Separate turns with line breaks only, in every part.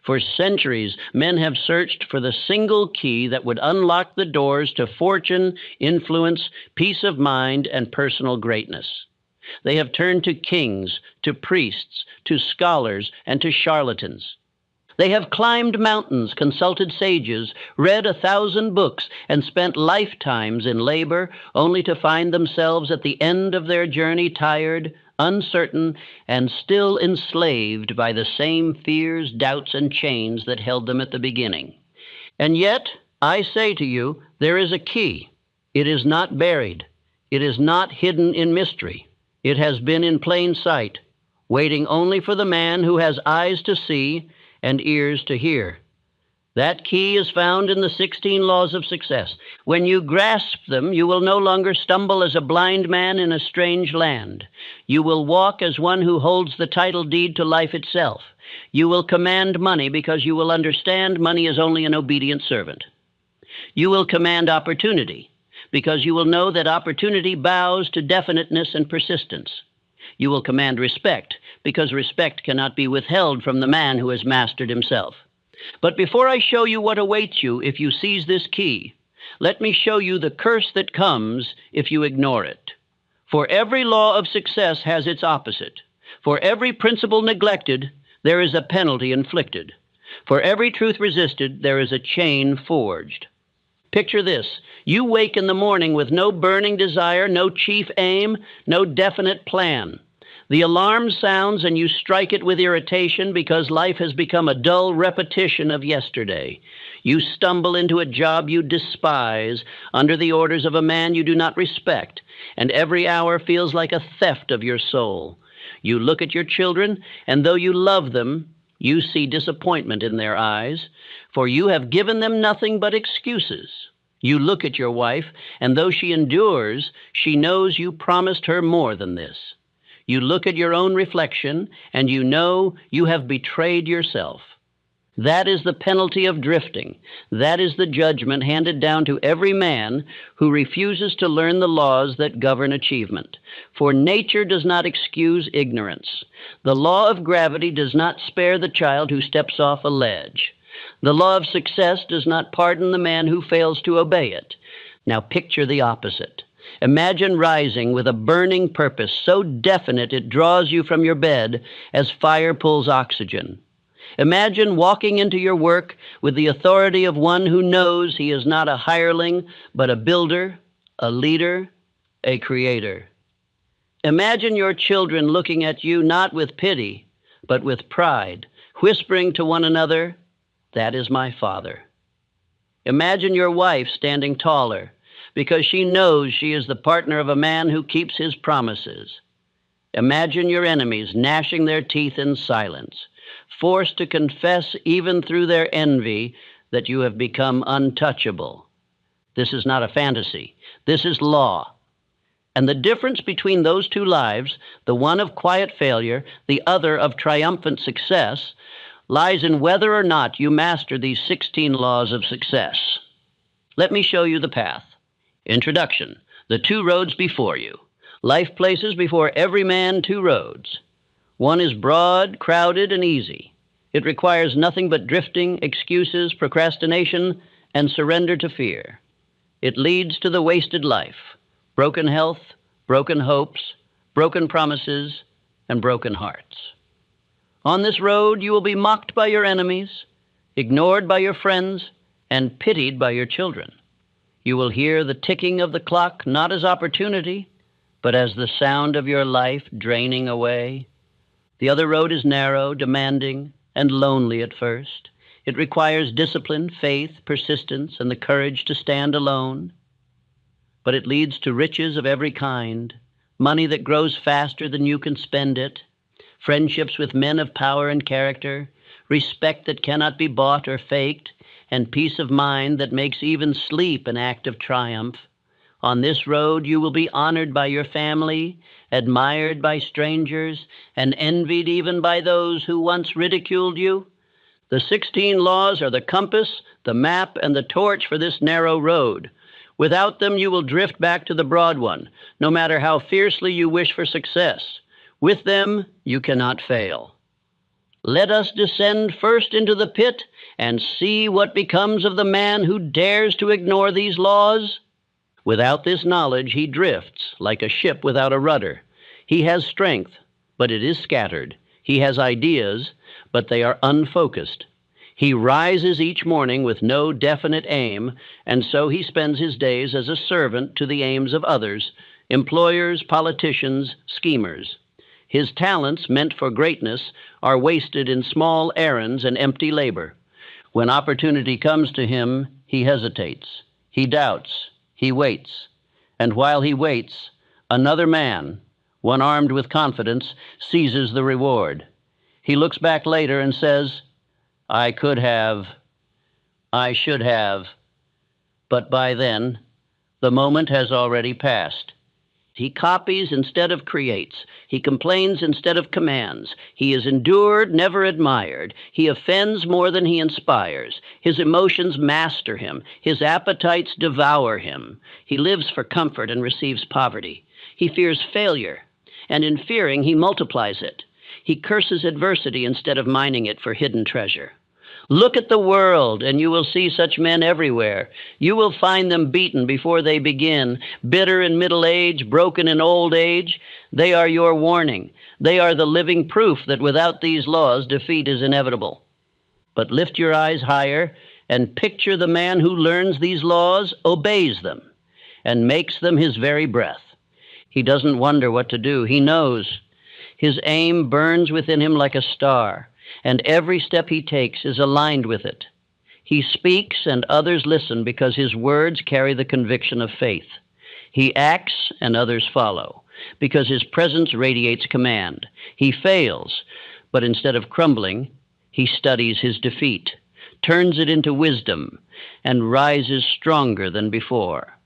For centuries, men have searched for the single key that would unlock the doors to fortune, influence, peace of mind, and personal greatness. They have turned to kings, to priests, to scholars, and to charlatans. They have climbed mountains, consulted sages, read 1,000 books, and spent lifetimes in labor, only to find themselves at the end of their journey tired, uncertain, and still enslaved by the same fears, doubts, and chains that held them at the beginning. And yet, I say to you, there is a key. It is not buried. It is not hidden in mystery. It has been in plain sight, waiting only for the man who has eyes to see and ears to hear. That key is found in the 16 laws of success. When you grasp them, you will no longer stumble as a blind man in a strange land. You will walk as one who holds the title deed to life itself. You will command money because you will understand money is only an obedient servant. You will command opportunity because you will know that opportunity bows to definiteness and persistence. You will command respect because respect cannot be withheld from the man who has mastered himself. But before I show you what awaits you if you seize this key, let me show you the curse that comes if you ignore it. For every law of success has its opposite. For every principle neglected, there is a penalty inflicted. For every truth resisted, there is a chain forged. Picture this. You wake in the morning with no burning desire, no chief aim, no definite plan. The alarm sounds and you strike it with irritation because life has become a dull repetition of yesterday. You stumble into a job you despise under the orders of a man you do not respect, and every hour feels like a theft of your soul. You look at your children, and though you love them, you see disappointment in their eyes, for you have given them nothing but excuses. You look at your wife, and though she endures, she knows you promised her more than this. You look at your own reflection, and you know you have betrayed yourself. That is the penalty of drifting. That is the judgment handed down to every man who refuses to learn the laws that govern achievement. For nature does not excuse ignorance. The law of gravity does not spare the child who steps off a ledge. The law of success does not pardon the man who fails to obey it. Now picture the opposite. Imagine rising with a burning purpose so definite it draws you from your bed as fire pulls oxygen. Imagine walking into your work with the authority of one who knows he is not a hireling, but a builder, a leader, a creator. Imagine your children looking at you not with pity, but with pride, whispering to one another, "That is my father." Imagine your wife standing taller, because she knows she is the partner of a man who keeps his promises. Imagine your enemies gnashing their teeth in silence, forced to confess even through their envy that you have become untouchable. This is not a fantasy. This is law. And the difference between those two lives, the one of quiet failure, the other of triumphant success, lies in whether or not you master these 16 laws of success. Let me show you the path. Introduction. The two roads before you. Life places before every man two roads. One is broad, crowded, and easy. It requires nothing but drifting, excuses, procrastination, and surrender to fear. It leads to the wasted life, broken health, broken hopes, broken promises, and broken hearts. On this road, you will be mocked by your enemies, ignored by your friends, and pitied by your children. You will hear the ticking of the clock not as opportunity, but as the sound of your life draining away. The other road is narrow, demanding, and lonely at first. It requires discipline, faith, persistence, and the courage to stand alone. But it leads to riches of every kind, money that grows faster than you can spend it, friendships with men of power and character, respect that cannot be bought or faked, and peace of mind that makes even sleep an act of triumph. On this road you will be honored by your family, admired by strangers, and envied even by those who once ridiculed you. The 16 laws are the compass, the map, and the torch for this narrow road. Without them, you will drift back to the broad one, no matter how fiercely you wish for success. With them, you cannot fail. Let us descend first into the pit and see what becomes of the man who dares to ignore these laws. Without this knowledge, he drifts like a ship without a rudder. He has strength, but it is scattered. He has ideas, but they are unfocused. He rises each morning with no definite aim, and so he spends his days as a servant to the aims of others, employers, politicians, schemers. His talents, meant for greatness, are wasted in small errands and empty labor. When opportunity comes to him, he hesitates, he doubts, he waits. And while he waits, another man, one armed with confidence, seizes the reward. He looks back later and says, I could have, I should have, but by then, the moment has already passed. He copies instead of creates. He complains instead of commands. He is endured, never admired. He offends more than he inspires. His emotions master him. His appetites devour him. He lives for comfort and receives poverty. He fears failure, and in fearing, he multiplies it. He curses adversity instead of mining it for hidden treasure. Look at the world, and you will see such men everywhere. You will find them beaten before they begin, bitter in middle age, broken in old age. They are your warning. They are the living proof that without these laws, defeat is inevitable. But lift your eyes higher and picture the man who learns these laws, obeys them, and makes them his very breath. He doesn't wonder what to do. He knows. His aim burns within him like a star, and every step he takes is aligned with it. He speaks and others listen because his words carry the conviction of faith. He acts and others follow because his presence radiates command. He fails, but instead of crumbling, he studies his defeat, turns it into wisdom, and rises stronger than before.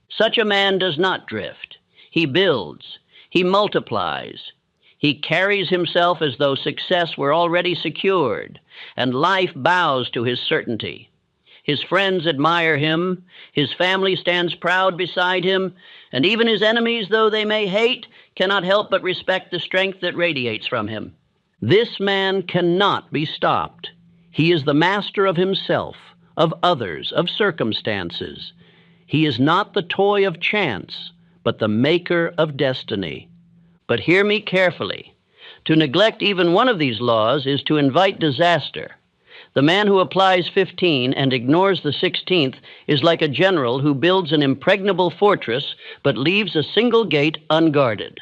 Such a man does not drift. He builds. He multiplies. He carries himself as though success were already secured, and life bows to his certainty. His friends admire him, his family stands proud beside him, and even his enemies, though they may hate, cannot help but respect the strength that radiates from him. This man cannot be stopped. He is the master of himself, of others, of circumstances. He is not the toy of chance, but the maker of destiny. But hear me carefully. To neglect even one of these laws is to invite disaster. The man who applies 15 and ignores the 16th is like a general who builds an impregnable fortress but leaves a single gate unguarded.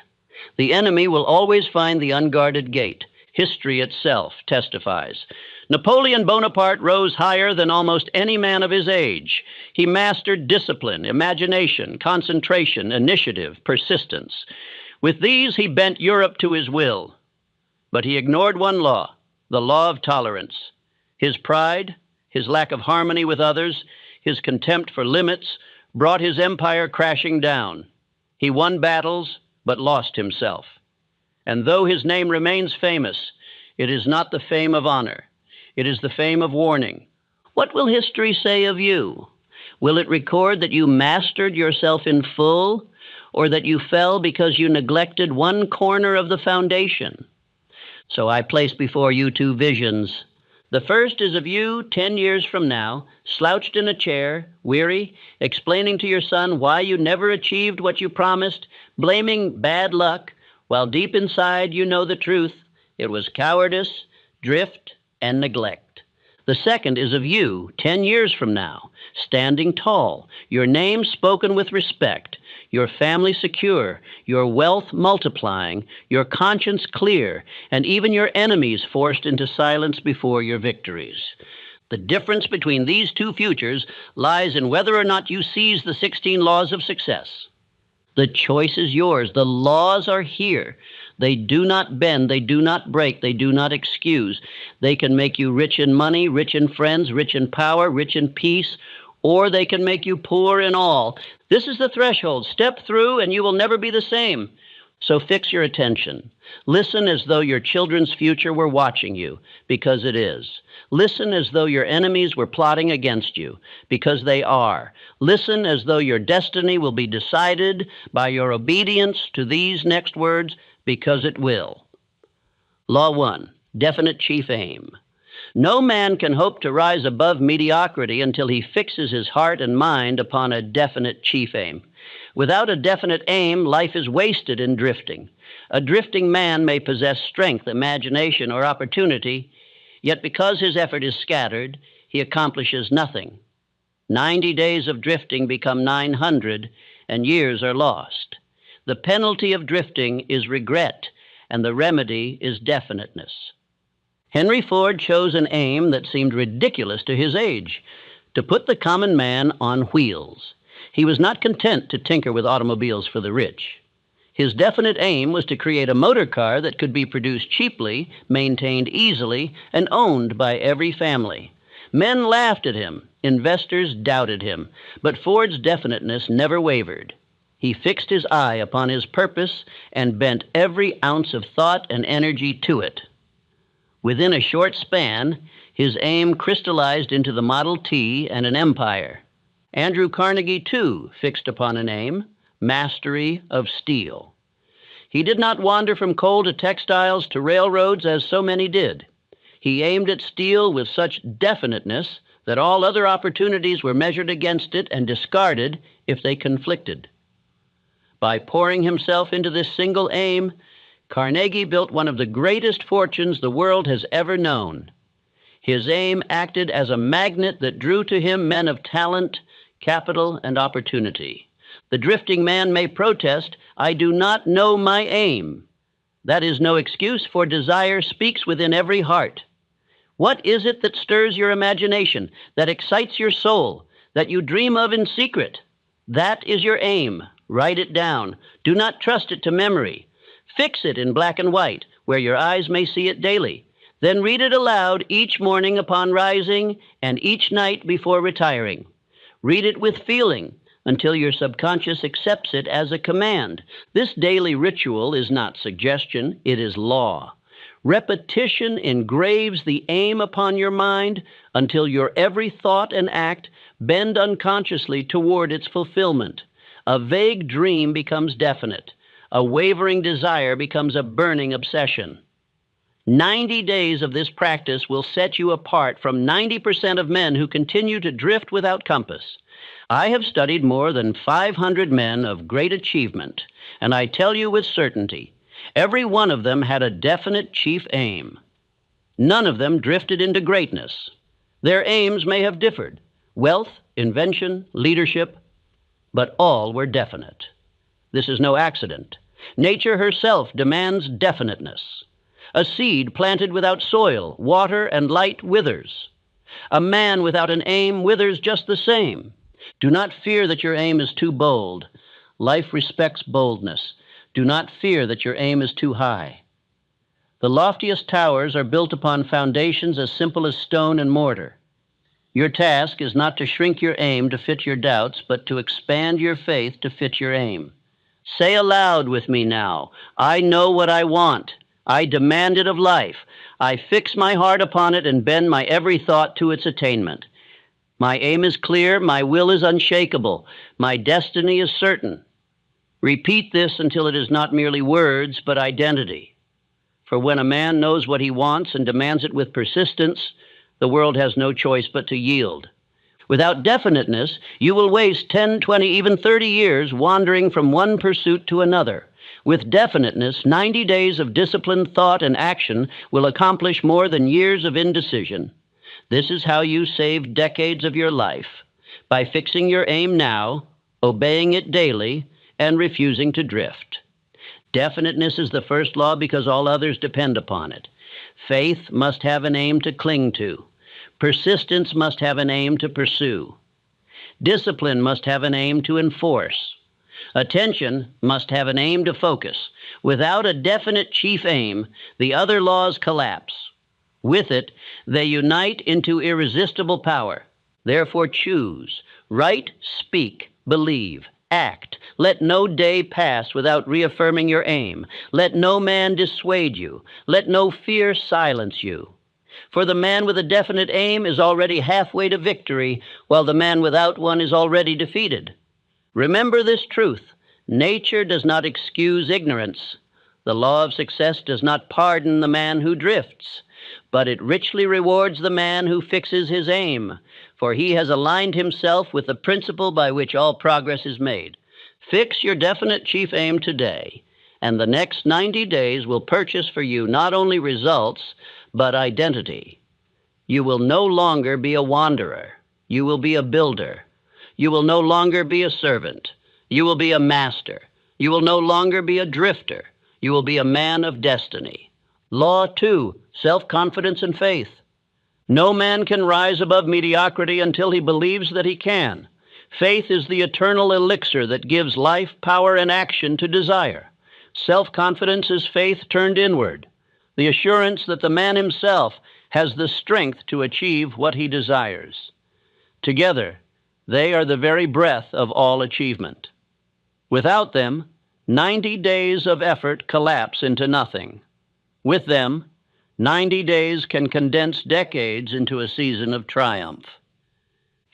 The enemy will always find the unguarded gate. History itself testifies. Napoleon Bonaparte rose higher than almost any man of his age. He mastered discipline, imagination, concentration, initiative, persistence. With these, he bent Europe to his will. But he ignored one law, the law of tolerance. His pride, his lack of harmony with others, his contempt for limits brought his empire crashing down. He won battles, but lost himself. And though his name remains famous, it is not the fame of honor. It is the fame of warning. What will history say of you? Will it record that you mastered yourself in full, or that you fell because you neglected one corner of the foundation? So I place before you two visions. The first is of you 10 years from now, slouched in a chair, weary, explaining to your son why you never achieved what you promised, blaming bad luck, while deep inside you know the truth. It was cowardice, drift, and neglect. The second is of you 10 years from now, standing tall, your name spoken with respect, your family secure, your wealth multiplying, your conscience clear, and even your enemies forced into silence before your victories. The difference between these two futures lies in whether or not you seize the 16 laws of success. The choice is yours. The laws are here. They do not bend, they do not break, they do not excuse. They can make you rich in money, rich in friends, rich in power, rich in peace, or they can make you poor in all. This is the threshold. Step through and you will never be the same. So fix your attention. Listen as though your children's future were watching you, because it is. Listen as though your enemies were plotting against you, because they are. Listen as though your destiny will be decided by your obedience to these next words, because it will. Law 1. Definite chief aim. No man can hope to rise above mediocrity until he fixes his heart and mind upon a definite chief aim. Without a definite aim, life is wasted in drifting. A drifting man may possess strength, imagination, or opportunity, yet because his effort is scattered, he accomplishes nothing. 90 days of drifting become 900, and years are lost. The penalty of drifting is regret, and the remedy is definiteness. Henry Ford chose an aim that seemed ridiculous to his age: to put the common man on wheels. He was not content to tinker with automobiles for the rich. His definite aim was to create a motor car that could be produced cheaply, maintained easily, and owned by every family. Men laughed at him, investors doubted him, but Ford's definiteness never wavered. He fixed his eye upon his purpose and bent every ounce of thought and energy to it. Within a short span, his aim crystallized into the Model T and an empire. Andrew Carnegie, too, fixed upon an aim: mastery of steel. He did not wander from coal to textiles to railroads as so many did. He aimed at steel with such definiteness that all other opportunities were measured against it and discarded if they conflicted. By pouring himself into this single aim, Carnegie built one of the greatest fortunes the world has ever known. His aim acted as a magnet that drew to him men of talent, capital, and opportunity. The drifting man may protest, "I do not know my aim." That is no excuse, for desire speaks within every heart. What is it that stirs your imagination, that excites your soul, that you dream of in secret? That is your aim. Write it down. Do not trust it to memory. Fix it in black and white, where your eyes may see it daily. Then read it aloud each morning upon rising and each night before retiring. Read it with feeling until your subconscious accepts it as a command. This daily ritual is not suggestion, it is law. Repetition engraves the aim upon your mind until your every thought and act bend unconsciously toward its fulfillment. A vague dream becomes definite. A wavering desire becomes a burning obsession. 90 days of this practice will set you apart from 90% of men who continue to drift without compass. I have studied more than 500 men of great achievement, and I tell you with certainty, every one of them had a definite chief aim. None of them drifted into greatness. Their aims may have differed: wealth, invention, leadership, but all were definite. This is no accident. Nature herself demands definiteness. A seed planted without soil, water, and light withers. A man without an aim withers just the same. Do not fear that your aim is too bold. Life respects boldness. Do not fear that your aim is too high. The loftiest towers are built upon foundations as simple as stone and mortar. Your task is not to shrink your aim to fit your doubts, but to expand your faith to fit your aim. Say aloud with me now: I know what I want. I demand it of life. I fix my heart upon it and bend my every thought to its attainment. My aim is clear. My will is unshakable. My destiny is certain. Repeat this until it is not merely words, but identity. For when a man knows what he wants and demands it with persistence, the world has no choice but to yield. Without definiteness, you will waste 10, 20, even 30 years wandering from one pursuit to another. With definiteness, 90 days of disciplined thought and action will accomplish more than years of indecision. This is how you save decades of your life: by fixing your aim now, obeying it daily, and refusing to drift. Definiteness is the first law because all others depend upon it. Faith must have an aim to cling to. Persistence must have an aim to pursue. Discipline must have an aim to enforce. Attention must have an aim to focus. Without a definite chief aim, the other laws collapse. With it, they unite into irresistible power. Therefore choose. Write, speak, believe, act. Let no day pass without reaffirming your aim. Let no man dissuade you. Let no fear silence you. For the man with a definite aim is already halfway to victory, while the man without one is already defeated. Remember this truth: nature does not excuse ignorance. The law of success does not pardon the man who drifts, but it richly rewards the man who fixes his aim, for he has aligned himself with the principle by which all progress is made. Fix your definite chief aim today, and the next 90 days will purchase for you not only results, but identity. You will no longer be a wanderer. You will be a builder. You will no longer be a servant. You will be a master. You will no longer be a drifter. You will be a man of destiny. Law 2, self-confidence and faith. No man can rise above mediocrity until he believes that he can. Faith is the eternal elixir that gives life, power, and action to desire. Self-confidence is faith turned inward, the assurance that the man himself has the strength to achieve what he desires. Together, they are the very breath of all achievement. Without them, 90 days of effort collapse into nothing. With them, 90 days can condense decades into a season of triumph.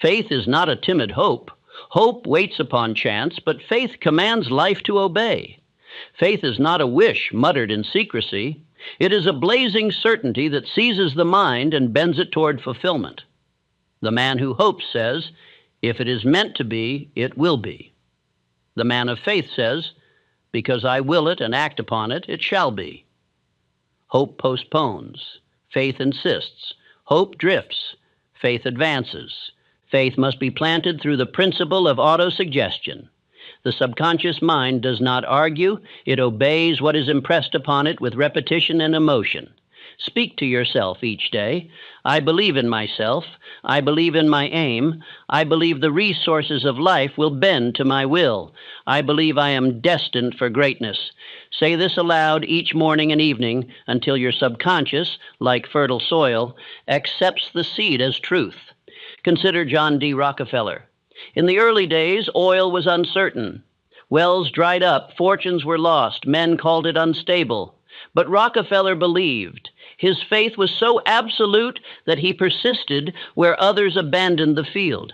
Faith is not a timid hope. Hope waits upon chance, but faith commands life to obey. Faith is not a wish muttered in secrecy. It is a blazing certainty that seizes the mind and bends it toward fulfillment. The man who hopes says, "If it is meant to be, it will be." The man of faith says, "Because I will it and act upon it, it shall be." Hope postpones. Faith insists. Hope drifts. Faith advances. Faith must be planted through the principle of autosuggestion. The subconscious mind does not argue. It obeys what is impressed upon it with repetition and emotion. Speak to yourself each day. I believe in myself. I believe in my aim. I believe the resources of life will bend to my will. I believe I am destined for greatness. Say this aloud each morning and evening until your subconscious, like fertile soil, accepts the seed as truth. Consider John D. Rockefeller. In the early days, oil was uncertain. Wells dried up, fortunes were lost, men called it unstable. But Rockefeller believed. His faith was so absolute that he persisted where others abandoned the field.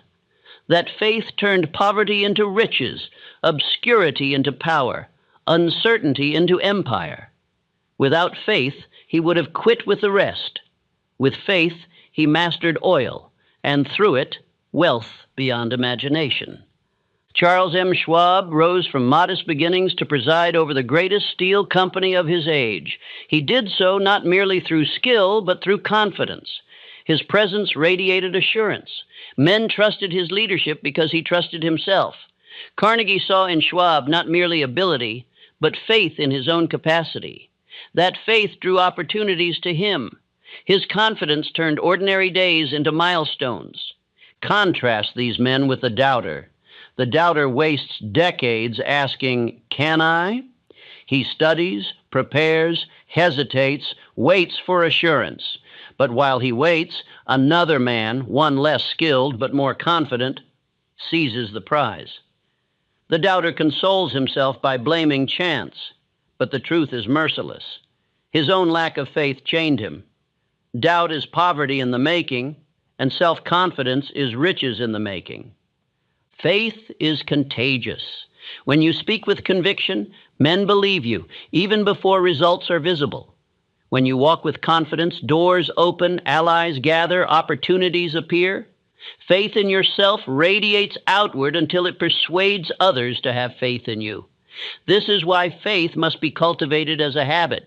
That faith turned poverty into riches, obscurity into power, uncertainty into empire. Without faith, he would have quit with the rest. With faith, he mastered oil, and through it, wealth beyond imagination. Charles M. Schwab rose from modest beginnings to preside over the greatest steel company of his age. He did so not merely through skill, but through confidence. His presence radiated assurance. Men trusted his leadership because he trusted himself. Carnegie saw in Schwab not merely ability, but faith in his own capacity. That faith drew opportunities to him. His confidence turned ordinary days into milestones. Contrast these men with the doubter. The doubter wastes decades asking, "Can I?" He studies, prepares, hesitates, waits for assurance. But while he waits, another man, one less skilled but more confident, seizes the prize. The doubter consoles himself by blaming chance, but the truth is merciless. His own lack of faith chained him. Doubt is poverty in the making, and self-confidence is riches in the making. Faith is contagious. When you speak with conviction, men believe you, even before results are visible. When you walk with confidence, doors open, allies gather, opportunities appear. Faith in yourself radiates outward until it persuades others to have faith in you. This is why faith must be cultivated as a habit.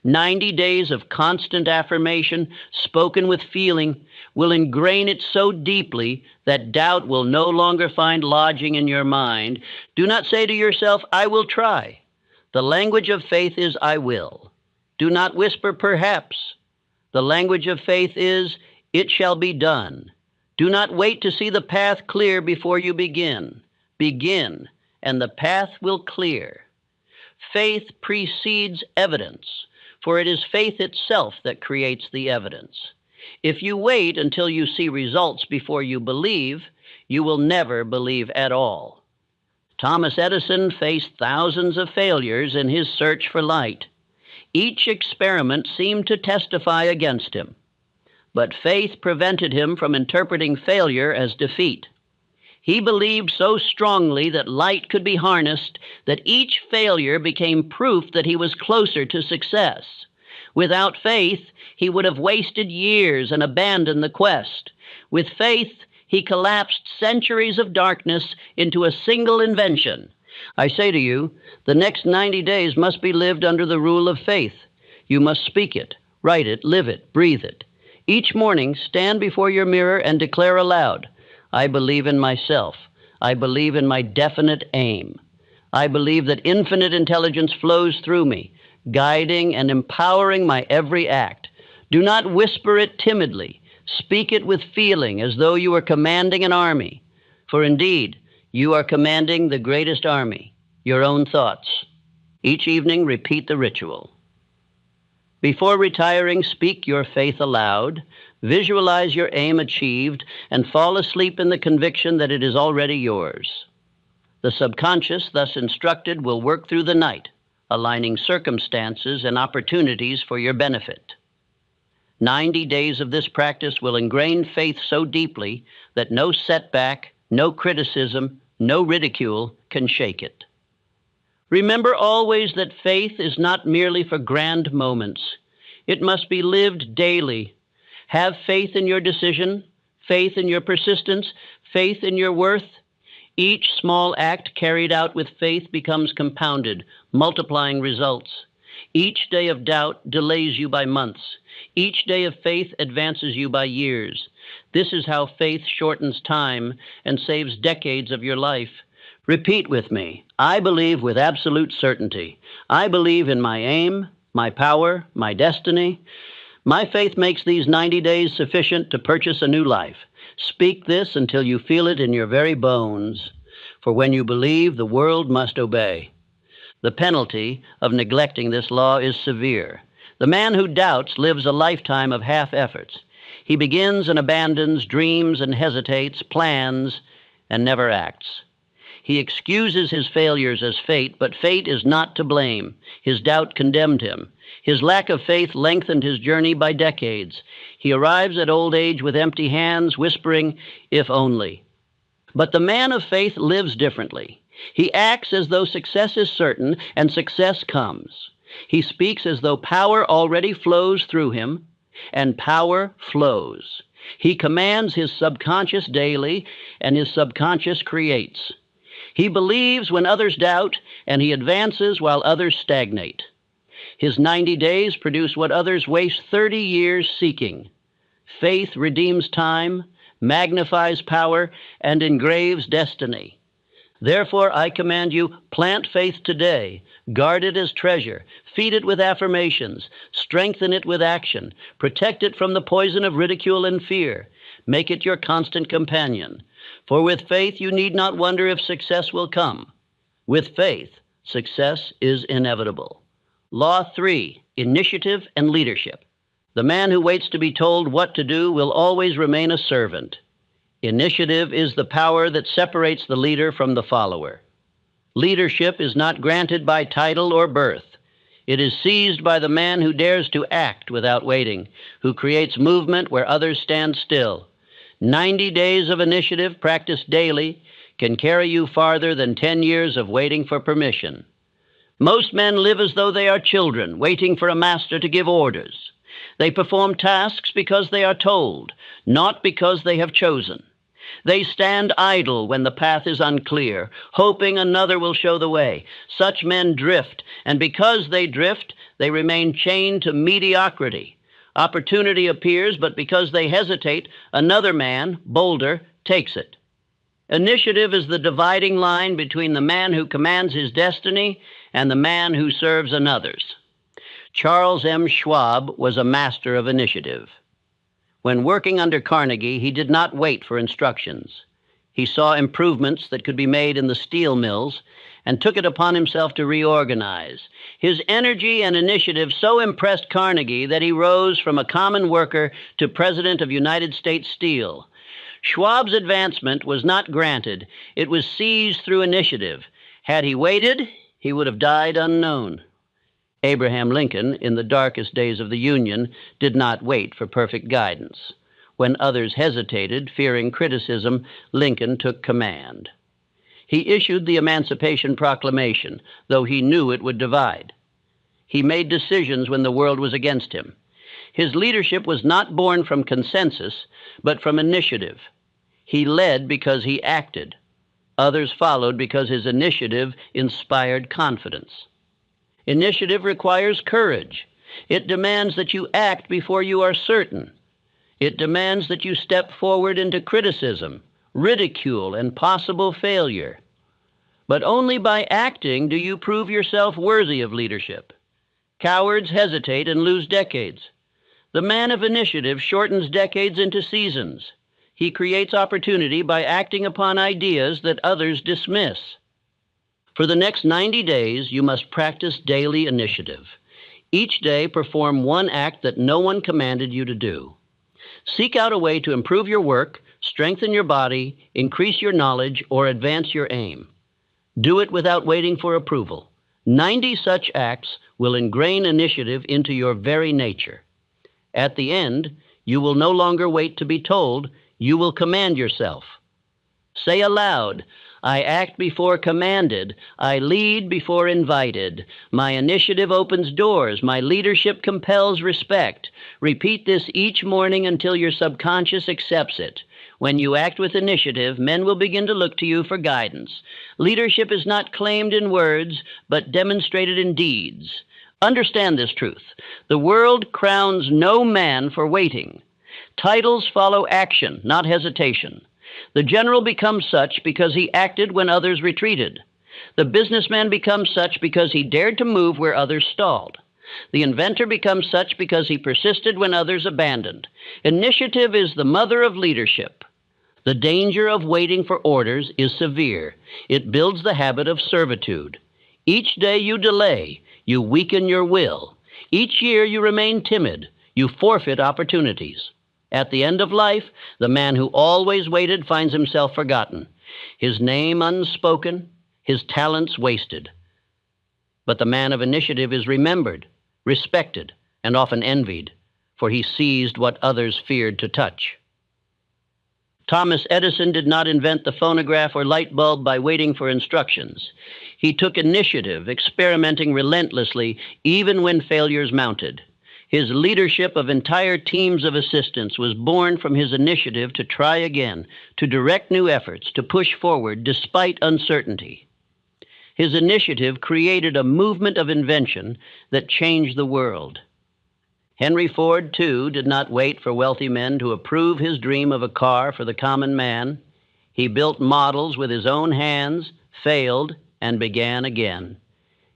90 days of constant affirmation, spoken with feeling, will ingrain it so deeply that doubt will no longer find lodging in your mind. Do not say to yourself, "I will try." The language of faith is, "I will." Do not whisper, "Perhaps." The language of faith is, "It shall be done." Do not wait to see the path clear before you begin. Begin, and the path will clear. Faith precedes evidence, for it is faith itself that creates the evidence. If you wait until you see results before you believe, you will never believe at all. Thomas Edison faced thousands of failures in his search for light. Each experiment seemed to testify against him, but faith prevented him from interpreting failure as defeat. He believed so strongly that light could be harnessed that each failure became proof that he was closer to success. Without faith, he would have wasted years and abandoned the quest. With faith, he collapsed centuries of darkness into a single invention. I say to you, the next 90 days must be lived under the rule of faith. You must speak it, write it, live it, breathe it. Each morning, stand before your mirror and declare aloud, I believe in myself. I believe in my definite aim. I believe that infinite intelligence flows through me, guiding and empowering my every act. Do not whisper it timidly. Speak it with feeling, as though you were commanding an army. For indeed, you are commanding the greatest army, your own thoughts. Each evening, repeat the ritual. Before retiring, speak your faith aloud, visualize your aim achieved, and fall asleep in the conviction that it is already yours. The subconscious, thus instructed, will work through the night, aligning circumstances and opportunities for your benefit. 90 days of this practice will ingrain faith so deeply that no setback, no criticism, no ridicule can shake it. Remember always that faith is not merely for grand moments. It must be lived daily. Have faith in your decision, faith in your persistence, faith in your worth. Each small act carried out with faith becomes compounded, multiplying results. Each day of doubt delays you by months. Each day of faith advances you by years. This is how faith shortens time and saves decades of your life. Repeat with me. I believe with absolute certainty. I believe in my aim, my power, my destiny. My faith makes these 90 days sufficient to purchase a new life. Speak this until you feel it in your very bones. For when you believe, the world must obey. The penalty of neglecting this law is severe. The man who doubts lives a lifetime of half efforts. He begins and abandons, dreams and hesitates, plans, and never acts. He excuses his failures as fate, but fate is not to blame. His doubt condemned him. His lack of faith lengthened his journey by decades. He arrives at old age with empty hands, whispering, if only. But the man of faith lives differently. He acts as though success is certain, and success comes. He speaks as though power already flows through him, and power flows. He commands his subconscious daily, and his subconscious creates. He believes when others doubt, and he advances while others stagnate. His 90 days produce what others waste 30 years seeking. Faith redeems time, magnifies power, and engraves destiny. Therefore, I command you, plant faith today, guard it as treasure, feed it with affirmations, strengthen it with action, protect it from the poison of ridicule and fear, make it your constant companion. For with faith, you need not wonder if success will come. With faith, success is inevitable. Law 3, initiative and leadership. The man who waits to be told what to do will always remain a servant. Initiative is the power that separates the leader from the follower. Leadership is not granted by title or birth. It is seized by the man who dares to act without waiting, who creates movement where others stand still. 90 days of initiative practiced daily can carry you farther than 10 years of waiting for permission. Most men live as though they are children, waiting for a master to give orders. They perform tasks because they are told, not because they have chosen. They stand idle when the path is unclear, hoping another will show the way. Such men drift, and because they drift, they remain chained to mediocrity. Opportunity appears, but because they hesitate, another man, bolder, takes it. Initiative is the dividing line between the man who commands his destiny and the man who serves another's. Charles M. Schwab was a master of initiative. When working under Carnegie, he did not wait for instructions. He saw improvements that could be made in the steel mills and took it upon himself to reorganize. His energy and initiative so impressed Carnegie that he rose from a common worker to president of United States Steel. Schwab's advancement was not granted. It was seized through initiative. Had he waited, he would have died unknown. Abraham Lincoln, in the darkest days of the Union, did not wait for perfect guidance. When others hesitated, fearing criticism, Lincoln took command. He issued the Emancipation Proclamation, though he knew it would divide. He made decisions when the world was against him. His leadership was not born from consensus, but from initiative. He led because he acted. Others followed because his initiative inspired confidence. Initiative requires courage. It demands that you act before you are certain. It demands that you step forward into criticism, ridicule, and possible failure. But only by acting do you prove yourself worthy of leadership. Cowards hesitate and lose decades. The man of initiative shortens decades into seasons. He creates opportunity by acting upon ideas that others dismiss. For the next 90 days, you must practice daily initiative. Each day, perform one act that no one commanded you to do. Seek out a way to improve your work, strengthen your body, increase your knowledge, or advance your aim. Do it without waiting for approval. 90 such acts will ingrain initiative into your very nature. At the end, you will no longer wait to be told, you will command yourself. Say aloud, I act before commanded, I lead before invited. My initiative opens doors, my leadership compels respect. Repeat this each morning until your subconscious accepts it. When you act with initiative, men will begin to look to you for guidance. Leadership is not claimed in words, but demonstrated in deeds. Understand this truth. The world crowns no man for waiting. Titles follow action, not hesitation. The general becomes such because he acted when others retreated. The businessman becomes such because he dared to move where others stalled. The inventor becomes such because he persisted when others abandoned. Initiative is the mother of leadership. The danger of waiting for orders is severe. It builds the habit of servitude. Each day you delay, you weaken your will. Each year you remain timid, you forfeit opportunities. At the end of life, the man who always waited finds himself forgotten, his name unspoken, his talents wasted. But the man of initiative is remembered, respected, and often envied, for he seized what others feared to touch. Thomas Edison did not invent the phonograph or light bulb by waiting for instructions. He took initiative, experimenting relentlessly, even when failures mounted. His leadership of entire teams of assistants was born from his initiative to try again, to direct new efforts, to push forward despite uncertainty. His initiative created a movement of invention that changed the world. Henry Ford, too, did not wait for wealthy men to approve his dream of a car for the common man. He built models with his own hands, failed, and began again.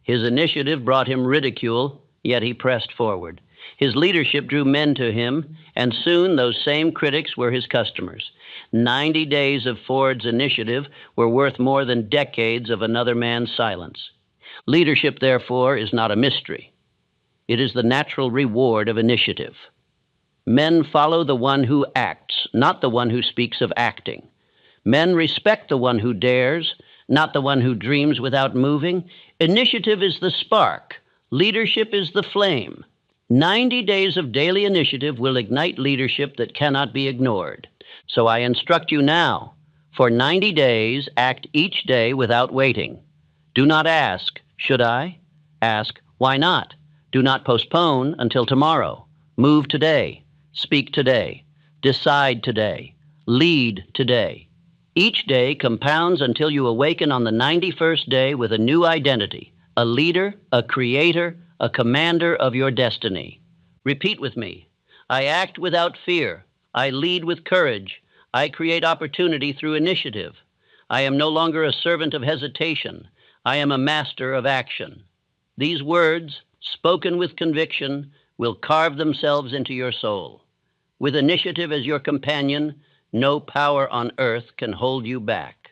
His initiative brought him ridicule, yet he pressed forward. His leadership drew men to him, and soon those same critics were his customers. 90 days of Ford's initiative were worth more than decades of another man's silence. Leadership, therefore, is not a mystery. It is the natural reward of initiative. Men follow the one who acts, not the one who speaks of acting. Men respect the one who dares, not the one who dreams without moving. Initiative is the spark. Leadership is the flame. 90 days of daily initiative will ignite leadership that cannot be ignored. So I instruct you now, for 90 days, act each day without waiting. Do not ask, should I? Ask, why not? Do not postpone until tomorrow. Move today. Speak today. Decide today. Lead today. Each day compounds until you awaken on the 91st day with a new identity, a leader, a creator, a commander of your destiny. Repeat with me. I act without fear. I lead with courage. I create opportunity through initiative. I am no longer a servant of hesitation. I am a master of action. These words, spoken with conviction, will carve themselves into your soul. With initiative as your companion, no power on earth can hold you back.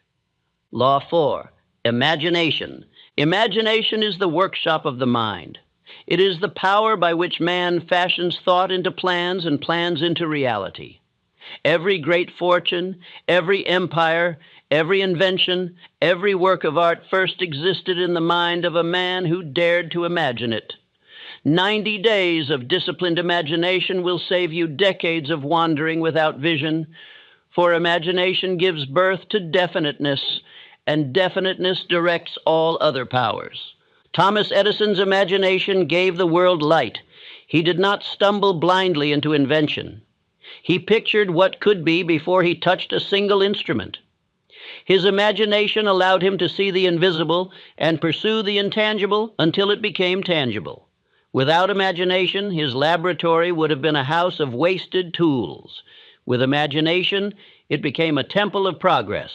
Law 4, imagination. Imagination is the workshop of the mind. It is the power by which man fashions thought into plans and plans into reality. Every great fortune, every empire, every invention, every work of art first existed in the mind of a man who dared to imagine it. 90 days of disciplined imagination will save you decades of wandering without vision, for imagination gives birth to definiteness, and definiteness directs all other powers. Thomas Edison's imagination gave the world light. He did not stumble blindly into invention. He pictured what could be before he touched a single instrument. His imagination allowed him to see the invisible and pursue the intangible until it became tangible. Without imagination, his laboratory would have been a house of wasted tools. With imagination, it became a temple of progress.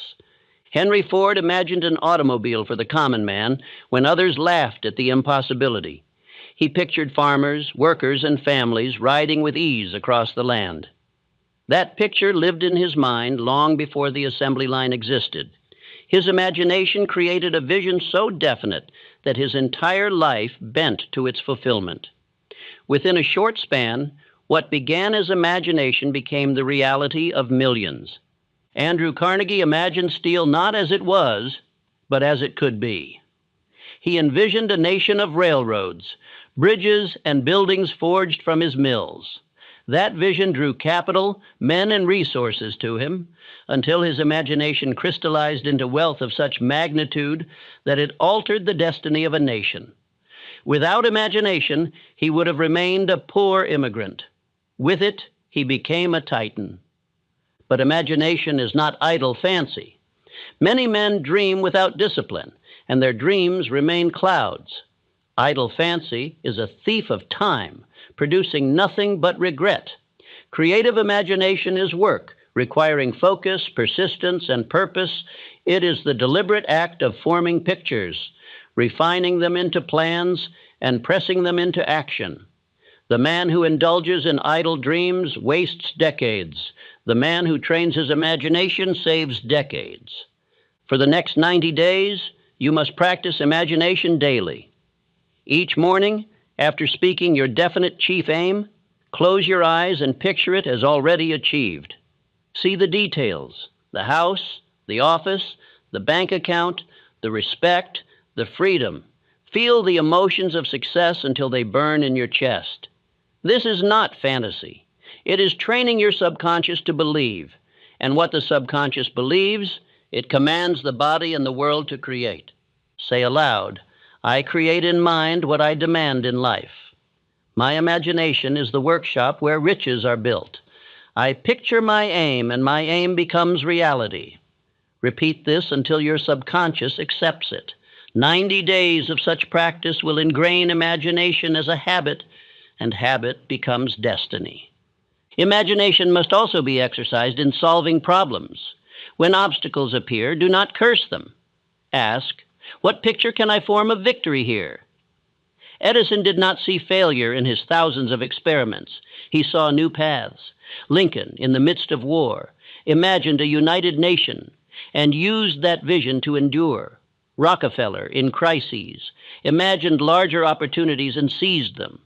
Henry Ford imagined an automobile for the common man when others laughed at the impossibility. He pictured farmers, workers, and families riding with ease across the land. That picture lived in his mind long before the assembly line existed. His imagination created a vision so definite that his entire life bent to its fulfillment. Within a short span, what began as imagination became the reality of millions. Andrew Carnegie imagined steel not as it was, but as it could be. He envisioned a nation of railroads, bridges, and buildings forged from his mills. That vision drew capital, men, and resources to him until his imagination crystallized into wealth of such magnitude that it altered the destiny of a nation. Without imagination, he would have remained a poor immigrant. With it, he became a titan. But imagination is not idle fancy. Many men dream without discipline, and their dreams remain clouds. Idle fancy is a thief of time, producing nothing but regret. Creative imagination is work, requiring focus, persistence, and purpose. It is the deliberate act of forming pictures, refining them into plans, and pressing them into action. The man who indulges in idle dreams wastes decades. The man who trains his imagination saves decades. For the next 90 days, you must practice imagination daily. Each morning, after speaking your definite chief aim, close your eyes and picture it as already achieved. See the details: the house, the office, the bank account, the respect, the freedom. Feel the emotions of success until they burn in your chest. This is not fantasy. It is training your subconscious to believe, and what the subconscious believes, it commands the body and the world to create. Say aloud, I create in mind what I demand in life. My imagination is the workshop where riches are built. I picture my aim, and my aim becomes reality. Repeat this until your subconscious accepts it. 90 days of such practice will ingrain imagination as a habit, and habit becomes destiny. Imagination must also be exercised in solving problems. When obstacles appear, do not curse them. Ask, what picture can I form of victory here? Edison did not see failure in his thousands of experiments. He saw new paths. Lincoln, in the midst of war, imagined a united nation and used that vision to endure. Rockefeller, in crises, imagined larger opportunities and seized them.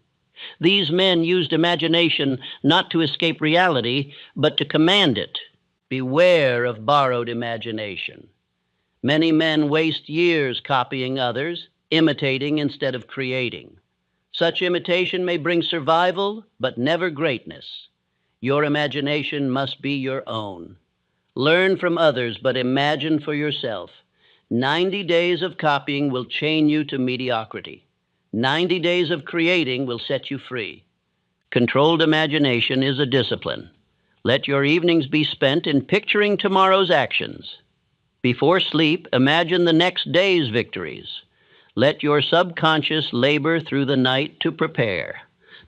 These men used imagination not to escape reality, but to command it. Beware of borrowed imagination. Many men waste years copying others, imitating instead of creating. Such imitation may bring survival, but never greatness. Your imagination must be your own. Learn from others, but imagine for yourself. 90 days of copying will chain you to mediocrity. 90 days of creating will set you free. Controlled imagination is a discipline. Let your evenings be spent in picturing tomorrow's actions. Before sleep, imagine the next day's victories. Let your subconscious labor through the night to prepare.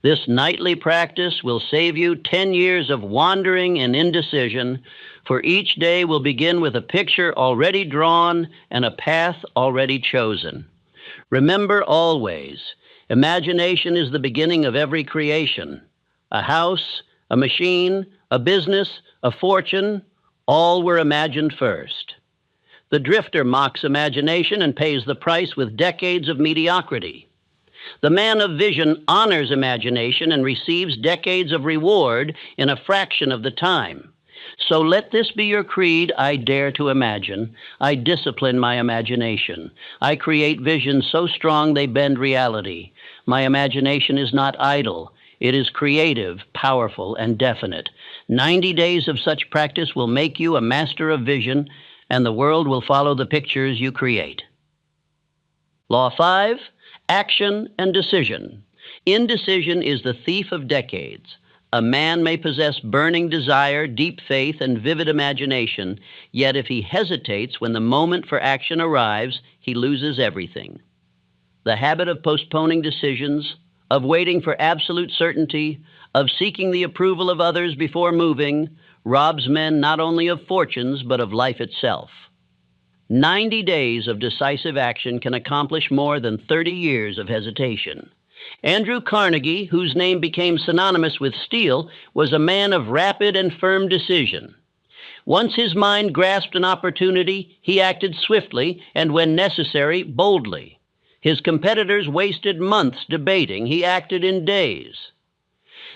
This nightly practice will save you 10 years of wandering and indecision, for each day will begin with a picture already drawn and a path already chosen. Remember always, imagination is the beginning of every creation. A house, a machine, a business, a fortune, all were imagined first. The drifter mocks imagination and pays the price with decades of mediocrity. The man of vision honors imagination and receives decades of reward in a fraction of the time. So let this be your creed. I dare to imagine. I discipline my imagination. I create visions so strong they bend reality. My imagination is not idle. It is creative, powerful, and definite. 90 days of such practice will make you a master of vision, and the world will follow the pictures you create. Law 5, action and decision. Indecision is the thief of decades. A man may possess burning desire, deep faith, and vivid imagination, yet if he hesitates when the moment for action arrives, he loses everything. The habit of postponing decisions, of waiting for absolute certainty, of seeking the approval of others before moving, robs men not only of fortunes, but of life itself. 90 days of decisive action can accomplish more than 30 years of hesitation. Andrew Carnegie, whose name became synonymous with steel, was a man of rapid and firm decision. Once his mind grasped an opportunity, he acted swiftly and, when necessary, boldly. His competitors wasted months debating. He acted in days.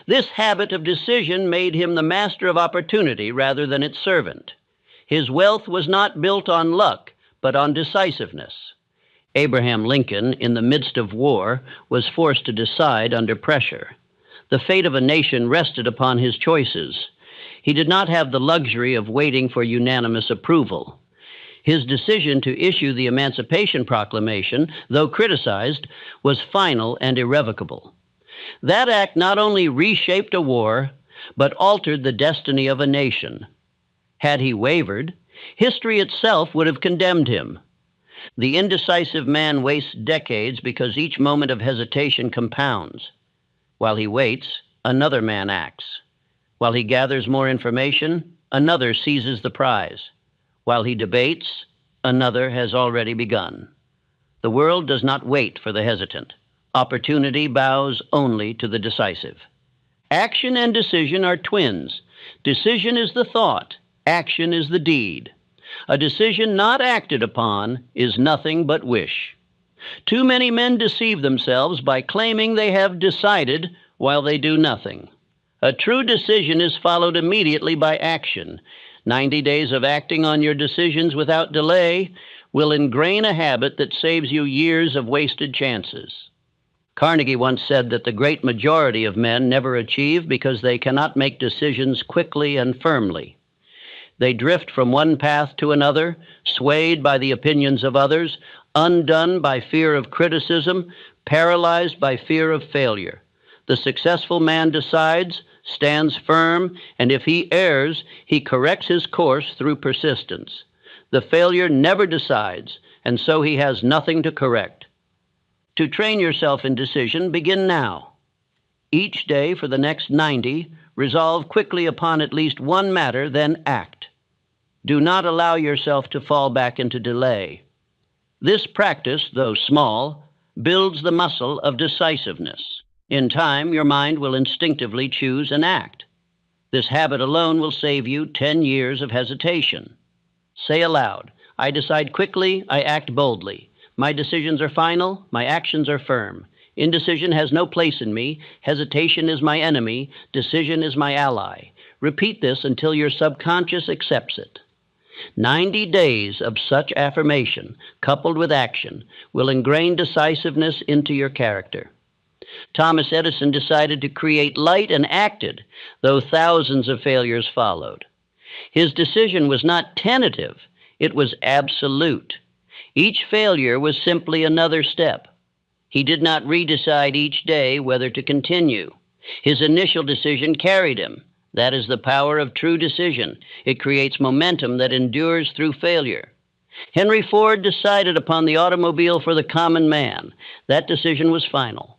This habit of decision made him the master of opportunity rather than its servant. His wealth was not built on luck, but on decisiveness. Abraham Lincoln, in the midst of war, was forced to decide under pressure. The fate of a nation rested upon his choices. He did not have the luxury of waiting for unanimous approval. His decision to issue the Emancipation Proclamation, though criticized, was final and irrevocable. That act not only reshaped a war, but altered the destiny of a nation. Had he wavered, history itself would have condemned him. The indecisive man wastes decades because each moment of hesitation compounds. While he waits, another man acts. While he gathers more information, another seizes the prize. While he debates, another has already begun. The world does not wait for the hesitant. Opportunity bows only to the decisive. Action and decision are twins. Decision is the thought. Action is the deed. A decision not acted upon is nothing but wish. Too many men deceive themselves by claiming they have decided while they do nothing. A true decision is followed immediately by action. 90 days of acting on your decisions without delay will ingrain a habit that saves you years of wasted chances. Carnegie once said that the great majority of men never achieve because they cannot make decisions quickly and firmly. They drift from one path to another, swayed by the opinions of others, undone by fear of criticism, paralyzed by fear of failure. The successful man decides, stands firm, and if he errs, he corrects his course through persistence. The failure never decides, and so he has nothing to correct. To train yourself in decision, begin now. Each day for the next 90, resolve quickly upon at least one matter, then act. Do not allow yourself to fall back into delay. This practice, though small, builds the muscle of decisiveness. In time, your mind will instinctively choose and act. This habit alone will save you 10 years of hesitation. Say aloud, I decide quickly, I act boldly. My decisions are final, my actions are firm. Indecision has no place in me. Hesitation is my enemy. Decision is my ally. Repeat this until your subconscious accepts it. 90 days of such affirmation, coupled with action, will ingrain decisiveness into your character. Thomas Edison decided to create light and acted, though thousands of failures followed. His decision was not tentative, it was absolute. Each failure was simply another step. He did not redecide each day whether to continue. His initial decision carried him. That is the power of true decision. It creates momentum that endures through failure. Henry Ford decided upon the automobile for the common man. That decision was final.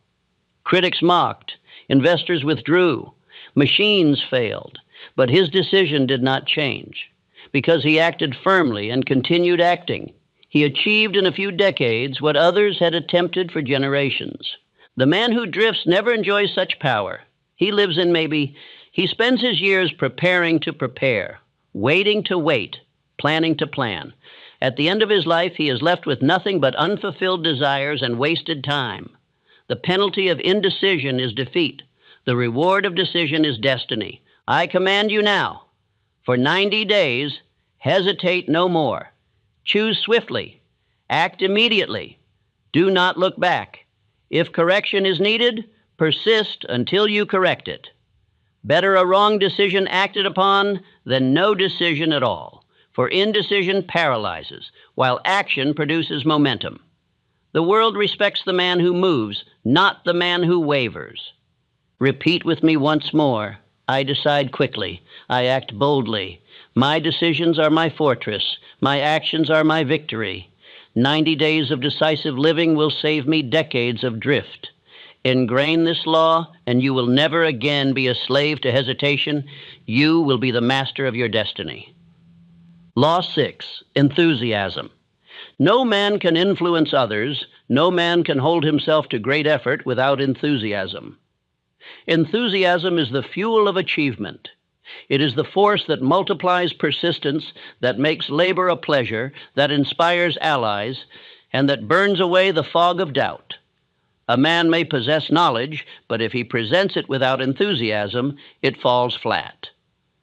Critics mocked. Investors withdrew. Machines failed. But his decision did not change. Because he acted firmly and continued acting, he achieved in a few decades what others had attempted for generations. The man who drifts never enjoys such power. He spends his years preparing to prepare, waiting to wait, planning to plan. At the end of his life, he is left with nothing but unfulfilled desires and wasted time. The penalty of indecision is defeat. The reward of decision is destiny. I command you now, For 90 days, hesitate no more. Choose swiftly. Act immediately. Do not look back. If correction is needed, persist until you correct it. Better a wrong decision acted upon than no decision at all, for indecision paralyzes, while action produces momentum. The world respects the man who moves, not the man who wavers. Repeat with me once more. I decide quickly. I act boldly. My decisions are my fortress. My actions are my victory. 90 days of decisive living will save me decades of drift. Ingrain this law, and you will never again be a slave to hesitation. You will be the master of your destiny. Law 6, enthusiasm. No man can influence others. No man can hold himself to great effort without enthusiasm. Enthusiasm is the fuel of achievement. It is the force that multiplies persistence, that makes labor a pleasure, that inspires allies, and that burns away the fog of doubt. A man may possess knowledge, but if he presents it without enthusiasm, it falls flat.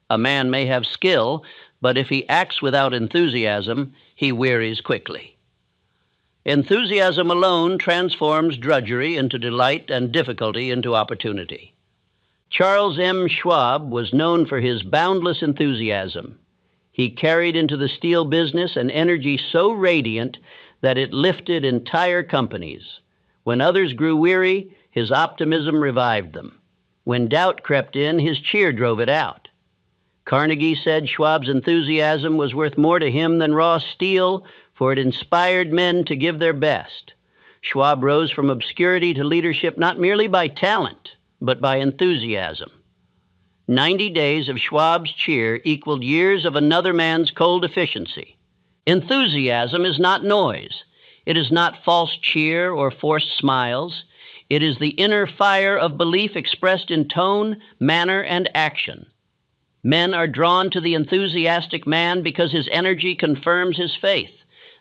A man may have skill, but if he acts without enthusiasm, he wearies quickly. Enthusiasm alone transforms drudgery into delight and difficulty into opportunity. Charles M. Schwab was known for his boundless enthusiasm. He carried into the steel business an energy so radiant that it lifted entire companies. When others grew weary, his optimism revived them. When doubt crept in, his cheer drove it out. Carnegie said Schwab's enthusiasm was worth more to him than raw steel, for it inspired men to give their best. Schwab rose from obscurity to leadership not merely by talent, but by enthusiasm. 90 days of Schwab's cheer equaled years of another man's cold efficiency. Enthusiasm is not noise. It is not false cheer or forced smiles. It is the inner fire of belief expressed in tone, manner, and action. Men are drawn to the enthusiastic man because his energy confirms his faith.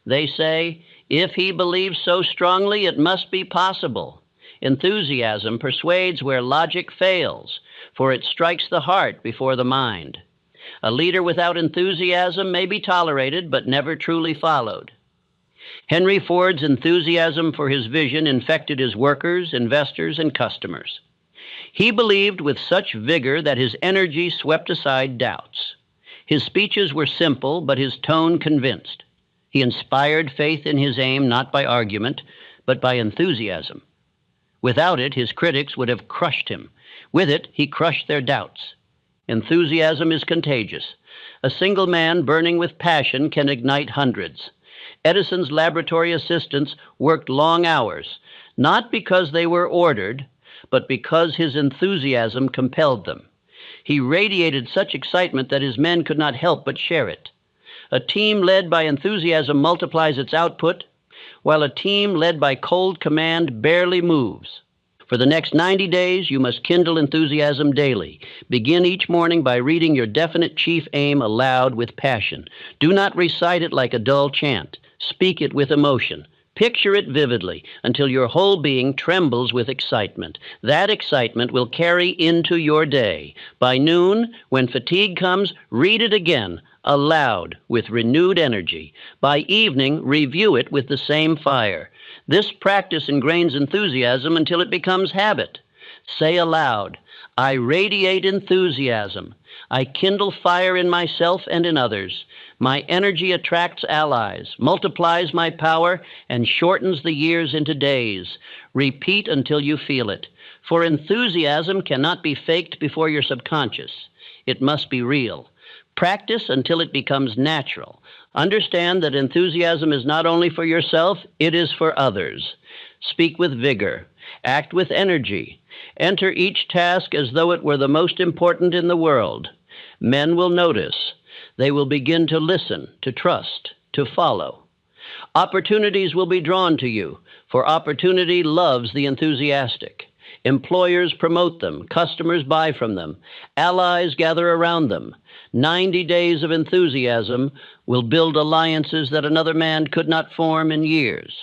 They say, if he believes so strongly, it must be possible. Enthusiasm persuades where logic fails, for it strikes the heart before the mind. A leader without enthusiasm may be tolerated, but never truly followed. Henry Ford's enthusiasm for his vision infected his workers, investors, and customers. He believed with such vigor that his energy swept aside doubts. His speeches were simple, but his tone convinced. He inspired faith in his aim not by argument, but by enthusiasm. Without it, his critics would have crushed him. With it, he crushed their doubts. Enthusiasm is contagious. A single man burning with passion can ignite hundreds. Edison's laboratory assistants worked long hours, not because they were ordered, but because his enthusiasm compelled them. He radiated such excitement that his men could not help but share it. A team led by enthusiasm multiplies its output, while a team led by cold command barely moves. For the next 90 days, you must kindle enthusiasm daily. Begin each morning by reading your definite chief aim aloud with passion. Do not recite it like a dull chant. Speak it with emotion. Picture it vividly until your whole being trembles with excitement. That excitement will carry into your day. By noon, when fatigue comes, read it again, aloud, with renewed energy. By evening, review it with the same fire. This practice ingrains enthusiasm until it becomes habit. Say aloud, I radiate enthusiasm. I kindle fire in myself and in others. My energy attracts allies, multiplies my power, and shortens the years into days. Repeat until you feel it. For enthusiasm cannot be faked before your subconscious. It must be real. Practice until it becomes natural. Understand that enthusiasm is not only for yourself, it is for others. Speak with vigor. Act with energy. Enter each task as though it were the most important in the world. Men will notice. They will begin to listen, to trust, to follow. Opportunities will be drawn to you, for opportunity loves the enthusiastic. Employers promote them, customers buy from them, allies gather around them. 90 days of enthusiasm will build alliances that another man could not form in years.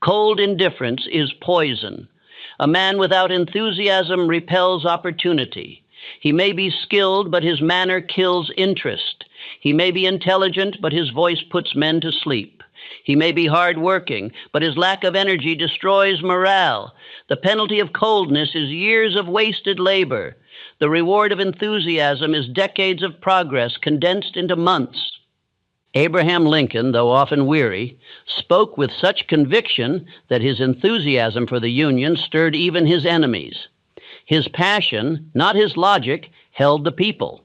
Cold indifference is poison. A man without enthusiasm repels opportunity. He may be skilled, but his manner kills interest. He may be intelligent, but his voice puts men to sleep. He may be hard-working, but his lack of energy destroys morale. The penalty of coldness is years of wasted labor. The reward of enthusiasm is decades of progress condensed into months. Abraham Lincoln, though often weary, spoke with such conviction that his enthusiasm for the Union stirred even his enemies. His passion, not his logic, held the people.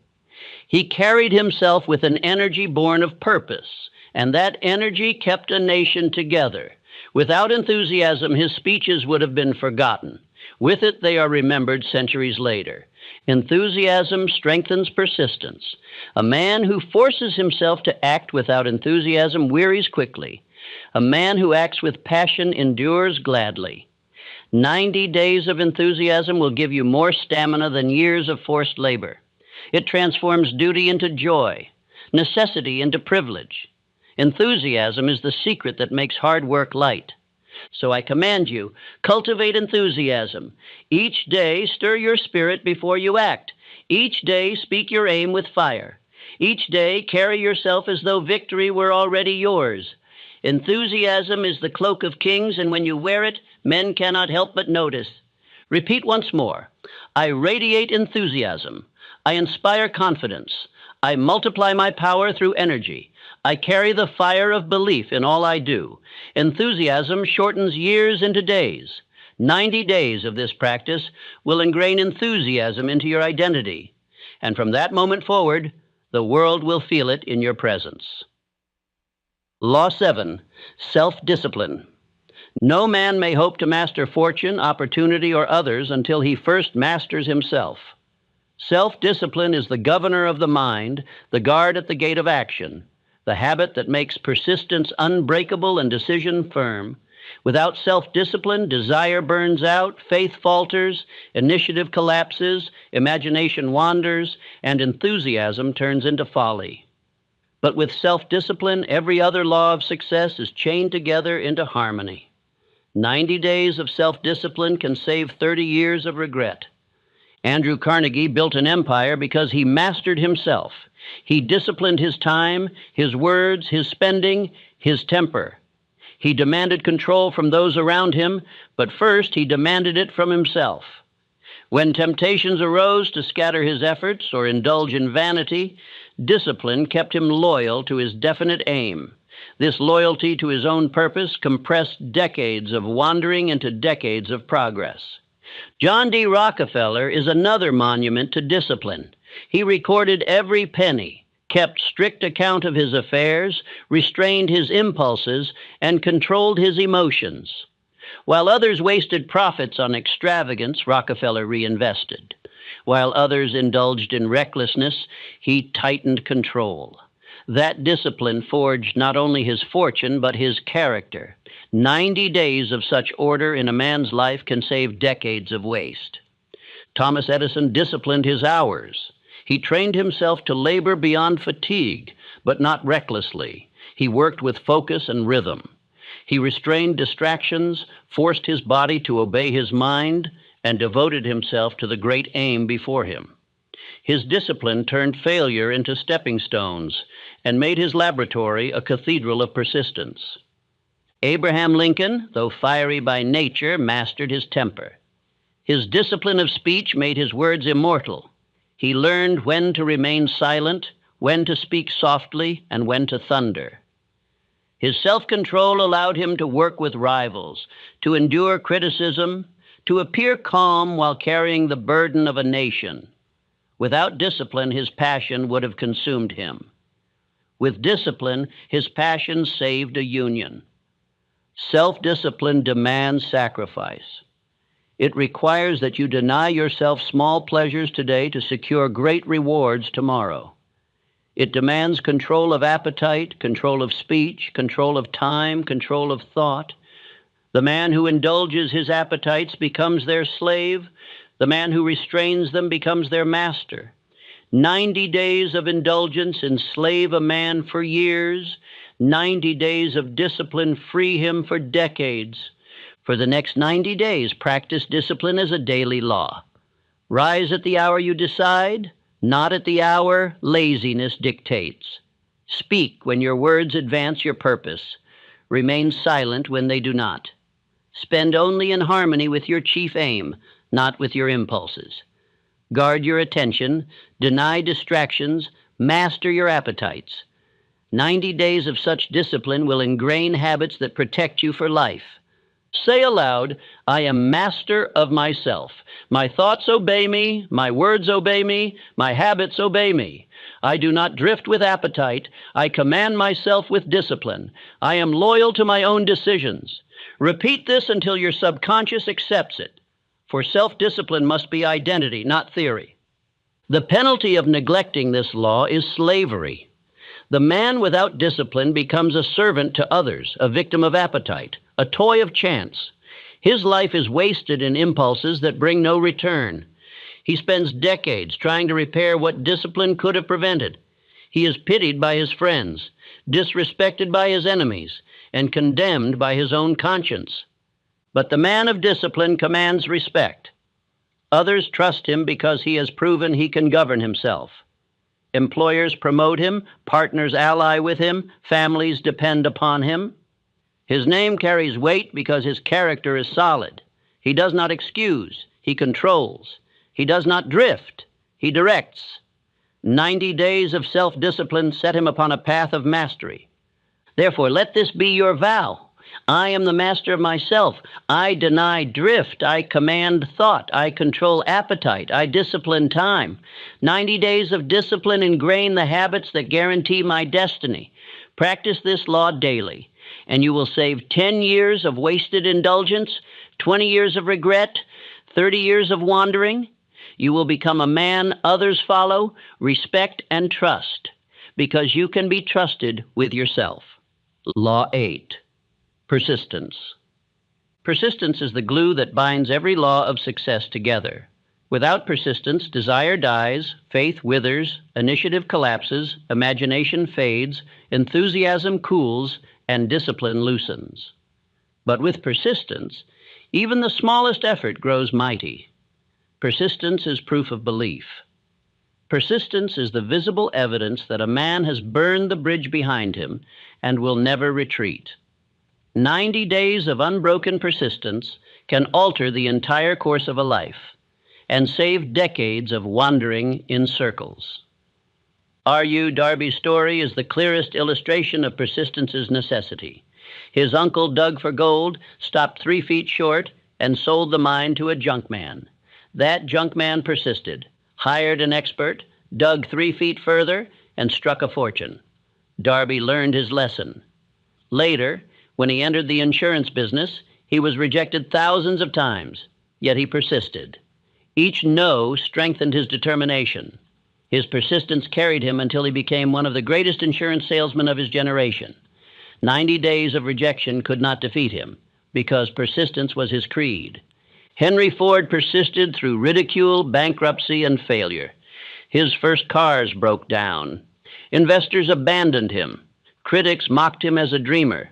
He carried himself with an energy born of purpose, and that energy kept a nation together. Without enthusiasm, his speeches would have been forgotten. With it, they are remembered centuries later. Enthusiasm strengthens persistence. A man who forces himself to act without enthusiasm wearies quickly. A man who acts with passion endures gladly. 90 days of enthusiasm will give you more stamina than years of forced labor. It transforms duty into joy, necessity into privilege. Enthusiasm is the secret that makes hard work light. So I command you, cultivate enthusiasm. Each day stir your spirit before you act. Each day speak your aim with fire. Each day carry yourself as though victory were already yours. Enthusiasm is the cloak of kings, and when you wear it, men cannot help but notice. Repeat once more. I radiate enthusiasm. I inspire confidence. I multiply my power through energy. I carry the fire of belief in all I do. Enthusiasm shortens years into days. 90 days of this practice will ingrain enthusiasm into your identity. And from that moment forward, the world will feel it in your presence. Law 7, self-discipline. No man may hope to master fortune, opportunity, or others until he first masters himself. Self-discipline is the governor of the mind, the guard at the gate of action, the habit that makes persistence unbreakable and decision firm. Without self-discipline, desire burns out, faith falters, initiative collapses, imagination wanders, and enthusiasm turns into folly. But with self-discipline, every other law of success is chained together into harmony. 90 days of self-discipline can save 30 years of regret. Andrew Carnegie built an empire because he mastered himself. He disciplined his time, his words, his spending, his temper. He demanded control from those around him, but first he demanded it from himself. When temptations arose to scatter his efforts or indulge in vanity, discipline kept him loyal to his definite aim. This loyalty to his own purpose compressed decades of wandering into decades of progress. John D. Rockefeller is another monument to discipline. He recorded every penny, kept strict account of his affairs, restrained his impulses, and controlled his emotions. While others wasted profits on extravagance, Rockefeller reinvested. While others indulged in recklessness, he tightened control. That discipline forged not only his fortune, but his character. 90 days of such order in a man's life can save decades of waste. Thomas Edison disciplined his hours. He trained himself to labor beyond fatigue, but not recklessly. He worked with focus and rhythm. He restrained distractions, forced his body to obey his mind, and devoted himself to the great aim before him. His discipline turned failure into stepping stones and made his laboratory a cathedral of persistence. Abraham Lincoln, though fiery by nature, mastered his temper. His discipline of speech made his words immortal. He learned when to remain silent, when to speak softly, and when to thunder. His self-control allowed him to work with rivals, to endure criticism, to appear calm while carrying the burden of a nation. Without discipline, his passion would have consumed him. With discipline, his passion saved a union. Self-discipline demands sacrifice. It requires that you deny yourself small pleasures today to secure great rewards tomorrow. It demands control of appetite, control of speech, control of time, control of thought. The man who indulges his appetites becomes their slave. The man who restrains them becomes their master. 90 days of indulgence enslave a man for years. 90 days of discipline free him for decades. For the next 90 days, practice discipline as a daily law. Rise at the hour you decide, not at the hour laziness dictates. Speak when your words advance your purpose. Remain silent when they do not. Spend only in harmony with your chief aim, not with your impulses. Guard your attention, deny distractions, master your appetites. 90 days of such discipline will ingrain habits that protect you for life. Say aloud, I am master of myself. My thoughts obey me, my words obey me, my habits obey me. I do not drift with appetite. I command myself with discipline. I am loyal to my own decisions. Repeat this until your subconscious accepts it. For self-discipline must be identity, not theory. The penalty of neglecting this law is slavery. The man without discipline becomes a servant to others, a victim of appetite, a toy of chance. His life is wasted in impulses that bring no return. He spends decades trying to repair what discipline could have prevented. He is pitied by his friends, disrespected by his enemies, and condemned by his own conscience. But the man of discipline commands respect. Others trust him because he has proven he can govern himself. Employers promote him, partners ally with him, families depend upon him. His name carries weight because his character is solid. He does not excuse, he controls. He does not drift, he directs. 90 days of self-discipline set him upon a path of mastery. Therefore, let this be your vow. I am the master of myself. I deny drift. I command thought. I control appetite. I discipline time. 90 days of discipline ingrain the habits that guarantee my destiny. Practice this law daily, and you will save 10 years of wasted indulgence, 20 years of regret, 30 years of wandering. You will become a man others follow, respect, and trust, because you can be trusted with yourself. Law 8. Persistence. Persistence is the glue that binds every law of success together. Without persistence, desire dies, faith withers, initiative collapses, imagination fades, enthusiasm cools, and discipline loosens. But with persistence, even the smallest effort grows mighty. Persistence is proof of belief. Persistence is the visible evidence that a man has burned the bridge behind him and will never retreat. 90 days of unbroken persistence can alter the entire course of a life and save decades of wandering in circles. R.U. Darby's story is the clearest illustration of persistence's necessity. His uncle dug for gold, stopped 3 feet short, and sold the mine to a junkman. That junkman persisted, hired an expert, dug 3 feet further, and struck a fortune. Darby learned his lesson. Later, when he entered the insurance business, he was rejected thousands of times, yet he persisted. Each no strengthened his determination. His persistence carried him until he became one of the greatest insurance salesmen of his generation. 90 days of rejection could not defeat him, because persistence was his creed. Henry Ford persisted through ridicule, bankruptcy, and failure. His first cars broke down. Investors abandoned him. Critics mocked him as a dreamer.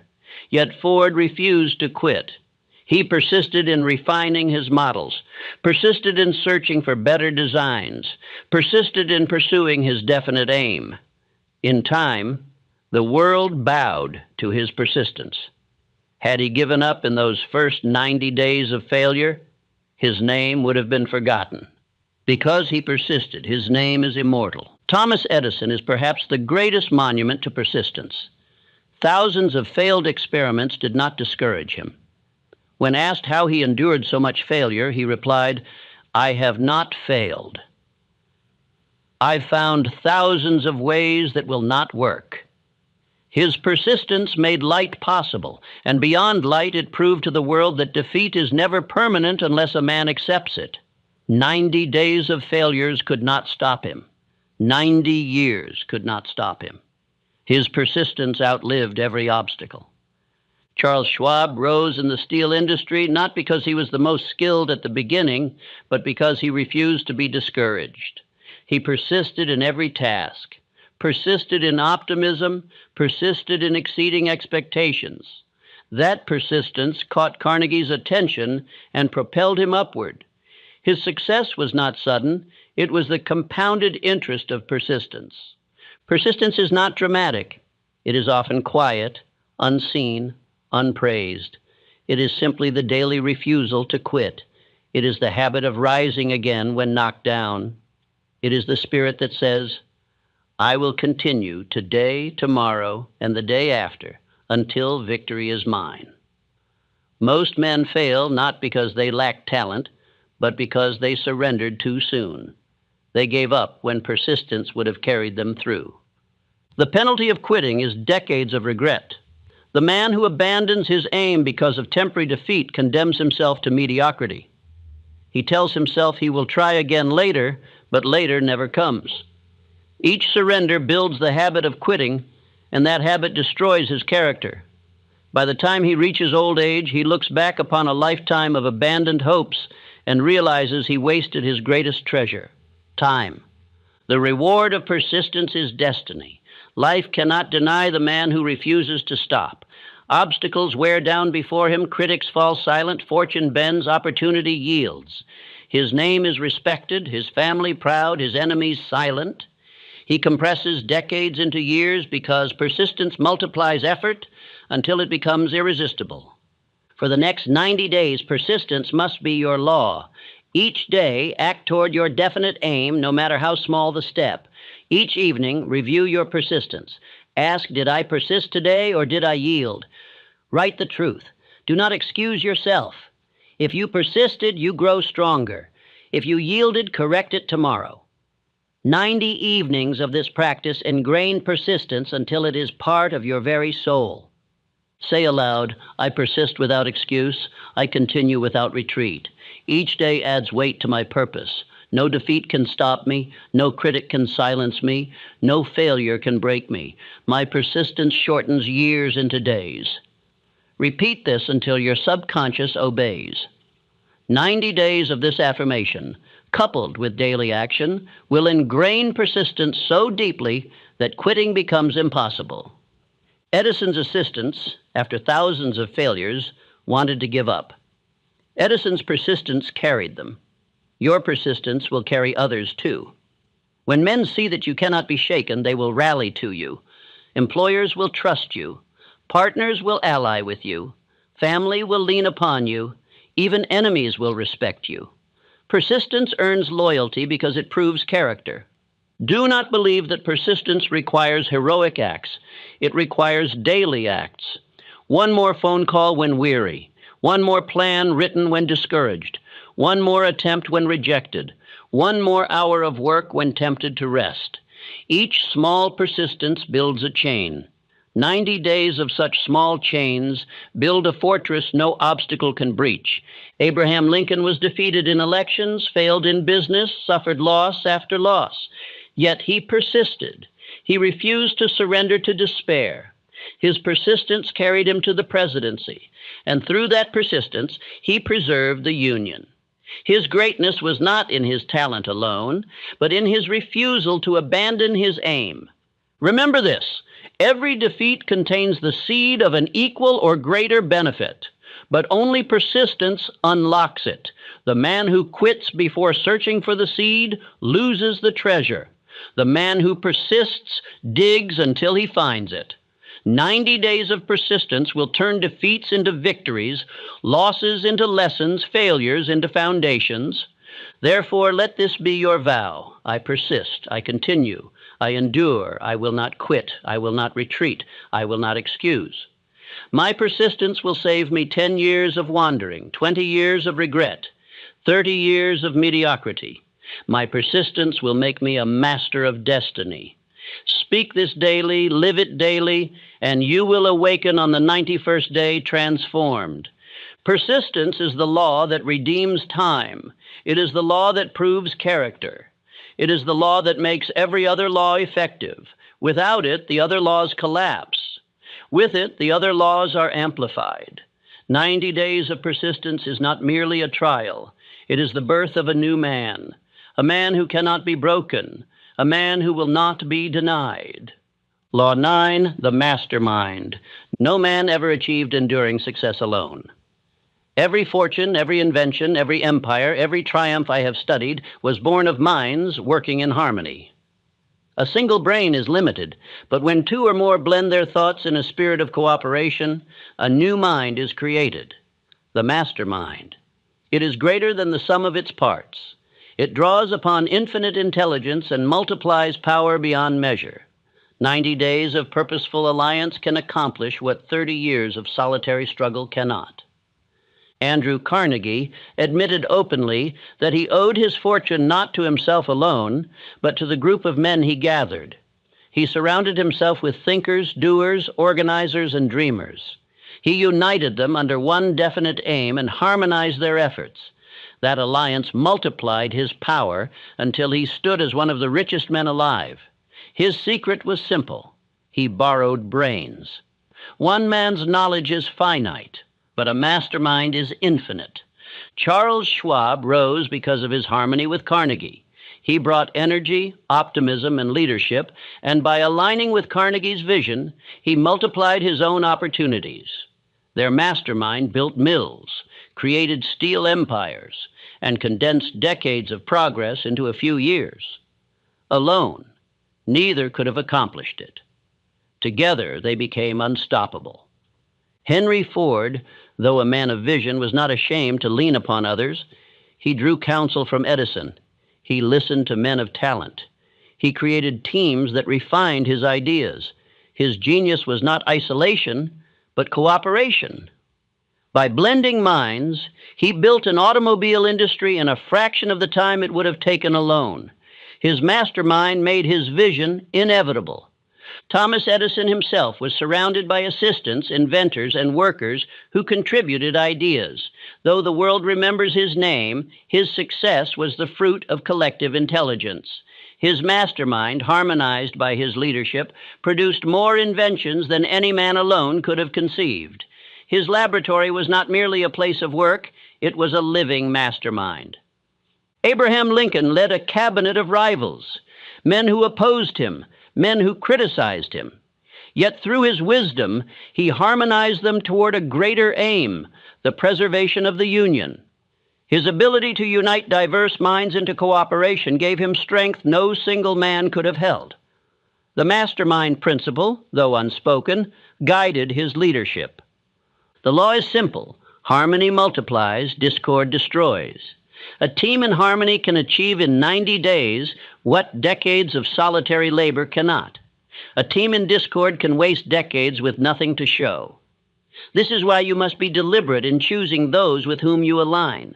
Yet Ford refused to quit. He persisted in refining his models, persisted in searching for better designs, persisted in pursuing his definite aim. In time, the world bowed to his persistence. Had he given up in those first 90 days of failure, his name would have been forgotten. Because he persisted, his name is immortal. Thomas Edison is perhaps the greatest monument to persistence. Thousands of failed experiments did not discourage him. When asked how he endured so much failure, he replied, "I have not failed. I've found thousands of ways that will not work." His persistence made light possible, and beyond light it proved to the world that defeat is never permanent unless a man accepts it. 90 days of failures could not stop him. 90 years could not stop him. His persistence outlived every obstacle. Charles Schwab rose in the steel industry not because he was the most skilled at the beginning, but because he refused to be discouraged. He persisted in every task, persisted in optimism, persisted in exceeding expectations. That persistence caught Carnegie's attention and propelled him upward. His success was not sudden, it was the compounded interest of persistence. Persistence is not dramatic. It is often quiet, unseen, unpraised. It is simply the daily refusal to quit. It is the habit of rising again when knocked down. It is the spirit that says, I will continue today, tomorrow, and the day after until victory is mine. Most men fail not because they lack talent, but because they surrendered too soon. They gave up when persistence would have carried them through. The penalty of quitting is decades of regret. The man who abandons his aim because of temporary defeat condemns himself to mediocrity. He tells himself he will try again later, but later never comes. Each surrender builds the habit of quitting, and that habit destroys his character. By the time he reaches old age, he looks back upon a lifetime of abandoned hopes and realizes he wasted his greatest treasure, time. The reward of persistence is destiny. Life cannot deny the man who refuses to stop. Obstacles wear down before him, critics fall silent, fortune bends, opportunity yields. His name is respected, his family proud, his enemies silent. He compresses decades into years because persistence multiplies effort until it becomes irresistible. For the next 90 days, persistence must be your law. Each day, act toward your definite aim, no matter how small the step. Each evening, review your persistence. Ask, did I persist today or did I yield? Write the truth. Do not excuse yourself. If you persisted, you grow stronger. If you yielded, correct it tomorrow. 90 evenings of this practice ingrain persistence until it is part of your very soul. Say aloud, I persist without excuse. I continue without retreat. Each day adds weight to my purpose. No defeat can stop me. No critic can silence me. No failure can break me. My persistence shortens years into days. Repeat this until your subconscious obeys. 90 days of this affirmation, coupled with daily action, will ingrain persistence so deeply that quitting becomes impossible. Edison's assistants, after thousands of failures, wanted to give up. Edison's persistence carried them. Your persistence will carry others too. When men see that you cannot be shaken, they will rally to you. Employers will trust you. Partners will ally with you. Family will lean upon you. Even enemies will respect you. Persistence earns loyalty because it proves character. Do not believe that persistence requires heroic acts. It requires daily acts. One more phone call when weary. One more plan written when discouraged. One more attempt when rejected. One more hour of work when tempted to rest. Each small persistence builds a chain. 90 days of such small chains build a fortress no obstacle can breach. Abraham Lincoln was defeated in elections, failed in business, suffered loss after loss. Yet he persisted. He refused to surrender to despair. His persistence carried him to the presidency, and through that persistence, he preserved the Union. His greatness was not in his talent alone, but in his refusal to abandon his aim. Remember this, every defeat contains the seed of an equal or greater benefit, but only persistence unlocks it. The man who quits before searching for the seed loses the treasure. The man who persists digs until he finds it. 90 days of persistence will turn defeats into victories, losses into lessons, failures into foundations. Therefore, let this be your vow. I persist, I continue, I endure, I will not quit, I will not retreat, I will not excuse. My persistence will save me 10 years of wandering, 20 years of regret, 30 years of mediocrity. My persistence will make me a master of destiny. Speak this daily, live it daily, and you will awaken on the 91st day transformed. Persistence is the law that redeems time. It is the law that proves character. It is the law that makes every other law effective. Without it, the other laws collapse. With it, the other laws are amplified. 90 days of persistence is not merely a trial. It is the birth of a new man, a man who cannot be broken, a man who will not be denied. Law 9, the mastermind. No man ever achieved enduring success alone. Every fortune, every invention, every empire, every triumph I have studied was born of minds working in harmony. A single brain is limited, but when two or more blend their thoughts in a spirit of cooperation, a new mind is created, the mastermind. It is greater than the sum of its parts. It draws upon infinite intelligence and multiplies power beyond measure. 90 days of purposeful alliance can accomplish what 30 years of solitary struggle cannot. Andrew Carnegie admitted openly that he owed his fortune not to himself alone, but to the group of men he gathered. He surrounded himself with thinkers, doers, organizers, and dreamers. He united them under one definite aim and harmonized their efforts. That alliance multiplied his power until he stood as one of the richest men alive. His secret was simple. He borrowed brains. One man's knowledge is finite, but a mastermind is infinite. Charles Schwab rose because of his harmony with Carnegie. He brought energy, optimism, and leadership, and by aligning with Carnegie's vision, he multiplied his own opportunities. Their mastermind built mills, created steel empires, and condensed decades of progress into a few years. Alone, neither could have accomplished it. Together, they became unstoppable. Henry Ford, though a man of vision, was not ashamed to lean upon others. He drew counsel from Edison. He listened to men of talent. He created teams that refined his ideas. His genius was not isolation, but cooperation. By blending minds, he built an automobile industry in a fraction of the time it would have taken alone. His mastermind made his vision inevitable. Thomas Edison himself was surrounded by assistants, inventors, and workers who contributed ideas. Though the world remembers his name, his success was the fruit of collective intelligence. His mastermind, harmonized by his leadership, produced more inventions than any man alone could have conceived. His laboratory was not merely a place of work, it was a living mastermind. Abraham Lincoln led a cabinet of rivals, men who opposed him, men who criticized him. Yet through his wisdom, he harmonized them toward a greater aim, the preservation of the Union. His ability to unite diverse minds into cooperation gave him strength no single man could have held. The mastermind principle, though unspoken, guided his leadership. The law is simple. Harmony multiplies, discord destroys. A team in harmony can achieve in 90 days what decades of solitary labor cannot. A team in discord can waste decades with nothing to show. This is why you must be deliberate in choosing those with whom you align.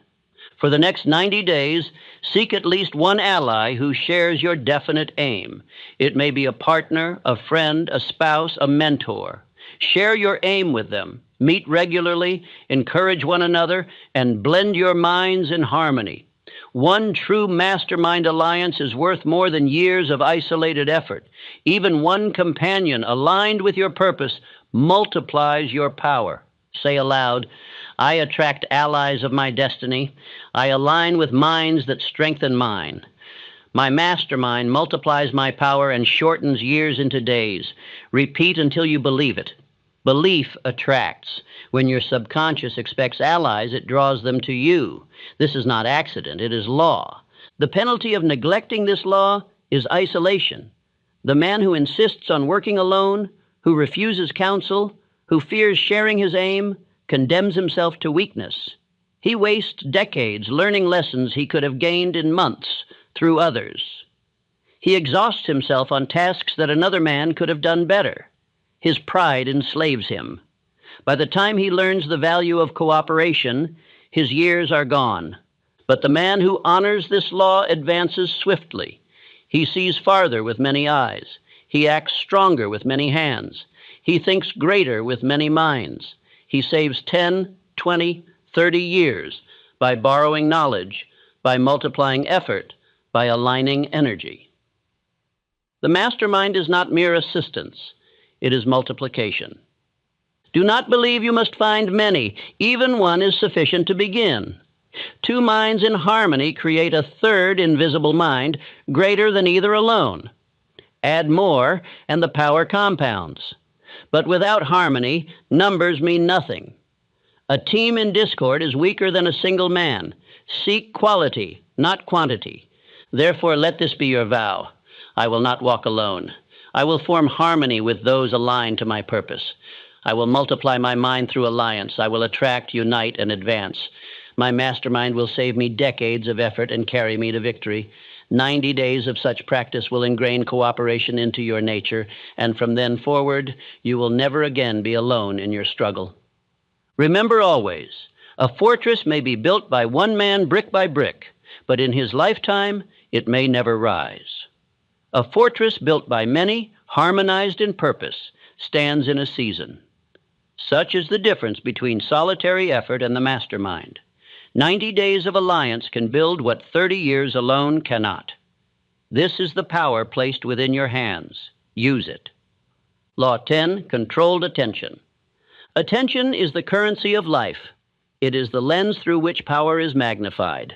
For the next 90 days, seek at least one ally who shares your definite aim. It may be a partner, a friend, a spouse, a mentor. Share your aim with them. Meet regularly, encourage one another, and blend your minds in harmony. One true mastermind alliance is worth more than years of isolated effort. Even one companion aligned with your purpose multiplies your power. Say aloud, I attract allies of my destiny. I align with minds that strengthen mine. My mastermind multiplies my power and shortens years into days. Repeat until you believe it. Belief attracts. When your subconscious expects allies, it draws them to you. This is not accident, it is law. The penalty of neglecting this law is isolation. The man who insists on working alone, who refuses counsel, who fears sharing his aim, condemns himself to weakness. He wastes decades learning lessons he could have gained in months through others. He exhausts himself on tasks that another man could have done better. His pride enslaves him. By the time he learns the value of cooperation, his years are gone. But the man who honors this law advances swiftly. He sees farther with many eyes. He acts stronger with many hands. He thinks greater with many minds. He saves 10, 20, 30 years by borrowing knowledge, by multiplying effort, by aligning energy. The mastermind is not mere assistance. It is multiplication. Do not believe you must find many. Even one is sufficient to begin. Two minds in harmony create a third invisible mind, greater than either alone. Add more, and the power compounds. But without harmony, numbers mean nothing. A team in discord is weaker than a single man. Seek quality, not quantity. Therefore, let this be your vow. I will not walk alone. I will form harmony with those aligned to my purpose. I will multiply my mind through alliance. I will attract, unite, and advance. My mastermind will save me decades of effort and carry me to victory. 90 days of such practice will ingrain cooperation into your nature, and from then forward, you will never again be alone in your struggle. Remember always, a fortress may be built by one man brick by brick, but in his lifetime, it may never rise. A fortress built by many, harmonized in purpose, stands in a season. Such is the difference between solitary effort and the mastermind. 90 days of alliance can build what 30 years alone cannot. This is the power placed within your hands. Use it. Law 10, controlled attention. Attention is the currency of life. It is the lens through which power is magnified,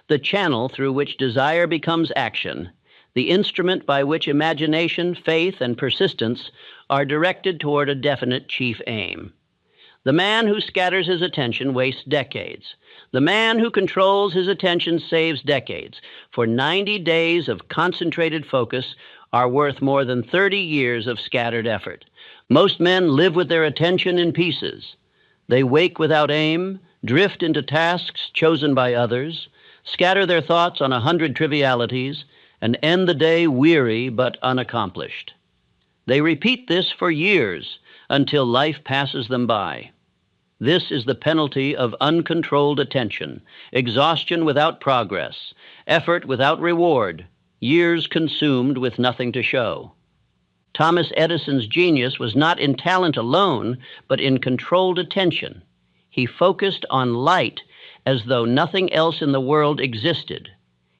the channel through which desire becomes action, the instrument by which imagination, faith, and persistence are directed toward a definite chief aim. The man who scatters his attention wastes decades. The man who controls his attention saves decades, for 90 days of concentrated focus are worth more than 30 years of scattered effort. Most men live with their attention in pieces. They wake without aim, drift into tasks chosen by others, scatter their thoughts on 100 trivialities, and end the day weary but unaccomplished. They repeat this for years until life passes them by. This is the penalty of uncontrolled attention, exhaustion without progress, effort without reward, years consumed with nothing to show. Thomas Edison's genius was not in talent alone, but in controlled attention. He focused on light as though nothing else in the world existed.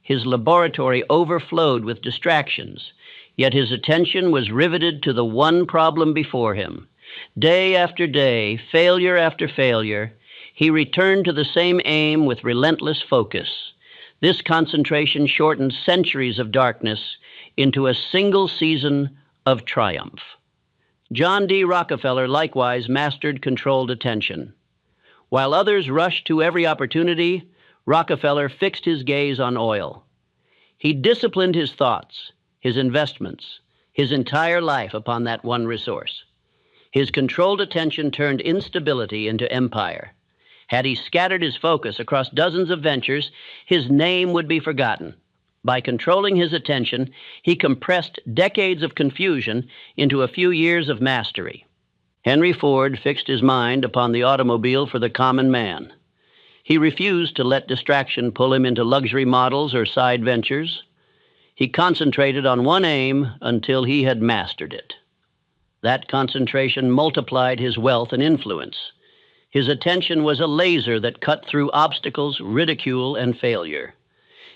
His laboratory overflowed with distractions, yet his attention was riveted to the one problem before him. Day after day, failure after failure, he returned to the same aim with relentless focus. This concentration shortened centuries of darkness into a single season of triumph. John D. Rockefeller likewise mastered controlled attention. While others rushed to every opportunity, Rockefeller fixed his gaze on oil. He disciplined his thoughts, his investments, his entire life upon that one resource. His controlled attention turned instability into empire. Had he scattered his focus across dozens of ventures, his name would be forgotten. By controlling his attention, he compressed decades of confusion into a few years of mastery. Henry Ford fixed his mind upon the automobile for the common man. He refused to let distraction pull him into luxury models or side ventures. He concentrated on one aim until he had mastered it. That concentration multiplied his wealth and influence. His attention was a laser that cut through obstacles, ridicule, and failure.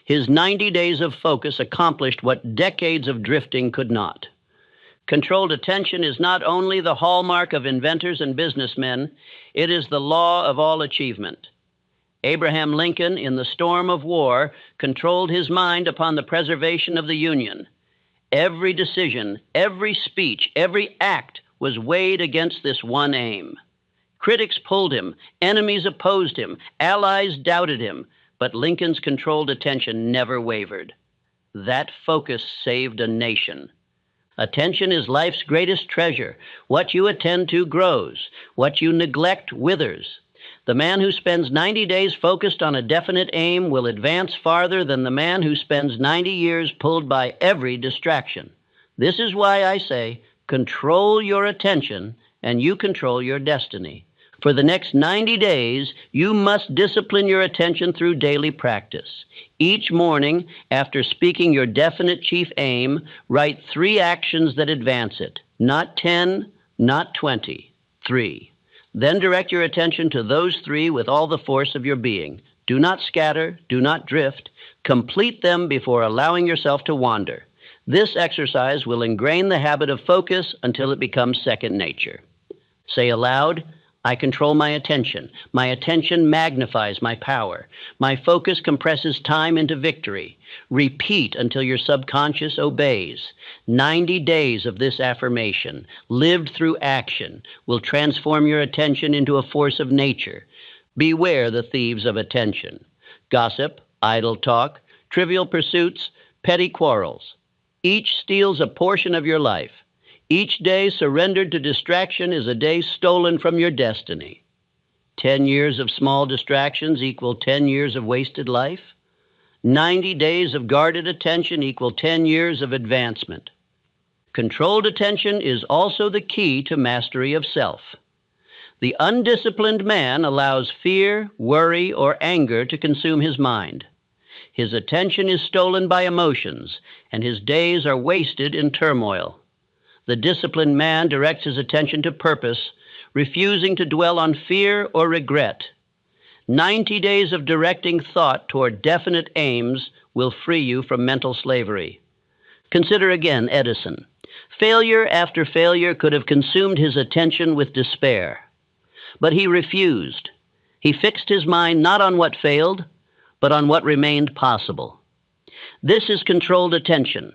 His 90 days of focus accomplished what decades of drifting could not. Controlled attention is not only the hallmark of inventors and businessmen, it is the law of all achievement. Abraham Lincoln, in the storm of war, controlled his mind upon the preservation of the Union. Every decision, every speech, every act was weighed against this one aim. Critics pulled him, enemies opposed him, allies doubted him, but Lincoln's controlled attention never wavered. That focus saved a nation. Attention is life's greatest treasure. What you attend to grows. What you neglect withers. The man who spends 90 days focused on a definite aim will advance farther than the man who spends 90 years pulled by every distraction. This is why I say, control your attention and you control your destiny. For the next 90 days, you must discipline your attention through daily practice. Each morning, after speaking your definite chief aim, write 3 actions that advance it. Not 10, not 20, 3. Then direct your attention to those 3 with all the force of your being. Do not scatter, do not drift. Complete them before allowing yourself to wander. This exercise will ingrain the habit of focus until it becomes second nature. Say aloud, I control my attention. My attention magnifies my power. My focus compresses time into victory. Repeat until your subconscious obeys. 90 days of this affirmation, lived through action, will transform your attention into a force of nature. Beware the thieves of attention. Gossip, idle talk, trivial pursuits, petty quarrels. Each steals a portion of your life. Each day surrendered to distraction is a day stolen from your destiny. 10 years of small distractions equal 10 years of wasted life. 90 days of guarded attention equal 10 years of advancement. Controlled attention is also the key to mastery of self. The undisciplined man allows fear, worry, or anger to consume his mind. His attention is stolen by emotions, and his days are wasted in turmoil. The disciplined man directs his attention to purpose, refusing to dwell on fear or regret. 90 days of directing thought toward definite aims will free you from mental slavery. Consider again Edison. Failure after failure could have consumed his attention with despair. But he refused. He fixed his mind not on what failed, but on what remained possible. This is controlled attention.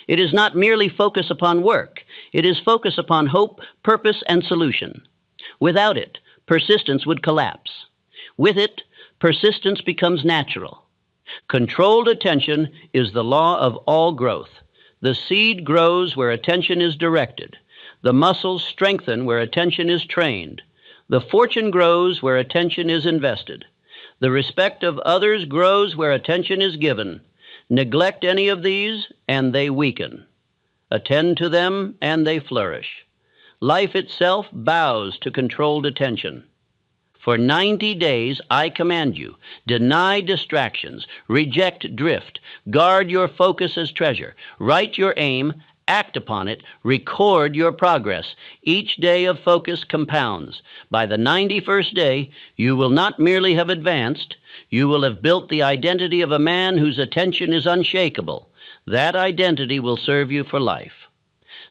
It is not merely focus upon work. It is focus upon hope, purpose, and solution. Without it, persistence would collapse. With it, persistence becomes natural. Controlled attention is the law of all growth. The seed grows where attention is directed. The muscles strengthen where attention is trained. The fortune grows where attention is invested. The respect of others grows where attention is given. Neglect any of these, and they weaken. Attend to them, and they flourish. Life itself bows to controlled attention. For 90 days, I command you, deny distractions, reject drift, guard your focus as treasure, write your aim, act upon it, record your progress. Each day of focus compounds. By the 91st day, you will not merely have advanced, you will have built the identity of a man whose attention is unshakable. That identity will serve you for life.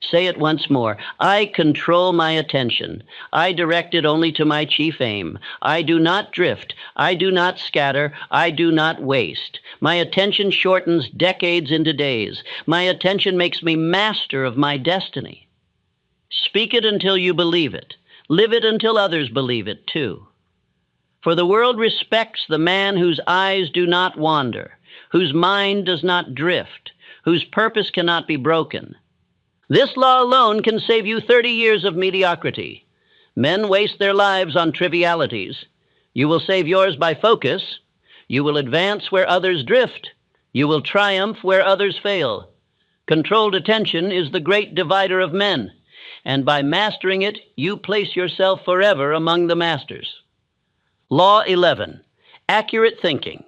Say it once more. I control my attention. I direct it only to my chief aim. I do not drift. I do not scatter. I do not waste. My attention shortens decades into days. My attention makes me master of my destiny. Speak it until you believe it. Live it until others believe it too. For the world respects the man whose eyes do not wander, whose mind does not drift, whose purpose cannot be broken. This law alone can save you 30 years of mediocrity. Men waste their lives on trivialities. You will save yours by focus. You will advance where others drift. You will triumph where others fail. Controlled attention is the great divider of men, and by mastering it, you place yourself forever among the masters. Law 11, accurate thinking.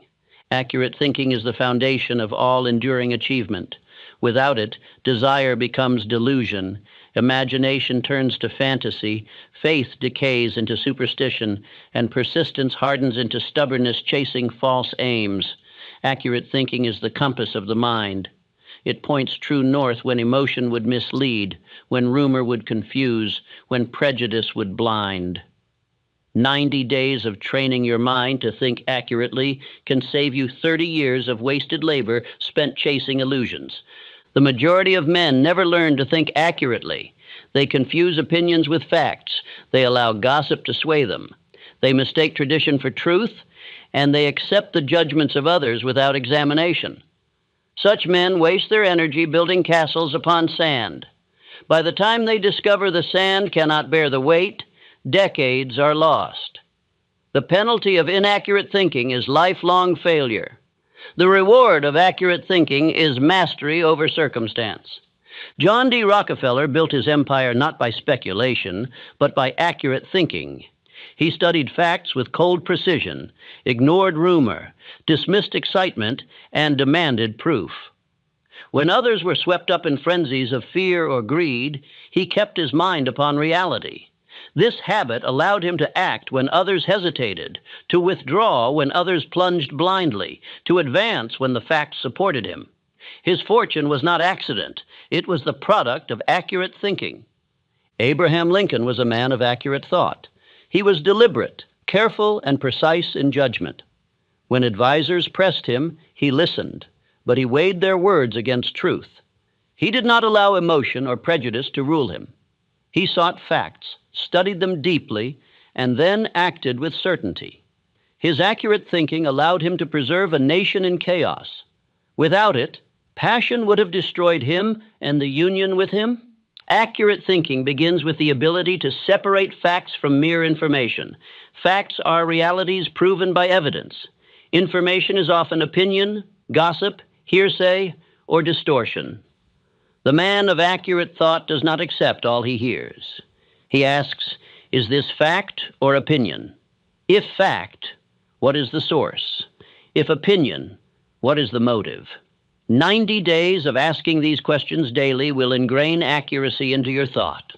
Accurate thinking is the foundation of all enduring achievement. Without it, desire becomes delusion, imagination turns to fantasy, faith decays into superstition, and persistence hardens into stubbornness chasing false aims. Accurate thinking is the compass of the mind. It points true north when emotion would mislead, when rumor would confuse, when prejudice would blind. 90 days of training your mind to think accurately can save you 30 years of wasted labor spent chasing illusions. The majority of men never learn to think accurately. They confuse opinions with facts. They allow gossip to sway them. They mistake tradition for truth, and they accept the judgments of others without examination. Such men waste their energy building castles upon sand. By the time they discover the sand cannot bear the weight, decades are lost. The penalty of inaccurate thinking is lifelong failure. The reward of accurate thinking is mastery over circumstance. John D. Rockefeller built his empire not by speculation, but by accurate thinking. He studied facts with cold precision, ignored rumor, dismissed excitement, and demanded proof. When others were swept up in frenzies of fear or greed, he kept his mind upon reality. This habit allowed him to act when others hesitated, to withdraw when others plunged blindly, to advance when the facts supported him. His fortune was not accident. It was the product of accurate thinking. Abraham Lincoln was a man of accurate thought. He was deliberate, careful, and precise in judgment. When advisers pressed him, he listened, but he weighed their words against truth. He did not allow emotion or prejudice to rule him. He sought facts, studied them deeply, and then acted with certainty. His accurate thinking allowed him to preserve a nation in chaos. Without it, passion would have destroyed him and the union with him. Accurate thinking begins with the ability to separate facts from mere information. Facts are realities proven by evidence. Information is often opinion, gossip, hearsay, or distortion. The man of accurate thought does not accept all he hears. He asks, is this fact or opinion? If fact, what is the source? If opinion, what is the motive? 90 days of asking these questions daily will ingrain accuracy into your thought.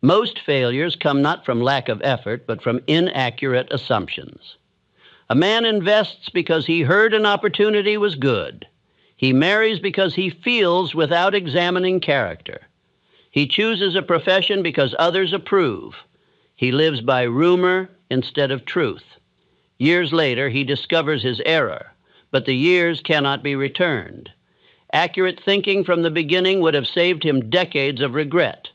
Most failures come not from lack of effort, but from inaccurate assumptions. A man invests because he heard an opportunity was good. He marries because he feels without examining character. He chooses a profession because others approve. He lives by rumor instead of truth. Years later, he discovers his error, but the years cannot be returned. Accurate thinking from the beginning would have saved him decades of regret.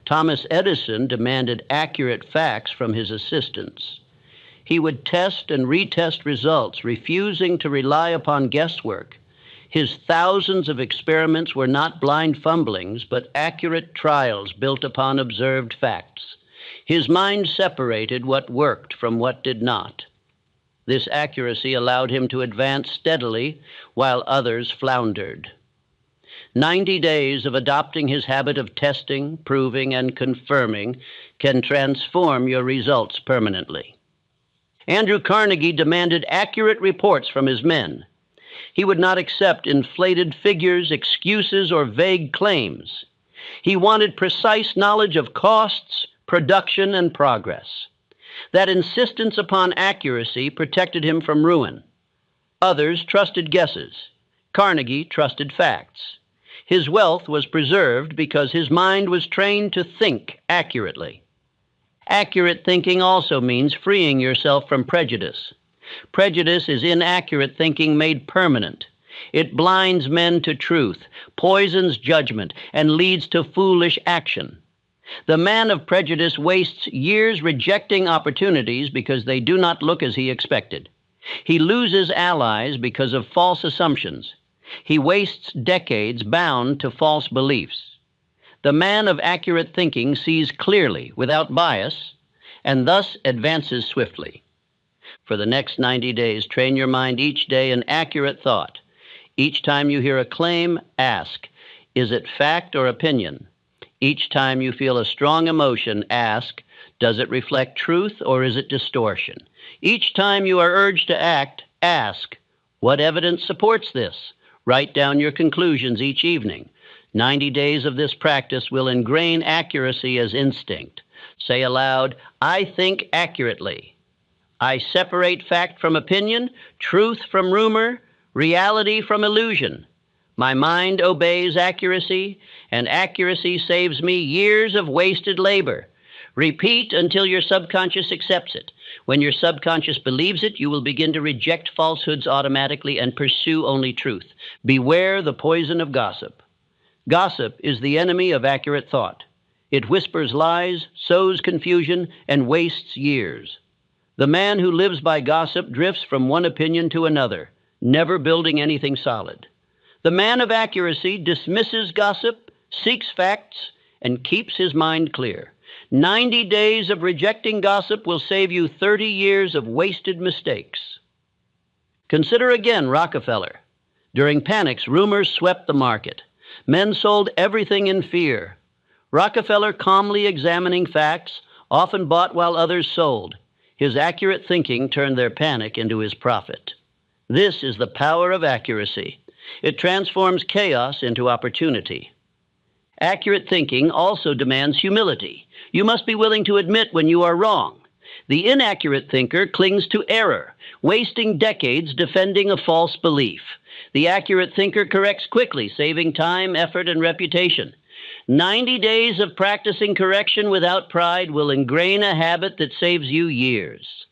Thomas Edison demanded accurate facts from his assistants. He would test and retest results, refusing to rely upon guesswork. His thousands of experiments were not blind fumblings, but accurate trials built upon observed facts. His mind separated what worked from what did not. This accuracy allowed him to advance steadily while others floundered. 90 days of adopting his habit of testing, proving, and confirming can transform your results permanently. Andrew Carnegie demanded accurate reports from his men. He would not accept inflated figures, excuses, or vague claims. He wanted precise knowledge of costs, production, and progress. That insistence upon accuracy protected him from ruin. Others trusted guesses. Carnegie trusted facts. His wealth was preserved because his mind was trained to think accurately. Accurate thinking also means freeing yourself from prejudice. Prejudice is inaccurate thinking made permanent. It blinds men to truth, poisons judgment, and leads to foolish action. The man of prejudice wastes years rejecting opportunities because they do not look as he expected. He loses allies because of false assumptions. He wastes decades bound to false beliefs. The man of accurate thinking sees clearly, without bias, and thus advances swiftly. For the next 90 days, train your mind each day in accurate thought. Each time you hear a claim, ask, is it fact or opinion? Each time you feel a strong emotion, ask, does it reflect truth or is it distortion? Each time you are urged to act, ask, what evidence supports this? Write down your conclusions each evening. 90 days of this practice will ingrain accuracy as instinct. Say aloud, I think accurately. I separate fact from opinion, truth from rumor, reality from illusion. My mind obeys accuracy, and accuracy saves me years of wasted labor. Repeat until your subconscious accepts it. When your subconscious believes it, you will begin to reject falsehoods automatically and pursue only truth. Beware the poison of gossip. Gossip is the enemy of accurate thought. It whispers lies, sows confusion, and wastes years. The man who lives by gossip drifts from one opinion to another, never building anything solid. The man of accuracy dismisses gossip, seeks facts, and keeps his mind clear. 90 days of rejecting gossip will save you 30 years of wasted mistakes. Consider again Rockefeller. During panics, rumors swept the market. Men sold everything in fear. Rockefeller, calmly examining facts, often bought while others sold. His accurate thinking turned their panic into his profit. This is the power of accuracy. It transforms chaos into opportunity. Accurate thinking also demands humility. You must be willing to admit when you are wrong. The inaccurate thinker clings to error, wasting decades defending a false belief. The accurate thinker corrects quickly, saving time, effort, and reputation. 90 days of practicing correction without pride will ingrain a habit that saves you years.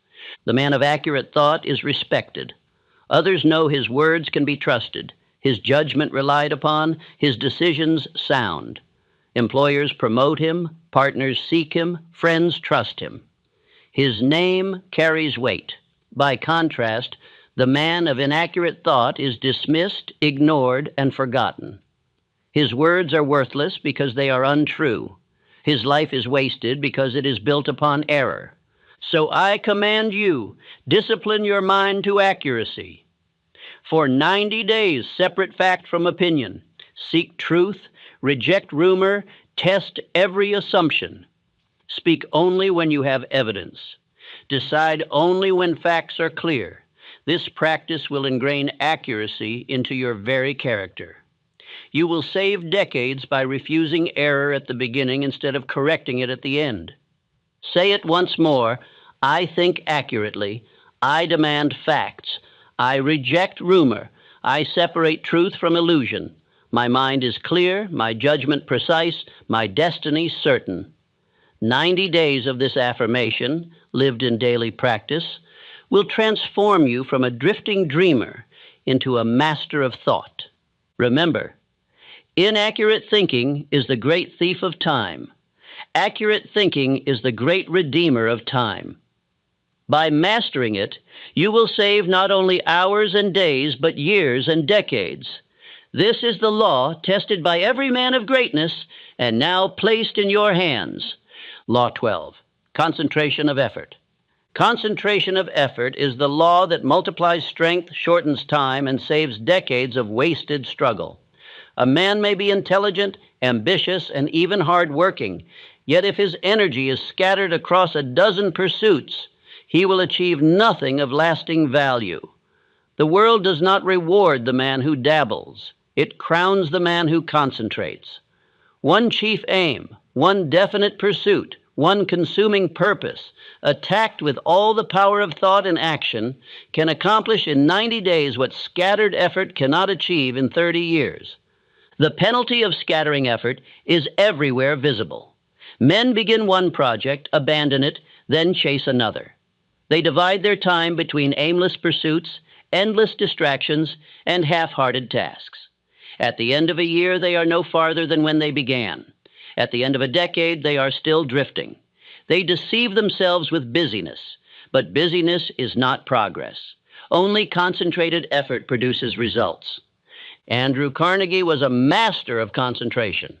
The man of accurate thought is respected. Others know his words can be trusted, his judgment relied upon, his decisions sound. Employers promote him, partners seek him, friends trust him. His name carries weight. By contrast, the man of inaccurate thought is dismissed, ignored, and forgotten. His words are worthless because they are untrue. His life is wasted because it is built upon error. So I command you, discipline your mind to accuracy. For 90 days, separate fact from opinion. Seek truth, reject rumor, test every assumption. Speak only when you have evidence. Decide only when facts are clear. This practice will ingrain accuracy into your very character. You will save decades by refusing error at the beginning instead of correcting it at the end. Say it once more. I think accurately. I demand facts. I reject rumor. I separate truth from illusion. My mind is clear, my judgment precise, my destiny certain. 90 days of this affirmation, lived in daily practice, will transform you from a drifting dreamer into a master of thought. Remember, inaccurate thinking is the great thief of time. Accurate thinking is the great redeemer of time. By mastering it, you will save not only hours and days, but years and decades. This is the law tested by every man of greatness and now placed in your hands. Law 12, concentration of effort. Concentration of effort is the law that multiplies strength, shortens time, and saves decades of wasted struggle. A man may be intelligent, ambitious, and even hard-working, yet if his energy is scattered across a dozen pursuits, he will achieve nothing of lasting value. The world does not reward the man who dabbles. It crowns the man who concentrates. One chief aim, one definite pursuit, one consuming purpose, attacked with all the power of thought and action, can accomplish in 90 days what scattered effort cannot achieve in 30 years. The penalty of scattering effort is everywhere visible. Men begin one project, abandon it, then chase another. They divide their time between aimless pursuits, endless distractions, and half-hearted tasks. At the end of a year, they are no farther than when they began. At the end of a decade, they are still drifting. They deceive themselves with busyness, but busyness is not progress. Only concentrated effort produces results. Andrew Carnegie was a master of concentration.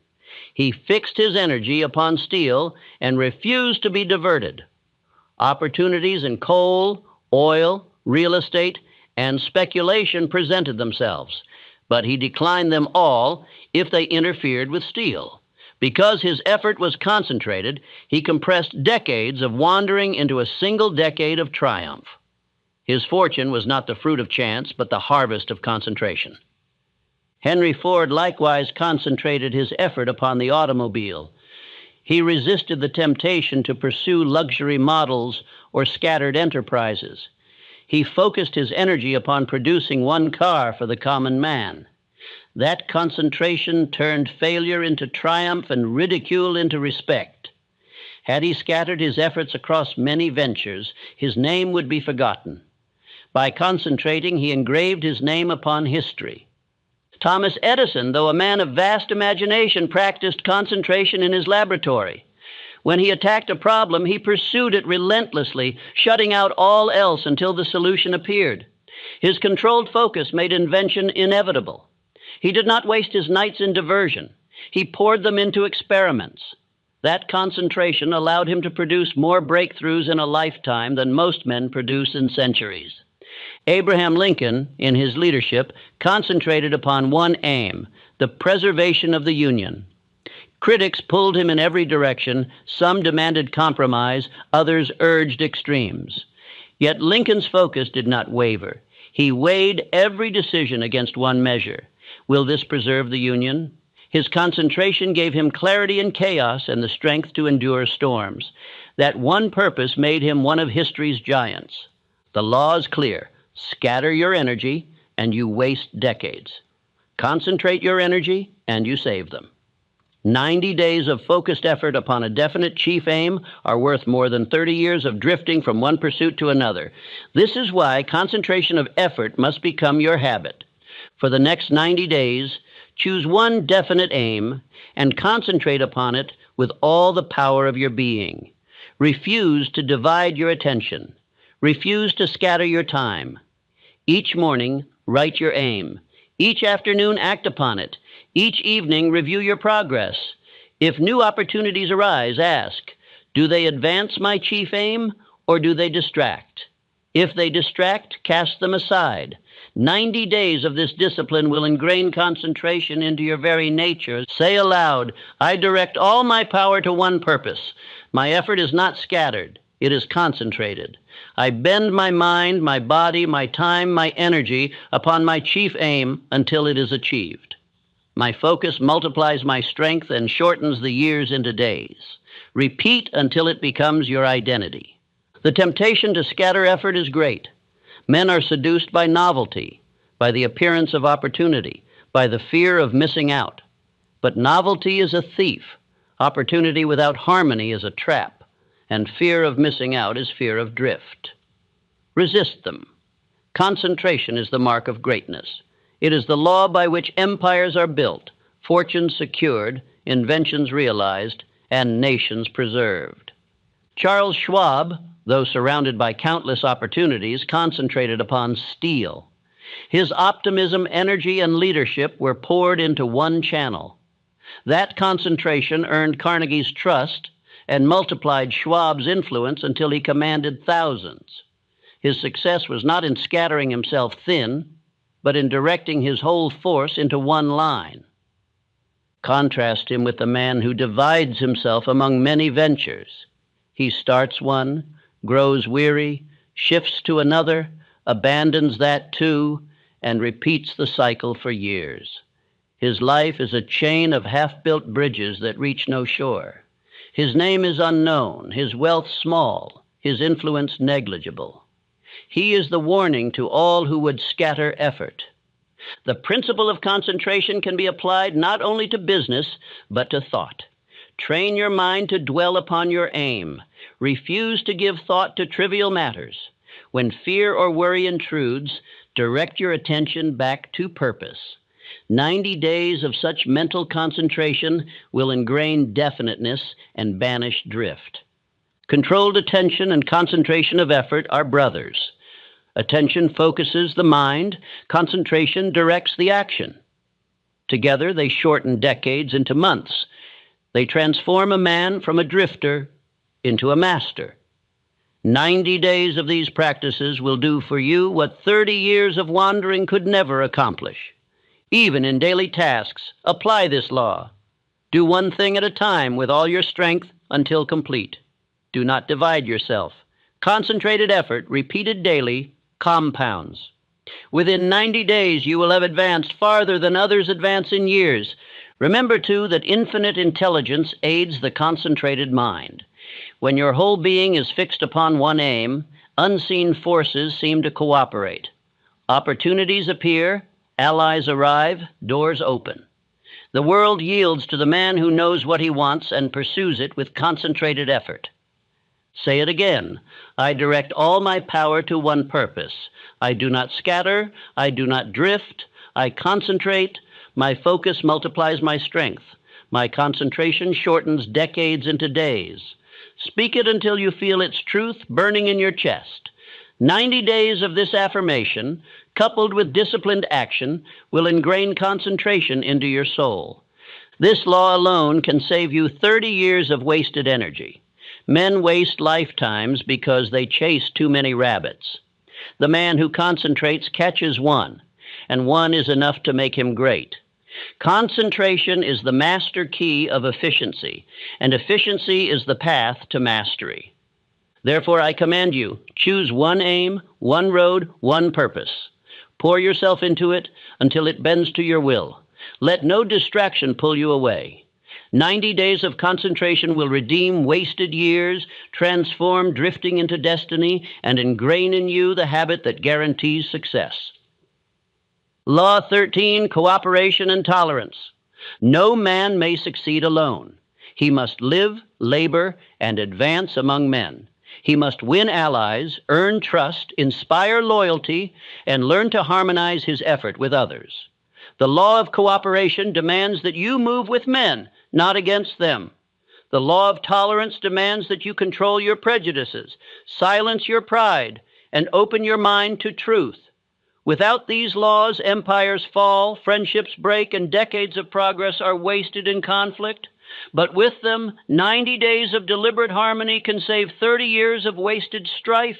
He fixed his energy upon steel and refused to be diverted. Opportunities in coal, oil, real estate, and speculation presented themselves, but he declined them all if they interfered with steel. Because his effort was concentrated, he compressed decades of wandering into a single decade of triumph. His fortune was not the fruit of chance, but the harvest of concentration. Henry Ford likewise concentrated his effort upon the automobile. He resisted the temptation to pursue luxury models or scattered enterprises. He focused his energy upon producing one car for the common man. That concentration turned failure into triumph and ridicule into respect. Had he scattered his efforts across many ventures, his name would be forgotten. By concentrating, he engraved his name upon history. Thomas Edison, though a man of vast imagination, practiced concentration in his laboratory. When he attacked a problem, he pursued it relentlessly, shutting out all else until the solution appeared. His controlled focus made invention inevitable. He did not waste his nights in diversion. He poured them into experiments. That concentration allowed him to produce more breakthroughs in a lifetime than most men produce in centuries. Abraham Lincoln, in his leadership, concentrated upon one aim, the preservation of the Union. Critics pulled him in every direction. Some demanded compromise, others urged extremes. Yet Lincoln's focus did not waver. He weighed every decision against one measure. Will this preserve the Union? His concentration gave him clarity in chaos and the strength to endure storms. That one purpose made him one of history's giants. The law is clear. Scatter your energy, and you waste decades. Concentrate your energy, and you save them. 90 days of focused effort upon a definite chief aim are worth more than 30 years of drifting from one pursuit to another. This is why concentration of effort must become your habit. For the next 90 days, choose one definite aim and concentrate upon it with all the power of your being. Refuse to divide your attention. Refuse to scatter your time. Each morning, write your aim. Each afternoon, act upon it. Each evening, review your progress. If new opportunities arise, ask, do they advance my chief aim or do they distract? If they distract, cast them aside. 90 days of this discipline will ingrain concentration into your very nature. Say aloud, I direct all my power to one purpose. My effort is not scattered. It is concentrated. I bend my mind, my body, my time, my energy upon my chief aim until it is achieved. My focus multiplies my strength and shortens the years into days. Repeat until it becomes your identity. The temptation to scatter effort is great. Men are seduced by novelty, by the appearance of opportunity, by the fear of missing out. But novelty is a thief. Opportunity without harmony is a trap. And fear of missing out is fear of drift. Resist them. Concentration is the mark of greatness. It is the law by which empires are built, fortunes secured, inventions realized, and nations preserved. Charles Schwab, though surrounded by countless opportunities, concentrated upon steel. His optimism, energy, and leadership were poured into one channel. That concentration earned Carnegie's trust and multiplied Schwab's influence until he commanded thousands. His success was not in scattering himself thin, but in directing his whole force into one line. Contrast him with the man who divides himself among many ventures. He starts one, grows weary, shifts to another, abandons that too, and repeats the cycle for years. His life is a chain of half-built bridges that reach no shore. His name is unknown, his wealth small, his influence negligible. He is the warning to all who would scatter effort. The principle of concentration can be applied not only to business, but to thought. Train your mind to dwell upon your aim. Refuse to give thought to trivial matters. When fear or worry intrudes, direct your attention back to purpose. 90 days of such mental concentration will ingrain definiteness and banish drift. Controlled attention and concentration of effort are brothers. Attention focuses the mind, concentration directs the action. Together, they shorten decades into months. They transform a man from a drifter into a master. 90 days of these practices will do for you what 30 years of wandering could never accomplish. Even in daily tasks, apply this law. Do one thing at a time with all your strength until complete. Do not divide yourself. Concentrated effort, repeated daily, compounds. Within 90 days, you will have advanced farther than others advance in years. Remember, too, that infinite intelligence aids the concentrated mind. When your whole being is fixed upon one aim, unseen forces seem to cooperate. Opportunities appear, allies arrive, doors open. The world yields to the man who knows what he wants and pursues it with concentrated effort. Say it again. I direct all my power to one purpose. I do not scatter. I do not drift. I concentrate. My focus multiplies my strength. My concentration shortens decades into days. Speak it until you feel its truth burning in your chest. 90 days of this affirmation, coupled with disciplined action, will ingrain concentration into your soul. This law alone can save you 30 years of wasted energy. Men waste lifetimes because they chase too many rabbits. The man who concentrates catches one, and one is enough to make him great. Concentration is the master key of efficiency, and efficiency is the path to mastery. Therefore, I command you, choose one aim, one road, one purpose. Pour yourself into it until it bends to your will. Let no distraction pull you away. 90 days of concentration will redeem wasted years, transform drifting into destiny, and ingrain in you the habit that guarantees success. Law 13, cooperation and tolerance. No man may succeed alone. He must live, labor, and advance among men. He must win allies, earn trust, inspire loyalty, and learn to harmonize his effort with others. The law of cooperation demands that you move with men, not against them. The law of tolerance demands that you control your prejudices, silence your pride, and open your mind to truth. Without these laws, empires fall, friendships break, and decades of progress are wasted in conflict. But with them, 90 days of deliberate harmony can save 30 years of wasted strife.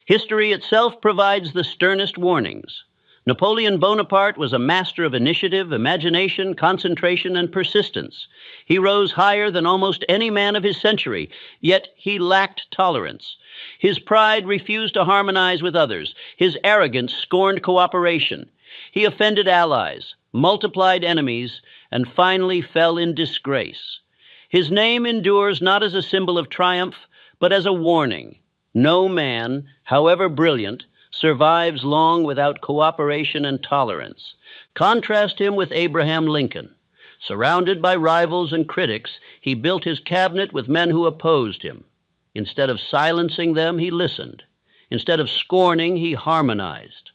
History itself provides the sternest warnings. Napoleon Bonaparte was a master of initiative, imagination, concentration, and persistence. He rose higher than almost any man of his century, yet he lacked tolerance. His pride refused to harmonize with others. His arrogance scorned cooperation. He offended allies, multiplied enemies, and finally fell in disgrace. His name endures not as a symbol of triumph, but as a warning. No man, however brilliant, survives long without cooperation and tolerance. Contrast him with Abraham Lincoln. Surrounded by rivals and critics, he built his cabinet with men who opposed him. Instead of silencing them, he listened. Instead of scorning, he harmonized.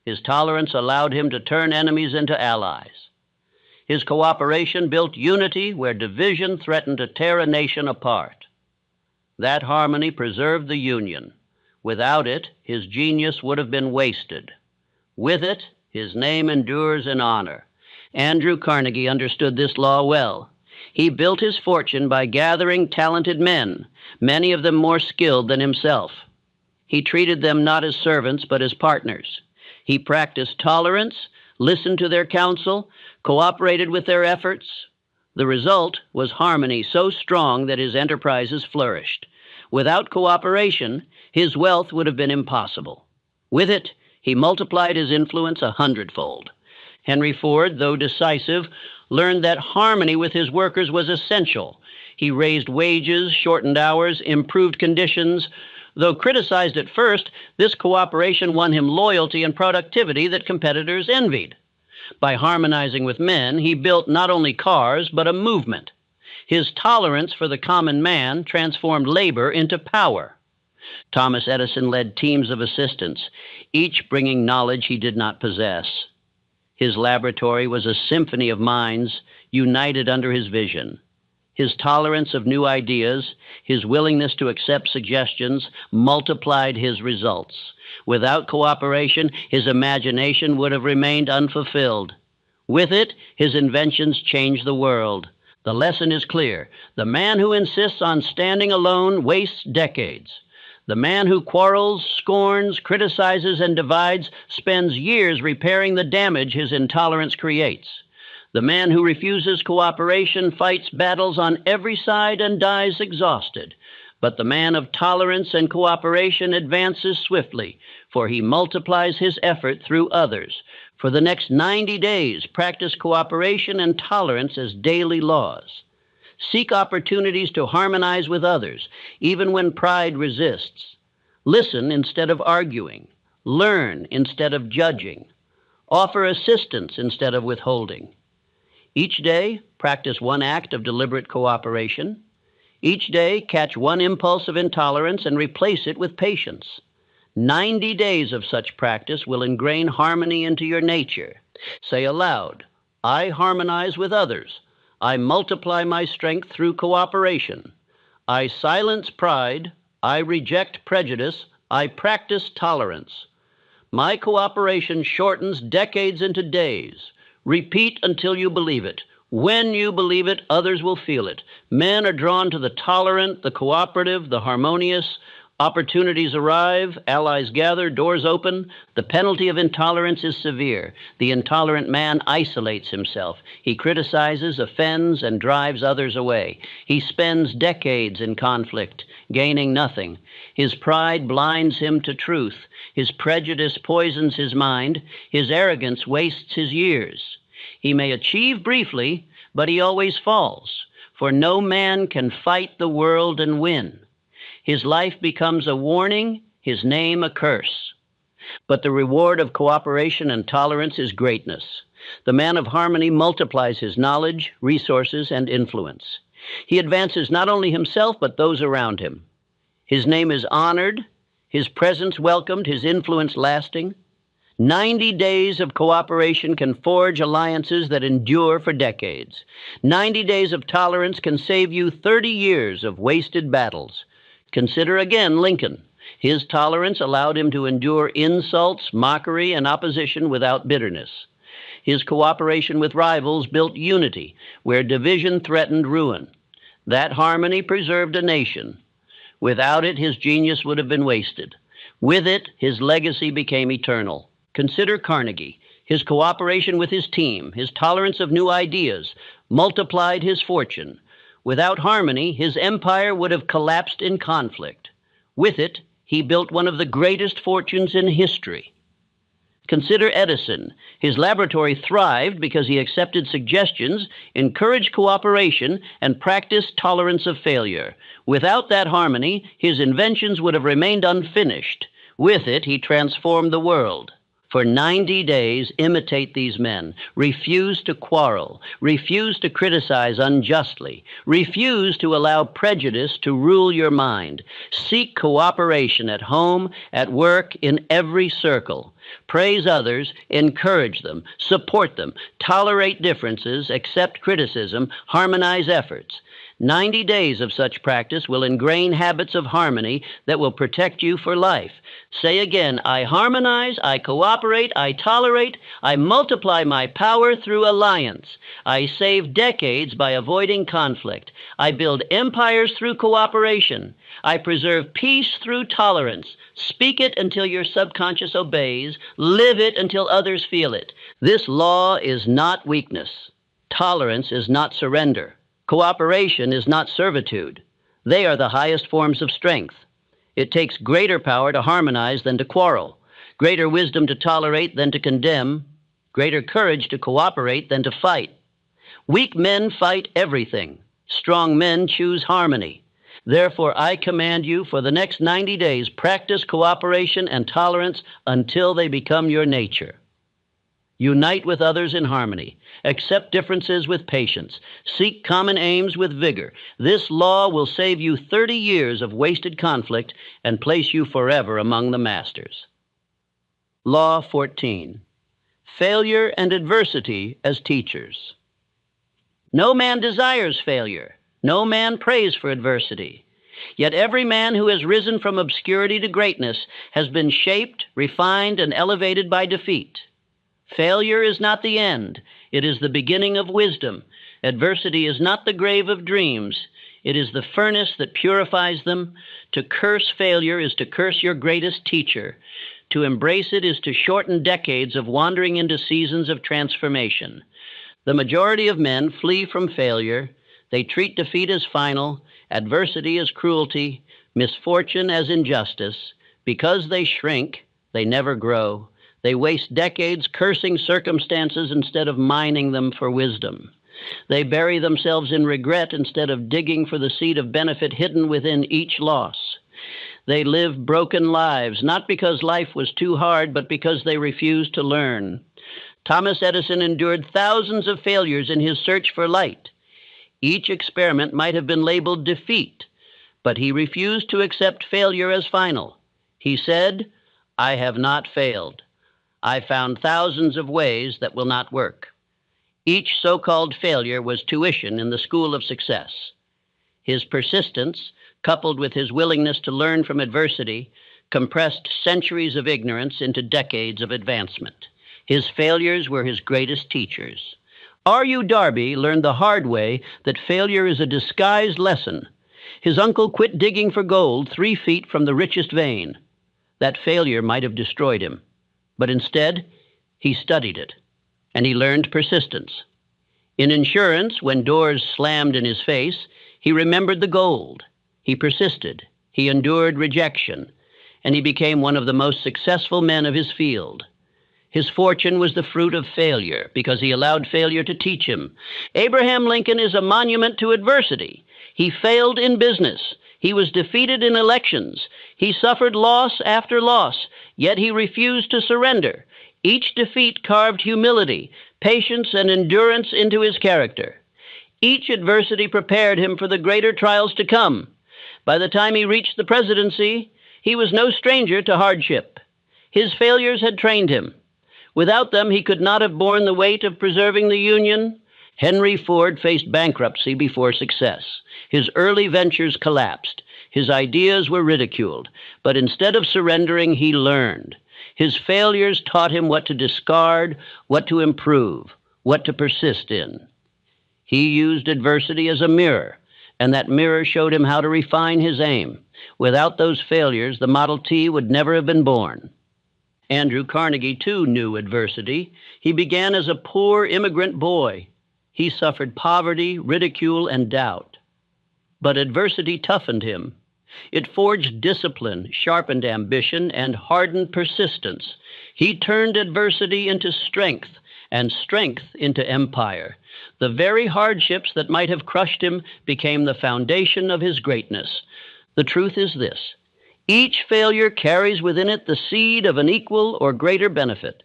His tolerance allowed him to turn enemies into allies. His cooperation built unity where division threatened to tear a nation apart. That harmony preserved the Union. Without it, his genius would have been wasted. With it, his name endures in honor. Andrew Carnegie understood this law well. He built his fortune by gathering talented men, many of them more skilled than himself. He treated them not as servants, but as partners. He practiced tolerance, listened to their counsel, cooperated with their efforts. The result was harmony so strong that his enterprises flourished. Without cooperation, his wealth would have been impossible. With it, he multiplied his influence 100-fold. Henry Ford, though decisive, learned that harmony with his workers was essential. He raised wages, shortened hours, improved conditions. Though criticized at first, this cooperation won him loyalty and productivity that competitors envied. By harmonizing with men, he built not only cars, but a movement. His tolerance for the common man transformed labor into power. Thomas Edison led teams of assistants, each bringing knowledge he did not possess. His laboratory was a symphony of minds united under his vision. His tolerance of new ideas, his willingness to accept suggestions, multiplied his results. Without cooperation, his imagination would have remained unfulfilled. With it, his inventions changed the world. The lesson is clear. The man who insists on standing alone wastes decades. The man who quarrels, scorns, criticizes, and divides spends years repairing the damage his intolerance creates. The man who refuses cooperation fights battles on every side and dies exhausted. But the man of tolerance and cooperation advances swiftly, for he multiplies his effort through others. For the next 90 days, practice cooperation and tolerance as daily laws. Seek opportunities to harmonize with others, even when pride resists. Listen instead of arguing. Learn instead of judging. Offer assistance instead of withholding. Each day, practice one act of deliberate cooperation. Each day, catch one impulse of intolerance and replace it with patience. 90 days of such practice will ingrain harmony into your nature. Say aloud, I harmonize with others. I multiply my strength through cooperation. I silence pride. I reject prejudice. I practice tolerance. My cooperation shortens decades into days. Repeat until you believe it. When you believe it, others will feel it. Men are drawn to the tolerant, the cooperative, the harmonious. Opportunities arrive, allies gather, doors open. The penalty of intolerance is severe. The intolerant man isolates himself. He criticizes, offends, and drives others away. He spends decades in conflict, gaining nothing. His pride blinds him to truth. His prejudice poisons his mind. His arrogance wastes his years. He may achieve briefly, but he always falls, for no man can fight the world and win. His life becomes a warning, his name a curse. But the reward of cooperation and tolerance is greatness. The man of harmony multiplies his knowledge, resources, and influence. He advances not only himself, but those around him. His name is honored, his presence welcomed, his influence lasting. 90 days of cooperation can forge alliances that endure for decades. 90 days of tolerance can save you 30 years of wasted battles. Consider again Lincoln. His tolerance allowed him to endure insults, mockery, and opposition without bitterness. His cooperation with rivals built unity where division threatened ruin. That harmony preserved a nation. Without it, his genius would have been wasted. With it, his legacy became eternal. Consider Carnegie. His cooperation with his team, his tolerance of new ideas, multiplied his fortune. Without harmony, his empire would have collapsed in conflict. With it, he built one of the greatest fortunes in history. Consider Edison. His laboratory thrived because he accepted suggestions, encouraged cooperation, and practiced tolerance of failure. Without that harmony, his inventions would have remained unfinished. With it, he transformed the world. For 90 days, imitate these men. Refuse to quarrel. Refuse to criticize unjustly. Refuse to allow prejudice to rule your mind. Seek cooperation at home, at work, in every circle. Praise others, encourage them, support them, tolerate differences, accept criticism, harmonize efforts. 90 days of such practice will ingrain habits of harmony that will protect you for life. Say again, I harmonize, I cooperate, I tolerate, I multiply my power through alliance. I save decades by avoiding conflict. I build empires through cooperation. I preserve peace through tolerance. Speak it until your subconscious obeys. Live it until others feel it. This law is not weakness. Tolerance is not surrender. Cooperation is not servitude. They are the highest forms of strength. It takes greater power to harmonize than to quarrel, greater wisdom to tolerate than to condemn, greater courage to cooperate than to fight. Weak men fight everything. Strong men choose harmony. Therefore, I command you for the next 90 days, practice cooperation and tolerance until they become your nature. Unite with others in harmony. Accept differences with patience. Seek common aims with vigor. This law will save you 30 years of wasted conflict and place you forever among the masters. Law 14. Failure and adversity as teachers. No man desires failure. No man prays for adversity. Yet every man who has risen from obscurity to greatness has been shaped, refined, and elevated by defeat. Failure is not the end. It is the beginning of wisdom. Adversity is not the grave of dreams. It is the furnace that purifies them. To curse failure is to curse your greatest teacher. To embrace it is to shorten decades of wandering into seasons of transformation. The majority of men flee from failure. They treat defeat as final, adversity as cruelty, misfortune as injustice. Because they shrink, they never grow. They waste decades cursing circumstances instead of mining them for wisdom. They bury themselves in regret instead of digging for the seed of benefit hidden within each loss. They live broken lives, not because life was too hard, but because they refused to learn. Thomas Edison endured thousands of failures in his search for light. Each experiment might have been labeled defeat, but he refused to accept failure as final. He said, I have not failed. I found thousands of ways that will not work. Each so-called failure was tuition in the school of success. His persistence, coupled with his willingness to learn from adversity, compressed centuries of ignorance into decades of advancement. His failures were his greatest teachers. R.U. Darby learned the hard way that failure is a disguised lesson. His uncle quit digging for gold 3 feet from the richest vein. That failure might have destroyed him. But instead, he studied it, and he learned persistence. In insurance, when doors slammed in his face, he remembered the gold. He persisted. He endured rejection, and he became one of the most successful men of his field. His fortune was the fruit of failure because he allowed failure to teach him. Abraham Lincoln is a monument to adversity. He failed in business. He was defeated in elections. He suffered loss after loss, yet he refused to surrender. Each defeat carved humility, patience and endurance into his character. Each adversity prepared him for the greater trials to come. By the time he reached the presidency, he was no stranger to hardship. His failures had trained him. Without them, he could not have borne the weight of preserving the Union. Henry Ford faced bankruptcy before success. His early ventures collapsed. His ideas were ridiculed. But instead of surrendering, he learned. His failures taught him what to discard, what to improve, what to persist in. He used adversity as a mirror, and that mirror showed him how to refine his aim. Without those failures, the Model T would never have been born. Andrew Carnegie, too, knew adversity. He began as a poor immigrant boy. He suffered poverty, ridicule, and doubt. But adversity toughened him. It forged discipline, sharpened ambition, and hardened persistence. He turned adversity into strength, and strength into empire. The very hardships that might have crushed him became the foundation of his greatness. The truth is this: each failure carries within it the seed of an equal or greater benefit.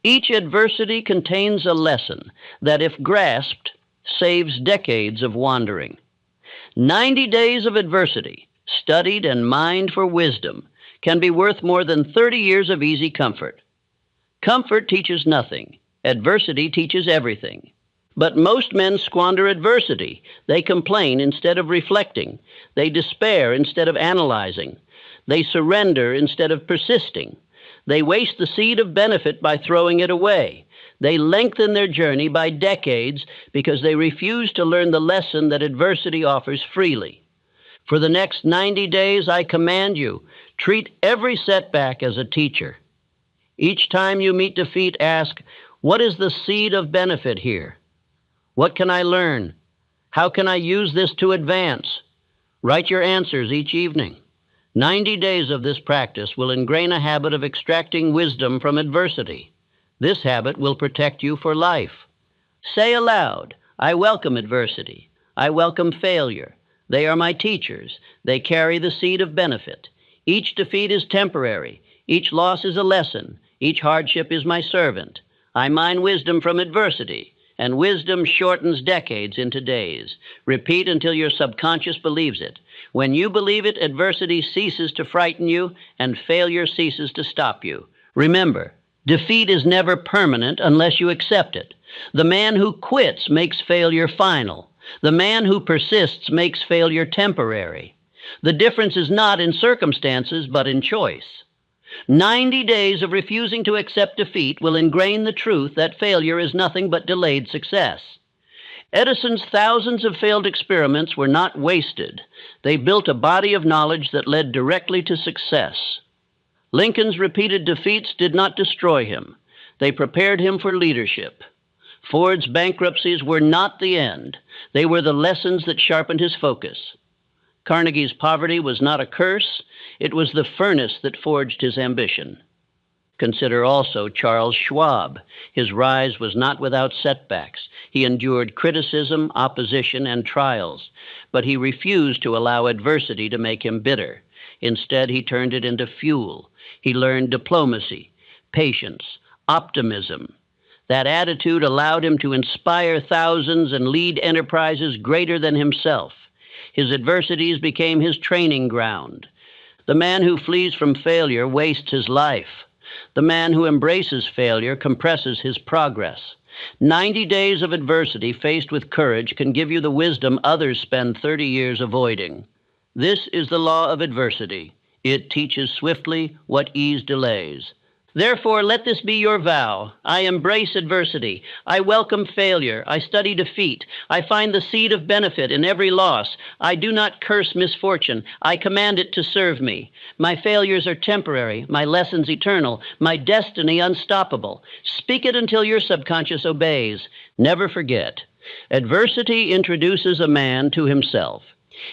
Each adversity contains a lesson that, if grasped, saves decades of wandering. 90 days of adversity, studied and mined for wisdom, can be worth more than 30 years of easy comfort. Comfort teaches nothing. Adversity teaches everything. But most men squander adversity. They complain instead of reflecting. They despair instead of analyzing. They surrender instead of persisting. They waste the seed of benefit by throwing it away. They lengthen their journey by decades because they refuse to learn the lesson that adversity offers freely. For the next 90 days, I command you, treat every setback as a teacher. Each time you meet defeat, ask, what is the seed of benefit here? What can I learn? How can I use this to advance? Write your answers each evening. 90 days of this practice will ingrain a habit of extracting wisdom from adversity. This habit will protect you for life. Say aloud, I welcome adversity. I welcome failure. They are my teachers. They carry the seed of benefit. Each defeat is temporary. Each loss is a lesson. Each hardship is my servant. I mine wisdom from adversity, and wisdom shortens decades into days. Repeat until your subconscious believes it. When you believe it, adversity ceases to frighten you, and failure ceases to stop you. Remember, defeat is never permanent unless you accept it. The man who quits makes failure final. The man who persists makes failure temporary. The difference is not in circumstances, but in choice. 90 days of refusing to accept defeat will ingrain the truth that failure is nothing but delayed success. Edison's thousands of failed experiments were not wasted. They built a body of knowledge that led directly to success. Lincoln's repeated defeats did not destroy him. They prepared him for leadership. Ford's bankruptcies were not the end. They were the lessons that sharpened his focus. Carnegie's poverty was not a curse. It was the furnace that forged his ambition. Consider also Charles Schwab. His rise was not without setbacks. He endured criticism, opposition, and trials, but he refused to allow adversity to make him bitter. Instead, he turned it into fuel. He learned diplomacy, patience, optimism. That attitude allowed him to inspire thousands and lead enterprises greater than himself. His adversities became his training ground. The man who flees from failure wastes his life. The man who embraces failure compresses his progress. 90 days of adversity faced with courage can give you the wisdom others spend 30 years avoiding. This is the law of adversity. It teaches swiftly what ease delays. Therefore, let this be your vow. I embrace adversity. I welcome failure. I study defeat. I find the seed of benefit in every loss. I do not curse misfortune. I command it to serve me. My failures are temporary, my lessons eternal, my destiny unstoppable. Speak it until your subconscious obeys. Never forget, adversity introduces a man to himself.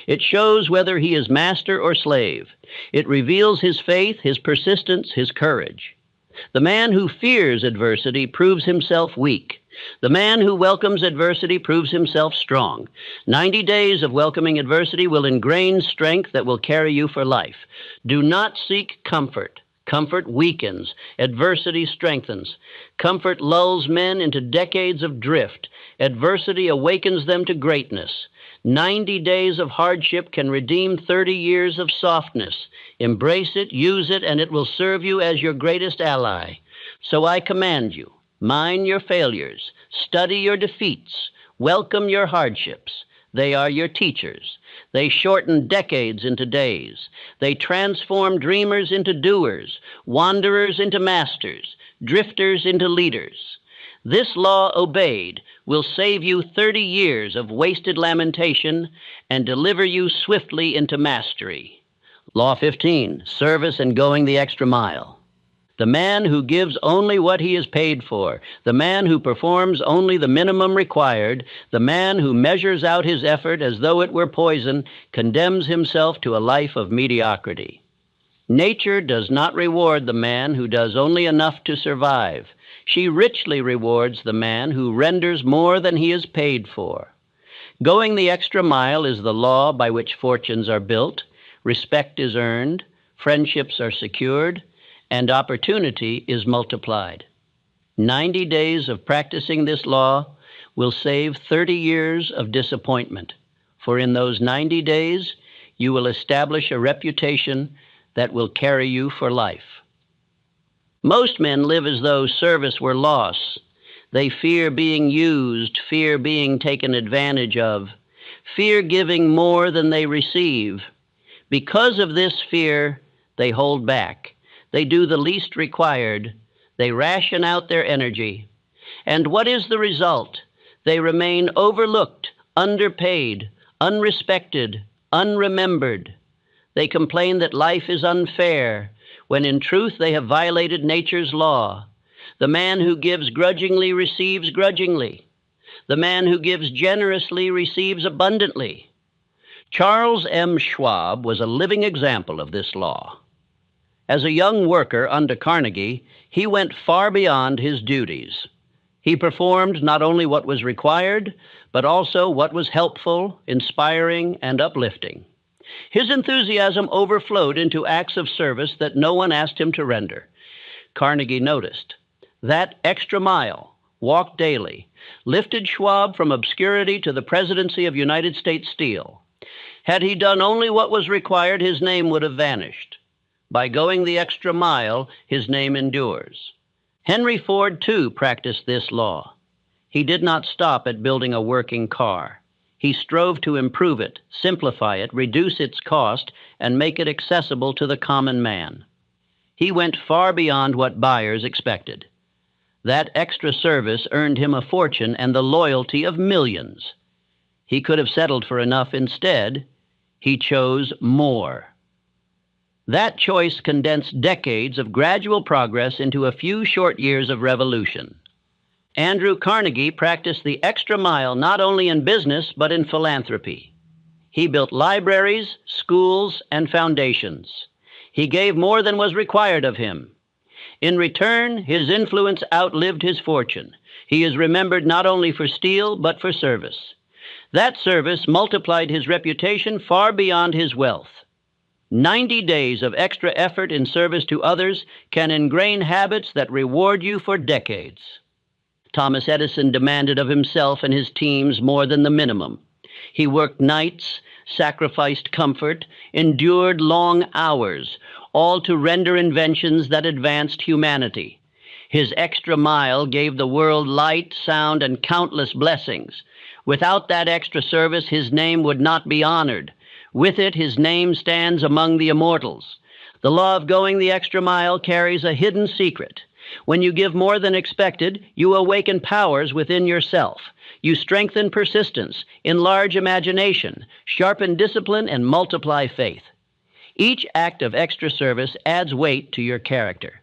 It shows whether he is master or slave. It reveals his faith, his persistence, his courage. The man who fears adversity proves himself weak. The man who welcomes adversity proves himself strong. 90 days of welcoming adversity will ingrain strength that will carry you for life. Do not seek comfort. Comfort weakens, adversity strengthens. Comfort lulls men into decades of drift. Adversity awakens them to greatness. 90 days of hardship can redeem 30 years of softness. Embrace it, use it, and it will serve you as your greatest ally. So I command you, mine your failures, study your defeats, welcome your hardships. They are your teachers. They shorten decades into days. They transform dreamers into doers, wanderers into masters, drifters into leaders. This law obeyed will save you 30 years of wasted lamentation and deliver you swiftly into mastery. Law 15, service and going the extra mile. The man who gives only what he is paid for, the man who performs only the minimum required, the man who measures out his effort as though it were poison, condemns himself to a life of mediocrity. Nature does not reward the man who does only enough to survive. She richly rewards the man who renders more than he is paid for. Going the extra mile is the law by which fortunes are built, respect is earned, friendships are secured, and opportunity is multiplied. 90 days of practicing this law will save 30 years of disappointment, for in those 90 days you will establish a reputation that will carry you for life. Most men live as though service were loss. They fear being used, fear being taken advantage of, fear giving more than they receive. Because of this fear, they hold back. They do the least required. They ration out their energy. And what is the result? They remain overlooked, underpaid, unrespected, unremembered. They complain that life is unfair, when in truth they have violated nature's law. The man who gives grudgingly receives grudgingly. The man who gives generously receives abundantly. Charles M. Schwab was a living example of this law. As a young worker under Carnegie, he went far beyond his duties. He performed not only what was required, but also what was helpful, inspiring, and uplifting. His enthusiasm overflowed into acts of service that no one asked him to render. Carnegie noticed. That extra mile, walked daily, lifted Schwab from obscurity to the presidency of United States Steel. Had he done only what was required, his name would have vanished. By going the extra mile, his name endures. Henry Ford, too, practiced this law. He did not stop at building a working car. He strove to improve it, simplify it, reduce its cost, and make it accessible to the common man. He went far beyond what buyers expected. That extra service earned him a fortune and the loyalty of millions. He could have settled for enough instead. He chose more. That choice condensed decades of gradual progress into a few short years of revolution. Andrew Carnegie practiced the extra mile not only in business but in philanthropy. He built libraries, schools, and foundations. He gave more than was required of him. In return, his influence outlived his fortune. He is remembered not only for steel but for service. That service multiplied his reputation far beyond his wealth. 90 days of extra effort in service to others can ingrain habits that reward you for decades. Thomas Edison demanded of himself and his teams more than the minimum. He worked nights, sacrificed comfort, endured long hours, all to render inventions that advanced humanity. His extra mile gave the world light, sound, and countless blessings. Without that extra service, his name would not be honored. With it, his name stands among the immortals. The law of going the extra mile carries a hidden secret. When you give more than expected, you awaken powers within yourself. You strengthen persistence, enlarge imagination, sharpen discipline, and multiply faith. Each act of extra service adds weight to your character.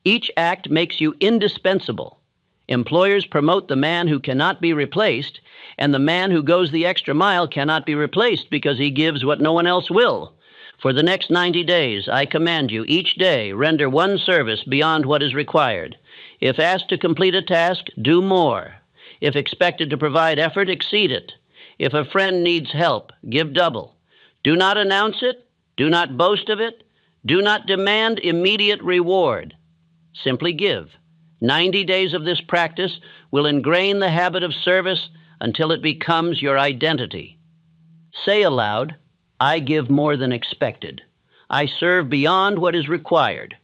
Each act makes you indispensable. Employers promote the man who cannot be replaced, and the man who goes the extra mile cannot be replaced because he gives what no one else will. For the next 90 days, I command you, each day, render one service beyond what is required. If asked to complete a task, do more. If expected to provide effort, exceed it. If a friend needs help, give double. Do not announce it. Do not boast of it. Do not demand immediate reward. Simply give. 90 days of this practice will ingrain the habit of service until it becomes your identity. Say aloud, I give more than expected. I serve beyond what is required.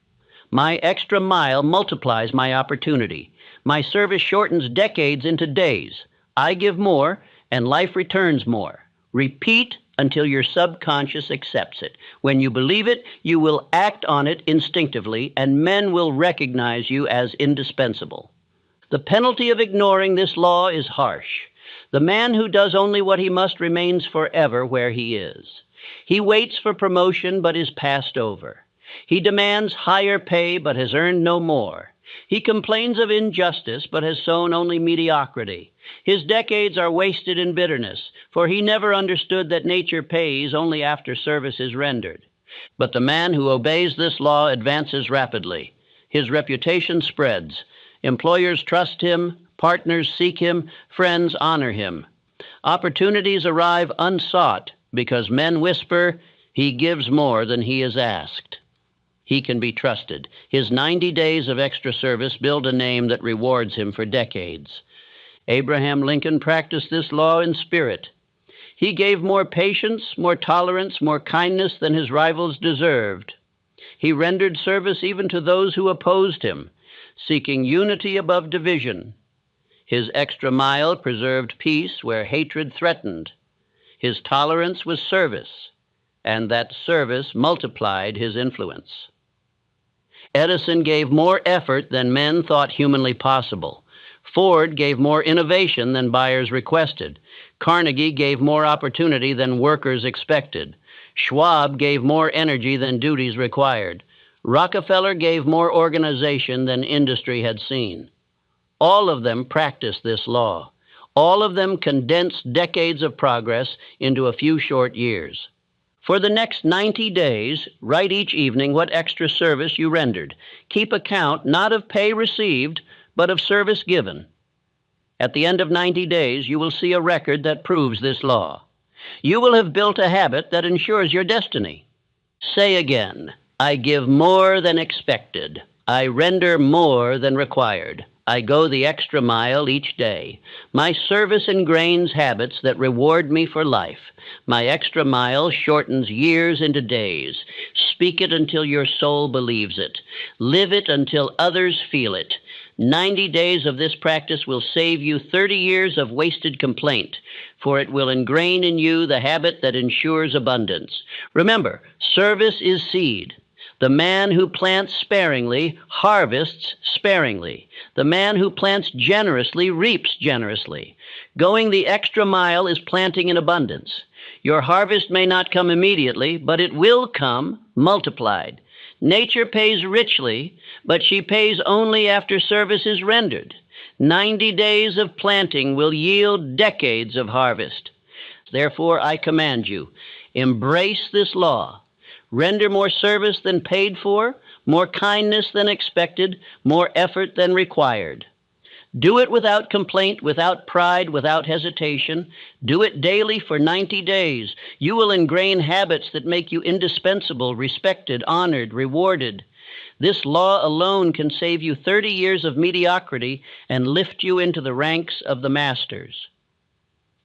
My extra mile multiplies my opportunity. My service shortens decades into days. I give more, and life returns more. Repeat until your subconscious accepts it. When you believe it, you will act on it instinctively, and men will recognize you as indispensable. The penalty of ignoring this law is harsh. The man who does only what he must remains forever where he is. He waits for promotion but is passed over. He demands higher pay but has earned no more. He complains of injustice but has sown only mediocrity. His decades are wasted in bitterness, for he never understood that nature pays only after service is rendered. But the man who obeys this law advances rapidly. His reputation spreads. Employers trust him, partners seek him, friends honor him. Opportunities arrive unsought because men whisper, he gives more than he is asked. He can be trusted. His 90 days of extra service build a name that rewards him for decades. Abraham Lincoln practiced this law in spirit. He gave more patience, more tolerance, more kindness than his rivals deserved. He rendered service even to those who opposed him, seeking unity above division. His extra mile preserved peace where hatred threatened. His tolerance was service, and that service multiplied his influence. Edison gave more effort than men thought humanly possible. Ford gave more innovation than buyers requested. Carnegie gave more opportunity than workers expected. Schwab gave more energy than duties required. Rockefeller gave more organization than industry had seen. All of them practiced this law. All of them condensed decades of progress into a few short years. For the next 90 days, write each evening what extra service you rendered. Keep account not of pay received, but of service given. At the end of 90 days, you will see a record that proves this law. You will have built a habit that ensures your destiny. Say again, I give more than expected. I render more than required. I go the extra mile each day. My service ingrains habits that reward me for life. My extra mile shortens years into days. Speak it until your soul believes it. Live it until others feel it. 90 days of this practice will save you 30 years of wasted complaint, for it will ingrain in you the habit that ensures abundance. Remember, service is seed. The man who plants sparingly harvests sparingly. The man who plants generously reaps generously. Going the extra mile is planting in abundance. Your harvest may not come immediately, but it will come multiplied. Nature pays richly, but she pays only after service is rendered. 90 days of planting will yield decades of harvest. Therefore, I command you, embrace this law. Render more service than paid for, more kindness than expected, more effort than required. Do it without complaint, without pride, without hesitation. Do it daily for 90 days. You will ingrain habits that make you indispensable, respected, honored, rewarded. This law alone can save you 30 years of mediocrity and lift you into the ranks of the masters.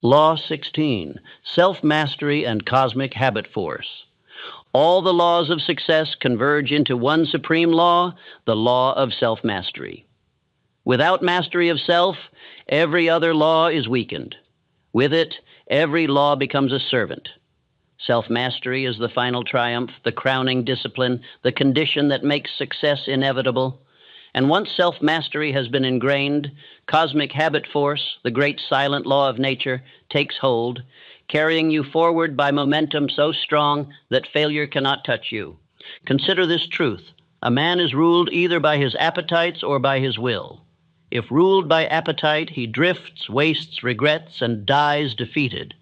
Law 16, Self-Mastery and Cosmic Habit Force. All the laws of success converge into one supreme law, the law of self-mastery. Without mastery of self, every other law is weakened. With it, every law becomes a servant. Self-mastery is the final triumph, the crowning discipline, the condition that makes success inevitable. And once self-mastery has been ingrained, cosmic habit force, the great silent law of nature, takes hold, carrying you forward by momentum so strong that failure cannot touch you. Consider this truth. A man is ruled either by his appetites or by his will. If ruled by appetite, he drifts, wastes, regrets, and dies defeated.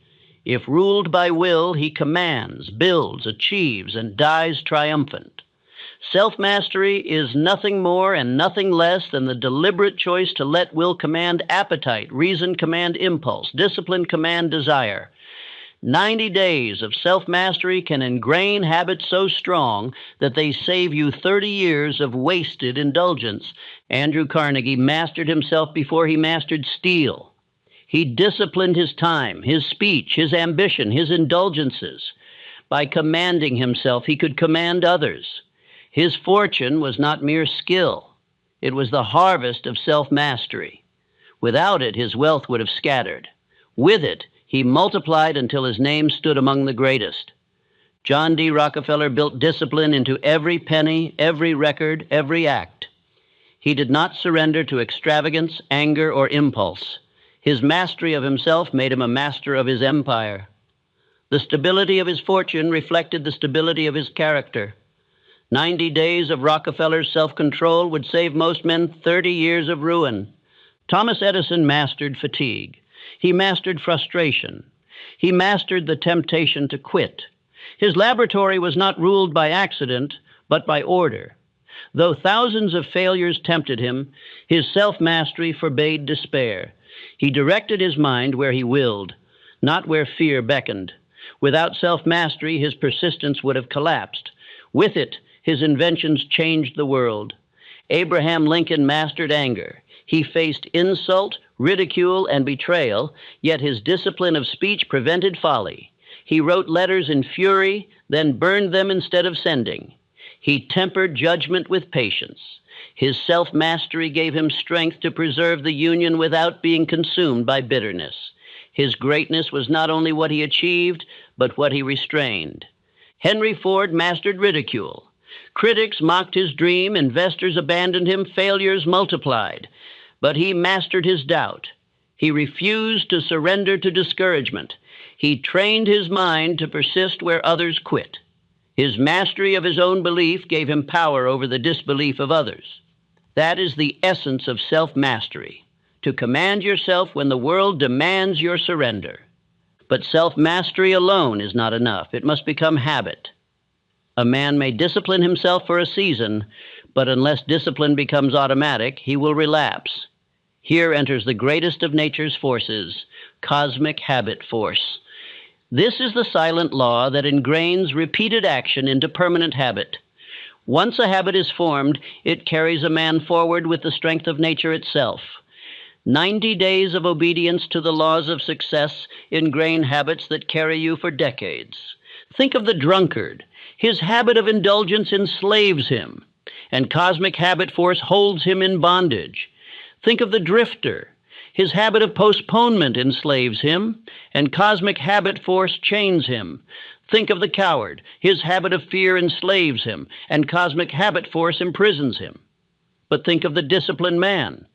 If ruled by will, he commands, builds, achieves, and dies triumphant. Self-mastery is nothing more and nothing less than the deliberate choice to let will command appetite, reason command impulse, discipline command desire. 90 days of self-mastery can ingrain habits so strong that they save you 30 years of wasted indulgence. Andrew Carnegie mastered himself before he mastered steel. He disciplined his time, his speech, his ambition, his indulgences. By commanding himself, he could command others. His fortune was not mere skill. It was the harvest of self-mastery. Without it, his wealth would have scattered. With it, he multiplied until his name stood among the greatest. John D. Rockefeller built discipline into every penny, every record, every act. He did not surrender to extravagance, anger, or impulse. His mastery of himself made him a master of his empire. The stability of his fortune reflected the stability of his character. 90 days of Rockefeller's self-control would save most men 30 years of ruin. Thomas Edison mastered fatigue. He mastered frustration. He mastered the temptation to quit. His laboratory was not ruled by accident, but by order. Though thousands of failures tempted him, his self-mastery forbade despair. He directed his mind where he willed, not where fear beckoned. Without self-mastery, his persistence would have collapsed. With it, his inventions changed the world. Abraham Lincoln mastered anger. He faced insult, ridicule, and betrayal, yet his discipline of speech prevented folly. He wrote letters in fury, then burned them instead of sending. He tempered judgment with patience. His self-mastery gave him strength to preserve the Union without being consumed by bitterness. His greatness was not only what he achieved, but what he restrained. Henry Ford mastered ridicule. Critics mocked his dream, investors abandoned him, failures multiplied. But he mastered his doubt. He refused to surrender to discouragement. He trained his mind to persist where others quit. His mastery of his own belief gave him power over the disbelief of others. That is the essence of self-mastery, to command yourself when the world demands your surrender. But self-mastery alone is not enough. It must become habit. A man may discipline himself for a season, but unless discipline becomes automatic, he will relapse. Here enters the greatest of nature's forces, cosmic habit force. This is the silent law that ingrains repeated action into permanent habit. Once a habit is formed, it carries a man forward with the strength of nature itself. 90 days of obedience to the laws of success ingrain habits that carry you for decades. Think of the drunkard. His habit of indulgence enslaves him, and cosmic habit force holds him in bondage. Think of the drifter. His habit of postponement enslaves him, and cosmic habit force chains him. Think of the coward. His habit of fear enslaves him, and cosmic habit force imprisons him. But think of the disciplined man.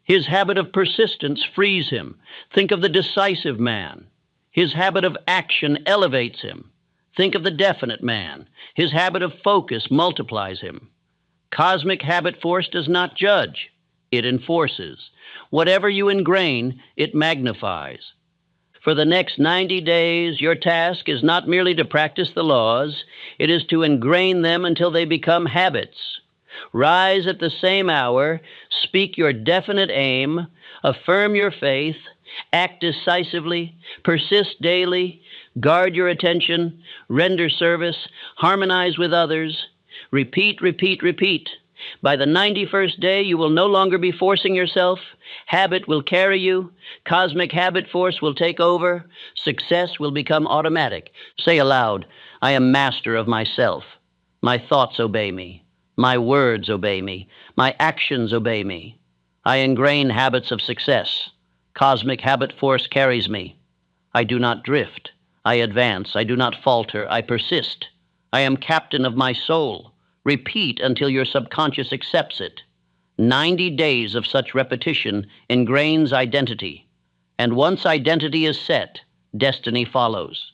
His habit of persistence frees him. Think of the decisive man. His habit of action elevates him. Think of the definite man. His habit of focus multiplies him. Cosmic habit force does not judge. It enforces. Whatever you ingrain, it magnifies. For the next 90 days, your task is not merely to practice the laws, it is to ingrain them until they become habits. Rise at the same hour, speak your definite aim, affirm your faith, act decisively, persist daily, guard your attention, render service, harmonize with others, repeat, repeat, repeat. By the 91st day, you will no longer be forcing yourself. Habit will carry you. Cosmic habit force will take over. Success will become automatic. Say aloud, I am master of myself. My thoughts obey me. My words obey me. My actions obey me. I ingrain habits of success. Cosmic habit force carries me. I do not drift. I advance. I do not falter. I persist. I am captain of my soul. Repeat until your subconscious accepts it. 90 days of such repetition ingrains identity. And once identity is set, destiny follows.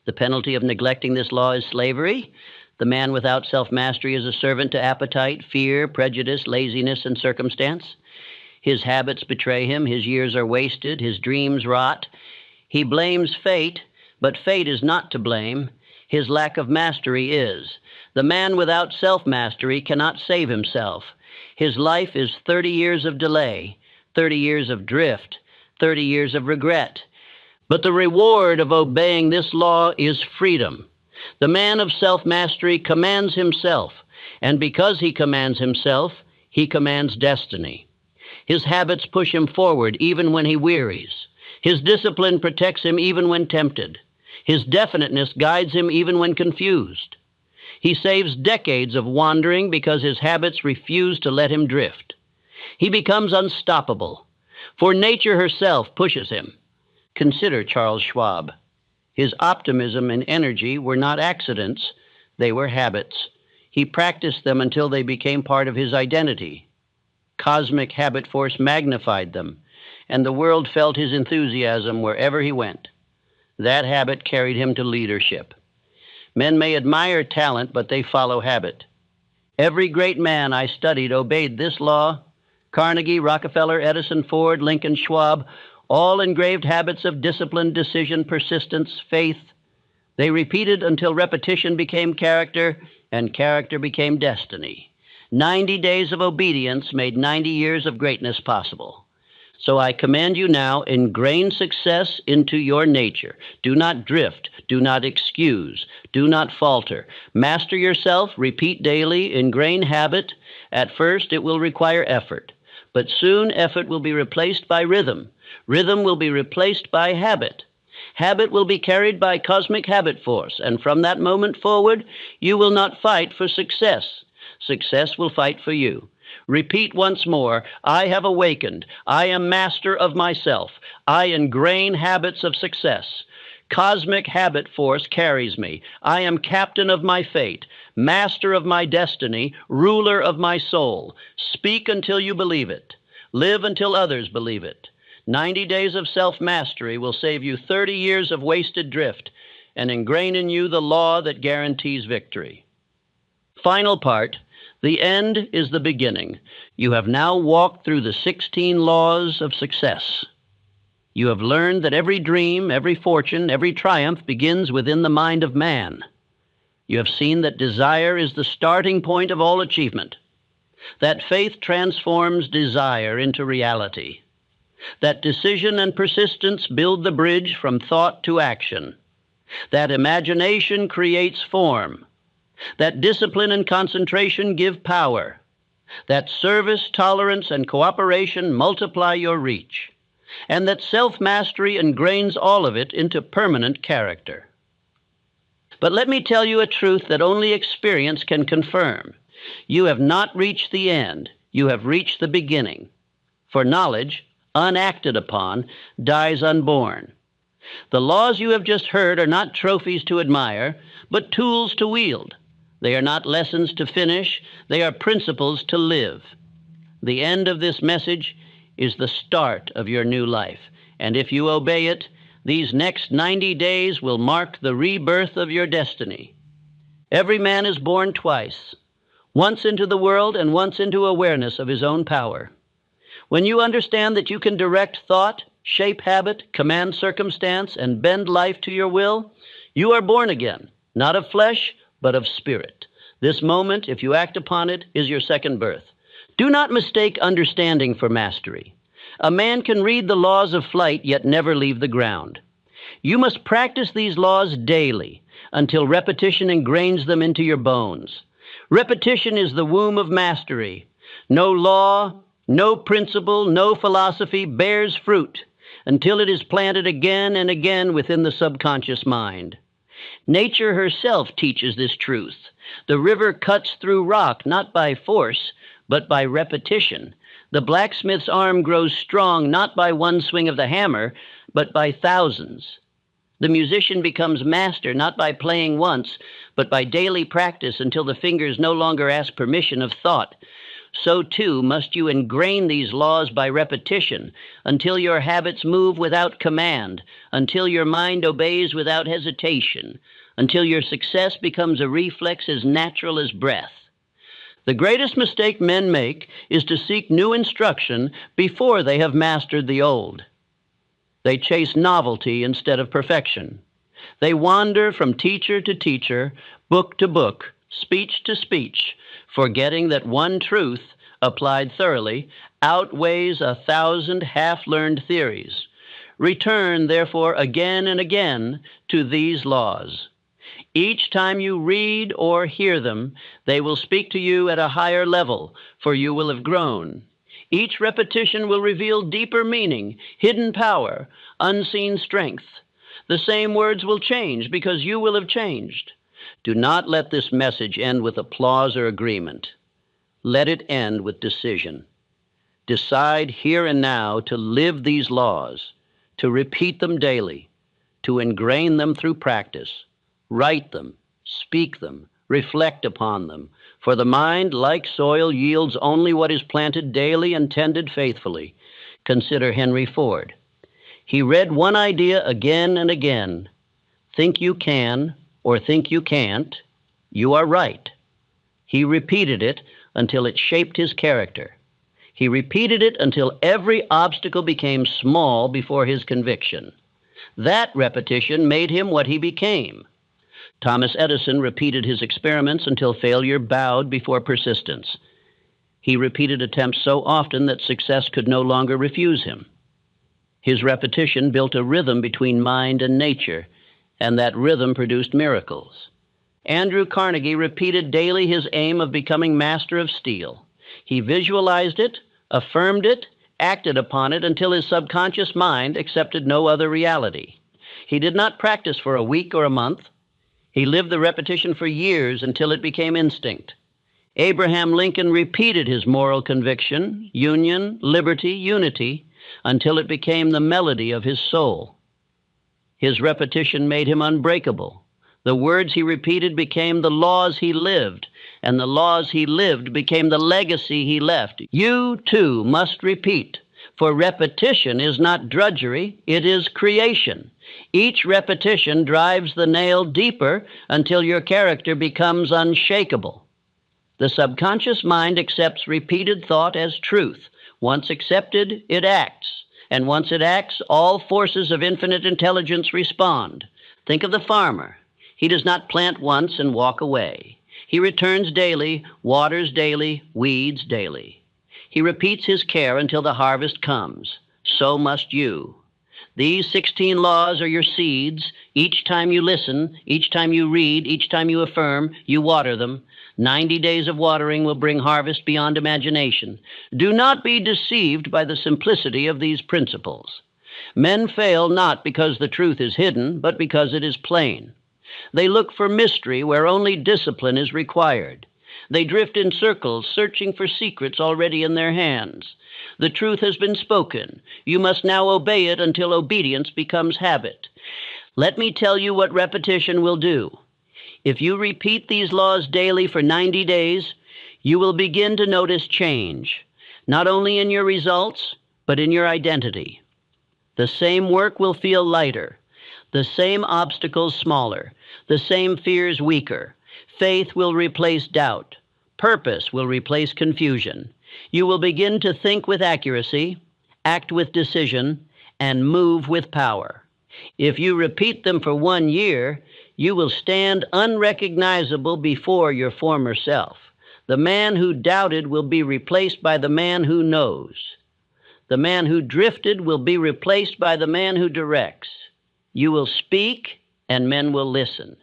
The penalty of neglecting this law is slavery. The man without self-mastery is a servant to appetite, fear, prejudice, laziness, and circumstance. His habits betray him, his years are wasted, his dreams rot. He blames fate, but fate is not to blame. His lack of mastery is. The man without self-mastery cannot save himself. His life is 30 years of delay, 30 years of drift, 30 years of regret. But the reward of obeying this law is freedom. The man of self-mastery commands himself, and because he commands himself, he commands destiny. His habits push him forward even when he wearies. His discipline protects him even when tempted. His definiteness guides him even when confused. He saves decades of wandering because his habits refuse to let him drift. He becomes unstoppable, for nature herself pushes him. Consider Charles Schwab. His optimism and energy were not accidents, they were habits. He practiced them until they became part of his identity. Cosmic habit force magnified them, and the world felt his enthusiasm wherever he went. That habit carried him to leadership. Men may admire talent, but they follow habit. Every great man I studied obeyed this law. Carnegie, Rockefeller, Edison, Ford, Lincoln, Schwab, all engraved habits of discipline, decision, persistence, faith. They repeated until repetition became character, and character became destiny. 90 days of obedience made 90 years of greatness possible. So I command you now, ingrain success into your nature. Do not drift. Do not excuse. Do not falter. Master yourself. Repeat daily. Ingrain habit. At first, it will require effort. But soon, effort will be replaced by rhythm. Rhythm will be replaced by habit. Habit will be carried by cosmic habit force. And from that moment forward, you will not fight for success. Success will fight for you. Repeat once more, I have awakened. I am master of myself. I ingrain habits of success. Cosmic habit force carries me. I am captain of my fate, master of my destiny, ruler of my soul. Speak until you believe it. Live until others believe it. 90 days of self-mastery will save you 30 years of wasted drift and ingrain in you the law that guarantees victory. Final part. The end is the beginning. You have now walked through the 16 laws of success. You have learned that every dream, every fortune, every triumph begins within the mind of man. You have seen that desire is the starting point of all achievement, that faith transforms desire into reality, that decision and persistence build the bridge from thought to action, that imagination creates form, that discipline and concentration give power, that service, tolerance, and cooperation multiply your reach, and that self-mastery ingrains all of it into permanent character. But let me tell you a truth that only experience can confirm. You have not reached the end. You have reached the beginning. For knowledge, unacted upon, dies unborn. The laws you have just heard are not trophies to admire, but tools to wield. They are not lessons to finish. They are principles to live. The end of this message is the start of your new life. And if you obey it, these next 90 days will mark the rebirth of your destiny. Every man is born twice, once into the world and once into awareness of his own power. When you understand that you can direct thought, shape habit, command circumstance, and bend life to your will, you are born again, not of flesh, but of spirit. This moment, if you act upon it, is your second birth. Do not mistake understanding for mastery. A man can read the laws of flight, yet never leave the ground. You must practice these laws daily until repetition ingrains them into your bones. Repetition is the womb of mastery. No law, no principle, no philosophy bears fruit until it is planted again and again within the subconscious mind. Nature herself teaches this truth. The river cuts through rock not by force, but by repetition. The blacksmith's arm grows strong not by one swing of the hammer, but by thousands. The musician becomes master not by playing once, but by daily practice until the fingers no longer ask permission of thought. So too must you ingrain these laws by repetition until your habits move without command, until your mind obeys without hesitation, until your success becomes a reflex as natural as breath. The greatest mistake men make is to seek new instruction before they have mastered the old. They chase novelty instead of perfection. They wander from teacher to teacher, book to book, speech to speech, forgetting that one truth, applied thoroughly, outweighs 1,000 half-learned theories. Return, therefore, again and again to these laws. Each time you read or hear them, they will speak to you at a higher level, for you will have grown. Each repetition will reveal deeper meaning, hidden power, unseen strength. The same words will change because you will have changed. Do not let this message end with applause or agreement. Let it end with decision. Decide here and now to live these laws, to repeat them daily, to ingrain them through practice. Write them, speak them, reflect upon them, for the mind, like soil, yields only what is planted daily and tended faithfully. Consider Henry Ford. He read one idea again and again. Think you can or think you can't, you are right. He repeated it until it shaped his character. He repeated it until every obstacle became small before his conviction. That repetition made him what he became. Thomas Edison repeated his experiments until failure bowed before persistence. He repeated attempts so often that success could no longer refuse him. His repetition built a rhythm between mind and nature, and that rhythm produced miracles. Andrew Carnegie repeated daily his aim of becoming master of steel. He visualized it, affirmed it, acted upon it until his subconscious mind accepted no other reality. He did not practice for a week or a month. He lived the repetition for years until it became instinct. Abraham Lincoln repeated his moral conviction, union, liberty, unity, until it became the melody of his soul. His repetition made him unbreakable. The words he repeated became the laws he lived, and the laws he lived became the legacy he left. You, too, must repeat, for repetition is not drudgery, it is creation. Each repetition drives the nail deeper until your character becomes unshakable. The subconscious mind accepts repeated thought as truth. Once accepted, it acts. And once it acts, all forces of infinite intelligence respond. Think of the farmer. He does not plant once and walk away. He returns daily, waters daily, weeds daily. He repeats his care until the harvest comes. So must you. These 16 laws are your seeds. Each time you listen, each time you read, each time you affirm, you water them. 90 days of watering will bring harvest beyond imagination. Do not be deceived by the simplicity of these principles. Men fail not because the truth is hidden, but because it is plain. They look for mystery where only discipline is required. They drift in circles, searching for secrets already in their hands. The truth has been spoken. You must now obey it until obedience becomes habit. Let me tell you what repetition will do. If you repeat these laws daily for 90 days, you will begin to notice change, not only in your results, but in your identity. The same work will feel lighter, the same obstacles smaller, the same fears weaker. Faith will replace doubt. Purpose will replace confusion. You will begin to think with accuracy, act with decision, and move with power. If you repeat them for 1 year, you will stand unrecognizable before your former self. The man who doubted will be replaced by the man who knows. The man who drifted will be replaced by the man who directs. You will speak, and men will listen.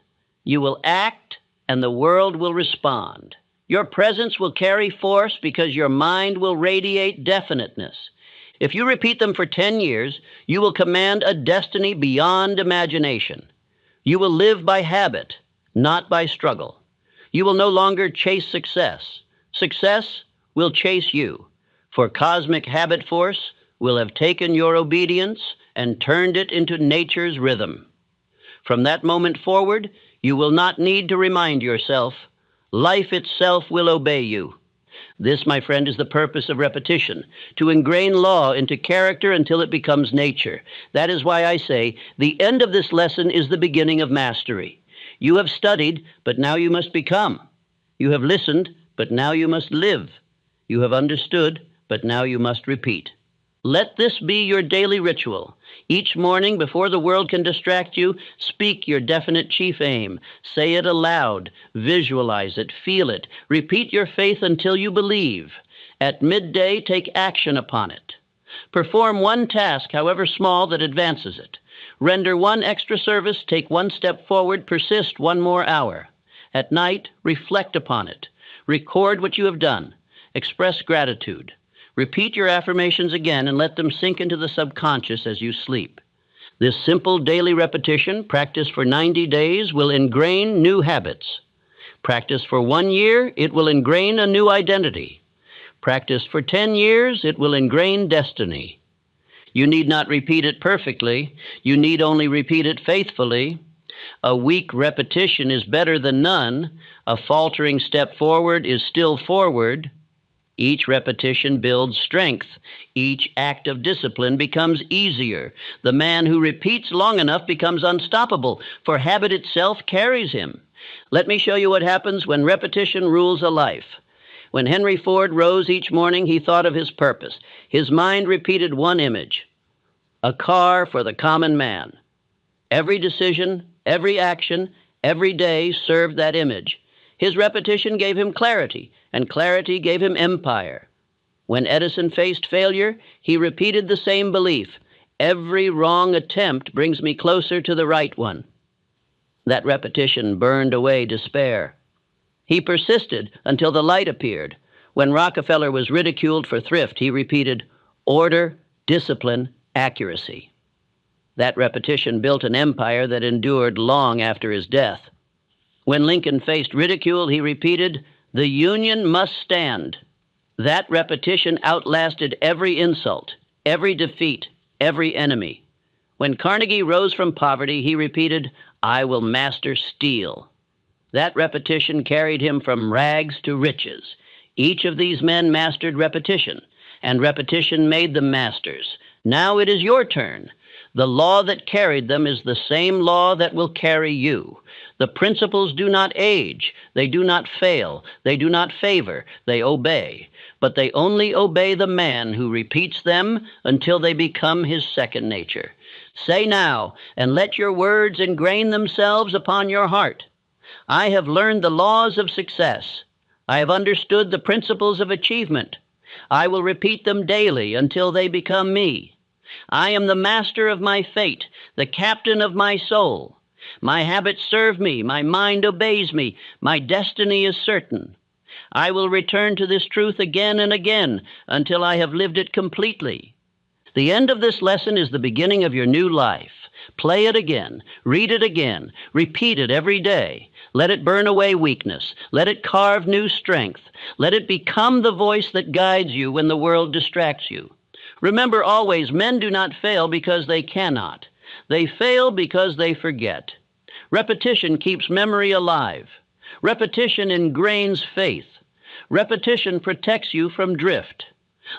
You will act, and the world will respond. Your presence will carry force because your mind will radiate definiteness. If you repeat them for 10 years, you will command a destiny beyond imagination. You will live by habit, not by struggle. You will no longer chase success. Success will chase you, for cosmic habit force will have taken your obedience and turned it into nature's rhythm. From that moment forward, you will not need to remind yourself. Life itself will obey you. This, my friend, is the purpose of repetition, to ingrain law into character until it becomes nature. That is why I say the end of this lesson is the beginning of mastery. You have studied, but now you must become. You have listened, but now you must live. You have understood, but now you must repeat. Let this be your daily ritual. Each morning, before the world can distract you, speak your definite chief aim. Say it aloud. Visualize it. Feel it. Repeat your faith until you believe. At midday, take action upon it. Perform one task, however small, that advances it. Render one extra service, take one step forward, persist one more hour. At night, reflect upon it. Record what you have done. Express gratitude. Repeat your affirmations again and let them sink into the subconscious as you sleep. This simple daily repetition, practiced for 90 days, will ingrain new habits. Practice for 1 year, it will ingrain a new identity. Practice for 10 years, it will ingrain destiny. You need not repeat it perfectly. You need only repeat it faithfully. A weak repetition is better than none. A faltering step forward is still forward. Each repetition builds strength. Each act of discipline becomes easier. The man who repeats long enough becomes unstoppable, for habit itself carries him. Let me show you what happens when repetition rules a life. When Henry Ford rose each morning, he thought of his purpose. His mind repeated one image: a car for the common man. Every decision, every action, every day served that image. His repetition gave him clarity, and clarity gave him empire. When Edison faced failure, he repeated the same belief: every wrong attempt brings me closer to the right one. That repetition burned away despair. He persisted until the light appeared. When Rockefeller was ridiculed for thrift, he repeated order, discipline, accuracy. That repetition built an empire that endured long after his death. When Lincoln faced ridicule, he repeated, "The Union must stand." That repetition outlasted every insult, every defeat, every enemy. When Carnegie rose from poverty, he repeated, "I will master steel." That repetition carried him from rags to riches. Each of these men mastered repetition, and repetition made them masters. Now it is your turn. The law that carried them is the same law that will carry you. The principles do not age, they do not fail, they do not favor, they obey. But they only obey the man who repeats them until they become his second nature. Say now, and let your words ingrain themselves upon your heart: I have learned the laws of success. I have understood the principles of achievement. I will repeat them daily until they become me. I am the master of my fate, the captain of my soul. My habits serve me, my mind obeys me, my destiny is certain. I will return to this truth again and again until I have lived it completely. The end of this lesson is the beginning of your new life. Play it again, read it again, repeat it every day. Let it burn away weakness. Let it carve new strength. Let it become the voice that guides you when the world distracts you. Remember always, men do not fail because they cannot. They fail because they forget. Repetition keeps memory alive. Repetition ingrains faith. Repetition protects you from drift.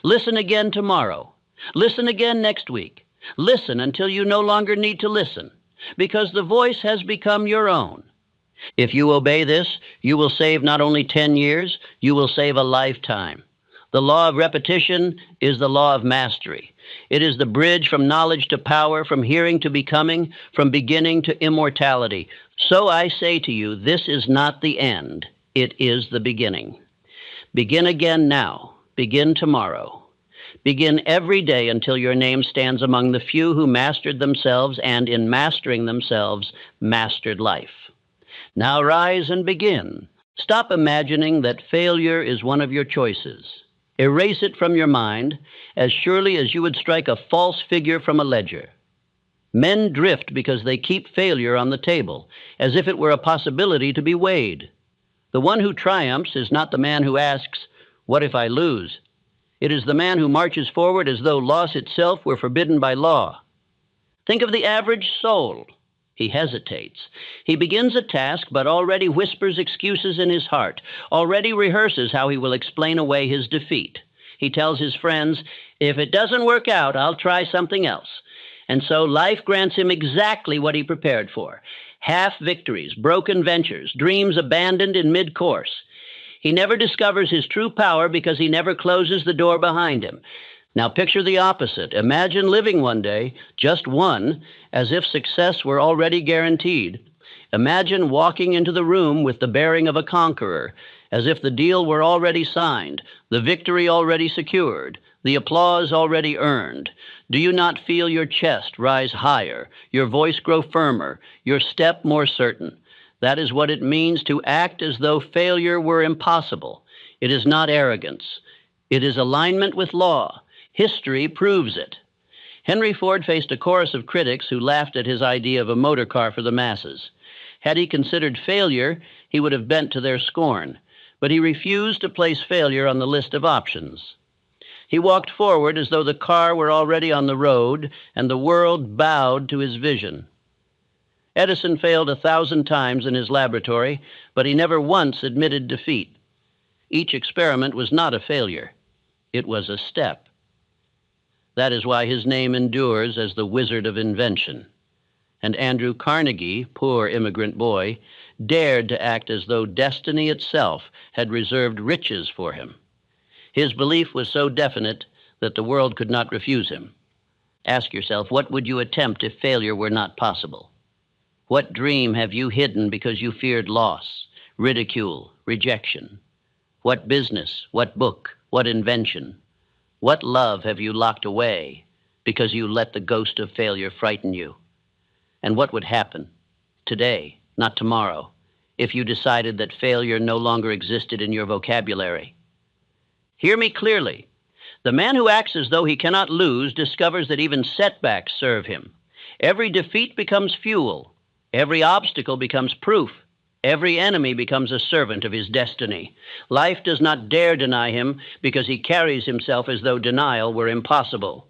Listen again tomorrow. Listen again next week. Listen until you no longer need to listen, because the voice has become your own. If you obey this, you will save not only 10 years, you will save a lifetime. The law of repetition is the law of mastery. It is the bridge from knowledge to power, from hearing to becoming, from beginning to immortality. So I say to you, this is not the end. It is the beginning. Begin again now. Begin tomorrow. Begin every day until your name stands among the few who mastered themselves and, in mastering themselves, mastered life. Now rise and begin. Stop imagining that failure is one of your choices. Erase it from your mind as surely as you would strike a false figure from a ledger. Men drift because they keep failure on the table, as if it were a possibility to be weighed. The one who triumphs is not the man who asks, "What if I lose?" It is the man who marches forward as though loss itself were forbidden by law. Think of the average soul. He hesitates. He begins a task, but already whispers excuses in his heart, already rehearses how he will explain away his defeat. He tells his friends, "If it doesn't work out, I'll try something else." And so life grants him exactly what he prepared for: half victories, broken ventures, dreams abandoned in mid-course. He never discovers his true power because he never closes the door behind him. Now picture the opposite. Imagine living one day, just one, as if success were already guaranteed. Imagine walking into the room with the bearing of a conqueror, as if the deal were already signed, the victory already secured, the applause already earned. Do you not feel your chest rise higher, your voice grow firmer, your step more certain? That is what it means to act as though failure were impossible. It is not arrogance. It is alignment with law. History proves it. Henry Ford faced a chorus of critics who laughed at his idea of a motor car for the masses. Had he considered failure, he would have bent to their scorn, but he refused to place failure on the list of options. He walked forward as though the car were already on the road and the world bowed to his vision. Edison failed 1,000 times in his laboratory, but he never once admitted defeat. Each experiment was not a failure. It was a step. That is why his name endures as the Wizard of Invention. And Andrew Carnegie, poor immigrant boy, dared to act as though destiny itself had reserved riches for him. His belief was so definite that the world could not refuse him. Ask yourself, what would you attempt if failure were not possible? What dream have you hidden because you feared loss, ridicule, rejection? What business, what book, what invention? What love have you locked away because you let the ghost of failure frighten you? And what would happen today, not tomorrow, if you decided that failure no longer existed in your vocabulary? Hear me clearly. The man who acts as though he cannot lose discovers that even setbacks serve him. Every defeat becomes fuel. Every obstacle becomes proof. Every enemy becomes a servant of his destiny. Life does not dare deny him because he carries himself as though denial were impossible.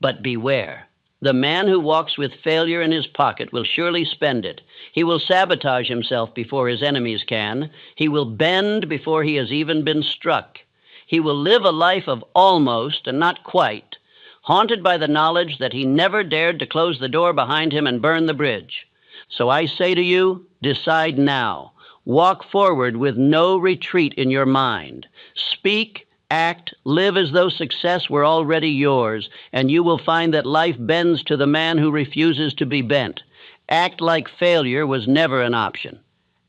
But beware. The man who walks with failure in his pocket will surely spend it. He will sabotage himself before his enemies can. He will bend before he has even been struck. He will live a life of almost and not quite, haunted by the knowledge that he never dared to close the door behind him and burn the bridge. So I say to you, decide now. Walk forward with no retreat in your mind. Speak, act, live as though success were already yours, and you will find that life bends to the man who refuses to be bent. Act like failure was never an option.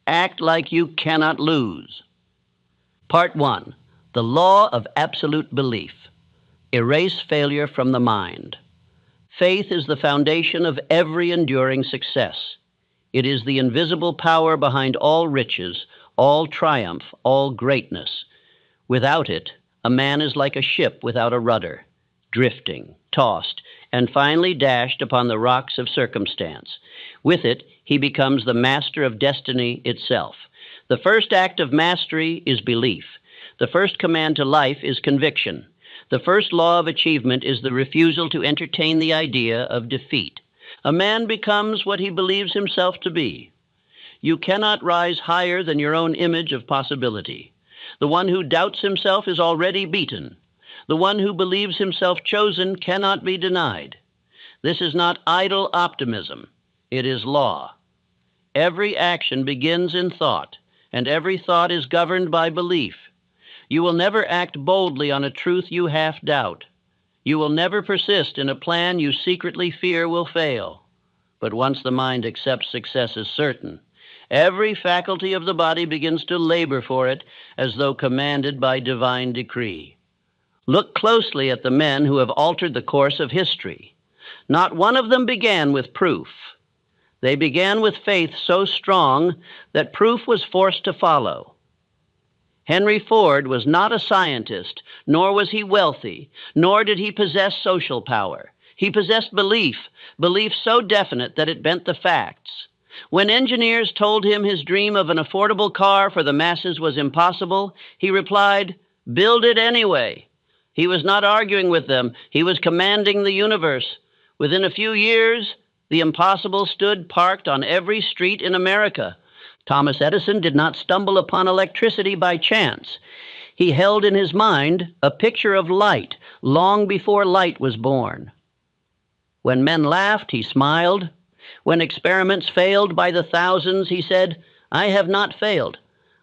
Act like you cannot lose. Part 1. The law of absolute belief. Erase failure from the mind. Faith is the foundation of every enduring success. It is the invisible power behind all riches, all triumph, all greatness. Without it, a man is like a ship without a rudder, drifting, tossed, and finally dashed upon the rocks of circumstance. With it, he becomes the master of destiny itself. The first act of mastery is belief. The first command to life is conviction. The first law of achievement is the refusal to entertain the idea of defeat. A man becomes what he believes himself to be. You cannot rise higher than your own image of possibility. The one who doubts himself is already beaten. The one who believes himself chosen cannot be denied. This is not idle optimism. It is law. Every action begins in thought, and every thought is governed by belief. You will never act boldly on a truth you half doubt. You will never persist in a plan you secretly fear will fail. But once the mind accepts success as certain, every faculty of the body begins to labor for it as though commanded by divine decree. Look closely at the men who have altered the course of history. Not one of them began with proof. They began with faith so strong that proof was forced to follow. Henry Ford was not a scientist, nor was he wealthy, nor did he possess social power. He possessed belief so definite that it bent the facts. When engineers told him his dream of an affordable car for the masses was impossible, he replied, "Build it anyway." He was not arguing with them. He was commanding the universe. Within a few years, the impossible stood parked on every street in America. Thomas Edison did not stumble upon electricity by chance. He held in his mind a picture of light long before light was born. When men laughed, he smiled. When experiments failed by the thousands, he said, "I have not failed.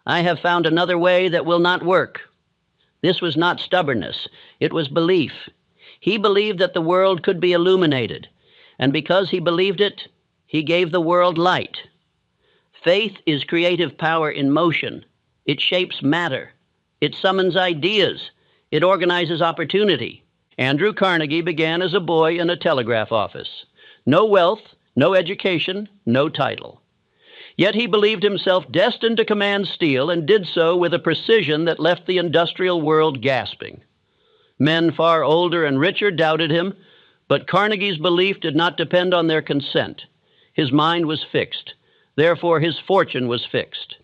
I have found another way that will not work." This was not stubbornness. It was belief. He believed that the world could be illuminated, and because he believed it, he gave the world light. Faith is creative power in motion. It shapes matter. It summons ideas. It organizes opportunity. Andrew Carnegie began as a boy in a telegraph office. No wealth, no education, no title. Yet he believed himself destined to command steel and did so with a precision that left the industrial world gasping. Men far older and richer doubted him, but Carnegie's belief did not depend on their consent. His mind was fixed. Therefore, his fortune was fixed.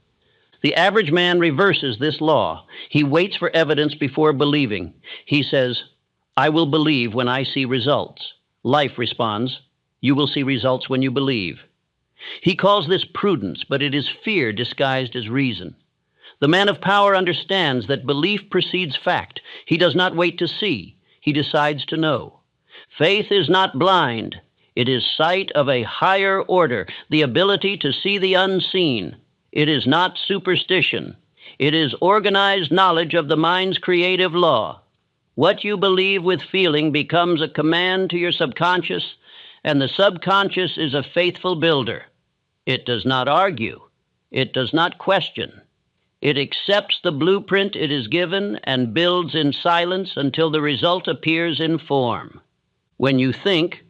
The average man reverses this law. He waits for evidence before believing. He says, "I will believe when I see results." Life responds, "You will see results when you believe." He calls this prudence, but it is fear disguised as reason. The man of power understands that belief precedes fact. He does not wait to see. He decides to know. Faith is not blind. It is sight of a higher order, the ability to see the unseen. It is not superstition. It is organized knowledge of the mind's creative law. What you believe with feeling becomes a command to your subconscious, and the subconscious is a faithful builder. It does not argue. It does not question. It accepts the blueprint it is given and builds in silence until the result appears in form. When you think,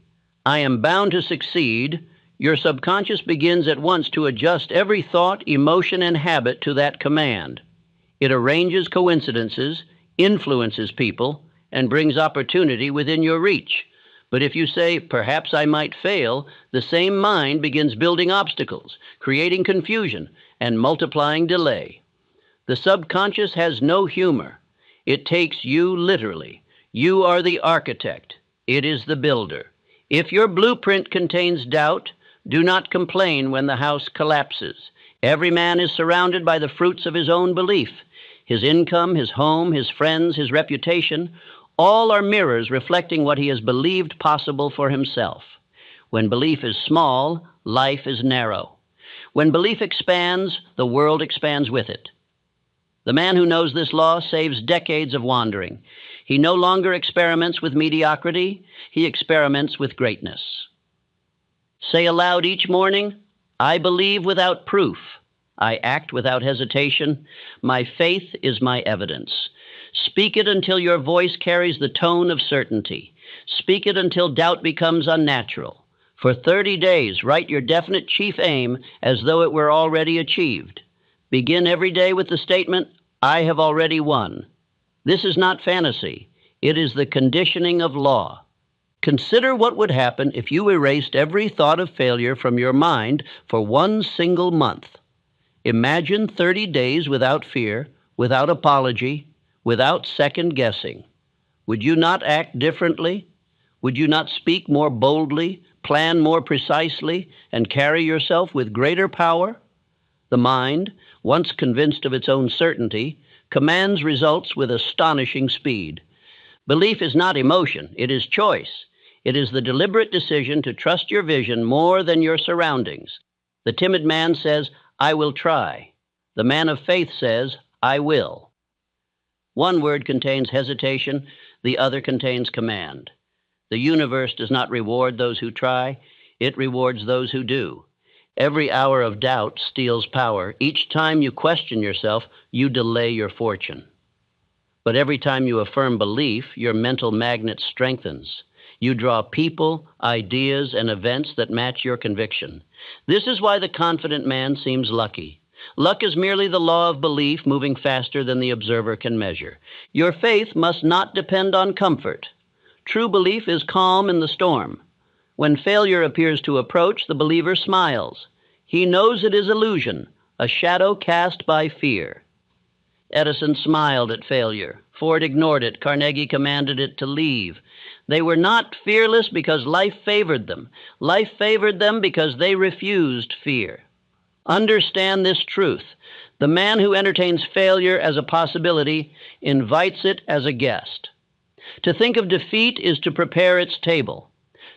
"I am bound to succeed," your subconscious begins at once to adjust every thought, emotion, and habit to that command. It arranges coincidences, influences people, and brings opportunity within your reach. But if you say, "Perhaps I might fail," the same mind begins building obstacles, creating confusion, and multiplying delay. The subconscious has no humor. It takes you literally. You are the architect. It is the builder. If your blueprint contains doubt, do not complain when the house collapses. Every man is surrounded by the fruits of his own belief. His income, his home, his friends, his reputation, all are mirrors reflecting what he has believed possible for himself. When belief is small, life is narrow. When belief expands, the world expands with it. The man who knows this law saves decades of wandering. He no longer experiments with mediocrity, he experiments with greatness. Say aloud each morning, "I believe without proof. I act without hesitation. My faith is my evidence." Speak it until your voice carries the tone of certainty. Speak it until doubt becomes unnatural. For 30 days, write your definite chief aim as though it were already achieved. Begin every day with the statement, "I have already won." This is not fantasy. It is the conditioning of law. Consider what would happen if you erased every thought of failure from your mind for one single month. Imagine 30 days without fear, without apology, without second guessing. Would you not act differently? Would you not speak more boldly, plan more precisely, and carry yourself with greater power? The mind, once convinced of its own certainty, commands results with astonishing speed. Belief is not emotion, it is choice. It is the deliberate decision to trust your vision more than your surroundings. The timid man says, "I will try." The man of faith says, "I will." One word contains hesitation, the other contains command. The universe does not reward those who try, it rewards those who do. Every hour of doubt steals power. Each time you question yourself, you delay your fortune. But every time you affirm belief, your mental magnet strengthens. You draw people, ideas, and events that match your conviction. This is why the confident man seems lucky. Luck is merely the law of belief moving faster than the observer can measure. Your faith must not depend on comfort. True belief is calm in the storm. When failure appears to approach, the believer smiles. He knows it is illusion, a shadow cast by fear. Edison smiled at failure. Ford ignored it. Carnegie commanded it to leave. They were not fearless because life favored them. Life favored them because they refused fear. Understand this truth. The man who entertains failure as a possibility invites it as a guest. To think of defeat is to prepare its table.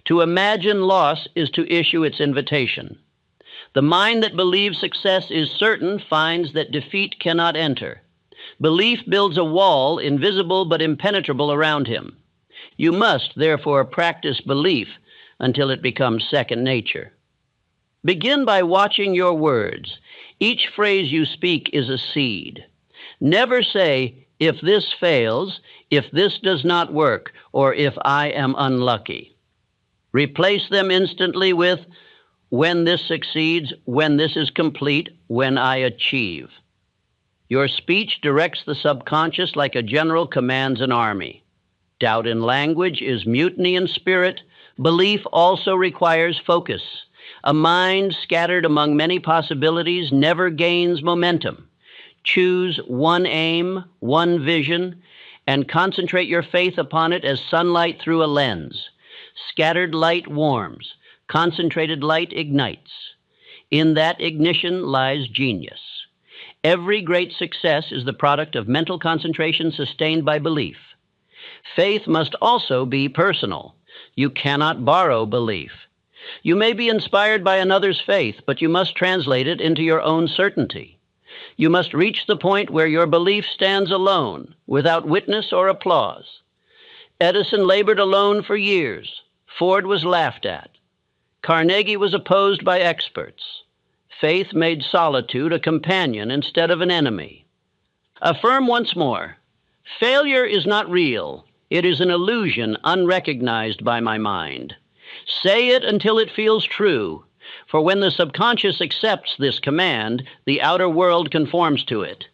To imagine loss is to issue its invitation. The mind that believes success is certain finds that defeat cannot enter. Belief builds a wall, invisible but impenetrable, around him. You must, therefore, practice belief until it becomes second nature. Begin by watching your words. Each phrase you speak is a seed. Never say, if this fails, if this does not work, or if I am unlucky. Replace them instantly with, when this succeeds, when this is complete, when I achieve. Your speech directs the subconscious like a general commands an army. Doubt in language is mutiny in spirit. Belief also requires focus. A mind scattered among many possibilities never gains momentum. Choose one aim, one vision, and concentrate your faith upon it as sunlight through a lens. Scattered light warms. Concentrated light ignites. In that ignition lies genius. Every great success is the product of mental concentration sustained by belief. Faith must also be personal. You cannot borrow belief. You may be inspired by another's faith, but you must translate it into your own certainty. You must reach the point where your belief stands alone, without witness or applause. Edison labored alone for years. Ford was laughed at. Carnegie was opposed by experts. Faith made solitude a companion instead of an enemy. Affirm once more, failure is not real. It is an illusion unrecognized by my mind. Say it until it feels true, for when the subconscious accepts this command, the outer world conforms to it.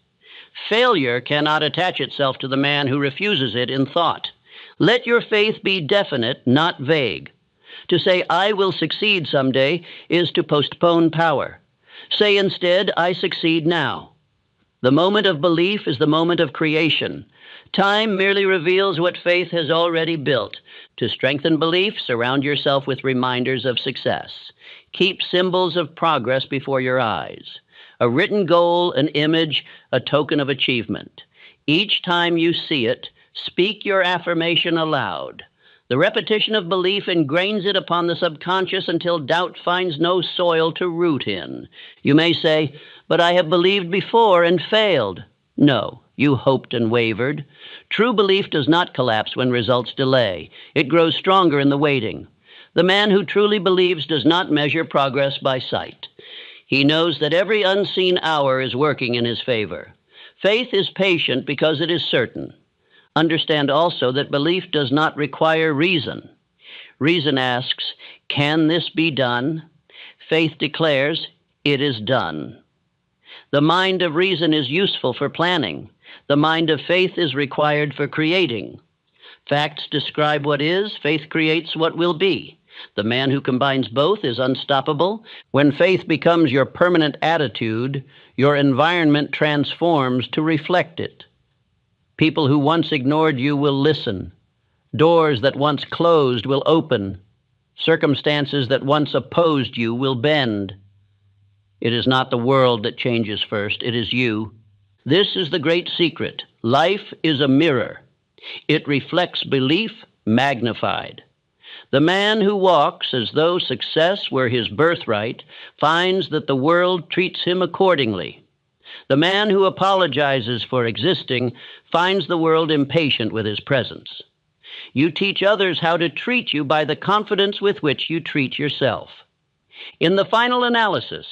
Failure cannot attach itself to the man who refuses it in thought. Let your faith be definite, not vague. To say, I will succeed someday, is to postpone power. Say instead, I succeed now. The moment of belief is the moment of creation. Time merely reveals what faith has already built. To strengthen belief, surround yourself with reminders of success. Keep symbols of progress before your eyes. A written goal, an image, a token of achievement. Each time you see it, speak your affirmation aloud. The repetition of belief ingrains it upon the subconscious until doubt finds no soil to root in. You may say, but I have believed before and failed. No, you hoped and wavered. True belief does not collapse when results delay. It grows stronger in the waiting. The man who truly believes does not measure progress by sight. He knows that every unseen hour is working in his favor. Faith is patient because it is certain. Understand also that belief does not require reason. Reason asks, can this be done? Faith declares, it is done. The mind of reason is useful for planning. The mind of faith is required for creating. Facts describe what is, faith creates what will be. The man who combines both is unstoppable. When faith becomes your permanent attitude, your environment transforms to reflect it. People who once ignored you will listen. Doors that once closed will open. Circumstances that once opposed you will bend. It is not the world that changes first, it is you. This is the great secret. Life is a mirror. It reflects belief magnified. The man who walks as though success were his birthright finds that the world treats him accordingly. The man who apologizes for existing finds the world impatient with his presence. You teach others how to treat you by the confidence with which you treat yourself. In the final analysis,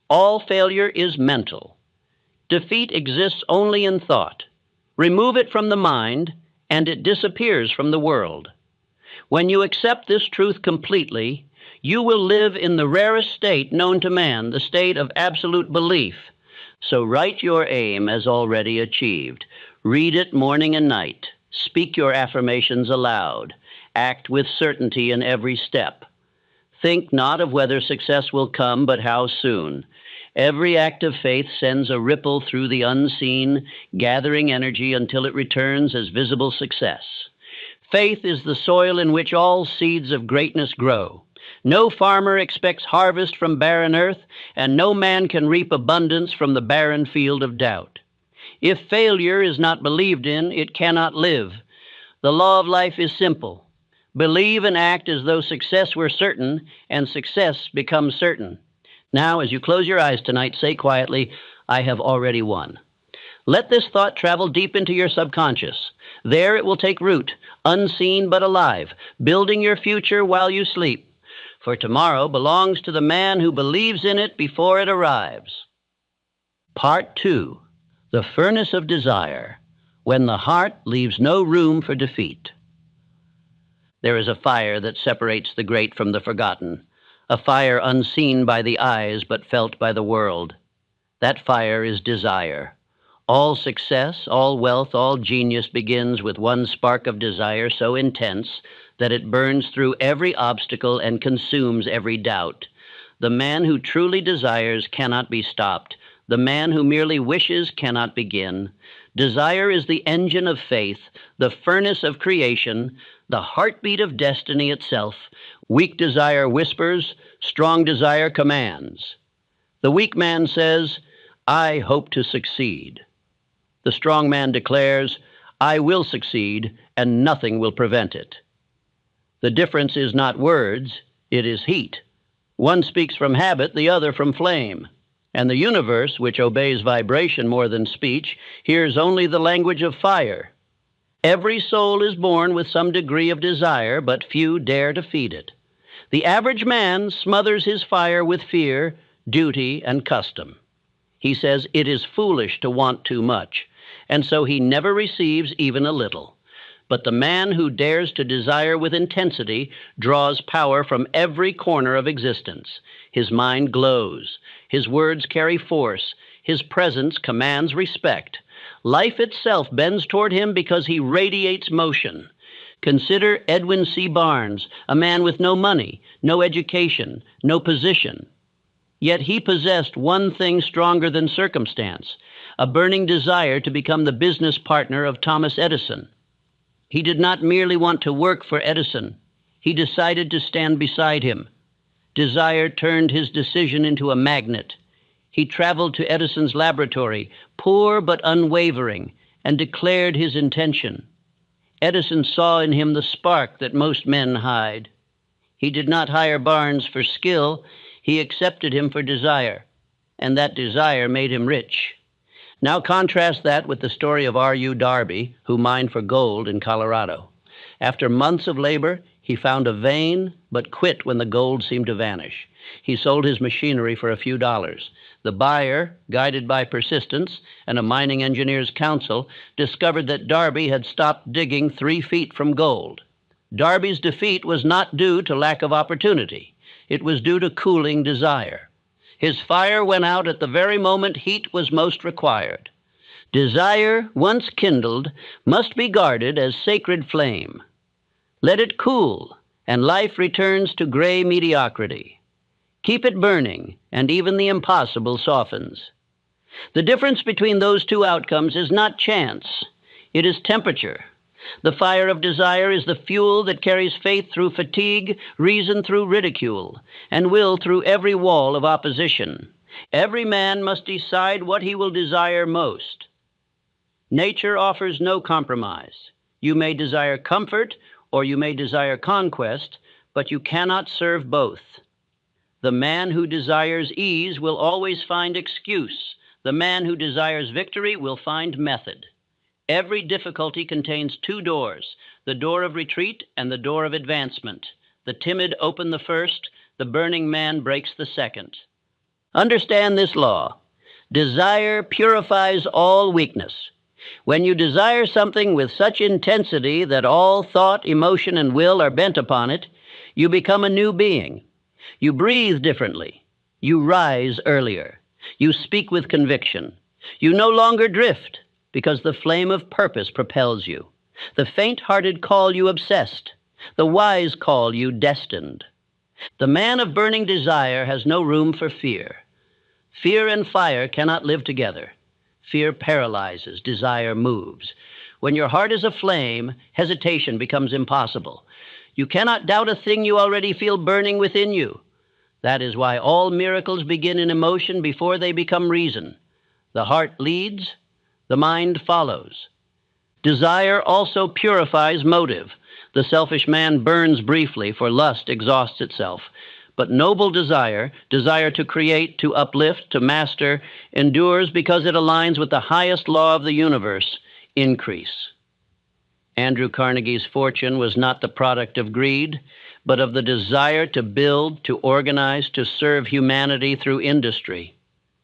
all failure is mental. Defeat exists only in thought. Remove it from the mind, and it disappears from the world. When you accept this truth completely, you will live in the rarest state known to man, the state of absolute belief. So write your aim as already achieved. Read it morning and night. Speak your affirmations aloud. Act with certainty in every step. Think not of whether success will come, but how soon. Every act of faith sends a ripple through the unseen, gathering energy until it returns as visible success. Faith is the soil in which all seeds of greatness grow. No farmer expects harvest from barren earth, and no man can reap abundance from the barren field of doubt. If failure is not believed in, it cannot live. The law of life is simple. Believe and act as though success were certain, and success becomes certain. Now, as you close your eyes tonight, say quietly, I have already won. Let this thought travel deep into your subconscious. There it will take root, unseen but alive, building your future while you sleep. For tomorrow belongs to the man who believes in it before it arrives. Part 2. The Furnace of Desire, when the heart leaves no room for defeat. There is a fire that separates the great from the forgotten, a fire unseen by the eyes but felt by the world. That fire is desire. All success, all wealth, all genius begins with one spark of desire so intense that it burns through every obstacle and consumes every doubt. The man who truly desires cannot be stopped. The man who merely wishes cannot begin. Desire is the engine of faith, the furnace of creation, the heartbeat of destiny itself. Weak desire whispers, strong desire commands. The weak man says, "I hope to succeed." The strong man declares, "I will succeed, and nothing will prevent it." The difference is not words, it is heat. One speaks from habit, the other from flame. And the universe, which obeys vibration more than speech, hears only the language of fire. Every soul is born with some degree of desire, but few dare to feed it. The average man smothers his fire with fear, duty, and custom. He says it is foolish to want too much, and so he never receives even a little. But the man who dares to desire with intensity draws power from every corner of existence. His mind glows. His words carry force. His presence commands respect. Life itself bends toward him because he radiates motion. Consider Edwin C. Barnes, a man with no money, no education, no position. Yet he possessed one thing stronger than circumstance, a burning desire to become the business partner of Thomas Edison. He did not merely want to work for Edison. He decided to stand beside him. Desire turned his decision into a magnet. He traveled to Edison's laboratory, poor but unwavering, and declared his intention. Edison saw in him the spark that most men hide. He did not hire Barnes for skill. He accepted him for desire, and that desire made him rich. Now contrast that with the story of R.U. Darby, who mined for gold in Colorado. After months of labor, he found a vein, but quit when the gold seemed to vanish. He sold his machinery for a few dollars. The buyer, guided by persistence and a mining engineer's counsel, discovered that Darby had stopped digging 3 feet from gold. Darby's defeat was not due to lack of opportunity. It was due to cooling desire. His fire went out at the very moment heat was most required. Desire, once kindled, must be guarded as sacred flame. Let it cool, and life returns to gray mediocrity. Keep it burning, and even the impossible softens. The difference between those two outcomes is not chance. It is temperature. The fire of desire is the fuel that carries faith through fatigue, reason through ridicule, and will through every wall of opposition. Every man must decide what he will desire most. Nature offers no compromise. You may desire comfort, or you may desire conquest, but you cannot serve both. The man who desires ease will always find excuse. The man who desires victory will find method. Every difficulty contains 2 doors, the door of retreat and the door of advancement. The timid open the first, the burning man breaks the second. Understand this law. Desire purifies all weakness. When you desire something with such intensity that all thought, emotion, and will are bent upon it, you become a new being. You breathe differently. You rise earlier. You speak with conviction. You no longer drift, because the flame of purpose propels you. The faint-hearted call you obsessed. The wise call you destined. The man of burning desire has no room for fear. Fear and fire cannot live together. Fear paralyzes, desire moves. When your heart is aflame, hesitation becomes impossible. You cannot doubt a thing you already feel burning within you. That is why all miracles begin in emotion before they become reason. The heart leads, the mind follows. Desire also purifies motive. The selfish man burns briefly, for lust exhausts itself. But noble desire, desire to create, to uplift, to master, endures because it aligns with the highest law of the universe, increase. Andrew Carnegie's fortune was not the product of greed, but of the desire to build, to organize, to serve humanity through industry.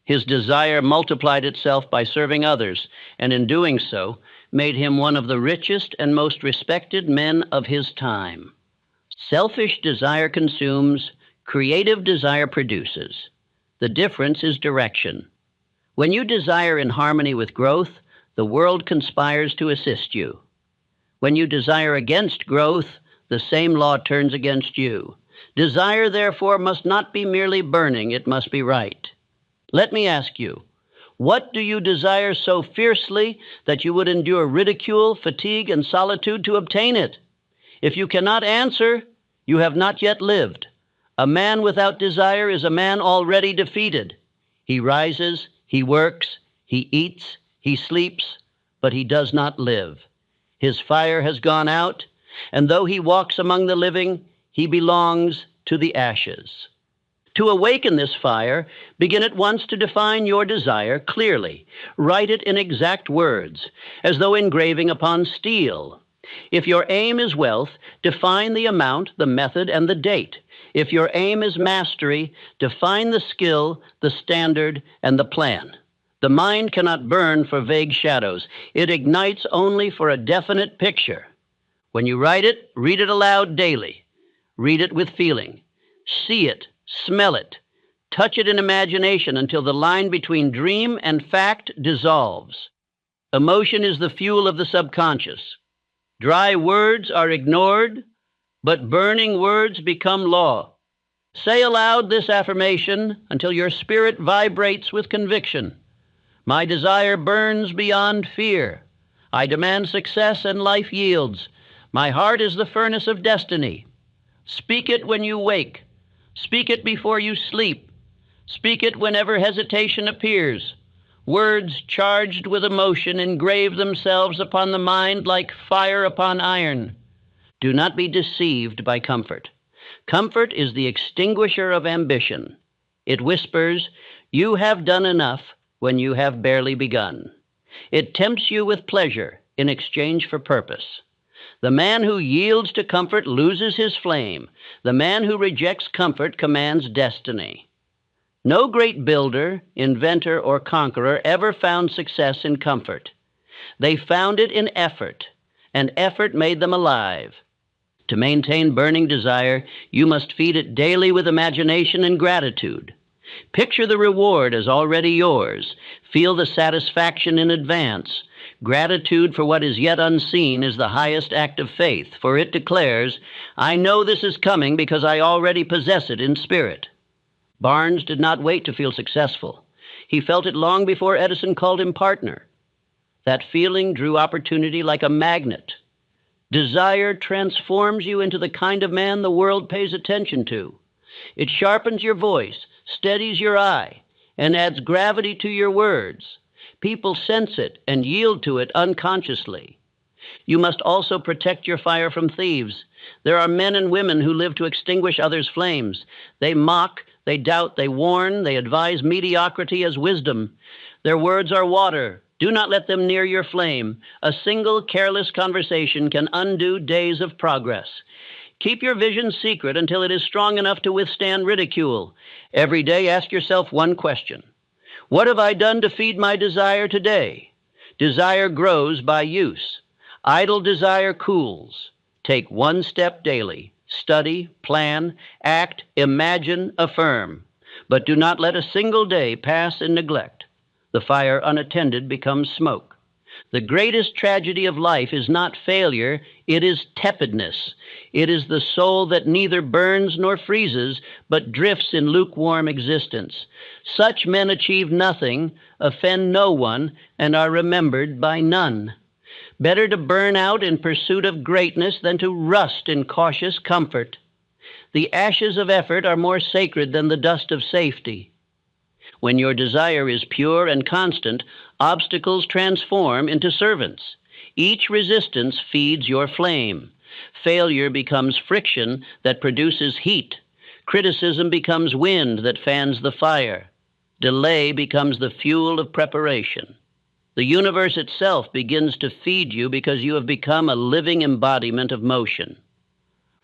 His desire multiplied itself by serving others, and in doing so, made him one of the richest and most respected men of his time. Selfish desire consumes, creative desire produces. The difference is direction. When you desire in harmony with growth, the world conspires to assist you. When you desire against growth, the same law turns against you. Desire, therefore, must not be merely burning, it must be right. Let me ask you, what do you desire so fiercely that you would endure ridicule, fatigue, and solitude to obtain it? If you cannot answer, you have not yet lived. A man without desire is a man already defeated. He rises, he works, he eats, he sleeps, but he does not live. His fire has gone out, and though he walks among the living, he belongs to the ashes. To awaken this fire, begin at once to define your desire clearly. Write it in exact words, as though engraving upon steel. If your aim is wealth, define the amount, the method, and the date. If your aim is mastery, define the skill, the standard, and the plan. The mind cannot burn for vague shadows. It ignites only for a definite picture. When you write it, read it aloud daily. Read it with feeling. See it, smell it, touch it in imagination until the line between dream and fact dissolves. Emotion is the fuel of the subconscious. Dry words are ignored, but burning words become law. Say aloud this affirmation until your spirit vibrates with conviction. My desire burns beyond fear. I demand success and life yields. My heart is the furnace of destiny. Speak it when you wake. Speak it before you sleep. Speak it whenever hesitation appears. Words charged with emotion engrave themselves upon the mind like fire upon iron. Do not be deceived by comfort. Comfort is the extinguisher of ambition. It whispers, "You have done enough," when you have barely begun. It tempts you with pleasure in exchange for purpose. The man who yields to comfort loses his flame. The man who rejects comfort commands destiny. No great builder, inventor, or conqueror ever found success in comfort. They found it in effort, and effort made them alive. To maintain burning desire, you must feed it daily with imagination and gratitude. Picture the reward as already yours. Feel the satisfaction in advance. Gratitude for what is yet unseen is the highest act of faith, for it declares, "I know this is coming because I already possess it in spirit." Barnes did not wait to feel successful. He felt it long before Edison called him partner. That feeling drew opportunity like a magnet. Desire transforms you into the kind of man the world pays attention to. It sharpens your voice, steadies your eye, and adds gravity to your words. People sense it and yield to it unconsciously. You must also protect your fire from thieves. There are men and women who live to extinguish others' flames. They mock, they doubt, they warn, they advise mediocrity as wisdom. Their words are water. Do not let them near your flame. A single careless conversation can undo days of progress. Keep your vision secret until it is strong enough to withstand ridicule. Every day ask yourself one question. What have I done to feed my desire today? Desire grows by use. Idle desire cools. Take one step daily. Study, plan, act, imagine, affirm. But do not let a single day pass in neglect. The fire unattended becomes smoke. The greatest tragedy of life is not failure, it is tepidness. It is the soul that neither burns nor freezes, but drifts in lukewarm existence. Such men achieve nothing, offend no one, and are remembered by none. Better to burn out in pursuit of greatness than to rust in cautious comfort. The ashes of effort are more sacred than the dust of safety. When your desire is pure and constant, obstacles transform into servants. Each resistance feeds your flame. Failure becomes friction that produces heat. Criticism becomes wind that fans the fire. Delay becomes the fuel of preparation. The universe itself begins to feed you because you have become a living embodiment of motion.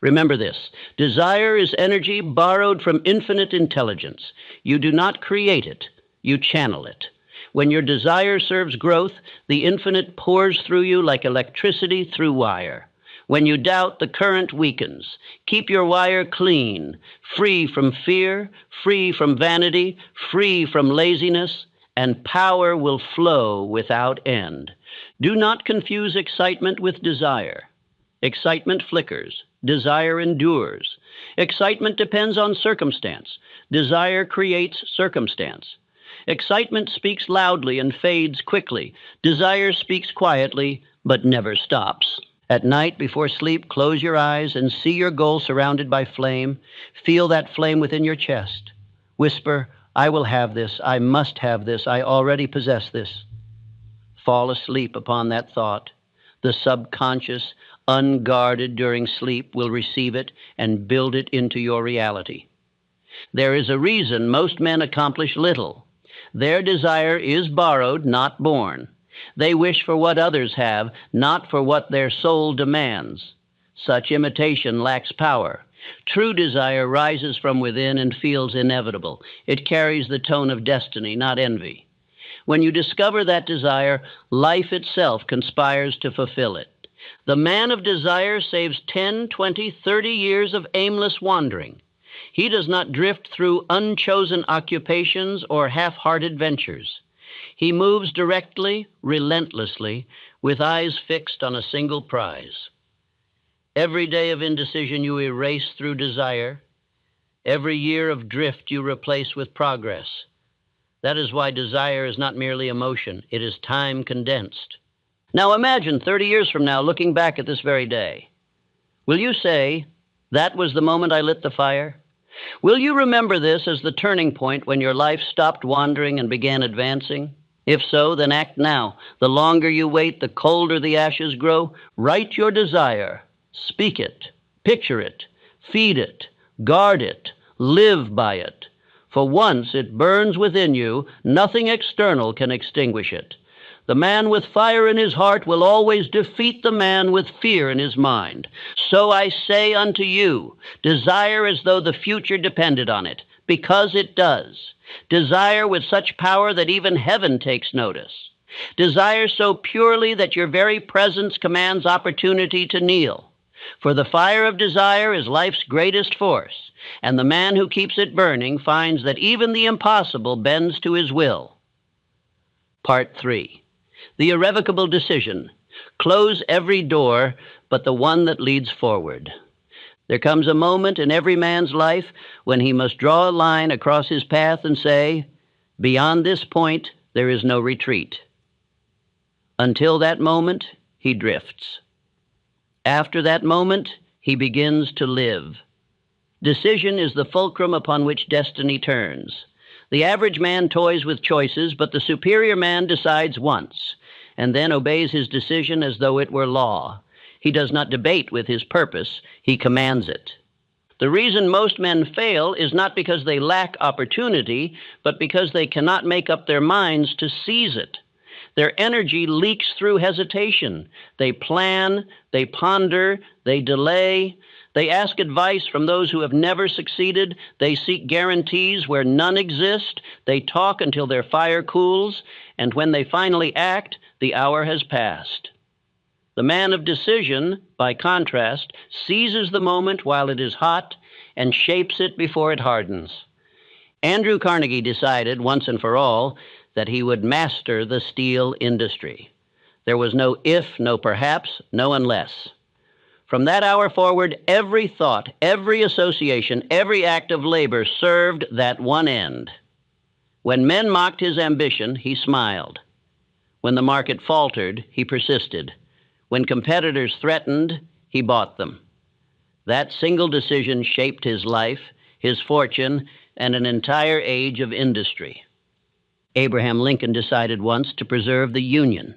Remember this, desire is energy borrowed from infinite intelligence. You do not create it. you channel it. When your desire serves growth, the infinite pours through you like electricity through wire. When you doubt, the current weakens. Keep your wire clean, free from fear, free from vanity, free from laziness, and power will flow without end. Do not confuse excitement with desire. Excitement flickers. Desire endures. Excitement depends on circumstance. Desire creates circumstance. Excitement speaks loudly and fades quickly. Desire speaks quietly, but never stops. At night, before sleep, close your eyes and see your goal surrounded by flame. Feel that flame within your chest. Whisper, I will have this, I must have this, I already possess this. Fall asleep upon that thought. The subconscious, unguarded during sleep, will receive it and build it into your reality. There is a reason most men accomplish little. Their desire is borrowed, not born. They wish for what others have, not for what their soul demands. Such imitation lacks power. True desire rises from within and feels inevitable. It carries the tone of destiny, not envy. When you discover that desire, life itself conspires to fulfill it. The man of desire saves 10, 20, 30 years of aimless wandering. He does not drift through unchosen occupations or half-hearted ventures. He moves directly, relentlessly, with eyes fixed on a single prize. Every day of indecision you erase through desire. Every year of drift you replace with progress. That is why desire is not merely emotion. It is time condensed. Now imagine 30 years from now looking back at this very day. Will you say, that was the moment I lit the fire? Will you remember this as the turning point when your life stopped wandering and began advancing? If so, then act now. The longer you wait, the colder the ashes grow. Write your desire. Speak it. Picture it. Feed it. Guard it. Live by it. For once it burns within you, nothing external can extinguish it. The man with fire in his heart will always defeat the man with fear in his mind. So I say unto you, desire as though the future depended on it, because it does. Desire with such power that even heaven takes notice. Desire so purely that your very presence commands opportunity to kneel. For the fire of desire is life's greatest force, and the man who keeps it burning finds that even the impossible bends to his will. Part 3. The irrevocable decision. Close every door but the one that leads forward. There comes a moment in every man's life when he must draw a line across his path and say, beyond this point, there is no retreat. Until that moment, he drifts. After that moment, he begins to live. Decision is the fulcrum upon which destiny turns. The average man toys with choices, but the superior man decides once, and then obeys his decision as though it were law. He does not debate with his purpose, he commands it. The reason most men fail is not because they lack opportunity, but because they cannot make up their minds to seize it. Their energy leaks through hesitation. They plan, they ponder, they delay. They ask advice from those who have never succeeded. They seek guarantees where none exist. They talk until their fire cools, and when they finally act, the hour has passed. The man of decision, by contrast, seizes the moment while it is hot and shapes it before it hardens. Andrew Carnegie decided, once and for all, that he would master the steel industry. There was no if, no perhaps, no unless. From that hour forward, every thought, every association, every act of labor served that one end. When men mocked his ambition, he smiled. When the market faltered, he persisted. When competitors threatened, he bought them. That single decision shaped his life, his fortune, and an entire age of industry. Abraham Lincoln decided once to preserve the Union.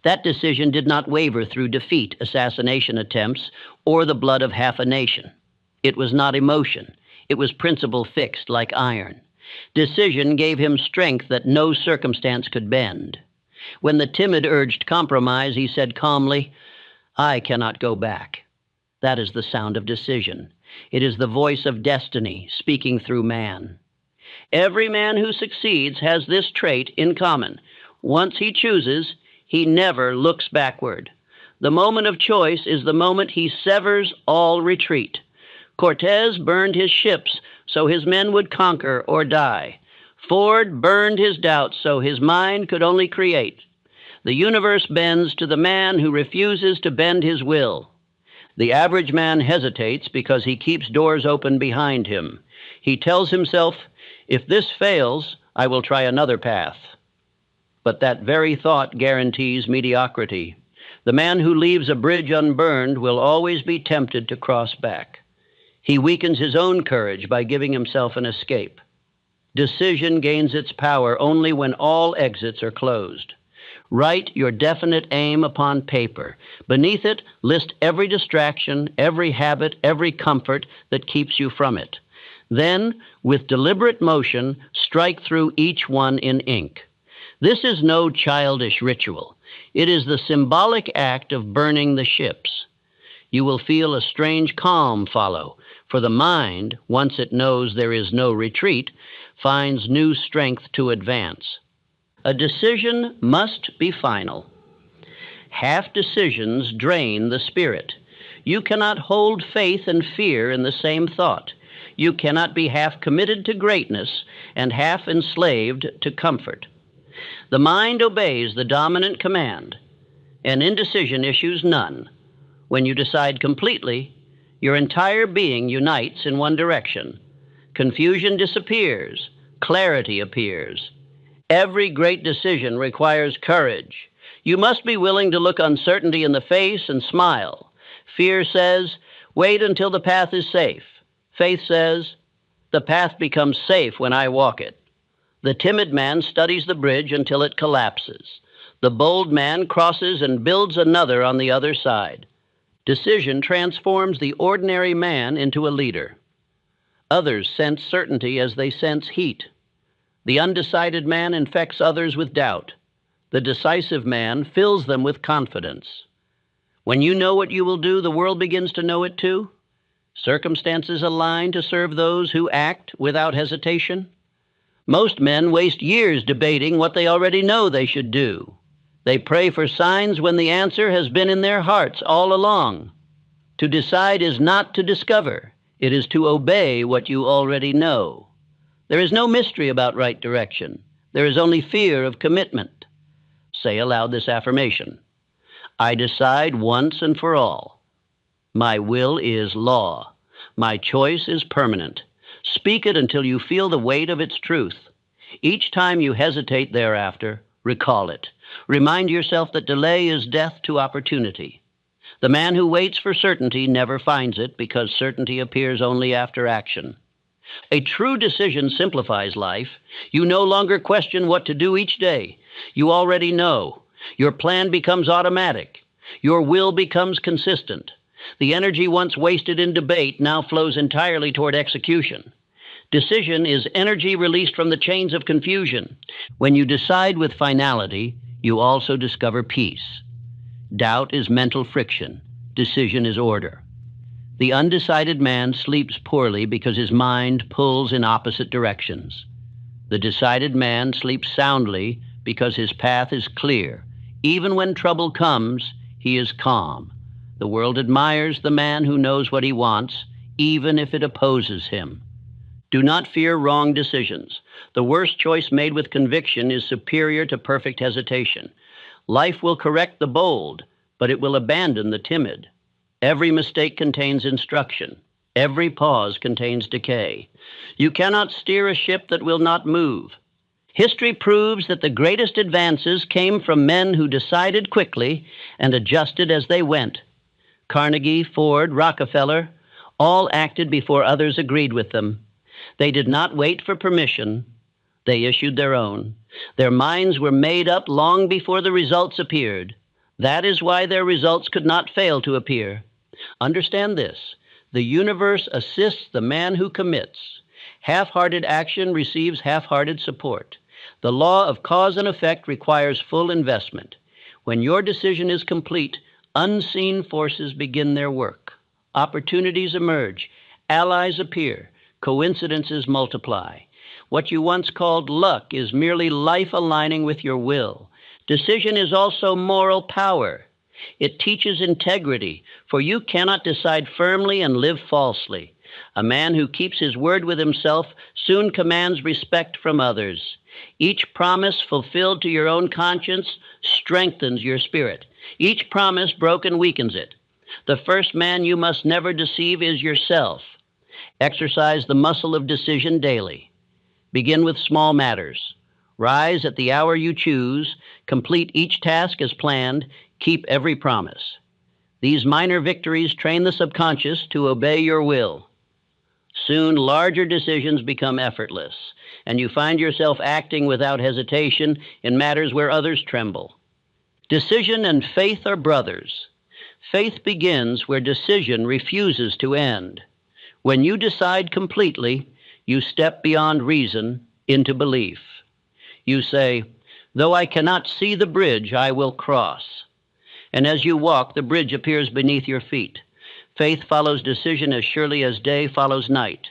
That decision did not waver through defeat, assassination attempts, or the blood of half a nation. It was not emotion. It was principle fixed like iron. Decision gave him strength that no circumstance could bend. When the timid urged compromise, he said calmly, I cannot go back. That is the sound of decision. It is the voice of destiny speaking through man. Every man who succeeds has this trait in common. Once he chooses, he never looks backward. The moment of choice is the moment he severs all retreat. Cortez burned his ships so his men would conquer or die. Ford burned his doubts so his mind could only create. The universe bends to the man who refuses to bend his will. The average man hesitates because he keeps doors open behind him. He tells himself, "If this fails, I will try another path." But that very thought guarantees mediocrity. The man who leaves a bridge unburned will always be tempted to cross back. He weakens his own courage by giving himself an escape. Decision gains its power only when all exits are closed. Write your definite aim upon paper. Beneath it, list every distraction, every habit, every comfort that keeps you from it. Then, with deliberate motion, strike through each one in ink. This is no childish ritual. It is the symbolic act of burning the ships. You will feel a strange calm follow, for the mind, once it knows there is no retreat, finds new strength to advance. A decision must be final. Half decisions drain the spirit. You cannot hold faith and fear in the same thought. You cannot be half committed to greatness and half enslaved to comfort. The mind obeys the dominant command, and indecision issues none. When you decide completely, your entire being unites in one direction. Confusion disappears, clarity appears. Every great decision requires courage. You must be willing to look uncertainty in the face and smile. Fear says, "Wait until the path is safe." Faith says, "The path becomes safe when I walk it." The timid man studies the bridge until it collapses. The bold man crosses and builds another on the other side. Decision transforms the ordinary man into a leader. Others sense certainty as they sense heat. The undecided man infects others with doubt. The decisive man fills them with confidence. When you know what you will do, the world begins to know it too. Circumstances align to serve those who act without hesitation. Most men waste years debating what they already know they should do. They pray for signs when the answer has been in their hearts all along. To decide is not to discover. It is to obey what you already know. There is no mystery about right direction. There is only fear of commitment. Say aloud this affirmation. I decide once and for all. My will is law. My choice is permanent. Speak it until you feel the weight of its truth. Each time you hesitate thereafter, recall it. Remind yourself that delay is death to opportunity. The man who waits for certainty never finds it because certainty appears only after action. A true decision simplifies life. You no longer question what to do each day. You already know. Your plan becomes automatic. Your will becomes consistent. The energy once wasted in debate now flows entirely toward execution. Decision is energy released from the chains of confusion. When you decide with finality, you also discover peace. Doubt is mental friction. Decision is order. The undecided man sleeps poorly because his mind pulls in opposite directions. The decided man sleeps soundly because his path is clear. Even when trouble comes, he is calm. The world admires the man who knows what he wants, even if it opposes him. Do not fear wrong decisions. The worst choice made with conviction is superior to perfect hesitation. Life will correct the bold, but it will abandon the timid. Every mistake contains instruction. Every pause contains decay. You cannot steer a ship that will not move. History proves that the greatest advances came from men who decided quickly and adjusted as they went. Carnegie, Ford, Rockefeller, all acted before others agreed with them. They did not wait for permission. They issued their own. Their minds were made up long before the results appeared. That is why their results could not fail to appear. Understand this. The universe assists the man who commits. Half-hearted action receives half-hearted support. The law of cause and effect requires full investment. When your decision is complete, unseen forces begin their work. Opportunities emerge. Allies appear. Coincidences multiply. What you once called luck is merely life aligning with your will. Decision is also moral power. It teaches integrity, for you cannot decide firmly and live falsely. A man who keeps his word with himself soon commands respect from others. Each promise fulfilled to your own conscience strengthens your spirit. Each promise broken weakens it. The first man you must never deceive is yourself. Exercise the muscle of decision daily. Begin with small matters. Rise at the hour you choose. Complete each task as planned. Keep every promise. These minor victories train the subconscious to obey your will. Soon, larger decisions become effortless, and you find yourself acting without hesitation in matters where others tremble. Decision and faith are brothers. Faith begins where decision refuses to end. When you decide completely, you step beyond reason into belief. You say, "Though I cannot see the bridge, I will cross." And as you walk, the bridge appears beneath your feet. Faith follows decision as surely as day follows night.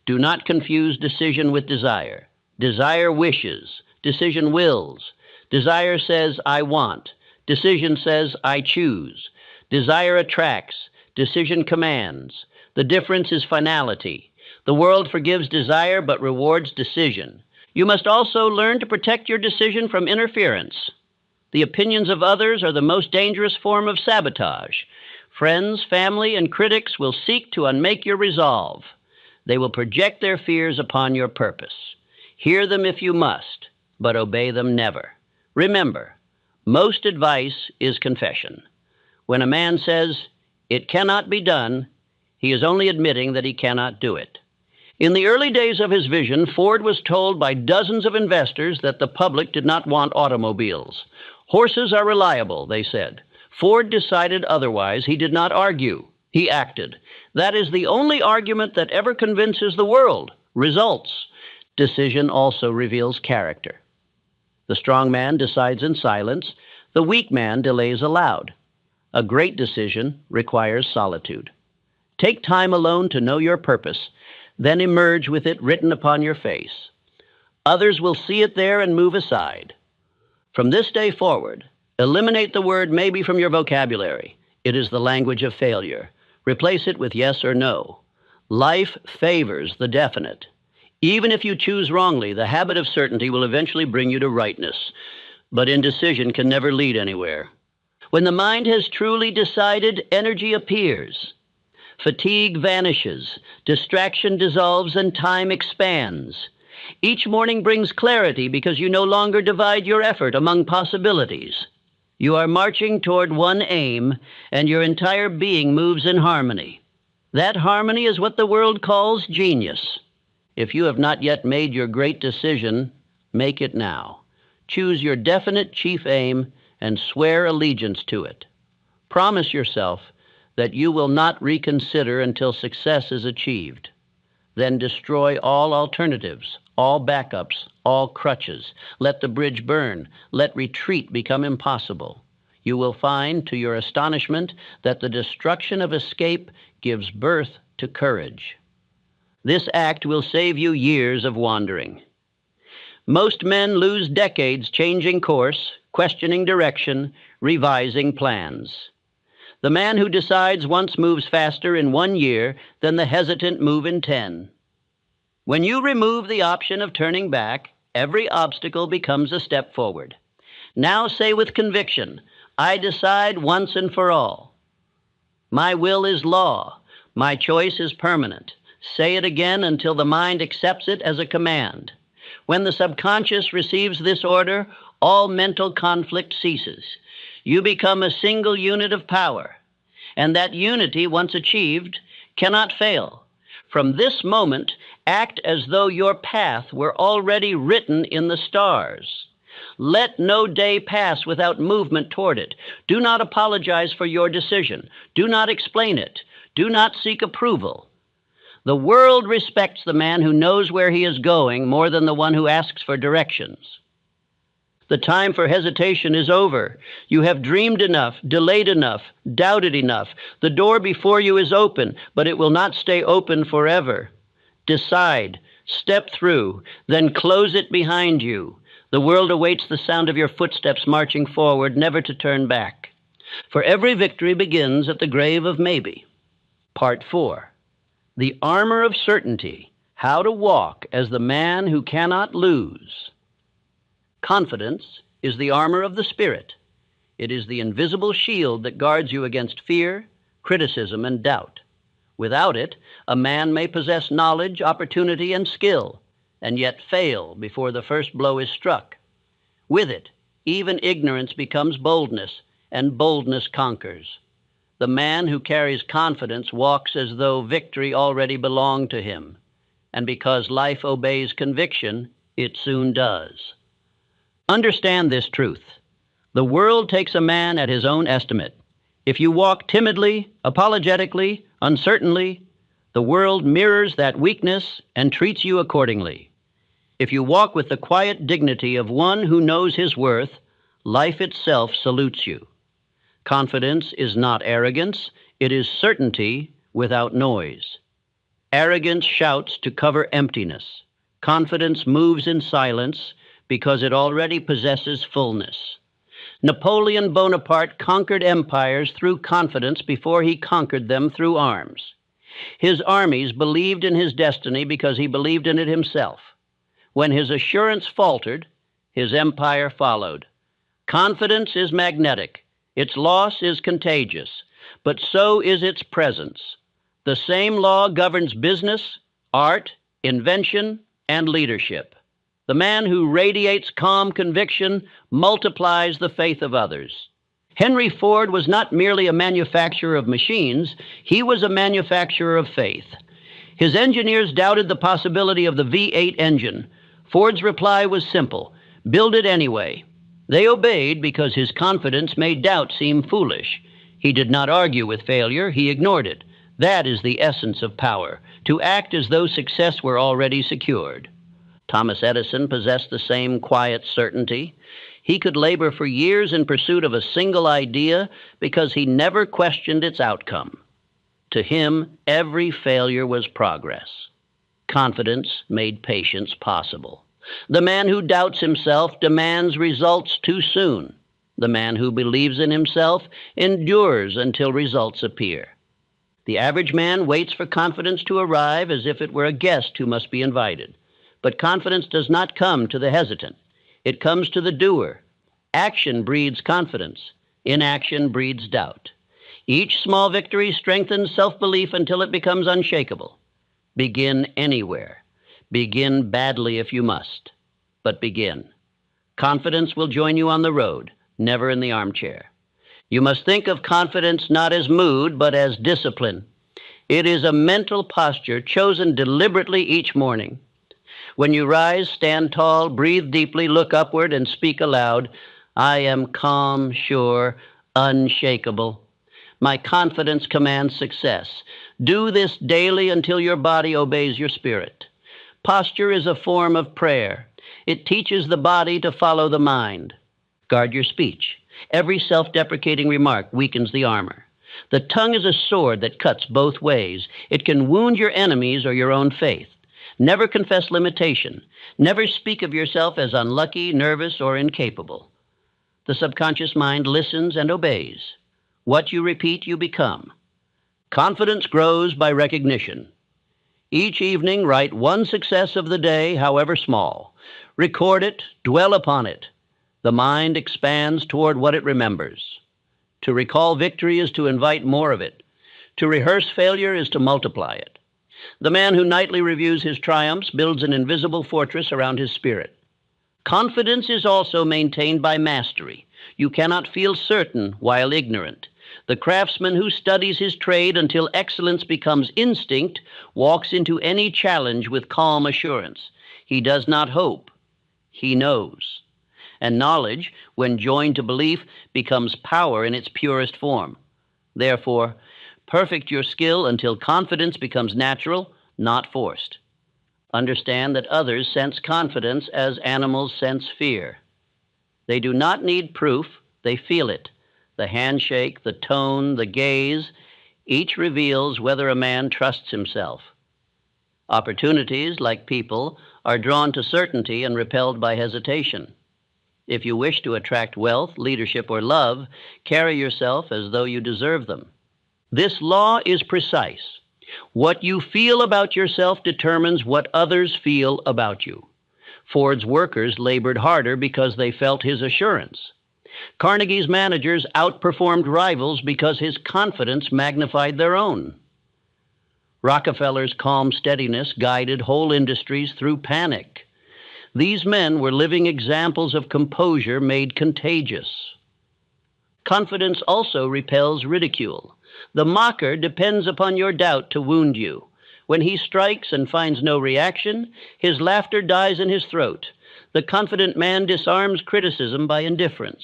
Do not confuse decision with desire. Desire wishes. Decision wills. Desire says, "I want." Decision says, "I choose." Desire attracts. Decision commands. The difference is finality. The world forgives desire but rewards decision. You must also learn to protect your decision from interference. The opinions of others are the most dangerous form of sabotage. Friends, family, and critics will seek to unmake your resolve. They will project their fears upon your purpose. Hear them if you must, but obey them never. Remember, most advice is confession. When a man says, "It cannot be done," he is only admitting that he cannot do it. In the early days of his vision, Ford was told by dozens of investors that the public did not want automobiles. "Horses are reliable," they said. Ford decided otherwise. He did not argue. He acted. That is the only argument that ever convinces the world. Results. Decision also reveals character. The strong man decides in silence. The weak man delays aloud. A great decision requires solitude. Take time alone to know your purpose, then emerge with it written upon your face. Others will see it there and move aside. From this day forward, eliminate the word maybe from your vocabulary. It is the language of failure. Replace it with yes or no. Life favors the definite. Even if you choose wrongly, the habit of certainty will eventually bring you to rightness. But indecision can never lead anywhere. When the mind has truly decided, energy appears. Fatigue vanishes, distraction dissolves, and time expands. Each morning brings clarity because you no longer divide your effort among possibilities. You are marching toward one aim, and your entire being moves in harmony. That harmony is what the world calls genius. If you have not yet made your great decision, make it now. Choose your definite chief aim and swear allegiance to it. Promise yourself that you will not reconsider until success is achieved. Then destroy all alternatives, all backups, all crutches. Let the bridge burn. Let retreat become impossible. You will find, to your astonishment, that the destruction of escape gives birth to courage. This act will save you years of wandering. Most men lose decades changing course, questioning direction, revising plans. The man who decides once moves faster in 1 year than the hesitant move in 10. When you remove the option of turning back, every obstacle becomes a step forward. Now say with conviction, "I decide once and for all." My will is law. My choice is permanent. Say it again until the mind accepts it as a command. When the subconscious receives this order, all mental conflict ceases. You become a single unit of power, and that unity, once achieved, cannot fail. From this moment, act as though your path were already written in the stars. Let no day pass without movement toward it. Do not apologize for your decision. Do not explain it. Do not seek approval. The world respects the man who knows where he is going more than the one who asks for directions. The time for hesitation is over. You have dreamed enough, delayed enough, doubted enough. The door before you is open, but it will not stay open forever. Decide. Step through, then close it behind you. The world awaits the sound of your footsteps marching forward, never to turn back. For every victory begins at the grave of maybe. Part 4. The armor of certainty. How to walk as the man who cannot lose. Confidence is the armor of the spirit. It is the invisible shield that guards you against fear, criticism, and doubt. Without it, a man may possess knowledge, opportunity, and skill, and yet fail before the first blow is struck. With it, even ignorance becomes boldness, and boldness conquers. The man who carries confidence walks as though victory already belonged to him, and because life obeys conviction, it soon does. Understand this truth. The world takes a man at his own estimate. If you walk timidly, apologetically, uncertainly, the world mirrors that weakness and treats you accordingly. If you walk with the quiet dignity of one who knows his worth, life itself salutes you. Confidence is not arrogance, it is certainty without noise. Arrogance shouts to cover emptiness. Confidence moves in silence because it already possesses fullness. Napoleon Bonaparte conquered empires through confidence before he conquered them through arms. His armies believed in his destiny because he believed in it himself. When his assurance faltered, his empire followed. Confidence is magnetic. Its loss is contagious, but so is its presence. The same law governs business, art, invention, and leadership. The man who radiates calm conviction multiplies the faith of others. Henry Ford was not merely a manufacturer of machines, he was a manufacturer of faith. His engineers doubted the possibility of the V8 engine. Ford's reply was simple: build it anyway. They obeyed because his confidence made doubt seem foolish. He did not argue with failure, he ignored it. That is the essence of power, to act as though success were already secured. Thomas Edison possessed the same quiet certainty. He could labor for years in pursuit of a single idea because he never questioned its outcome. To him, every failure was progress. Confidence made patience possible. The man who doubts himself demands results too soon. The man who believes in himself endures until results appear. The average man waits for confidence to arrive as if it were a guest who must be invited. But confidence does not come to the hesitant. It comes to the doer. Action breeds confidence. Inaction breeds doubt. Each small victory strengthens self-belief until it becomes unshakable. Begin anywhere. Begin badly if you must, but begin. Confidence will join you on the road, never in the armchair. You must think of confidence not as mood, but as discipline. It is a mental posture chosen deliberately each morning. When you rise, stand tall, breathe deeply, look upward, and speak aloud. I am calm, sure, unshakable. My confidence commands success. Do this daily until your body obeys your spirit. Posture is a form of prayer. It teaches the body to follow the mind. Guard your speech. Every self-deprecating remark weakens the armor. The tongue is a sword that cuts both ways. It can wound your enemies or your own faith. Never confess limitation. Never speak of yourself as unlucky, nervous, or incapable. The subconscious mind listens and obeys. What you repeat, you become. Confidence grows by recognition. Each evening, write one success of the day, however small. Record it, dwell upon it. The mind expands toward what it remembers. To recall victory is to invite more of it. To rehearse failure is to multiply it. The man who nightly reviews his triumphs builds an invisible fortress around his spirit. Confidence is also maintained by mastery. You cannot feel certain while ignorant. The craftsman who studies his trade until excellence becomes instinct walks into any challenge with calm assurance. He does not hope. He knows. And knowledge, when joined to belief, becomes power in its purest form. Therefore, perfect your skill until confidence becomes natural, not forced. Understand that others sense confidence as animals sense fear. They do not need proof, they feel it. The handshake, the tone, the gaze, each reveals whether a man trusts himself. Opportunities, like people, are drawn to certainty and repelled by hesitation. If you wish to attract wealth, leadership, or love, carry yourself as though you deserve them. This law is precise. What you feel about yourself determines what others feel about you. Ford's workers labored harder because they felt his assurance. Carnegie's managers outperformed rivals because his confidence magnified their own. Rockefeller's calm steadiness guided whole industries through panic. These men were living examples of composure made contagious. Confidence also repels ridicule. The mocker depends upon your doubt to wound you. When he strikes and finds no reaction, his laughter dies in his throat. The confident man disarms criticism by indifference.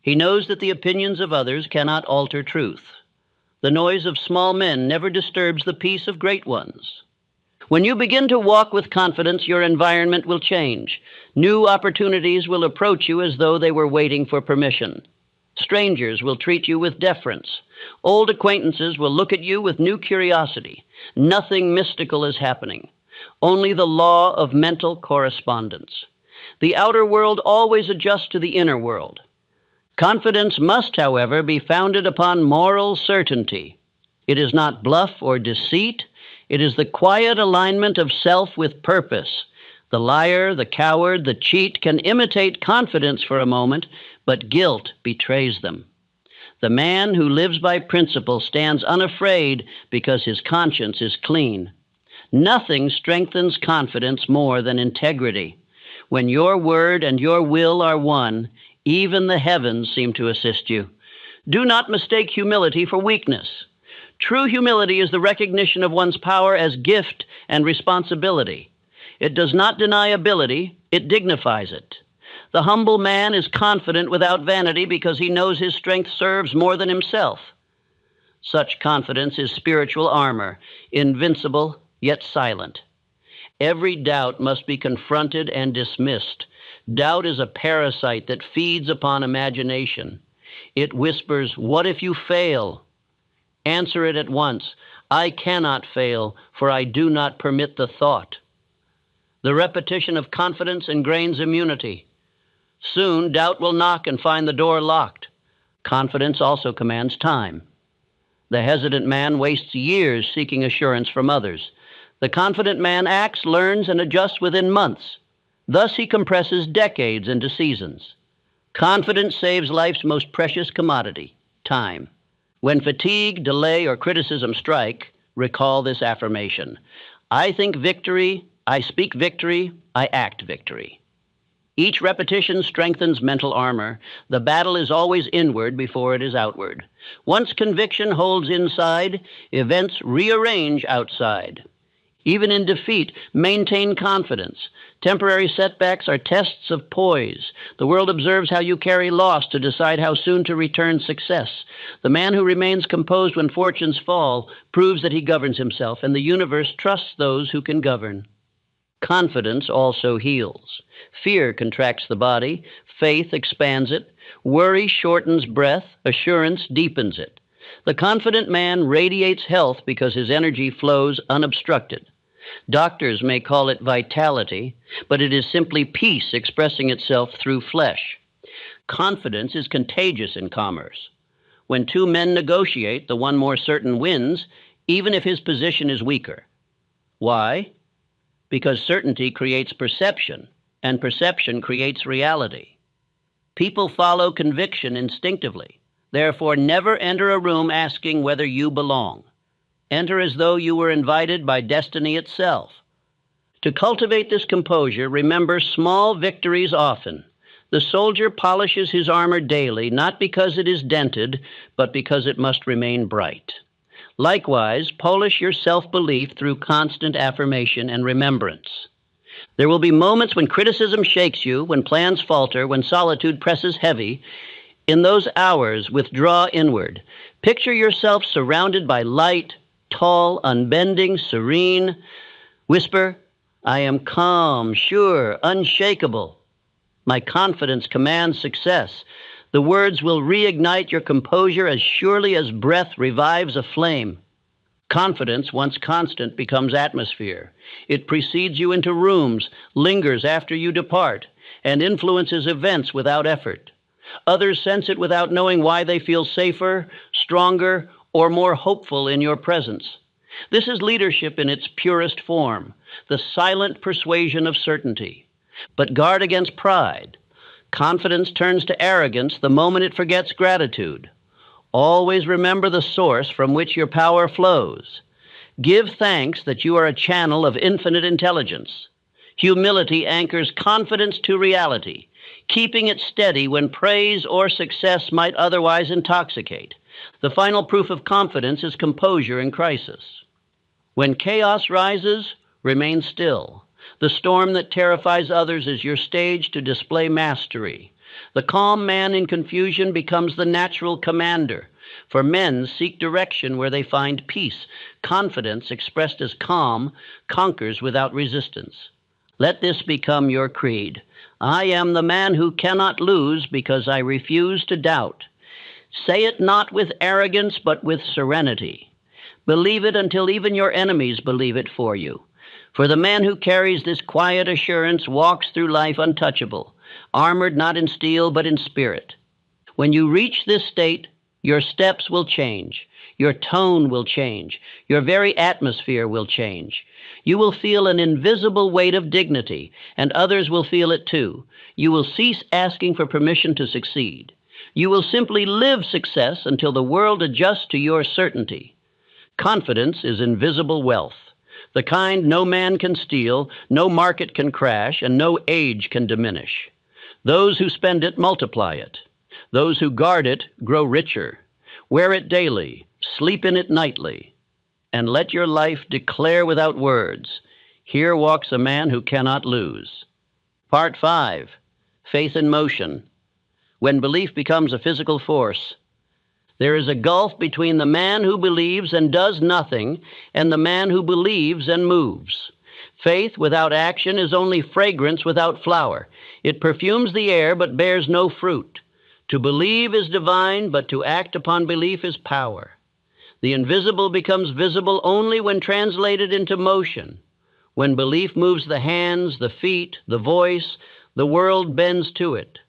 He knows that the opinions of others cannot alter truth. The noise of small men never disturbs the peace of great ones. When you begin to walk with confidence, your environment will change. New opportunities will approach you as though they were waiting for permission. Strangers will treat you with deference. Old acquaintances will look at you with new curiosity. Nothing mystical is happening. Only the law of mental correspondence. The outer world always adjusts to the inner world. Confidence must, however, be founded upon moral certainty. It is not bluff or deceit. It is the quiet alignment of self with purpose. The liar, the coward, the cheat can imitate confidence for a moment, but guilt betrays them. The man who lives by principle stands unafraid because his conscience is clean. Nothing strengthens confidence more than integrity. When your word and your will are one, even the heavens seem to assist you. Do not mistake humility for weakness. True humility is the recognition of one's power as gift and responsibility. It does not deny ability, it dignifies it. The humble man is confident without vanity because he knows his strength serves more than himself. Such confidence is spiritual armor, invincible yet silent. Every doubt must be confronted and dismissed. Doubt is a parasite that feeds upon imagination. It whispers, "What if you fail?" Answer it at once, "I cannot fail, for I do not permit the thought." The repetition of confidence ingrains immunity. Soon, doubt will knock and find the door locked. Confidence also commands time. The hesitant man wastes years seeking assurance from others. The confident man acts, learns, and adjusts within months. Thus he compresses decades into seasons. Confidence saves life's most precious commodity, time. When fatigue, delay, or criticism strike, recall this affirmation: I think victory, I speak victory, I act victory. Each repetition strengthens mental armor. The battle is always inward before it is outward. Once conviction holds inside, events rearrange outside. Even in defeat, maintain confidence. Temporary setbacks are tests of poise. The world observes how you carry loss to decide how soon to return success. The man who remains composed when fortunes fall proves that he governs himself, and the universe trusts those who can govern. Confidence also heals. Fear contracts the body, faith expands it, worry shortens breath, assurance deepens it. The confident man radiates health because his energy flows unobstructed. Doctors may call it vitality, but it is simply peace expressing itself through flesh. Confidence is contagious in commerce. When two men negotiate, the one more certain wins, even if his position is weaker. Why? Because certainty creates perception, and perception creates reality. People follow conviction instinctively. Therefore, never enter a room asking whether you belong. Enter as though you were invited by destiny itself. To cultivate this composure, remember small victories often. The soldier polishes his armor daily, not because it is dented, but because it must remain bright. Likewise, polish your self-belief through constant affirmation and remembrance. There will be moments when criticism shakes you, when plans falter, when solitude presses heavy. In those hours, withdraw inward. Picture yourself surrounded by light, tall, unbending, serene. Whisper, I am calm, sure, unshakable. My confidence commands success. The words will reignite your composure as surely as breath revives a flame. Confidence, once constant, becomes atmosphere. It precedes you into rooms, lingers after you depart, and influences events without effort. Others sense it without knowing why they feel safer, stronger, or more hopeful in your presence. This is leadership in its purest form, the silent persuasion of certainty. But guard against pride. Confidence turns to arrogance the moment it forgets gratitude. Always remember the source from which your power flows. Give thanks that you are a channel of infinite intelligence. Humility anchors confidence to reality, keeping it steady when praise or success might otherwise intoxicate. The final proof of confidence is composure in crisis. When chaos rises, remain still. The storm that terrifies others is your stage to display mastery. The calm man in confusion becomes the natural commander, for men seek direction where they find peace. Confidence, expressed as calm, conquers without resistance. Let this become your creed. I am the man who cannot lose because I refuse to doubt. Say it not with arrogance, but with serenity. Believe it until even your enemies believe it for you. For the man who carries this quiet assurance walks through life untouchable, armored not in steel but in spirit. When you reach this state, your steps will change, your tone will change, your very atmosphere will change. You will feel an invisible weight of dignity, and others will feel it too. You will cease asking for permission to succeed. You will simply live success until the world adjusts to your certainty. Confidence is invisible wealth, the kind no man can steal, no market can crash, and no age can diminish. Those who spend it multiply it. Those who guard it grow richer. Wear it daily, sleep in it nightly, and let your life declare without words, here walks a man who cannot lose. Part 5, Faith in Motion. When belief becomes a physical force, there is a gulf between the man who believes and does nothing and the man who believes and moves. Faith without action is only fragrance without flower. It perfumes the air but bears no fruit. To believe is divine, but to act upon belief is power. The invisible becomes visible only when translated into motion. When belief moves the hands, the feet, the voice, the world bends to it.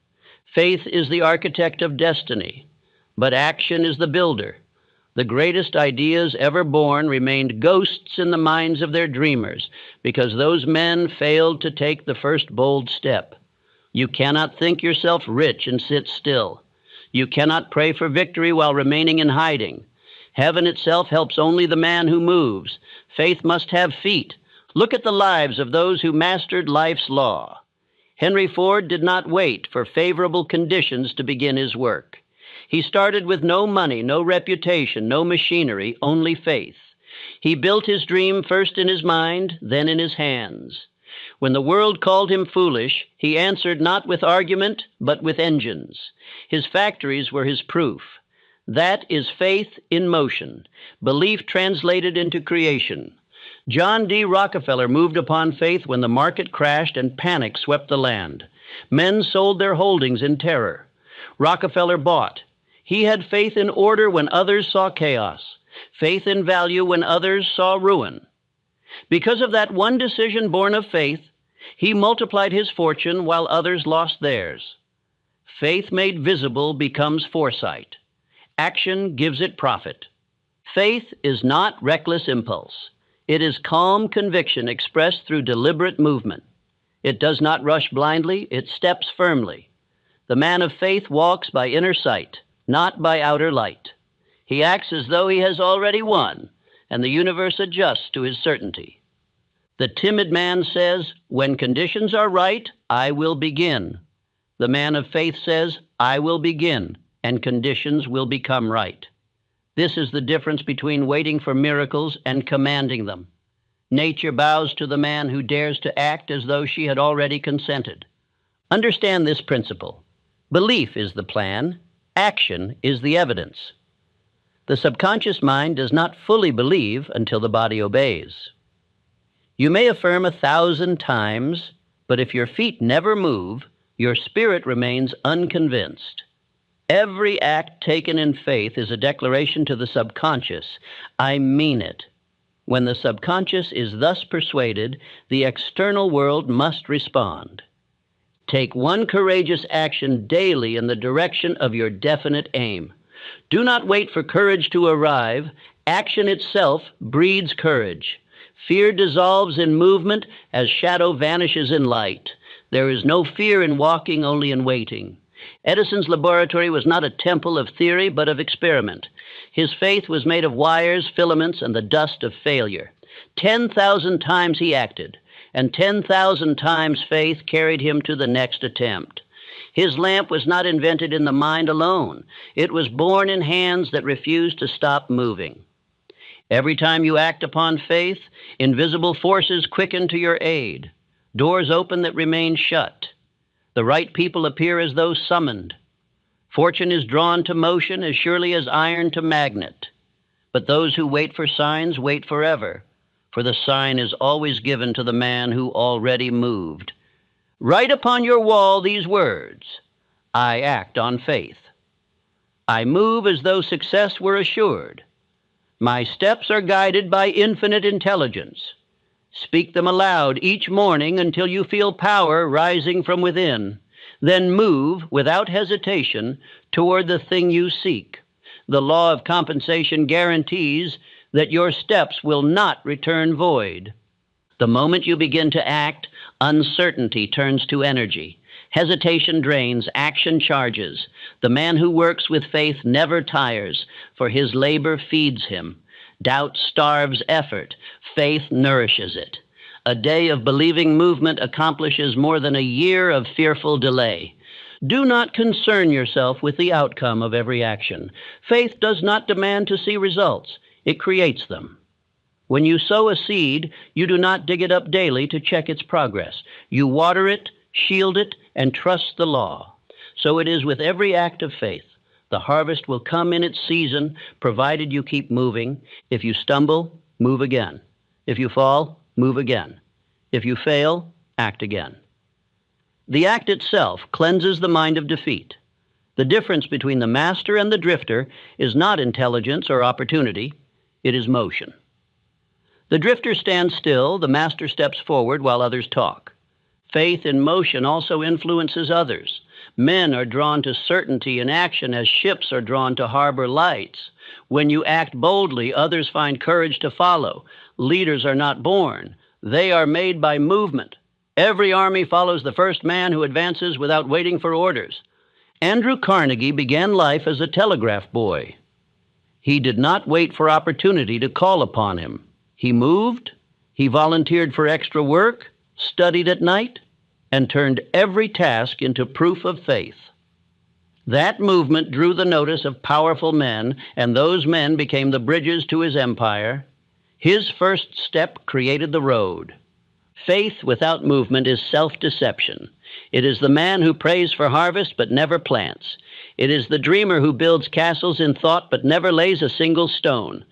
Faith is the architect of destiny, but action is the builder. The greatest ideas ever born remained ghosts in the minds of their dreamers because those men failed to take the first bold step. You cannot think yourself rich and sit still. You cannot pray for victory while remaining in hiding. Heaven itself helps only the man who moves. Faith must have feet. Look at the lives of those who mastered life's law. Henry Ford did not wait for favorable conditions to begin his work. He started with no money, no reputation, no machinery, only faith. He built his dream first in his mind, then in his hands. When the world called him foolish, he answered not with argument, but with engines. His factories were his proof. That is faith in motion, belief translated into creation. John D. Rockefeller moved upon faith when the market crashed and panic swept the land. Men sold their holdings in terror. Rockefeller bought. He had faith in order when others saw chaos, faith in value when others saw ruin. Because of that one decision born of faith, he multiplied his fortune while others lost theirs. Faith made visible becomes foresight. Action gives it profit. Faith is not reckless impulse. It is calm conviction expressed through deliberate movement. It does not rush blindly, it steps firmly. The man of faith walks by inner sight, not by outer light. He acts as though he has already won, and the universe adjusts to his certainty. The timid man says, when conditions are right, I will begin. The man of faith says, I will begin, and conditions will become right. This is the difference between waiting for miracles and commanding them. Nature bows to the man who dares to act as though she had already consented. Understand this principle. Belief is the plan. Action is the evidence. The subconscious mind does not fully believe until the body obeys. You may affirm 1,000 times, but if your feet never move, your spirit remains unconvinced. Every act taken in faith is a declaration to the subconscious, I mean it. When the subconscious is thus persuaded, the external world must respond. Take one courageous action daily in the direction of your definite aim. Do not wait for courage to arrive. Action itself breeds courage. Fear dissolves in movement as shadow vanishes in light. There is no fear in walking, only in waiting. Edison's laboratory was not a temple of theory, but of experiment. His faith was made of wires, filaments, and the dust of failure. 10,000 times he acted, and 10,000 times faith carried him to the next attempt. His lamp was not invented in the mind alone. It was born in hands that refused to stop moving. Every time you act upon faith, invisible forces quicken to your aid. Doors open that remain shut. The right people appear as though summoned. Fortune is drawn to motion as surely as iron to magnet. But those who wait for signs wait forever, for the sign is always given to the man who already moved. Write upon your wall these words, I act on faith. I move as though success were assured. My steps are guided by infinite intelligence. Speak them aloud each morning until you feel power rising from within. Then move, without hesitation, toward the thing you seek. The law of compensation guarantees that your steps will not return void. The moment you begin to act, uncertainty turns to energy. Hesitation drains, action charges. The man who works with faith never tires, for his labor feeds him. Doubt starves effort. Faith nourishes it. A day of believing movement accomplishes more than a year of fearful delay. Do not concern yourself with the outcome of every action. Faith does not demand to see results. It creates them. When you sow a seed, you do not dig it up daily to check its progress. You water it, shield it, and trust the law. So it is with every act of faith. The harvest will come in its season, provided you keep moving. If you stumble, move again. If you fall, move again. If you fail, act again. The act itself cleanses the mind of defeat. The difference between the master and the drifter is not intelligence or opportunity, it is motion. The drifter stands still, the master steps forward while others talk. Faith in motion also influences others. Men are drawn to certainty in action as ships are drawn to harbor lights. When you act boldly, others find courage to follow. Leaders are not born. They are made by movement. Every army follows the first man who advances without waiting for orders. Andrew Carnegie began life as a telegraph boy. He did not wait for opportunity to call upon him. He moved, he volunteered for extra work, studied at night, and turned every task into proof of faith. That movement drew the notice of powerful men, and those men became the bridges to his empire. His first step created the road. Faith without movement is self-deception. It is the man who prays for harvest but never plants. It is the dreamer who builds castles in thought but never lays a single stone.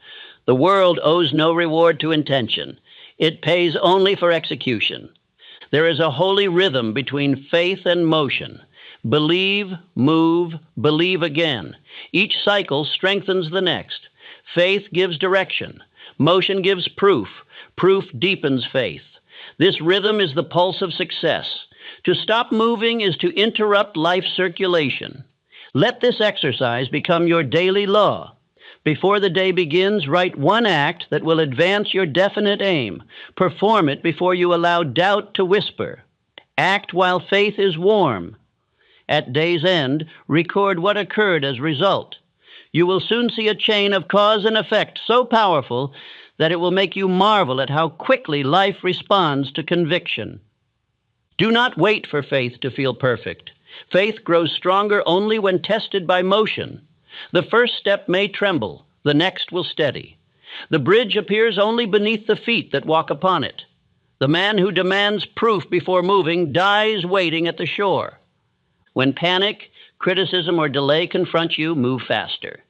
The world owes no reward to intention. It pays only for execution. There is a holy rhythm between faith and motion. Believe, move, believe again. Each cycle strengthens the next. Faith gives direction. Motion gives proof. Proof deepens faith. This rhythm is the pulse of success. To stop moving is to interrupt life circulation. Let this exercise become your daily law. Before the day begins, write one act that will advance your definite aim. Perform it before you allow doubt to whisper. Act while faith is warm. At day's end, record what occurred as result. You will soon see a chain of cause and effect so powerful that it will make you marvel at how quickly life responds to conviction. Do not wait for faith to feel perfect. Faith grows stronger only when tested by motion. The first step may tremble, the next will steady. The bridge appears only beneath the feet that walk upon it. The man who demands proof before moving dies waiting at the shore. When panic, criticism, or delay confront you, move faster.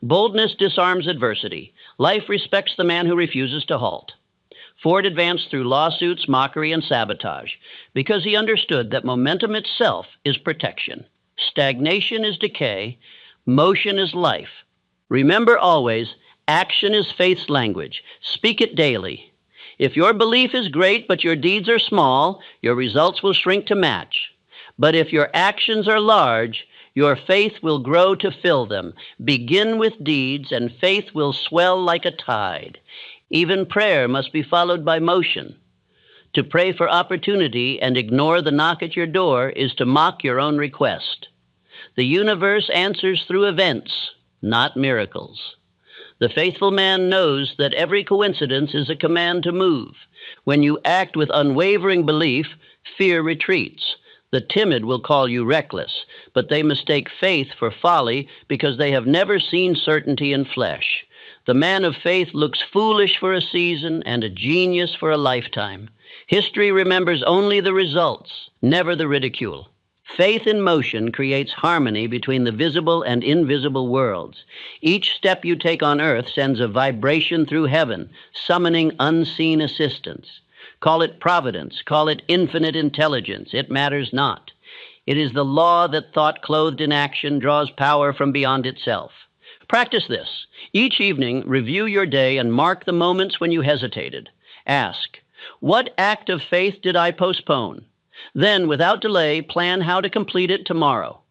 Boldness disarms adversity. Life respects the man who refuses to halt. Ford advanced through lawsuits, mockery, and sabotage because he understood that momentum itself is protection. Stagnation is decay. Motion is life. Remember always, action is faith's language. Speak it daily. If your belief is great but your deeds are small, your results will shrink to match. But if your actions are large, your faith will grow to fill them. Begin with deeds, and faith will swell like a tide. Even prayer must be followed by motion. To pray for opportunity and ignore the knock at your door is to mock your own request. The universe answers through events, not miracles. The faithful man knows that every coincidence is a command to move. When you act with unwavering belief, fear retreats. The timid will call you reckless, but they mistake faith for folly because they have never seen certainty in flesh. The man of faith looks foolish for a season and a genius for a lifetime. History remembers only the results, never the ridicule. Faith in motion creates harmony between the visible and invisible worlds. Each step you take on earth sends a vibration through heaven, summoning unseen assistance. Call it providence, call it infinite intelligence, it matters not. It is the law that thought clothed in action draws power from beyond itself. Practice this. Each evening, review your day and mark the moments when you hesitated. Ask, what act of faith did I postpone? Then, without delay, plan how to complete it tomorrow.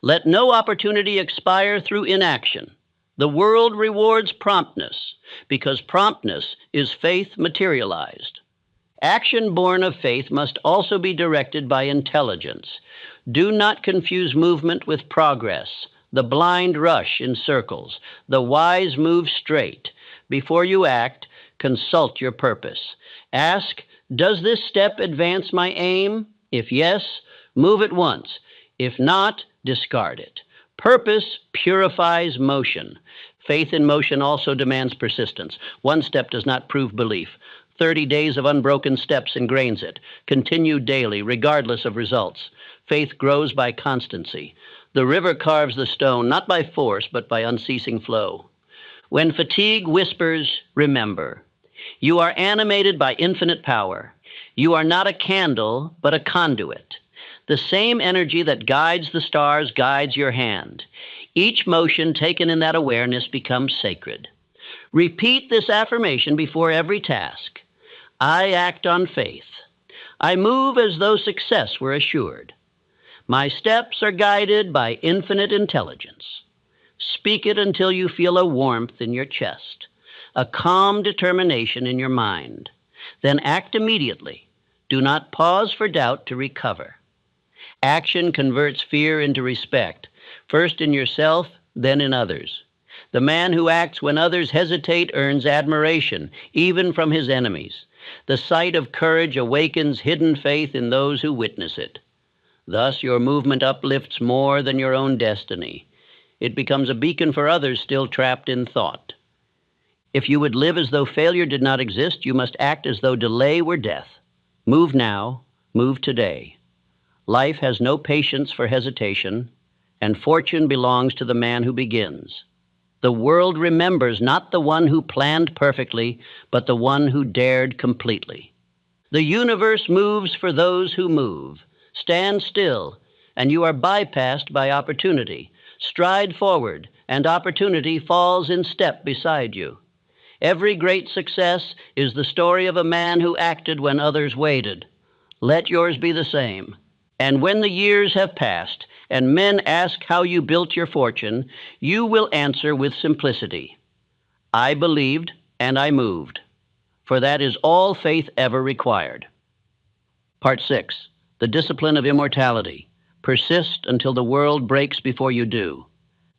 Let no opportunity expire through inaction. The world rewards promptness, because promptness is faith materialized. Action born of faith must also be directed by intelligence. Do not confuse movement with progress. The blind rush in circles. The wise move straight. Before you act, consult your purpose. Ask, does this step advance my aim? If yes, move at once. If not, discard it. Purpose purifies motion. Faith in motion also demands persistence. One step does not prove belief. 30 days of unbroken steps ingrains it. Continue daily, regardless of results. Faith grows by constancy. The river carves the stone, not by force, but by unceasing flow. When fatigue whispers, remember. You are animated by infinite power. You are not a candle, but a conduit. The same energy that guides the stars guides your hand. Each motion taken in that awareness becomes sacred. Repeat this affirmation before every task. I act on faith. I move as though success were assured. My steps are guided by infinite intelligence. Speak it until you feel a warmth in your chest, a calm determination in your mind. Then act immediately. Do not pause for doubt to recover. Action converts fear into respect, first in yourself, then in others. The man who acts when others hesitate earns admiration, even from his enemies. The sight of courage awakens hidden faith in those who witness it. Thus, your movement uplifts more than your own destiny. It becomes a beacon for others still trapped in thought. If you would live as though failure did not exist, you must act as though delay were death. Move now, move today. Life has no patience for hesitation, and fortune belongs to the man who begins. The world remembers not the one who planned perfectly, but the one who dared completely. The universe moves for those who move. Stand still, and you are bypassed by opportunity. Stride forward, and opportunity falls in step beside you. Every great success is the story of a man who acted when others waited. Let yours be the same. And when the years have passed, and men ask how you built your fortune, you will answer with simplicity. I believed, and I moved. For that is all faith ever required. Part 6. The discipline of immortality. Persist until the world breaks before you do.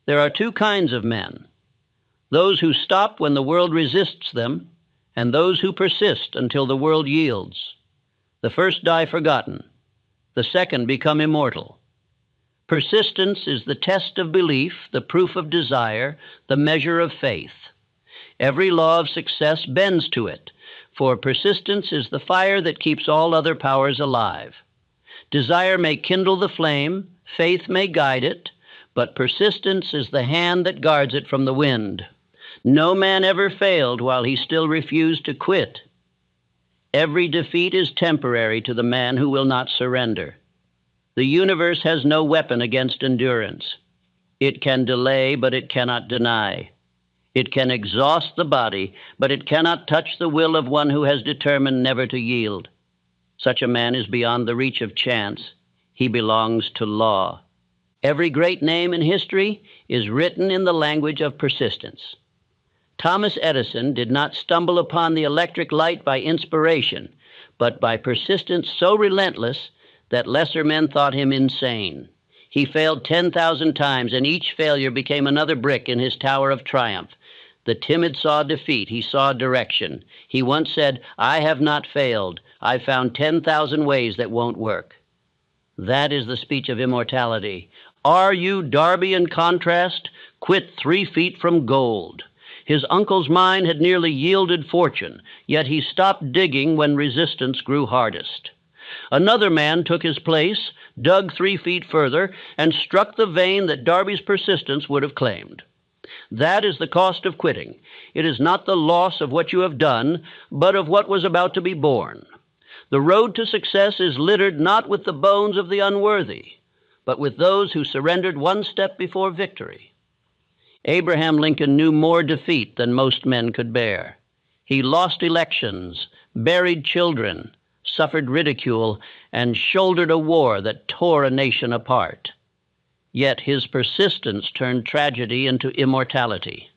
There are two kinds of men. Those who stop when the world resists them, and those who persist until the world yields. The first die forgotten. The second become immortal. Persistence is the test of belief, the proof of desire, the measure of faith. Every law of success bends to it, for persistence is the fire that keeps all other powers alive. Desire may kindle the flame, faith may guide it, but persistence is the hand that guards it from the wind. No man ever failed while he still refused to quit. Every defeat is temporary to the man who will not surrender. The universe has no weapon against endurance. It can delay, but it cannot deny. It can exhaust the body, but it cannot touch the will of one who has determined never to yield. Such a man is beyond the reach of chance. He belongs to law. Every great name in history is written in the language of persistence. Thomas Edison did not stumble upon the electric light by inspiration, but by persistence so relentless that lesser men thought him insane. He failed 10,000 times, and each failure became another brick in his tower of triumph. The timid saw defeat. He saw direction. He once said, "I have not failed. I've found 10,000 ways that won't work." That is the speech of immortality. Are you Darby in contrast? Quit 3 feet from gold. His uncle's mine had nearly yielded fortune, yet he stopped digging when resistance grew hardest. Another man took his place, dug 3 feet further, and struck the vein that Darby's persistence would have claimed. That is the cost of quitting. It is not the loss of what you have done, but of what was about to be born. The road to success is littered not with the bones of the unworthy, but with those who surrendered one step before victory. Abraham Lincoln knew more defeat than most men could bear. He lost elections, buried children, suffered ridicule, and shouldered a war that tore a nation apart. Yet his persistence turned tragedy into immortality.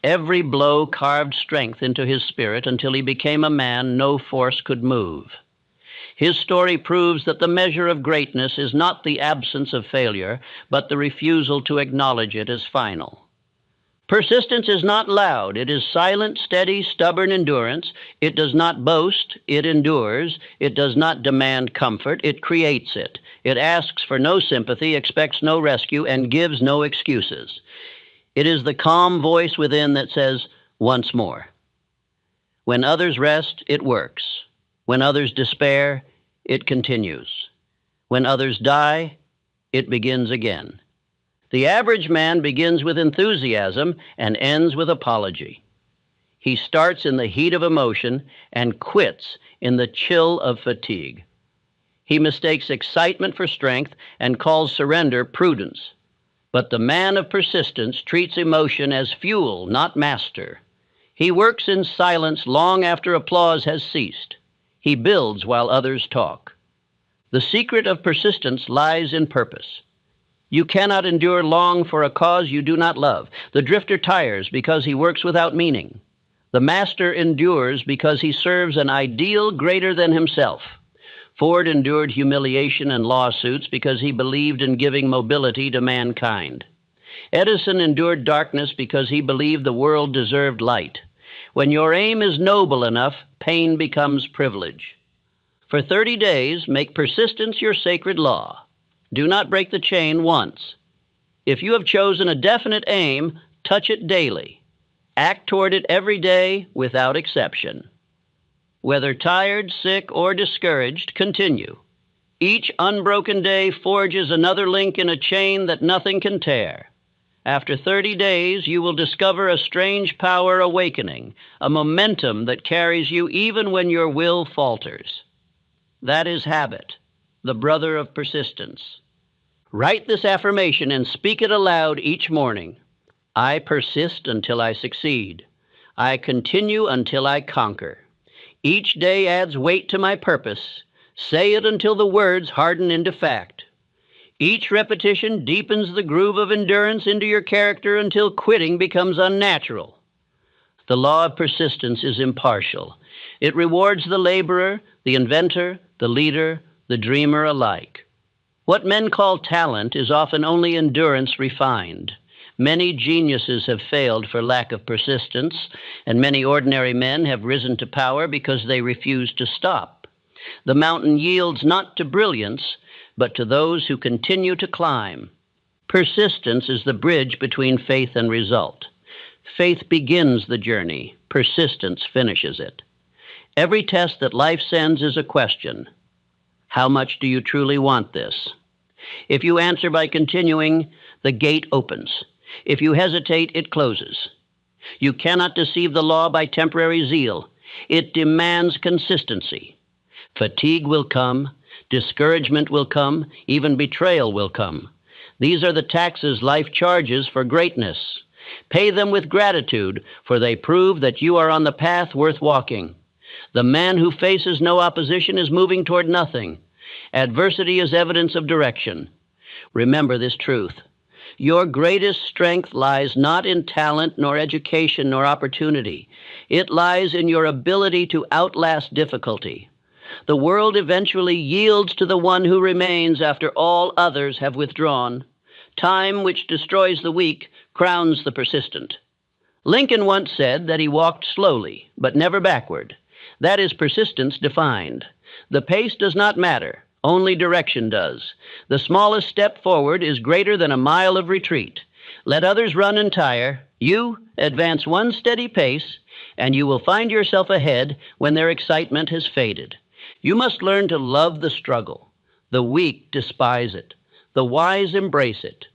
Every blow carved strength into his spirit until he became a man no force could move. His story proves that the measure of greatness is not the absence of failure, but the refusal to acknowledge it as final. Persistence is not loud. It is silent, steady, stubborn endurance. It does not boast. It endures. It does not demand comfort. It creates it. It asks for no sympathy, expects no rescue, and gives no excuses. It is the calm voice within that says, "Once more." When others rest, it works. When others despair, it continues. When others die, it begins again. The average man begins with enthusiasm and ends with apology. He starts in the heat of emotion and quits in the chill of fatigue. He mistakes excitement for strength and calls surrender prudence. But the man of persistence treats emotion as fuel, not master. He works in silence long after applause has ceased. He builds while others talk. The secret of persistence lies in purpose. You cannot endure long for a cause you do not love. The drifter tires because he works without meaning. The master endures because he serves an ideal greater than himself. Ford endured humiliation and lawsuits because he believed in giving mobility to mankind. Edison endured darkness because he believed the world deserved light. When your aim is noble enough, pain becomes privilege. For 30 days, make persistence your sacred law. Do not break the chain once. If you have chosen a definite aim, touch it daily. Act toward it every day without exception. Whether tired, sick, or discouraged, continue. Each unbroken day forges another link in a chain that nothing can tear. After 30 days, you will discover a strange power awakening, a momentum that carries you even when your will falters. That is habit, the brother of persistence. Write this affirmation and speak it aloud each morning. I persist until I succeed. I continue until I conquer. Each day adds weight to my purpose. Say it until the words harden into fact. Each repetition deepens the groove of endurance into your character until quitting becomes unnatural. The law of persistence is impartial. It rewards the laborer, the inventor, the leader, the dreamer alike. What men call talent is often only endurance refined. Many geniuses have failed for lack of persistence, and many ordinary men have risen to power because they refuse to stop. The mountain yields not to brilliance, but to those who continue to climb. Persistence is the bridge between faith and result. Faith begins the journey. Persistence finishes it. Every test that life sends is a question. How much do you truly want this? If you answer by continuing, the gate opens. If you hesitate, it closes. You cannot deceive the law by temporary zeal. It demands consistency. Fatigue will come. Discouragement will come, even betrayal will come. These are the taxes life charges for greatness. Pay them with gratitude, for they prove that you are on the path worth walking. The man who faces no opposition is moving toward nothing. Adversity is evidence of direction. Remember this truth. Your greatest strength lies not in talent, nor education, nor opportunity. It lies in your ability to outlast difficulty. The world eventually yields to the one who remains after all others have withdrawn. Time, which destroys the weak, crowns the persistent. Lincoln once said that he walked slowly, but never backward. That is persistence defined. The pace does not matter. Only direction does. The smallest step forward is greater than a mile of retreat. Let others run and tire. You advance one steady pace, and you will find yourself ahead when their excitement has faded. You must learn to love the struggle. The weak despise it. The wise embrace it.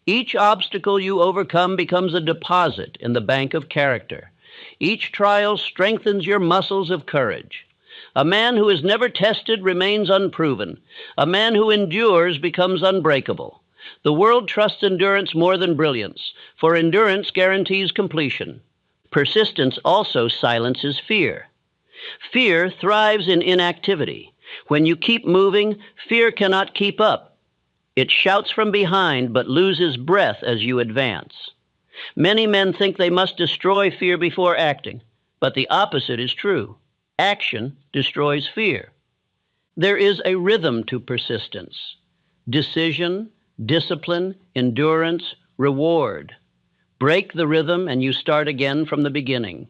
Each obstacle you overcome becomes a deposit in the bank of character. Each trial strengthens your muscles of courage. A man who is never tested remains unproven. A man who endures becomes unbreakable. The world trusts endurance more than brilliance, for endurance guarantees completion. Persistence also silences fear. Fear thrives in inactivity. When you keep moving, fear cannot keep up. It shouts from behind but loses breath as you advance. Many men think they must destroy fear before acting, but the opposite is true. Action destroys fear. There is a rhythm to persistence. Decision, discipline, endurance, reward. Break the rhythm and you start again from the beginning.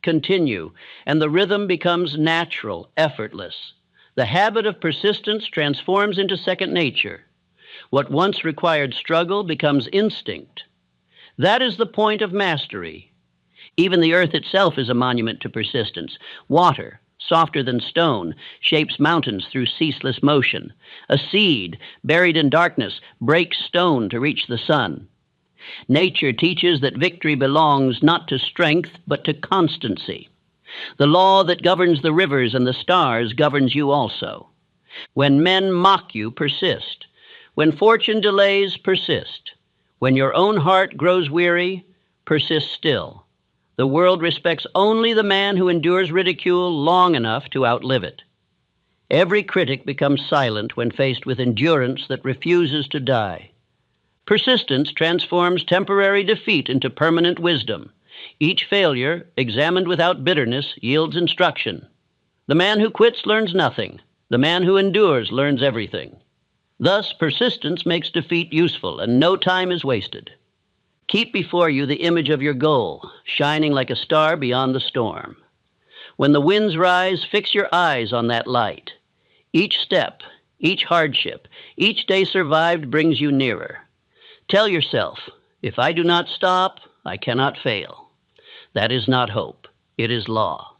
Continue, and the rhythm becomes natural, effortless. The habit of persistence transforms into second nature. What once required struggle becomes instinct. That is the point of mastery. Even the earth itself is a monument to persistence. Water, softer than stone, shapes mountains through ceaseless motion. A seed, buried in darkness, breaks stone to reach the sun. Nature teaches that victory belongs not to strength, but to constancy. The law that governs the rivers and the stars governs you also. When men mock you, persist. When fortune delays, persist. When your own heart grows weary, persist still. The world respects only the man who endures ridicule long enough to outlive it. Every critic becomes silent when faced with endurance that refuses to die. Persistence transforms temporary defeat into permanent wisdom. Each failure, examined without bitterness, yields instruction. The man who quits learns nothing. The man who endures learns everything. Thus, persistence makes defeat useful, and no time is wasted. Keep before you the image of your goal, shining like a star beyond the storm. When the winds rise, fix your eyes on that light. Each step, each hardship, each day survived brings you nearer. Tell yourself, if I do not stop, I cannot fail. That is not hope. It is law.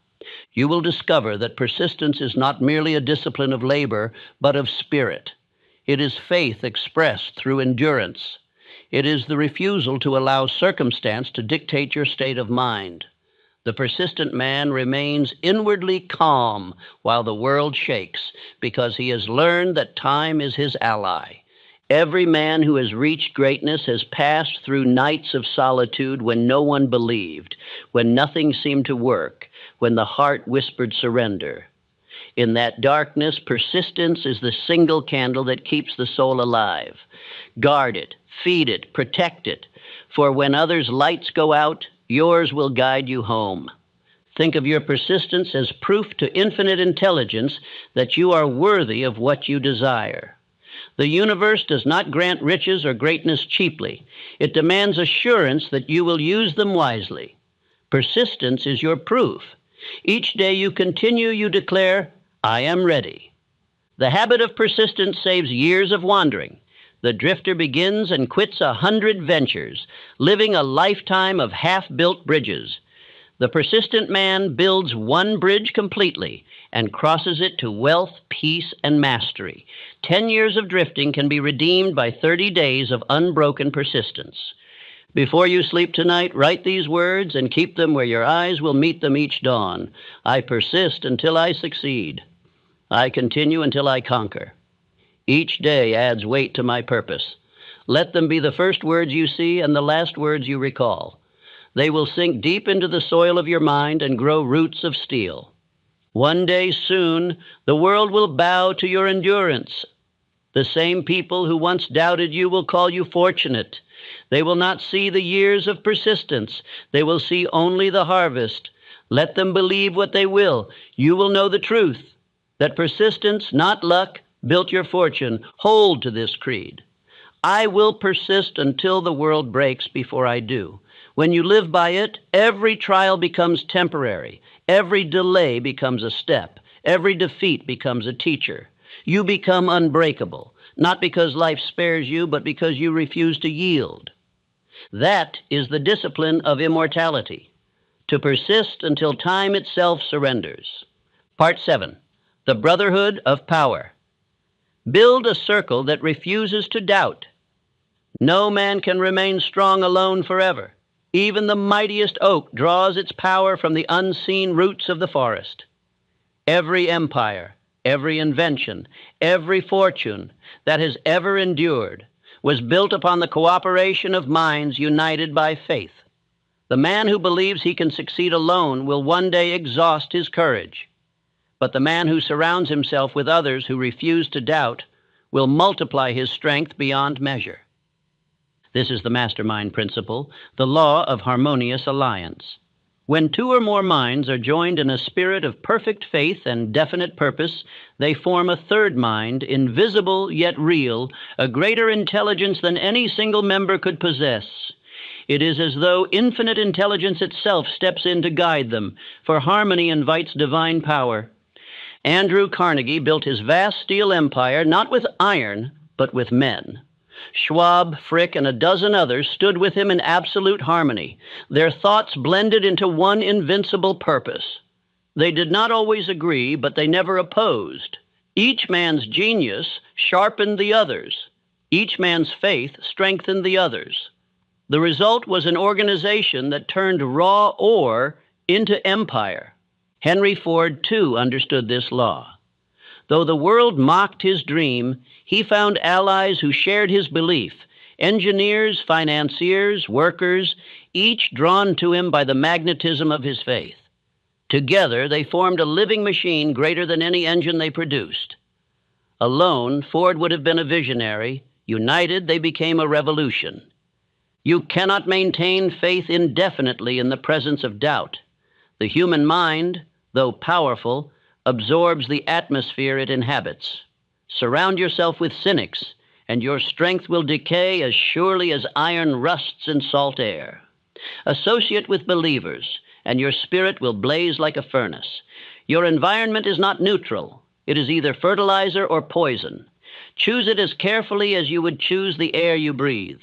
You will discover that persistence is not merely a discipline of labor, but of spirit. It is faith expressed through endurance. It is the refusal to allow circumstance to dictate your state of mind. The persistent man remains inwardly calm while the world shakes, because he has learned that time is his ally. Every man who has reached greatness has passed through nights of solitude when no one believed, when nothing seemed to work, when the heart whispered surrender. In that darkness, persistence is the single candle that keeps the soul alive. Guard it, feed it, protect it, for when others' lights go out, yours will guide you home. Think of your persistence as proof to infinite intelligence that you are worthy of what you desire. The universe does not grant riches or greatness cheaply. It demands assurance that you will use them wisely. Persistence is your proof. Each day you continue, you declare, I am ready. The habit of persistence saves years of wandering. The drifter begins and quits 100 ventures, living a lifetime of half-built bridges. The persistent man builds one bridge completely and crosses it to wealth, peace, and mastery. 10 years of drifting can be redeemed by 30 days of unbroken persistence. Before you sleep tonight, write these words and keep them where your eyes will meet them each dawn. I persist until I succeed. I continue until I conquer. Each day adds weight to my purpose. Let them be the first words you see and the last words you recall. They will sink deep into the soil of your mind and grow roots of steel. One day soon, the world will bow to your endurance. The same people who once doubted you will call you fortunate. They will not see the years of persistence. They will see only the harvest. Let them believe what they will. You will know the truth, that persistence, not luck, built your fortune. Hold to this creed. I will persist until the world breaks before I do. When you live by it, every trial becomes temporary. Every delay becomes a step. Every defeat becomes a teacher. You become unbreakable, not because life spares you, but because you refuse to yield. That is the discipline of immortality, to persist until time itself surrenders. Part 7, the brotherhood of power. Build a circle that refuses to doubt. No man can remain strong alone forever. Even the mightiest oak draws its power from the unseen roots of the forest. Every empire, every invention, every fortune that has ever endured was built upon the cooperation of minds united by faith. The man who believes he can succeed alone will one day exhaust his courage. But the man who surrounds himself with others who refuse to doubt will multiply his strength beyond measure. This is the mastermind principle, the law of harmonious alliance. When two or more minds are joined in a spirit of perfect faith and definite purpose, they form a third mind, invisible yet real, a greater intelligence than any single member could possess. It is as though infinite intelligence itself steps in to guide them, for harmony invites divine power. Andrew Carnegie built his vast steel empire not with iron, but with men. Schwab, Frick, and a dozen others stood with him in absolute harmony. Their thoughts blended into one invincible purpose. They did not always agree, but they never opposed. Each man's genius sharpened the others. Each man's faith strengthened the others. The result was an organization that turned raw ore into empire. Henry Ford, too, understood this law. Though the world mocked his dream, he found allies who shared his belief, engineers, financiers, workers, each drawn to him by the magnetism of his faith. Together, they formed a living machine greater than any engine they produced. Alone, Ford would have been a visionary. United, they became a revolution. You cannot maintain faith indefinitely in the presence of doubt. The human mind, though powerful, absorbs the atmosphere it inhabits. Surround yourself with cynics, and your strength will decay as surely as iron rusts in salt air. Associate with believers, and your spirit will blaze like a furnace. Your environment is not neutral. It is either fertilizer or poison. Choose it as carefully as you would choose the air you breathe.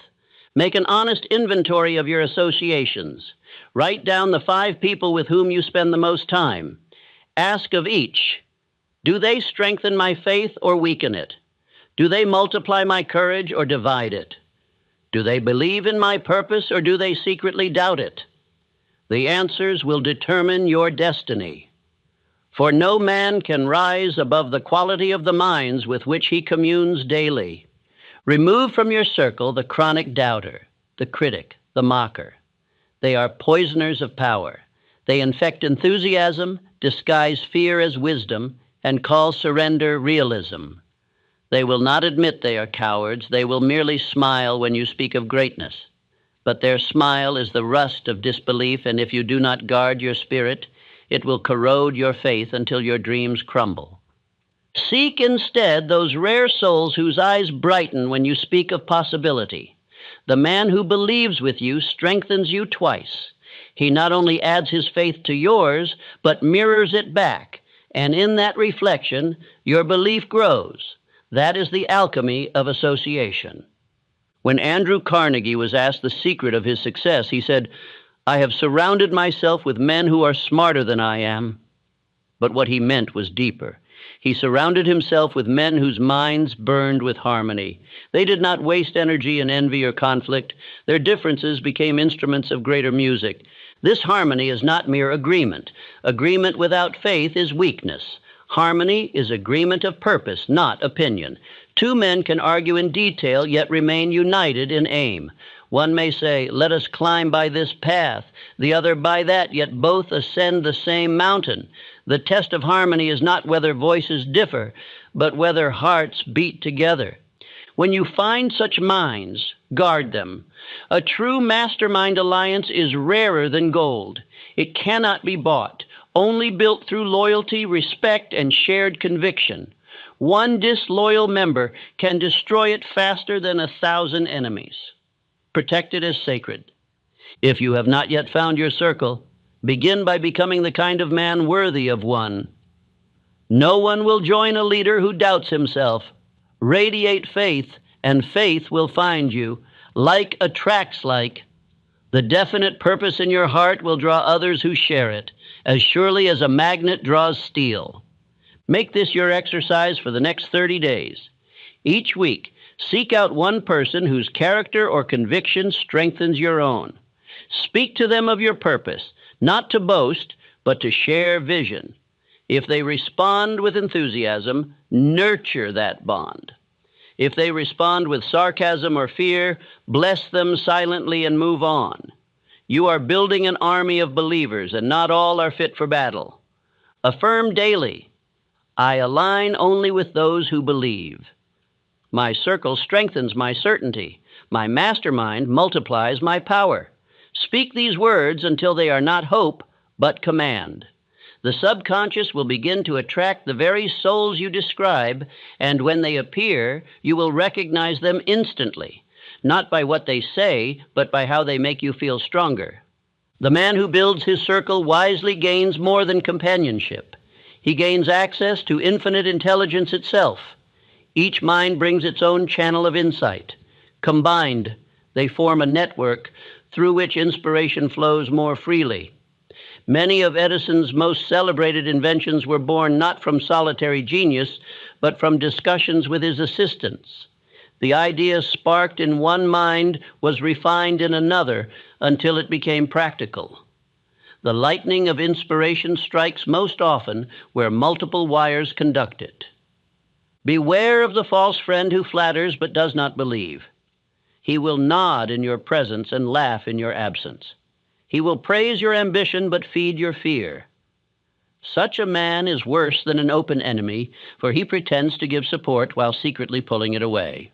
Make an honest inventory of your associations. Write down the 5 people with whom you spend the most time. Ask of each, do they strengthen my faith or weaken it? Do they multiply my courage or divide it? Do they believe in my purpose or do they secretly doubt it? The answers will determine your destiny. For no man can rise above the quality of the minds with which he communes daily. Remove from your circle the chronic doubter, the critic, the mocker. They are poisoners of power. They infect enthusiasm, disguise fear as wisdom, and call surrender realism. They will not admit they are cowards. They will merely smile when you speak of greatness. But their smile is the rust of disbelief, and if you do not guard your spirit, it will corrode your faith until your dreams crumble. Seek instead those rare souls whose eyes brighten when you speak of possibility. The man who believes with you strengthens you twice. He not only adds his faith to yours, but mirrors it back, and in that reflection, your belief grows. That is the alchemy of association. When Andrew Carnegie was asked the secret of his success, he said, "I have surrounded myself with men who are smarter than I am." But what he meant was deeper. He surrounded himself with men whose minds burned with harmony. They did not waste energy in envy or conflict. Their differences became instruments of greater music. This harmony is not mere agreement. Agreement without faith is weakness. Harmony is agreement of purpose, not opinion. Two men can argue in detail, yet remain united in aim. One may say, "Let us climb by this path," the other by that, yet both ascend the same mountain. The test of harmony is not whether voices differ, but whether hearts beat together. When you find such minds, guard them. A true mastermind alliance is rarer than gold. It cannot be bought, only built through loyalty, respect, and shared conviction. One disloyal member can destroy it faster than 1,000 enemies. Protect it as sacred. If you have not yet found your circle, begin by becoming the kind of man worthy of one. No one will join a leader who doubts himself. Radiate faith, and faith will find you. Like attracts like. The definite purpose in your heart will draw others who share it, as surely as a magnet draws steel. Make this your exercise for the next 30 days. Each week, seek out one person whose character or conviction strengthens your own. Speak to them of your purpose, not to boast, but to share vision. If they respond with enthusiasm, nurture that bond. If they respond with sarcasm or fear, bless them silently and move on. You are building an army of believers, and not all are fit for battle. Affirm daily, "I align only with those who believe." My circle strengthens my certainty. My mastermind multiplies my power. Speak these words until they are not hope, but command. The subconscious will begin to attract the very souls you describe, and when they appear, you will recognize them instantly, not by what they say, but by how they make you feel stronger. The man who builds his circle wisely gains more than companionship. He gains access to infinite intelligence itself. Each mind brings its own channel of insight. Combined, they form a network through which inspiration flows more freely. Many of Edison's most celebrated inventions were born not from solitary genius, but from discussions with his assistants. The idea sparked in one mind was refined in another until it became practical. The lightning of inspiration strikes most often where multiple wires conduct it. Beware of the false friend who flatters but does not believe. He will nod in your presence and laugh in your absence. He will praise your ambition but feed your fear. Such a man is worse than an open enemy, for he pretends to give support while secretly pulling it away.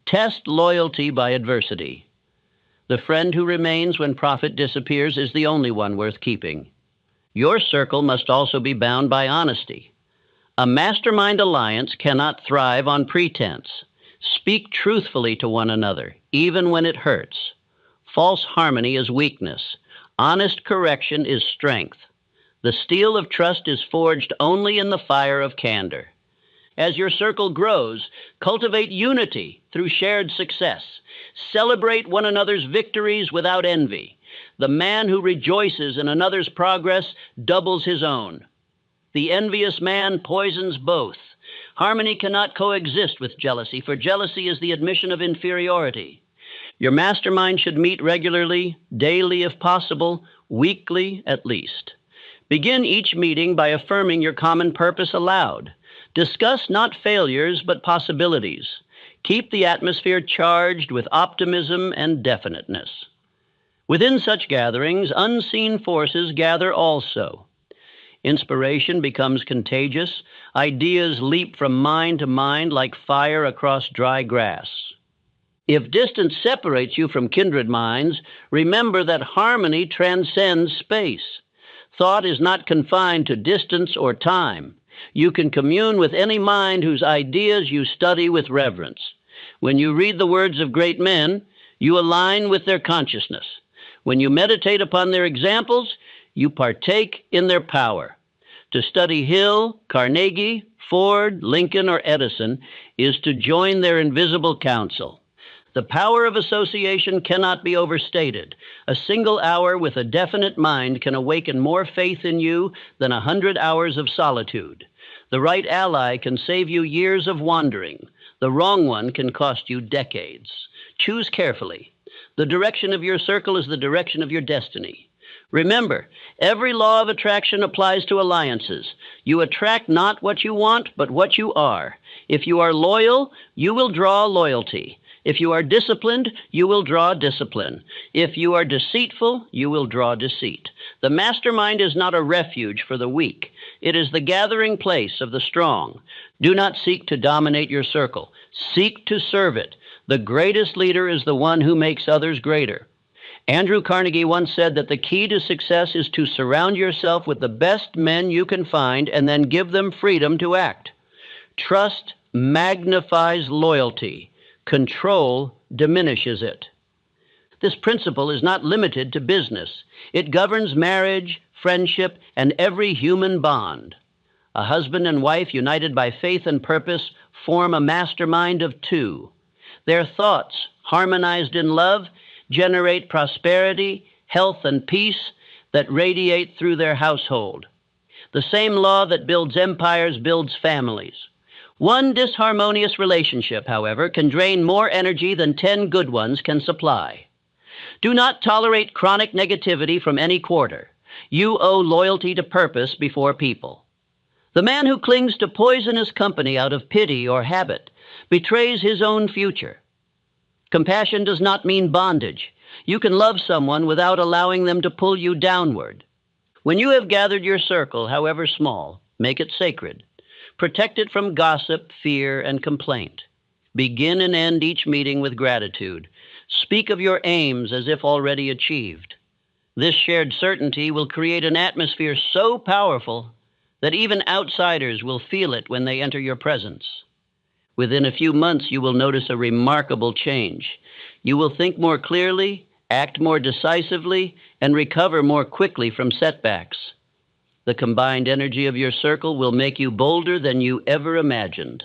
Test loyalty by adversity. The friend who remains when profit disappears is the only one worth keeping. Your circle must also be bound by honesty. A mastermind alliance cannot thrive on pretense. Speak truthfully to one another, even when it hurts. False harmony is weakness. Honest correction is strength. The steel of trust is forged only in the fire of candor. As your circle grows, cultivate unity through shared success. Celebrate one another's victories without envy. The man who rejoices in another's progress doubles his own. The envious man poisons both. Harmony cannot coexist with jealousy, for jealousy is the admission of inferiority. Your mastermind should meet regularly, daily if possible, weekly at least. Begin each meeting by affirming your common purpose aloud. Discuss not failures, but possibilities. Keep the atmosphere charged with optimism and definiteness. Within such gatherings, unseen forces gather also. Inspiration becomes contagious. Ideas leap from mind to mind like fire across dry grass. If distance separates you from kindred minds, remember that harmony transcends space. Thought is not confined to distance or time. You can commune with any mind whose ideas you study with reverence. When you read the words of great men, you align with their consciousness. When you meditate upon their examples, you partake in their power. To study Hill, Carnegie, Ford, Lincoln, or Edison is to join their invisible council. The power of association cannot be overstated. A single hour with a definite mind can awaken more faith in you than 100 hours of solitude. The right ally can save you years of wandering. The wrong one can cost you decades. Choose carefully. The direction of your circle is the direction of your destiny. Remember, every law of attraction applies to alliances. You attract not what you want, but what you are. If you are loyal, you will draw loyalty. If you are disciplined, you will draw discipline. If you are deceitful, you will draw deceit. The mastermind is not a refuge for the weak. It is the gathering place of the strong. Do not seek to dominate your circle. Seek to serve it. The greatest leader is the one who makes others greater. Andrew Carnegie once said that the key to success is to surround yourself with the best men you can find and then give them freedom to act. Trust magnifies loyalty. Control diminishes it. This principle is not limited to business. It governs marriage, friendship, and every human bond. A husband and wife united by faith and purpose form a mastermind of two. Their thoughts, harmonized in love, generate prosperity, health, and peace that radiate through their household. The same law that builds empires builds families. One disharmonious relationship, however, can drain more energy than 10 good ones can supply. Do not tolerate chronic negativity from any quarter. You owe loyalty to purpose before people. The man who clings to poisonous company out of pity or habit betrays his own future. Compassion does not mean bondage. You can love someone without allowing them to pull you downward. When you have gathered your circle, however small, make it sacred. Protect it from gossip, fear, and complaint. Begin and end each meeting with gratitude. Speak of your aims as if already achieved. This shared certainty will create an atmosphere so powerful that even outsiders will feel it when they enter your presence. Within a few months, you will notice a remarkable change. You will think more clearly, act more decisively, and recover more quickly from setbacks. The combined energy of your circle will make you bolder than you ever imagined.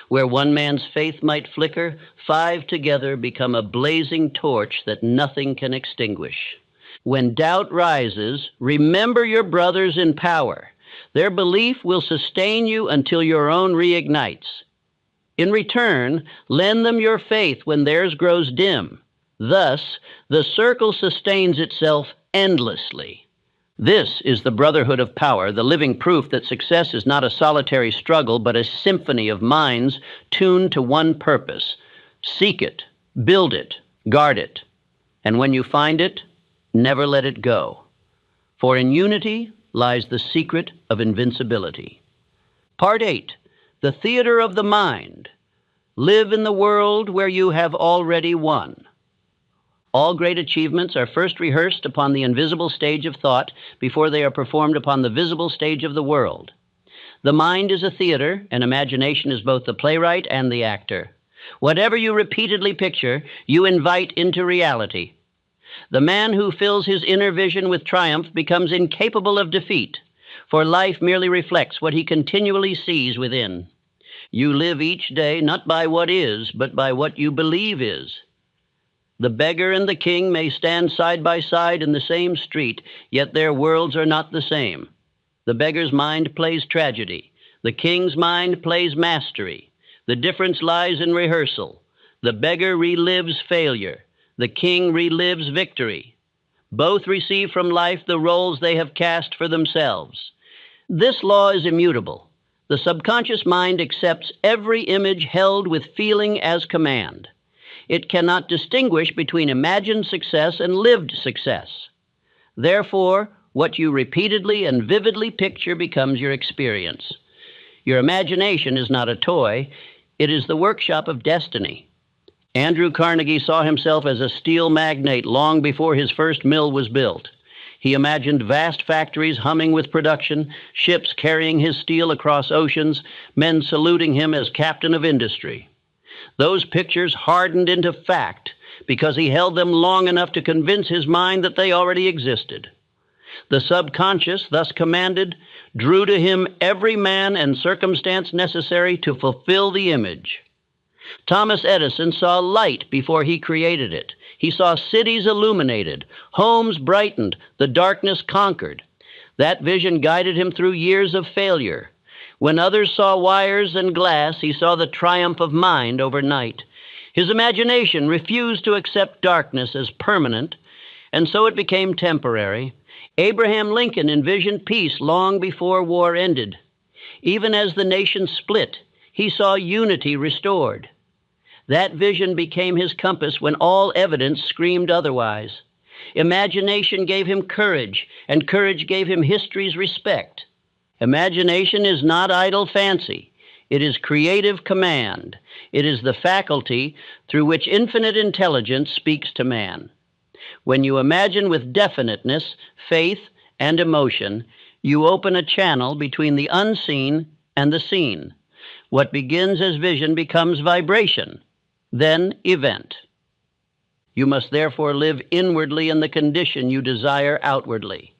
Where one man's faith might flicker, 5 together become a blazing torch that nothing can extinguish. When doubt rises, remember your brothers in power. Their belief will sustain you until your own reignites. In return, lend them your faith when theirs grows dim. Thus, the circle sustains itself endlessly. This is the brotherhood of power, the living proof that success is not a solitary struggle, but a symphony of minds tuned to one purpose. Seek it, build it, guard it, and when you find it, never let it go. For in unity lies the secret of invincibility. Part 8. The theater of the mind. Live in the world where you have already won. All great achievements are first rehearsed upon the invisible stage of thought before they are performed upon the visible stage of the world. The mind is a theater, and imagination is both the playwright and the actor. Whatever you repeatedly picture, you invite into reality. The man who fills his inner vision with triumph becomes incapable of defeat, for life merely reflects what he continually sees within. You live each day not by what is, but by what you believe is. The beggar and the king may stand side by side in the same street, yet their worlds are not the same. The beggar's mind plays tragedy. The king's mind plays mastery. The difference lies in rehearsal. The beggar relives failure. The king relives victory. Both receive from life the roles they have cast for themselves. This law is immutable. The subconscious mind accepts every image held with feeling as command. It cannot distinguish between imagined success and lived success. Therefore, what you repeatedly and vividly picture becomes your experience. Your imagination is not a toy. It is the workshop of destiny. Andrew Carnegie saw himself as a steel magnate long before his first mill was built. He imagined vast factories humming with production, ships carrying his steel across oceans, men saluting him as captain of industry. Those pictures hardened into fact because he held them long enough to convince his mind that they already existed. The subconscious, thus commanded, drew to him every man and circumstance necessary to fulfill the image. Thomas Edison saw light before he created it. He saw cities illuminated, homes brightened, the darkness conquered. That vision guided him through years of failure. When others saw wires and glass, he saw the triumph of mind overnight. His imagination refused to accept darkness as permanent, and so it became temporary. Abraham Lincoln envisioned peace long before war ended. Even as the nation split, he saw unity restored. That vision became his compass when all evidence screamed otherwise. Imagination gave him courage, and courage gave him history's respect. Imagination is not idle fancy. It is creative command. It is the faculty through which infinite intelligence speaks to man. When you imagine with definiteness, faith, and emotion, you open a channel between the unseen and the seen. What begins as vision becomes vibration, then event. You must therefore live inwardly in the condition you desire outwardly.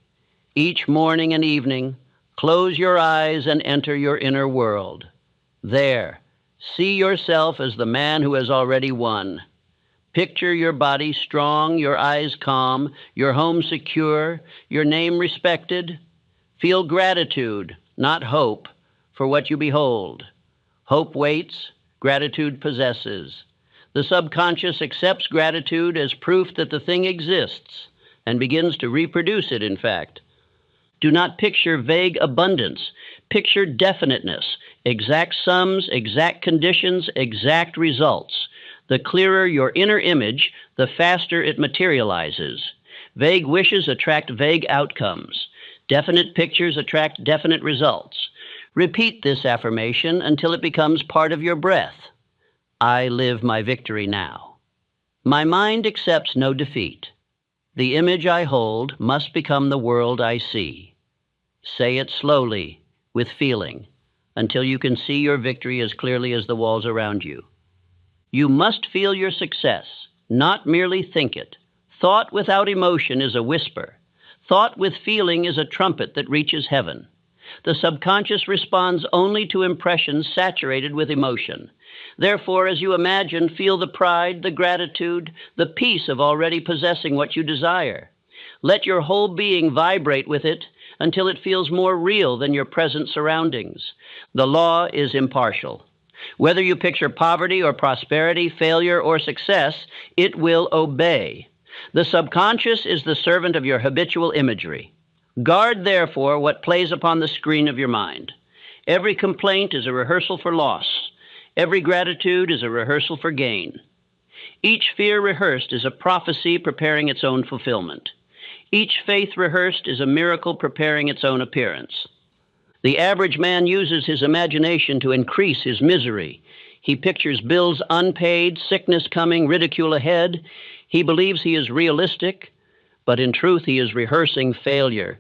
Each morning and evening, close your eyes and enter your inner world. There, see yourself as the man who has already won. Picture your body strong, your eyes calm, your home secure, your name respected. Feel gratitude, not hope, for what you behold. Hope waits, gratitude possesses. The subconscious accepts gratitude as proof that the thing exists and begins to reproduce it, in fact. Do not picture vague abundance. Picture definiteness, exact sums, exact conditions, exact results. The clearer your inner image, the faster it materializes. Vague wishes attract vague outcomes. Definite pictures attract definite results. Repeat this affirmation until it becomes part of your breath. I live my victory now. My mind accepts no defeat. The image I hold must become the world I see. Say it slowly, with feeling, until you can see your victory as clearly as the walls around you. You must feel your success, not merely think it. Thought without emotion is a whisper. Thought with feeling is a trumpet that reaches heaven. The subconscious responds only to impressions saturated with emotion. Therefore, as you imagine, feel the pride, the gratitude, the peace of already possessing what you desire. Let your whole being vibrate with it until it feels more real than your present surroundings. The law is impartial. Whether you picture poverty or prosperity, failure or success, it will obey. The subconscious is the servant of your habitual imagery. Guard, therefore, what plays upon the screen of your mind. Every complaint is a rehearsal for loss. Every gratitude is a rehearsal for gain. Each fear rehearsed is a prophecy preparing its own fulfillment. Each faith rehearsed is a miracle preparing its own appearance. The average man uses his imagination to increase his misery. He pictures bills unpaid, sickness coming, ridicule ahead. He believes he is realistic, but in truth he is rehearsing failure.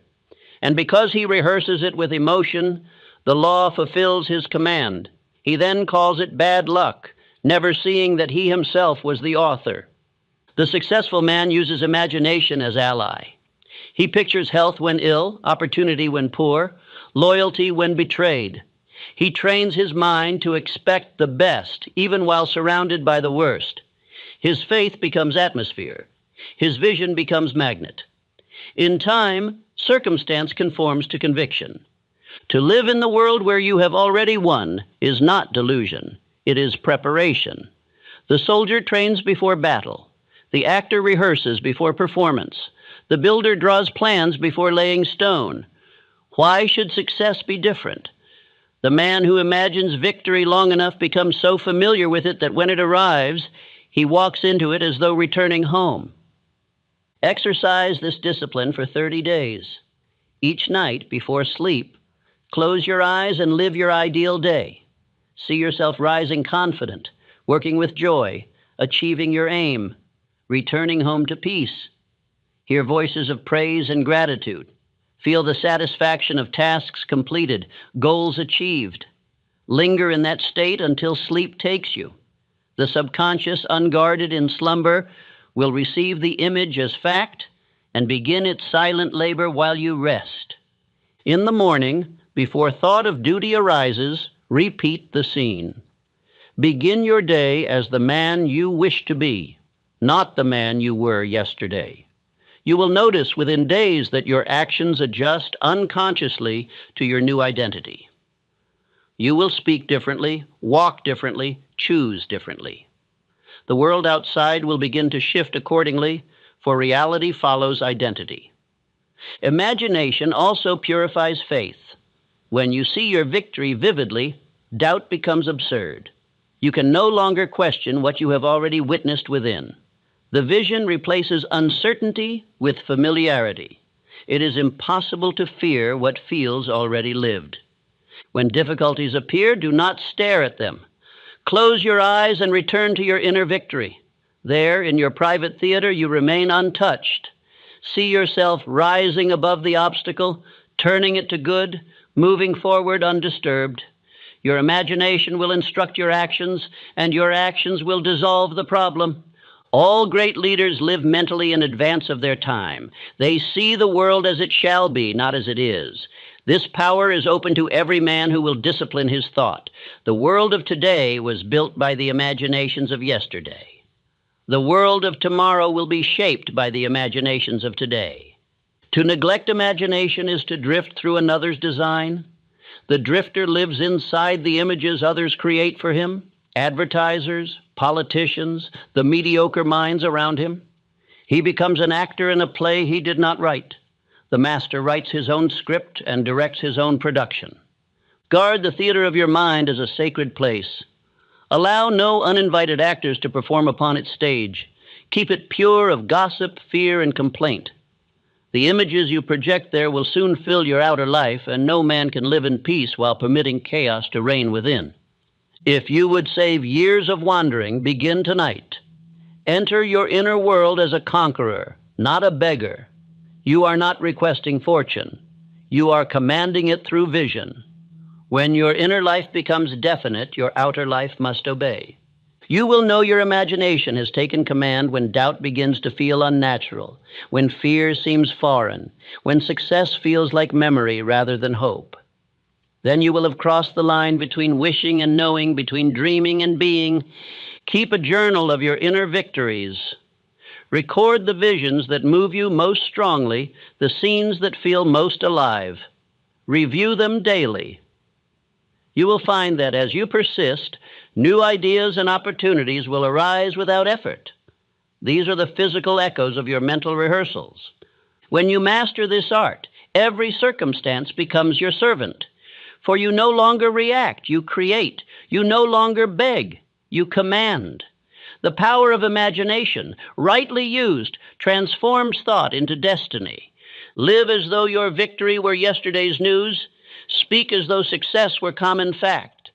And because he rehearses it with emotion, the law fulfills his command. He then calls it bad luck, never seeing that he himself was the author. The successful man uses imagination as ally. He pictures health when ill, opportunity when poor, loyalty when betrayed. He trains his mind to expect the best, even while surrounded by the worst. His faith becomes atmosphere. His vision becomes magnet. In time, circumstance conforms to conviction. To live in the world where you have already won is not delusion. It is preparation. The soldier trains before battle. The actor rehearses before performance. The builder draws plans before laying stone. Why should success be different? The man who imagines victory long enough becomes so familiar with it that when it arrives, he walks into it as though returning home. Exercise this discipline for 30 days. Each night, before sleep, close your eyes and live your ideal day. See yourself rising confident, working with joy, achieving your aim, returning home to peace. Hear voices of praise and gratitude. Feel the satisfaction of tasks completed, goals achieved. Linger in that state until sleep takes you. The subconscious, unguarded in slumber, will receive the image as fact and begin its silent labor while you rest. In the morning, before thought of duty arises, repeat the scene. Begin your day as the man you wish to be, not the man you were yesterday. You will notice within days that your actions adjust unconsciously to your new identity. You will speak differently, walk differently, choose differently. The world outside will begin to shift accordingly, for reality follows identity. Imagination also purifies faith. When you see your victory vividly, doubt becomes absurd. You can no longer question what you have already witnessed within. The vision replaces uncertainty with familiarity. It is impossible to fear what feels already lived. When difficulties appear, do not stare at them. Close your eyes and return to your inner victory. There, in your private theater, you remain untouched. See yourself rising above the obstacle, turning it to good, moving forward undisturbed. Your imagination will instruct your actions, and your actions will dissolve the problem. All great leaders live mentally in advance of their time. They see the world as it shall be, not as it is. This power is open to every man who will discipline his thought. The world of today was built by the imaginations of yesterday. The world of tomorrow will be shaped by the imaginations of today. To neglect imagination is to drift through another's design. The drifter lives inside the images others create for him, advertisers, politicians, the mediocre minds around him. He becomes an actor in a play he did not write. The master writes his own script and directs his own production. Guard the theater of your mind as a sacred place. Allow no uninvited actors to perform upon its stage. Keep it pure of gossip, fear, and complaint. The images you project there will soon fill your outer life, and no man can live in peace while permitting chaos to reign within. If you would save years of wandering, begin tonight. Enter your inner world as a conqueror, not a beggar. You are not requesting fortune. You are commanding it through vision. When your inner life becomes definite, your outer life must obey. You will know your imagination has taken command when doubt begins to feel unnatural, when fear seems foreign, when success feels like memory rather than hope. Then you will have crossed the line between wishing and knowing, between dreaming and being. Keep a journal of your inner victories. Record the visions that move you most strongly, the scenes that feel most alive. Review them daily. You will find that as you persist, new ideas and opportunities will arise without effort. These are the physical echoes of your mental rehearsals. When you master this art, every circumstance becomes your servant. For you no longer react, you create. You no longer beg, you command. The power of imagination, rightly used, transforms thought into destiny. Live as though your victory were yesterday's news. Speak as though success were common fact.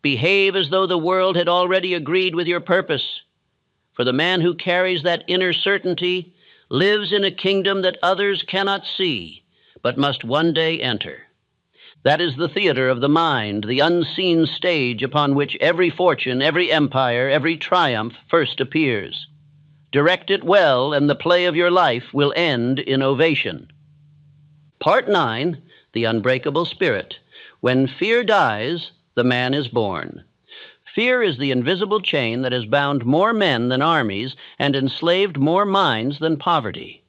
Behave as though the world had already agreed with your purpose. For the man who carries that inner certainty lives in a kingdom that others cannot see, but must one day enter. That is the theater of the mind, the unseen stage upon which every fortune, every empire, every triumph first appears. Direct it well, and the play of your life will end in ovation. Part 9, the unbreakable spirit. When fear dies, the man is born. Fear is the invisible chain that has bound more men than armies and enslaved more minds than poverty.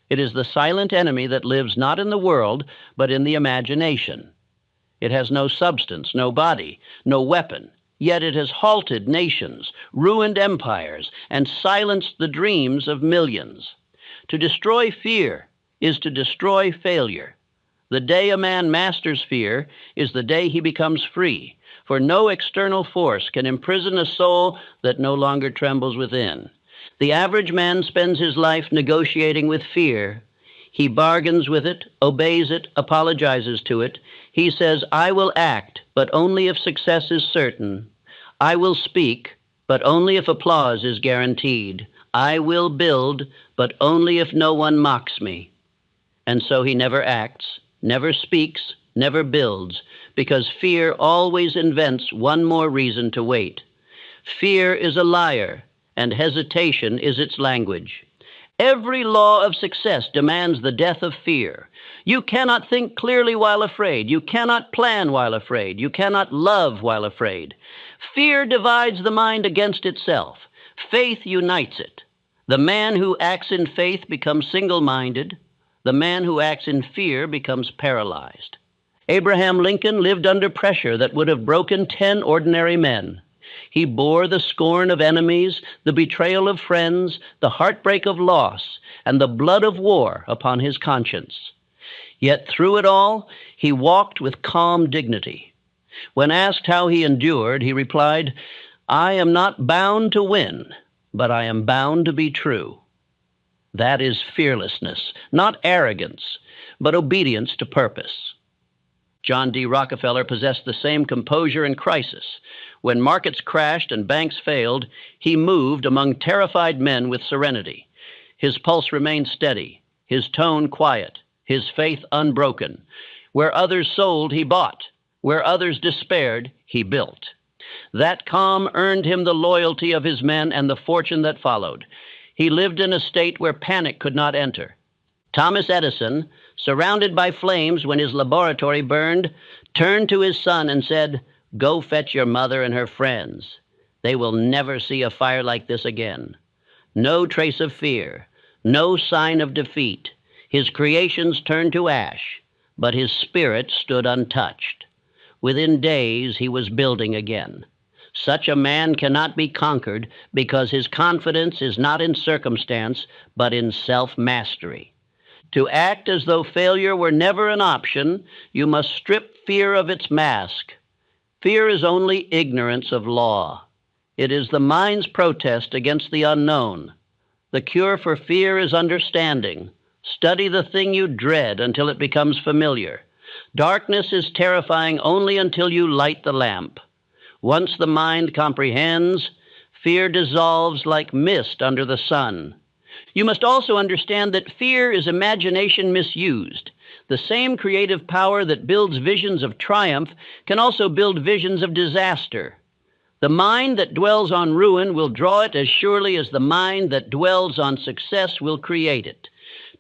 It is the silent enemy that lives not in the world, but in the imagination. It has no substance, no body, no weapon, yet it has halted nations, ruined empires, and silenced the dreams of millions. To destroy fear is to destroy failure. The day a man masters fear is the day he becomes free, for no external force can imprison a soul that no longer trembles within. The average man spends his life negotiating with fear. He bargains with it, obeys it, apologizes to it. He says, I will act, but only if success is certain. I will speak, but only if applause is guaranteed. I will build, but only if no one mocks me. And so he never acts, never speaks, never builds, because fear always invents one more reason to wait. Fear is a liar, and hesitation is its language. Every law of success demands the death of fear. You cannot think clearly while afraid. You cannot plan while afraid. You cannot love while afraid. Fear divides the mind against itself. Faith unites it. The man who acts in faith becomes single-minded. The man who acts in fear becomes paralyzed. Abraham Lincoln lived under pressure that would have broken 10 ordinary men. He bore the scorn of enemies, the betrayal of friends, the heartbreak of loss, and the blood of war upon his conscience. Yet through it all, he walked with calm dignity. When asked how he endured, he replied, "I am not bound to win, but I am bound to be true." That is fearlessness, not arrogance, but obedience to purpose. John D. Rockefeller possessed the same composure in crisis. When markets crashed and banks failed, he moved among terrified men with serenity. His pulse remained steady, his tone quiet, his faith unbroken. Where others sold, he bought. Where others despaired, he built. That calm earned him the loyalty of his men and the fortune that followed. He lived in a state where panic could not enter. Thomas Edison, surrounded by flames when his laboratory burned, turned to his son and said, "Go fetch your mother and her friends. They will never see a fire like this again." No trace of fear, no sign of defeat. His creations turned to ash, but his spirit stood untouched. Within days, he was building again. Such a man cannot be conquered because his confidence is not in circumstance, but in self-mastery. To act as though failure were never an option, you must strip fear of its mask. Fear is only ignorance of law. It is the mind's protest against the unknown. The cure for fear is understanding. Study the thing you dread until it becomes familiar. Darkness is terrifying only until you light the lamp. Once the mind comprehends, fear dissolves like mist under the sun. You must also understand that fear is imagination misused. The same creative power that builds visions of triumph can also build visions of disaster. The mind that dwells on ruin will draw it as surely as the mind that dwells on success will create it.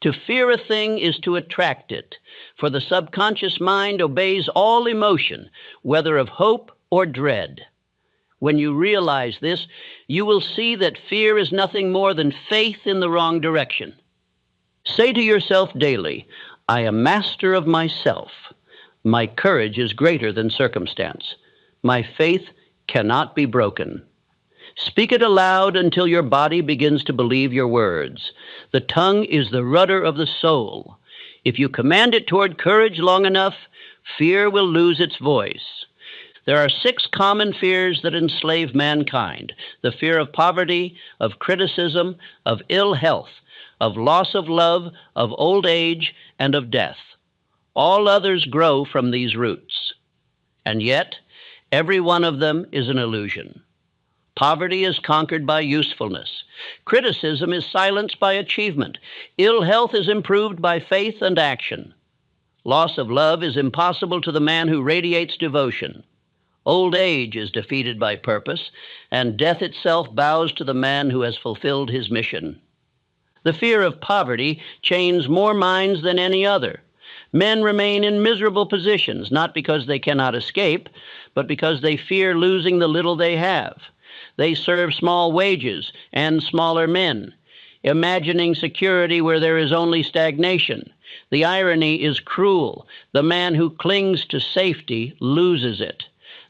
To fear a thing is to attract it, for the subconscious mind obeys all emotion, whether of hope or dread. When you realize this, you will see that fear is nothing more than faith in the wrong direction. Say to yourself daily, "I am master of myself. My courage is greater than circumstance. My faith cannot be broken." Speak it aloud until your body begins to believe your words. The tongue is the rudder of the soul. If you command it toward courage long enough, fear will lose its voice. There are 6 common fears that enslave mankind: the fear of poverty, of criticism, of ill health, of loss of love, of old age, and of death. All others grow from these roots. And yet, every one of them is an illusion. Poverty is conquered by usefulness. Criticism is silenced by achievement. Ill health is improved by faith and action. Loss of love is impossible to the man who radiates devotion. Old age is defeated by purpose, and death itself bows to the man who has fulfilled his mission. The fear of poverty chains more minds than any other. Men remain in miserable positions, not because they cannot escape, but because they fear losing the little they have. They serve small wages and smaller men, imagining security where there is only stagnation. The irony is cruel. The man who clings to safety loses it.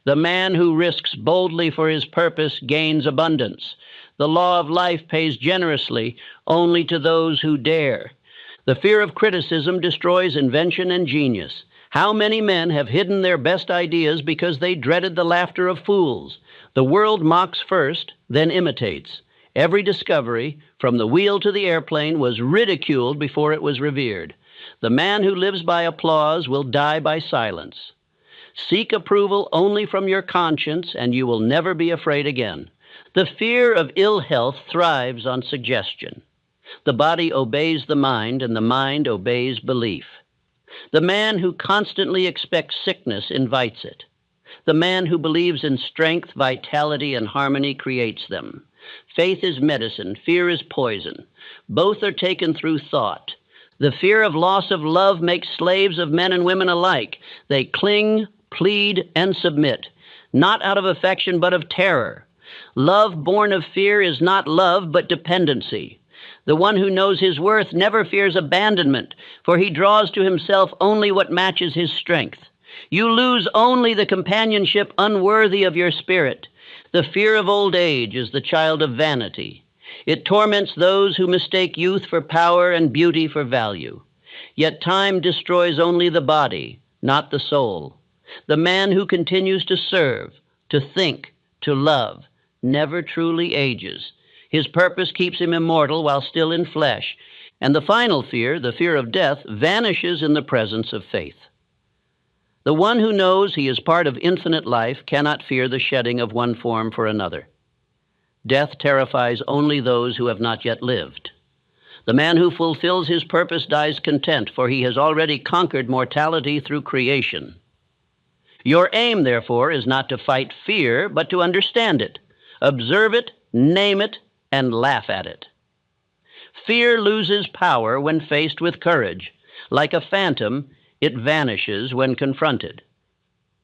The man who risks boldly for his purpose gains abundance. The law of life pays generously only to those who dare. The fear of criticism destroys invention and genius. How many men have hidden their best ideas because they dreaded the laughter of fools? The world mocks first, then imitates. Every discovery, from the wheel to the airplane, was ridiculed before it was revered. The man who lives by applause will die by silence. Seek approval only from your conscience, and you will never be afraid again. The fear of ill health thrives on suggestion. The body obeys the mind, and the mind obeys belief. The man who constantly expects sickness invites it. The man who believes in strength, vitality, and harmony creates them. Faith is medicine, fear is poison. Both are taken through thought. The fear of loss of love makes slaves of men and women alike. They cling, plead, and submit, not out of affection but of terror. Love born of fear is not love but dependency. The one who knows his worth never fears abandonment, for he draws to himself only what matches his strength. You lose only the companionship unworthy of your spirit. The fear of old age is the child of vanity. It torments those who mistake youth for power and beauty for value. Yet time destroys only the body, not the soul. The man who continues to serve, to think, to love, never truly ages. His purpose keeps him immortal while still in flesh, and the final fear, the fear of death, vanishes in the presence of faith. The one who knows he is part of infinite life cannot fear the shedding of one form for another. Death terrifies only those who have not yet lived. The man who fulfills his purpose dies content, for he has already conquered mortality through creation. Your aim, therefore, is not to fight fear, but to understand it, observe it, name it, and laugh at it. Fear loses power when faced with courage. Like a phantom, it vanishes when confronted.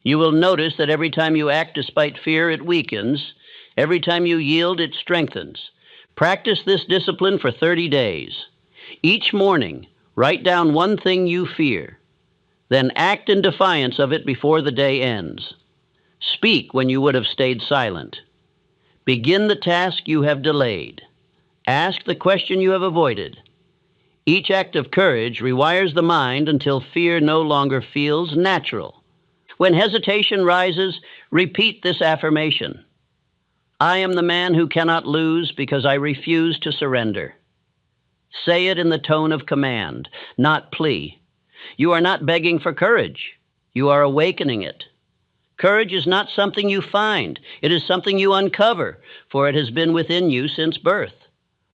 You will notice that every time you act despite fear, it weakens. Every time you yield, it strengthens. Practice this discipline for 30 days. Each morning, write down one thing you fear. Then act in defiance of it before the day ends. Speak when you would have stayed silent. Begin the task you have delayed. Ask the question you have avoided. Each act of courage rewires the mind until fear no longer feels natural. When hesitation rises, repeat this affirmation. I am the man who cannot lose because I refuse to surrender. Say it in the tone of command, not plea. You are not begging for courage. You are awakening it. Courage is not something you find. It is something you uncover, for it has been within you since birth.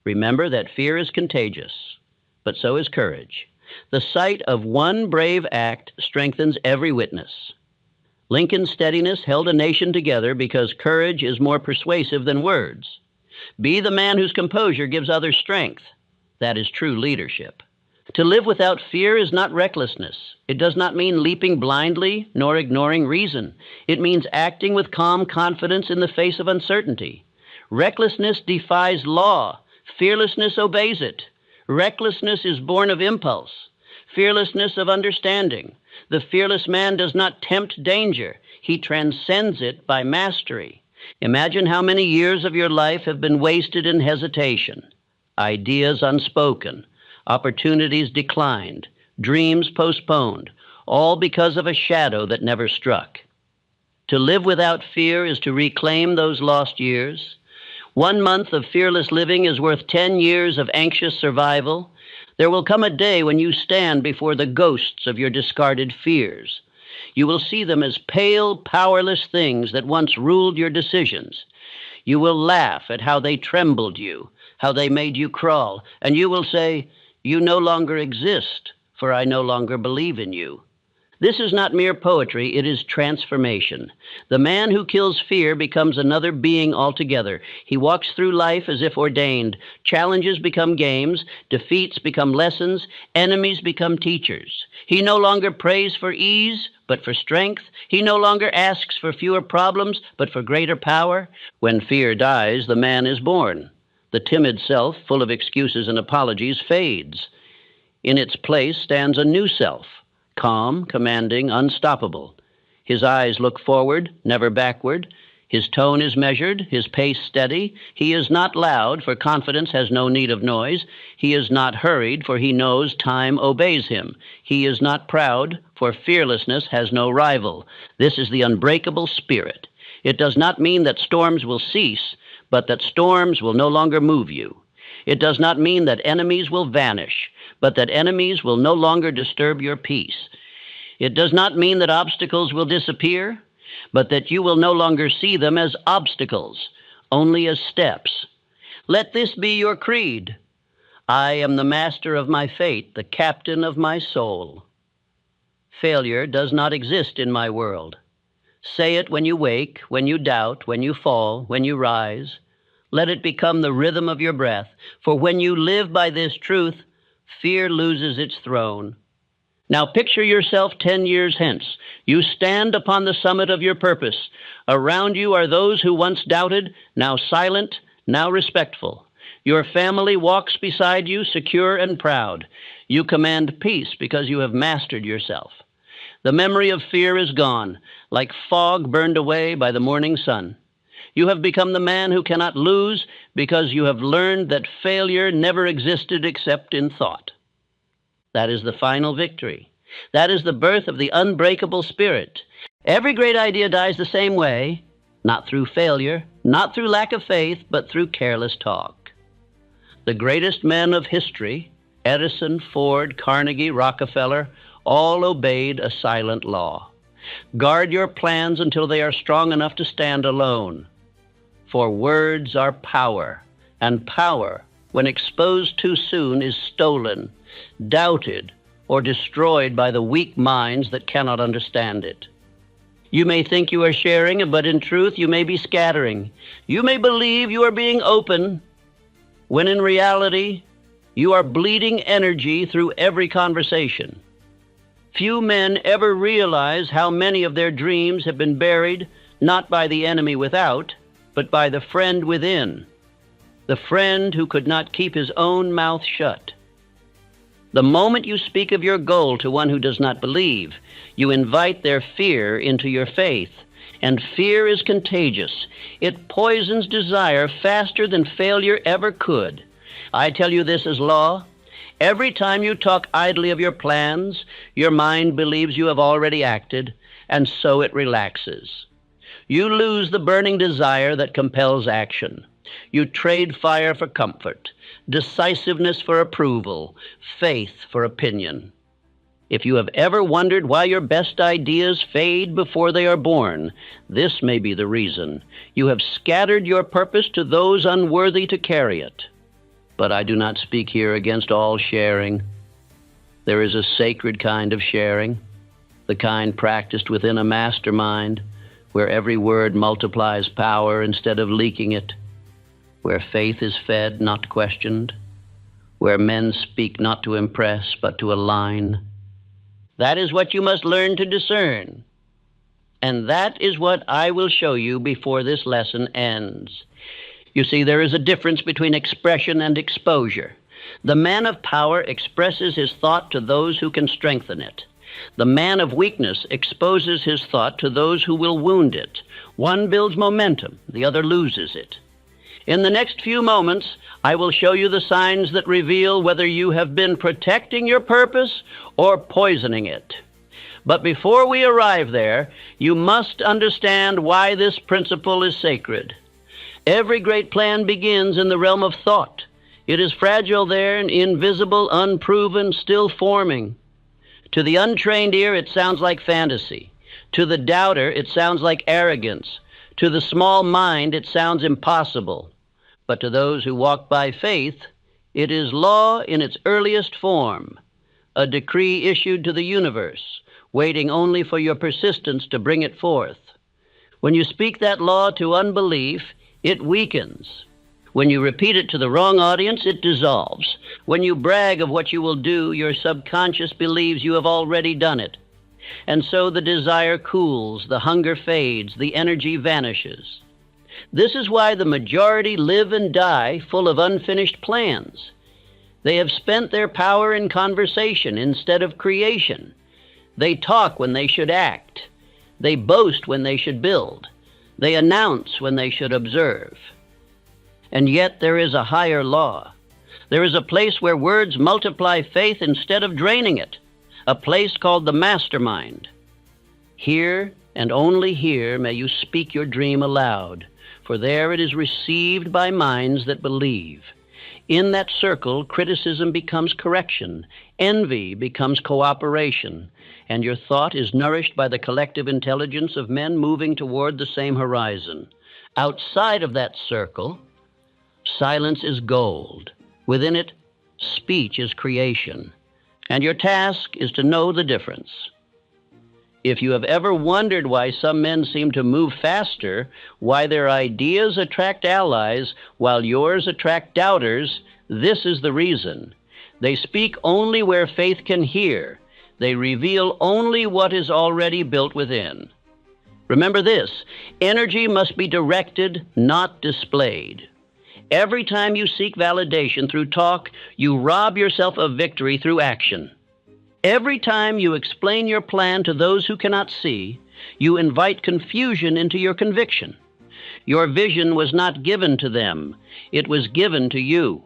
Remember that fear is contagious, but so is courage. The sight of one brave act strengthens every witness. Lincoln's steadiness held a nation together because courage is more persuasive than words. Be the man whose composure gives others strength. That is true leadership. To live without fear is not recklessness. It does not mean leaping blindly nor ignoring reason. It means acting with calm confidence in the face of uncertainty. Recklessness defies law. Fearlessness obeys it. Recklessness is born of impulse. Fearlessness of understanding. The fearless man does not tempt danger. He transcends it by mastery. Imagine how many years of your life have been wasted in hesitation. Ideas unspoken. Opportunities declined. Dreams postponed. All because of a shadow that never struck. To live without fear is to reclaim those lost years. 1 month of fearless living is worth 10 years of anxious survival. There will come a day when you stand before the ghosts of your discarded fears. You will see them as pale, powerless things that once ruled your decisions. You will laugh at how they trembled you, how they made you crawl, and you will say, "You no longer exist, for I no longer believe in you." This is not mere poetry, it is transformation. The man who kills fear becomes another being altogether. He walks through life as if ordained. Challenges become games, defeats become lessons, enemies become teachers. He no longer prays for ease, but for strength. He no longer asks for fewer problems, but for greater power. When fear dies, the man is born. The timid self, full of excuses and apologies, fades. In its place stands a new self. Calm, commanding, unstoppable. His eyes look forward, never backward. His tone is measured, his pace steady. He is not loud, for confidence has no need of noise. He is not hurried, for he knows time obeys him. He is not proud, for fearlessness has no rival. This is the unbreakable spirit. It does not mean that storms will cease, but that storms will no longer move you. It does not mean that enemies will vanish, but that enemies will no longer disturb your peace. It does not mean that obstacles will disappear, but that you will no longer see them as obstacles, only as steps. Let this be your creed. I am the master of my fate, the captain of my soul. Failure does not exist in my world. Say it when you wake, when you doubt, when you fall, when you rise. Let it become the rhythm of your breath, for when you live by this truth, fear loses its throne. Now picture yourself 10 years hence. You stand upon the summit of your purpose. Around you are those who once doubted, now silent, now respectful. Your family walks beside you, secure and proud. You command peace because you have mastered yourself. The memory of fear is gone, like fog burned away by the morning sun. You have become the man who cannot lose because you have learned that failure never existed except in thought. That is the final victory. That is the birth of the unbreakable spirit. Every great idea dies the same way, not through failure, not through lack of faith, but through careless talk. The greatest men of history, Edison, Ford, Carnegie, Rockefeller, all obeyed a silent law. Guard your plans until they are strong enough to stand alone. For words are power, and power, when exposed too soon, is stolen, doubted, or destroyed by the weak minds that cannot understand it. You may think you are sharing, but in truth you may be scattering. You may believe you are being open, when in reality you are bleeding energy through every conversation. Few men ever realize how many of their dreams have been buried, not by the enemy without, but by the friend within, the friend who could not keep his own mouth shut. The moment you speak of your goal to one who does not believe, you invite their fear into your faith, and fear is contagious. It poisons desire faster than failure ever could. I tell you this as law. Every time you talk idly of your plans, your mind believes you have already acted, and so it relaxes. You lose the burning desire that compels action. You trade fire for comfort, decisiveness for approval, faith for opinion. If you have ever wondered why your best ideas fade before they are born, this may be the reason. You have scattered your purpose to those unworthy to carry it. But I do not speak here against all sharing. There is a sacred kind of sharing, the kind practiced within a mastermind, where every word multiplies power instead of leaking it, where faith is fed, not questioned, where men speak not to impress, but to align. That is what you must learn to discern. And that is what I will show you before this lesson ends. You see, there is a difference between expression and exposure. The man of power expresses his thought to those who can strengthen it. The man of weakness exposes his thought to those who will wound it. One builds momentum, the other loses it. In the next few moments, I will show you the signs that reveal whether you have been protecting your purpose or poisoning it. But before we arrive there, you must understand why this principle is sacred. Every great plan begins in the realm of thought. It is fragile there, invisible, unproven, still forming. To the untrained ear, it sounds like fantasy. To the doubter, it sounds like arrogance. To the small mind, it sounds impossible. But to those who walk by faith, it is law in its earliest form, a decree issued to the universe, waiting only for your persistence to bring it forth. When you speak that law to unbelief, it weakens. When you repeat it to the wrong audience, it dissolves. When you brag of what you will do, your subconscious believes you have already done it. And so the desire cools, the hunger fades, the energy vanishes. This is why the majority live and die full of unfinished plans. They have spent their power in conversation instead of creation. They talk when they should act. They boast when they should build. They announce when they should observe. And yet there is a higher law. There is a place where words multiply faith instead of draining it, a place called the mastermind. Here and only here may you speak your dream aloud, for there it is received by minds that believe. In that circle, criticism becomes correction, envy becomes cooperation, and your thought is nourished by the collective intelligence of men moving toward the same horizon. Outside of that circle, silence is gold. Within it, speech is creation. And your task is to know the difference. If you have ever wondered why some men seem to move faster, why their ideas attract allies while yours attract doubters, this is the reason. They speak only where faith can hear. They reveal only what is already built within. Remember this, energy must be directed, not displayed. Every time you seek validation through talk, you rob yourself of victory through action. Every time you explain your plan to those who cannot see, you invite confusion into your conviction. Your vision was not given to them. It was given to you.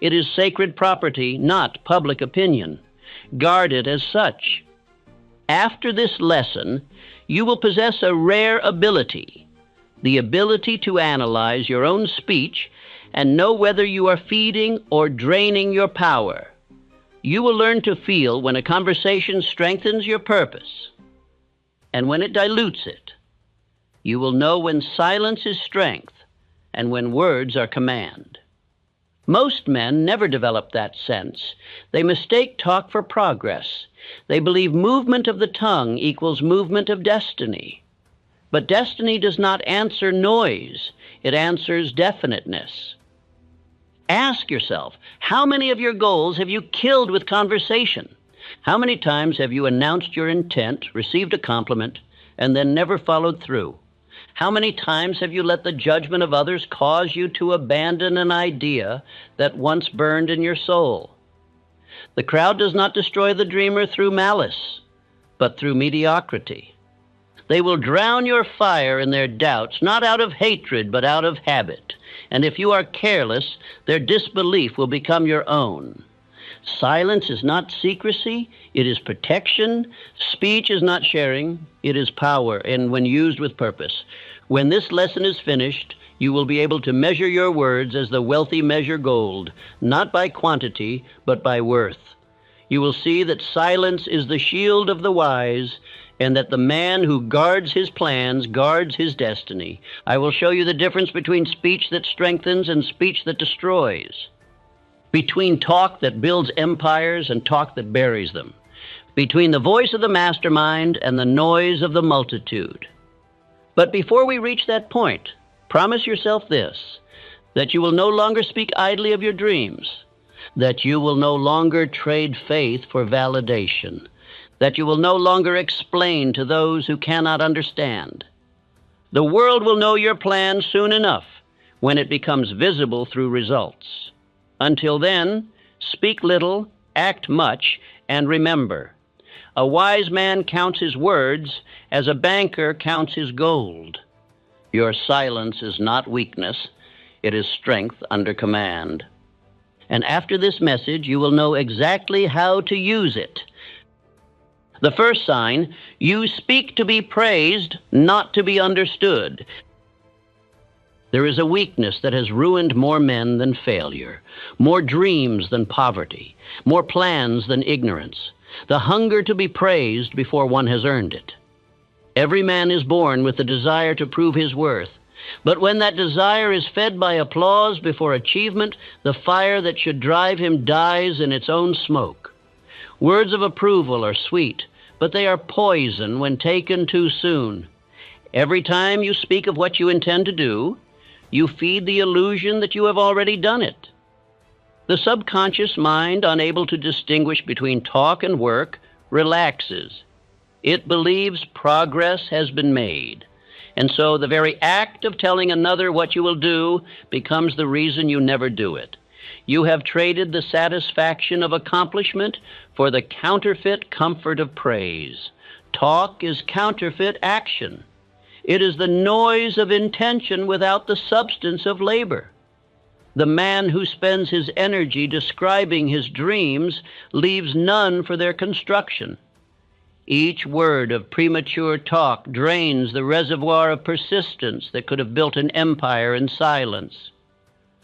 It is sacred property, not public opinion. Guard it as such. After this lesson, you will possess a rare ability, the ability to analyze your own speech and know whether you are feeding or draining your power. You will learn to feel when a conversation strengthens your purpose and when it dilutes it. You will know when silence is strength and when words are command. Most men never develop that sense. They mistake talk for progress. They believe movement of the tongue equals movement of destiny. But destiny does not answer noise. It answers definiteness. Ask yourself, how many of your goals have you killed with conversation? How many times have you announced your intent, received a compliment, and then never followed through? How many times have you let the judgment of others cause you to abandon an idea that once burned in your soul? The crowd does not destroy the dreamer through malice, but through mediocrity. They will drown your fire in their doubts, not out of hatred, but out of habit. And if you are careless, their disbelief will become your own. Silence is not secrecy, it is protection. Speech is not sharing, it is power, and when used with purpose. When this lesson is finished, you will be able to measure your words as the wealthy measure gold, not by quantity, but by worth. You will see that silence is the shield of the wise, and that the man who guards his plans guards his destiny. I will show you the difference between speech that strengthens and speech that destroys, between talk that builds empires and talk that buries them, between the voice of the mastermind and the noise of the multitude. But before we reach that point, promise yourself this, that you will no longer speak idly of your dreams, that you will no longer trade faith for validation, that you will no longer explain to those who cannot understand. The world will know your plan soon enough when it becomes visible through results. Until then, speak little, act much, and remember, a wise man counts his words as a banker counts his gold. Your silence is not weakness, it is strength under command. And after this message, you will know exactly how to use it. The first sign, you speak to be praised, not to be understood. There is a weakness that has ruined more men than failure, more dreams than poverty, more plans than ignorance, the hunger to be praised before one has earned it. Every man is born with the desire to prove his worth, but when that desire is fed by applause before achievement, the fire that should drive him dies in its own smoke. Words of approval are sweet, but they are poison when taken too soon. Every time you speak of what you intend to do, you feed the illusion that you have already done it. The subconscious mind, unable to distinguish between talk and work, relaxes. It believes progress has been made. And so the very act of telling another what you will do becomes the reason you never do it. You have traded the satisfaction of accomplishment for the counterfeit comfort of praise. Talk is counterfeit action. It is the noise of intention without the substance of labor. The man who spends his energy describing his dreams leaves none for their construction. Each word of premature talk drains the reservoir of persistence that could have built an empire in silence.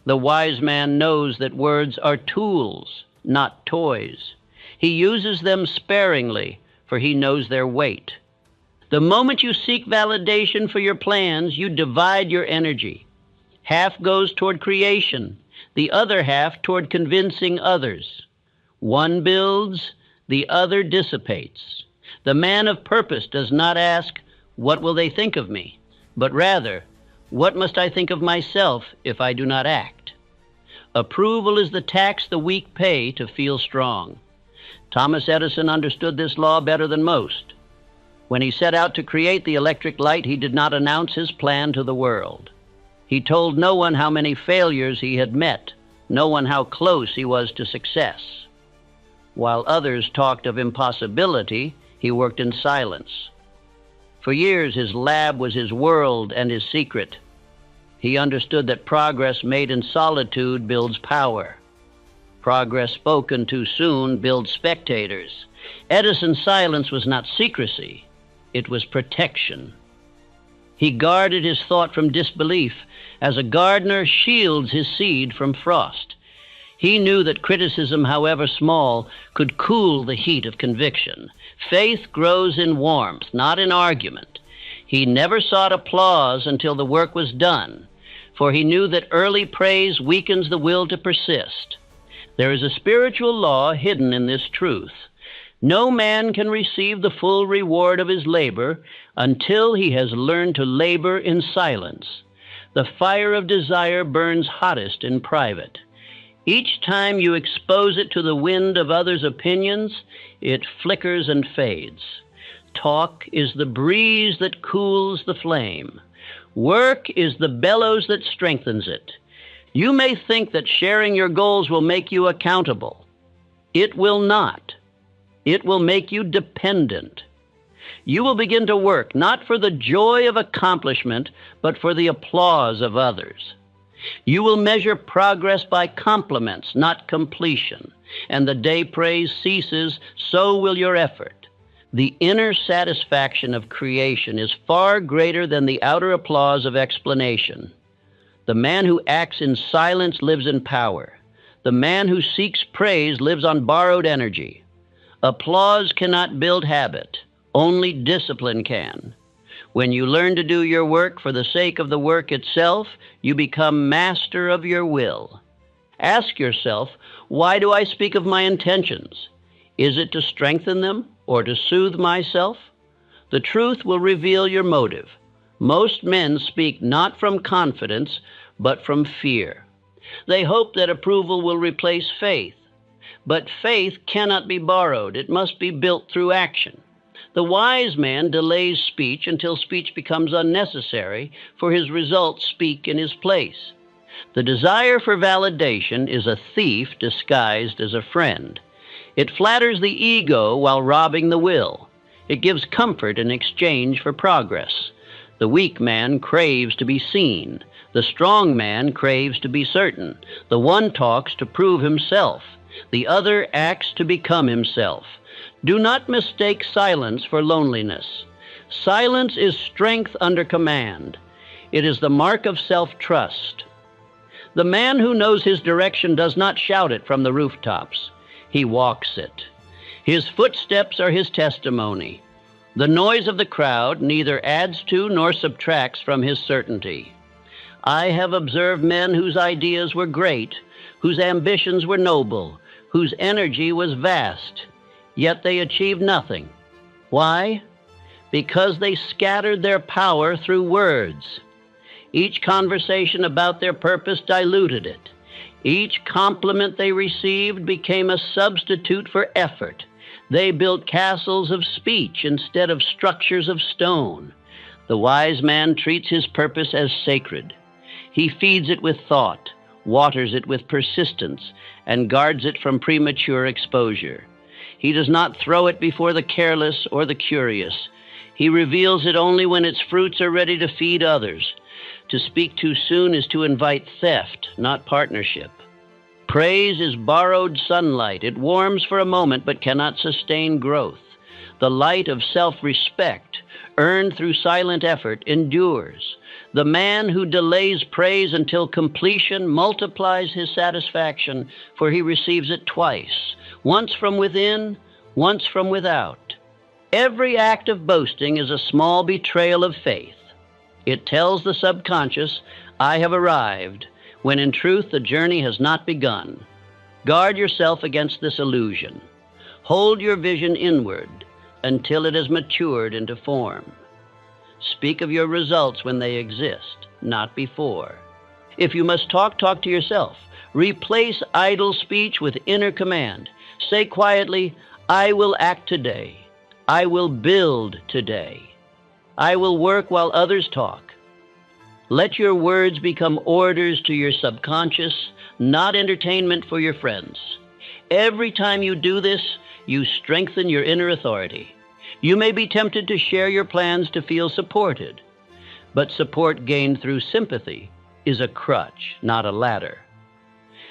The wise man knows that words are tools, not toys. He uses them sparingly, for he knows their weight. The moment you seek validation for your plans, you divide your energy. Half goes toward creation, the other half toward convincing others. One builds, the other dissipates. The man of purpose does not ask, "What will they think of me?" but rather, "What must I think of myself if I do not act?" Approval is the tax the weak pay to feel strong. Thomas Edison understood this law better than most. When he set out to create the electric light, he did not announce his plan to the world. He told no one how many failures he had met, no one how close he was to success. While others talked of impossibility, he worked in silence. For years, his lab was his world and his secret. He understood that progress made in solitude builds power. Progress spoken too soon builds spectators. Edison's silence was not secrecy, it was protection. He guarded his thought from disbelief, as a gardener shields his seed from frost. He knew that criticism, however small, could cool the heat of conviction. Faith grows in warmth, not in argument. He never sought applause until the work was done, for he knew that early praise weakens the will to persist. There is a spiritual law hidden in this truth. No man can receive the full reward of his labor until he has learned to labor in silence. The fire of desire burns hottest in private. Each time you expose it to the wind of others' opinions, it flickers and fades. Talk is the breeze that cools the flame. Work is the bellows that strengthens it. You may think that sharing your goals will make you accountable. It will not. It will make you dependent. You will begin to work not for the joy of accomplishment, but for the applause of others. You will measure progress by compliments, not completion. And the day praise ceases, so will your effort. The inner satisfaction of creation is far greater than the outer applause of explanation. The man who acts in silence lives in power. The man who seeks praise lives on borrowed energy. Applause cannot build habit. Only discipline can. When you learn to do your work for the sake of the work itself, you become master of your will. Ask yourself, why do I speak of my intentions? Is it to strengthen them or to soothe myself? The truth will reveal your motive. Most men speak not from confidence, but from fear. They hope that approval will replace faith. But faith cannot be borrowed. It must be built through action. The wise man delays speech until speech becomes unnecessary, for his results speak in his place. The desire for validation is a thief disguised as a friend. It flatters the ego while robbing the will. It gives comfort in exchange for progress. The weak man craves to be seen. The strong man craves to be certain. The one talks to prove himself. The other acts to become himself. Do not mistake silence for loneliness. Silence is strength under command. It is the mark of self-trust. The man who knows his direction does not shout it from the rooftops. He walks it. His footsteps are his testimony. The noise of the crowd neither adds to nor subtracts from his certainty. I have observed men whose ideas were great, whose ambitions were noble, whose energy was vast, yet they achieved nothing. Why? Because they scattered their power through words. Each conversation about their purpose diluted it. Each compliment they received became a substitute for effort. They built castles of speech instead of structures of stone. The wise man treats his purpose as sacred. He feeds it with thought, waters it with persistence, and guards it from premature exposure. He does not throw it before the careless or the curious. He reveals it only when its fruits are ready to feed others. To speak too soon is to invite theft, not partnership. Praise is borrowed sunlight. It warms for a moment but cannot sustain growth. The light of self-respect, earned through silent effort, endures. The man who delays praise until completion multiplies his satisfaction, for he receives it twice, once from within, once from without. Every act of boasting is a small betrayal of faith. It tells the subconscious, I have arrived, when in truth the journey has not begun. Guard yourself against this illusion. Hold your vision inward until it has matured into form. Speak of your results when they exist, not before. If you must talk, talk to yourself. Replace idle speech with inner command. Say quietly, I will act today. I will build today. I will work while others talk. Let your words become orders to your subconscious, not entertainment for your friends. Every time you do this, you strengthen your inner authority. You may be tempted to share your plans to feel supported, but support gained through sympathy is a crutch, not a ladder.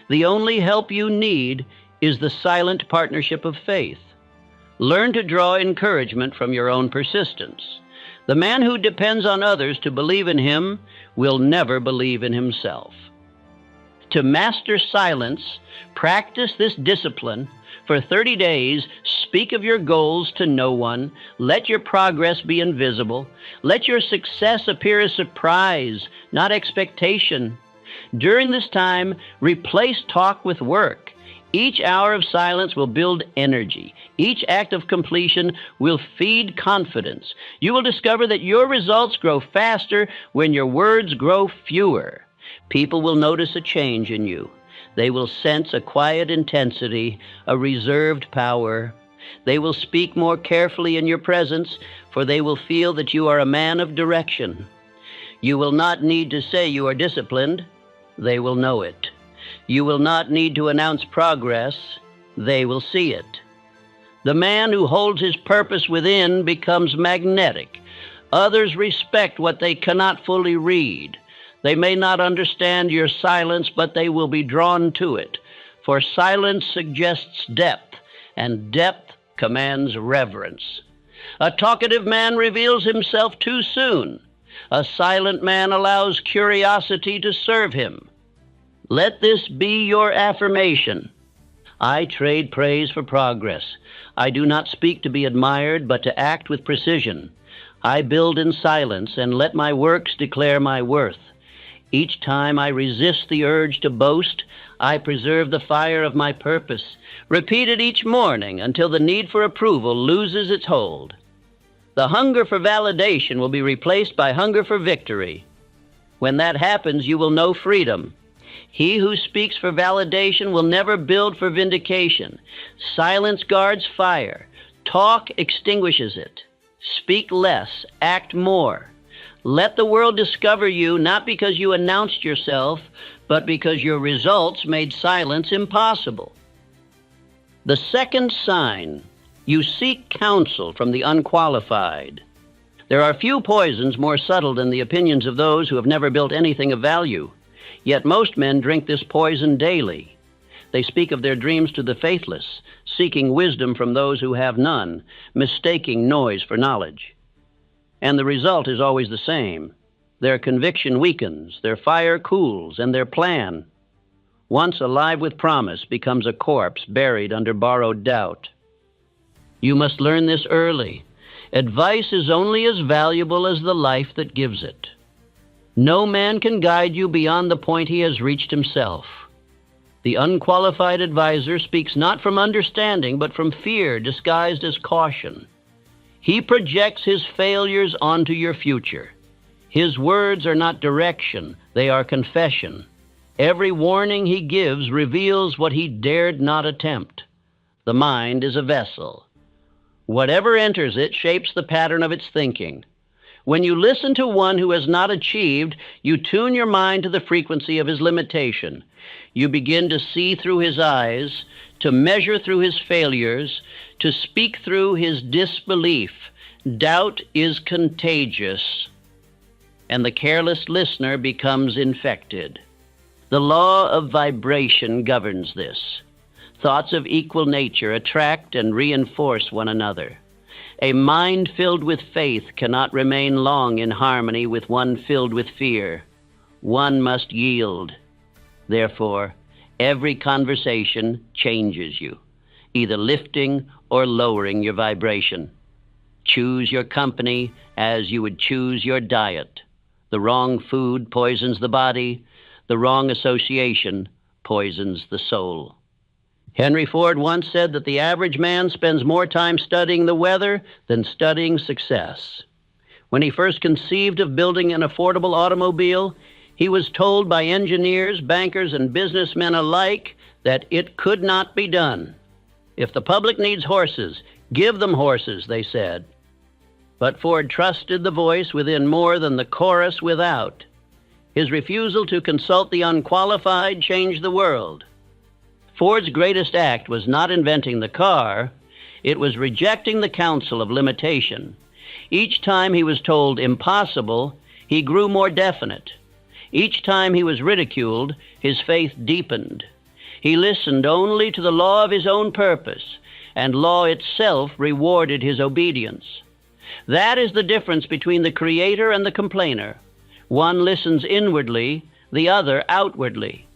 The only help you need is the silent partnership of faith. Learn to draw encouragement from your own persistence. The man who depends on others to believe in him will never believe in himself. To master silence, practice this discipline. For 30 days, speak of your goals to no one. Let your progress be invisible. Let your success appear as surprise, not expectation. During this time, replace talk with work. Each hour of silence will build energy. Each act of completion will feed confidence. You will discover that your results grow faster when your words grow fewer. People will notice a change in you. They will sense a quiet intensity, a reserved power. They will speak more carefully in your presence, for they will feel that you are a man of direction. You will not need to say you are disciplined. They will know it. You will not need to announce progress. They will see it. The man who holds his purpose within becomes magnetic. Others respect what they cannot fully read. They may not understand your silence, but they will be drawn to it. For silence suggests depth, and depth commands reverence. A talkative man reveals himself too soon. A silent man allows curiosity to serve him. Let this be your affirmation. I trade praise for progress. I do not speak to be admired, but to act with precision. I build in silence and let my works declare my worth. Each time I resist the urge to boast, I preserve the fire of my purpose. Repeat it each morning until the need for approval loses its hold. The hunger for validation will be replaced by hunger for victory. When that happens, you will know freedom. He who speaks for validation will never build for vindication. Silence guards fire. Talk extinguishes it. Speak less, act more. Let the world discover you not because you announced yourself, but because your results made silence impossible. The second sign, you seek counsel from the unqualified. There are few poisons more subtle than the opinions of those who have never built anything of value. Yet most men drink this poison daily. They speak of their dreams to the faithless, seeking wisdom from those who have none, mistaking noise for knowledge. And the result is always the same. Their conviction weakens, their fire cools, and their plan, once alive with promise, becomes a corpse buried under borrowed doubt. You must learn this early. Advice is only as valuable as the life that gives it. No man can guide you beyond the point he has reached himself. The unqualified advisor speaks not from understanding, but from fear disguised as caution. He projects his failures onto your future. His words are not direction, they are confession. Every warning he gives reveals what he dared not attempt. The mind is a vessel. Whatever enters it shapes the pattern of its thinking. When you listen to one who has not achieved, you tune your mind to the frequency of his limitation. You begin to see through his eyes, to measure through his failures, to speak through his disbelief. Doubt is contagious, and the careless listener becomes infected. The law of vibration governs this. Thoughts of equal nature attract and reinforce one another. A mind filled with faith cannot remain long in harmony with one filled with fear. One must yield. Therefore, every conversation changes you, either lifting or lowering your vibration. Choose your company as you would choose your diet. The wrong food poisons the body. The wrong association poisons the soul. Henry Ford once said that the average man spends more time studying the weather than studying success. When he first conceived of building an affordable automobile, he was told by engineers, bankers, and businessmen alike that it could not be done. If the public needs horses, give them horses, they said. But Ford trusted the voice within more than the chorus without. His refusal to consult the unqualified changed the world. Ford's greatest act was not inventing the car, it was rejecting the counsel of limitation. Each time he was told impossible, he grew more definite. Each time he was ridiculed, his faith deepened. He listened only to the law of his own purpose, and law itself rewarded his obedience. That is the difference between the creator and the complainer. One listens inwardly, the other outwardly.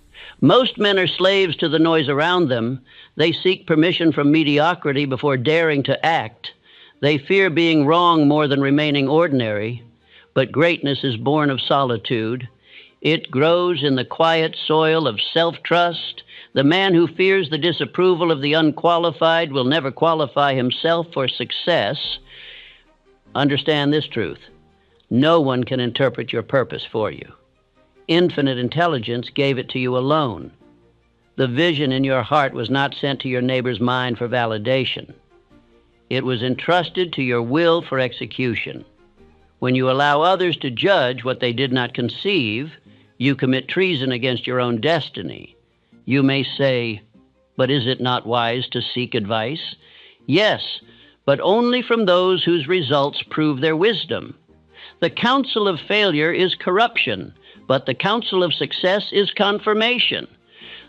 Most men are slaves to the noise around them. They seek permission from mediocrity before daring to act. They fear being wrong more than remaining ordinary. But greatness is born of solitude. It grows in the quiet soil of self-trust. The man who fears the disapproval of the unqualified will never qualify himself for success. Understand this truth. No one can interpret your purpose for you. Infinite intelligence gave it to you alone. The vision in your heart was not sent to your neighbor's mind for validation. It was entrusted to your will for execution. When you allow others to judge what they did not conceive, you commit treason against your own destiny. You may say, "But is it not wise to seek advice?" Yes, but only from those whose results prove their wisdom. The counsel of failure is corruption, but the counsel of success is confirmation.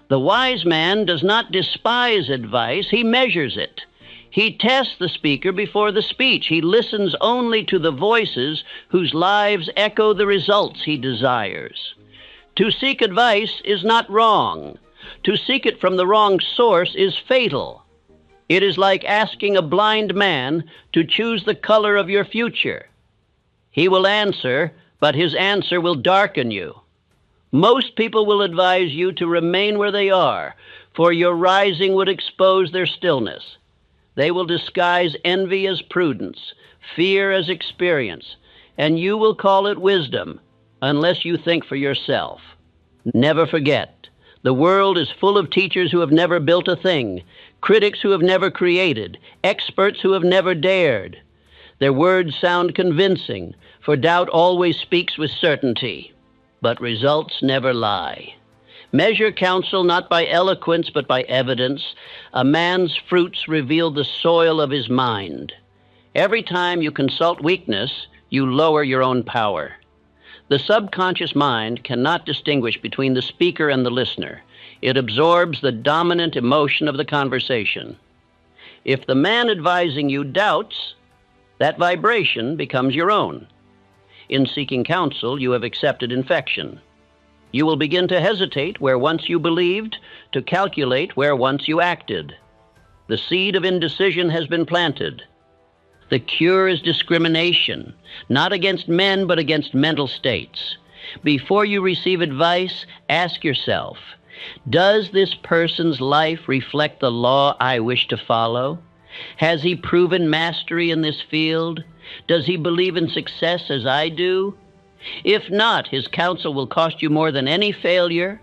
The wise man does not despise advice, he measures it. He tests the speaker before the speech. He listens only to the voices whose lives echo the results he desires. To seek advice is not wrong. To seek it from the wrong source is fatal. It is like asking a blind man to choose the color of your future. He will answer, but his answer will darken you. Most people will advise you to remain where they are, for your rising would expose their stillness. They will disguise envy as prudence, fear as experience, and you will call it wisdom, unless you think for yourself. Never forget, the world is full of teachers who have never built a thing, critics who have never created, experts who have never dared. Their words sound convincing, for doubt always speaks with certainty, but results never lie. Measure counsel not by eloquence, but by evidence. A man's fruits reveal the soil of his mind. Every time you consult weakness, you lower your own power. The subconscious mind cannot distinguish between the speaker and the listener. It absorbs the dominant emotion of the conversation. If the man advising you doubts, that vibration becomes your own. In seeking counsel, you have accepted infection. You will begin to hesitate where once you believed, to calculate where once you acted. The seed of indecision has been planted. The cure is discrimination, not against men, but against mental states. Before you receive advice, ask yourself, does this person's life reflect the law I wish to follow? Has he proven mastery in this field? Does he believe in success as I do? If not, his counsel will cost you more than any failure.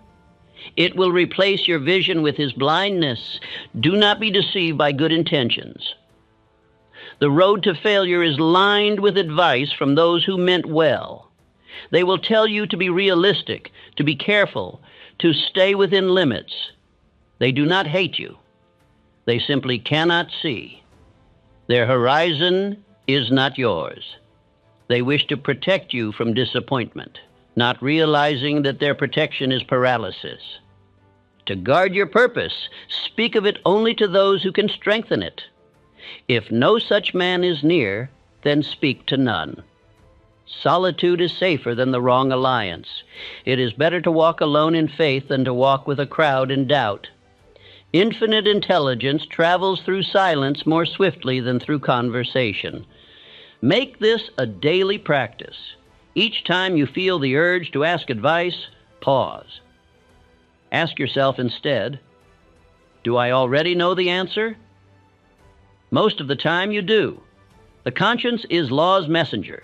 It will replace your vision with his blindness. Do not be deceived by good intentions. The road to failure is lined with advice from those who meant well. They will tell you to be realistic, to be careful, to stay within limits. They do not hate you. They simply cannot see. Their horizon is not yours. They wish to protect you from disappointment, not realizing that their protection is paralysis. To guard your purpose, speak of it only to those who can strengthen it. If no such man is near, then speak to none. Solitude is safer than the wrong alliance. It is better to walk alone in faith than to walk with a crowd in doubt. Infinite intelligence travels through silence more swiftly than through conversation. Make this a daily practice. Each time you feel the urge to ask advice, pause. Ask yourself instead, do I already know the answer? Most of the time you do. The conscience is law's messenger.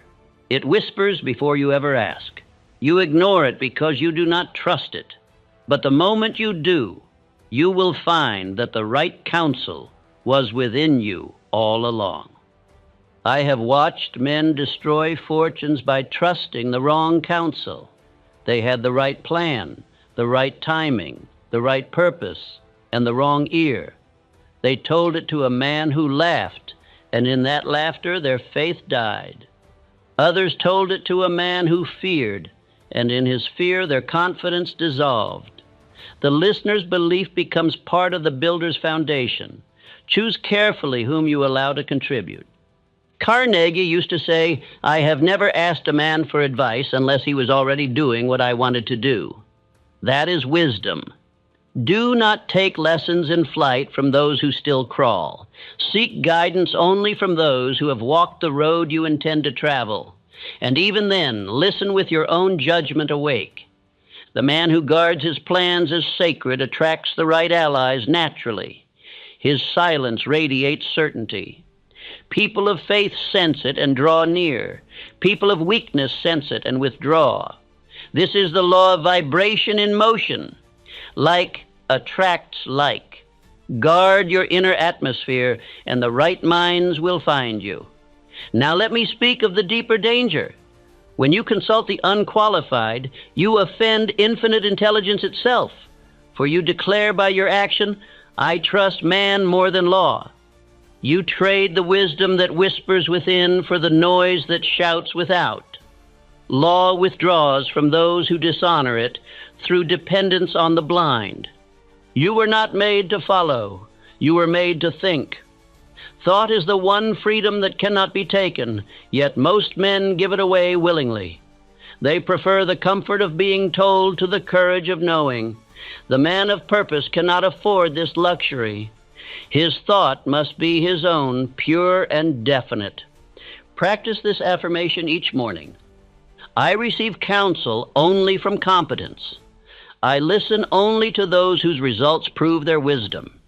It whispers before you ever ask. You ignore it because you do not trust it. But the moment you do, you will find that the right counsel was within you all along. I have watched men destroy fortunes by trusting the wrong counsel. They had the right plan, the right timing, the right purpose, and the wrong ear. They told it to a man who laughed, and in that laughter their faith died. Others told it to a man who feared, and in his fear their confidence dissolved. The listener's belief becomes part of the builder's foundation. Choose carefully whom you allow to contribute. Carnegie used to say, "I have never asked a man for advice unless he was already doing what I wanted to do." That is wisdom. Do not take lessons in flight from those who still crawl. Seek guidance only from those who have walked the road you intend to travel. And even then, listen with your own judgment awake. The man who guards his plans as sacred attracts the right allies naturally. His silence radiates certainty. People of faith sense it and draw near. People of weakness sense it and withdraw. This is the law of vibration in motion. Like attracts like. Guard your inner atmosphere, and the right minds will find you. Now let me speak of the deeper danger. When you consult the unqualified, you offend infinite intelligence itself, for you declare by your action, "I trust man more than law." You trade the wisdom that whispers within for the noise that shouts without. Law withdraws from those who dishonor it through dependence on the blind. You were not made to follow. You were made to think. Thought is the one freedom that cannot be taken, yet most men give it away willingly. They prefer the comfort of being told to the courage of knowing. The man of purpose cannot afford this luxury. His thought must be his own, pure and definite. Practice this affirmation each morning. I receive counsel only from competence. I listen only to those whose results prove their wisdom.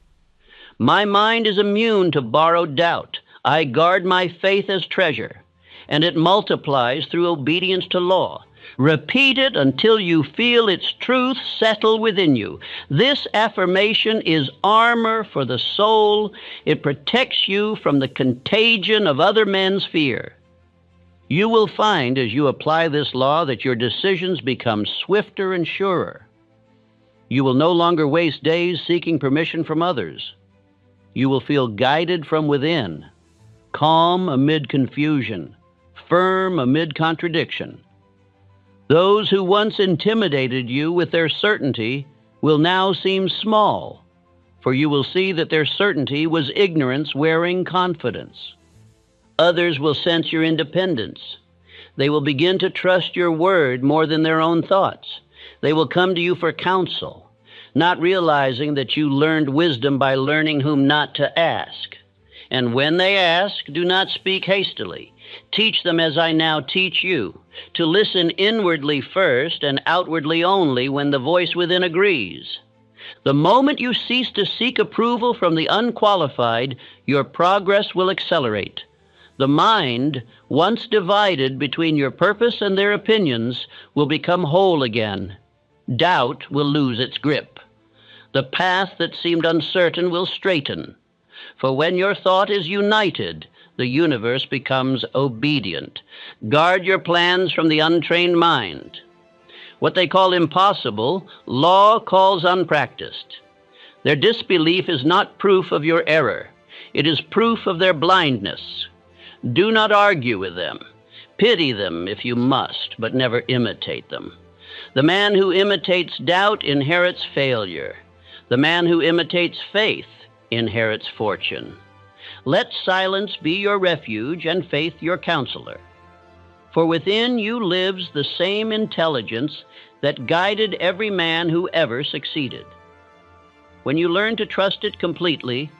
My mind is immune to borrowed doubt. I guard my faith as treasure, and it multiplies through obedience to law. Repeat it until you feel its truth settle within you. This affirmation is armor for the soul. It protects you from the contagion of other men's fear. You will find as you apply this law that your decisions become swifter and surer. You will no longer waste days seeking permission from others. You will feel guided from within, calm amid confusion, firm amid contradiction. Those who once intimidated you with their certainty will now seem small, for you will see that their certainty was ignorance wearing confidence. Others will sense your independence. They will begin to trust your word more than their own thoughts. They will come to you for counsel, not realizing that you learned wisdom by learning whom not to ask. And when they ask, do not speak hastily. Teach them as I now teach you, to listen inwardly first and outwardly only when the voice within agrees. The moment you cease to seek approval from the unqualified, your progress will accelerate. The mind, once divided between your purpose and their opinions, will become whole again. Doubt will lose its grip. The path that seemed uncertain will straighten. For when your thought is united, the universe becomes obedient. Guard your plans from the untrained mind. What they call impossible, law calls unpracticed. Their disbelief is not proof of your error. It is proof of their blindness. Do not argue with them. Pity them if you must, but never imitate them. The man who imitates doubt inherits failure. The man who imitates faith inherits fortune. Let silence be your refuge and faith your counselor. For within you lives the same intelligence that guided every man who ever succeeded. When you learn to trust it completely,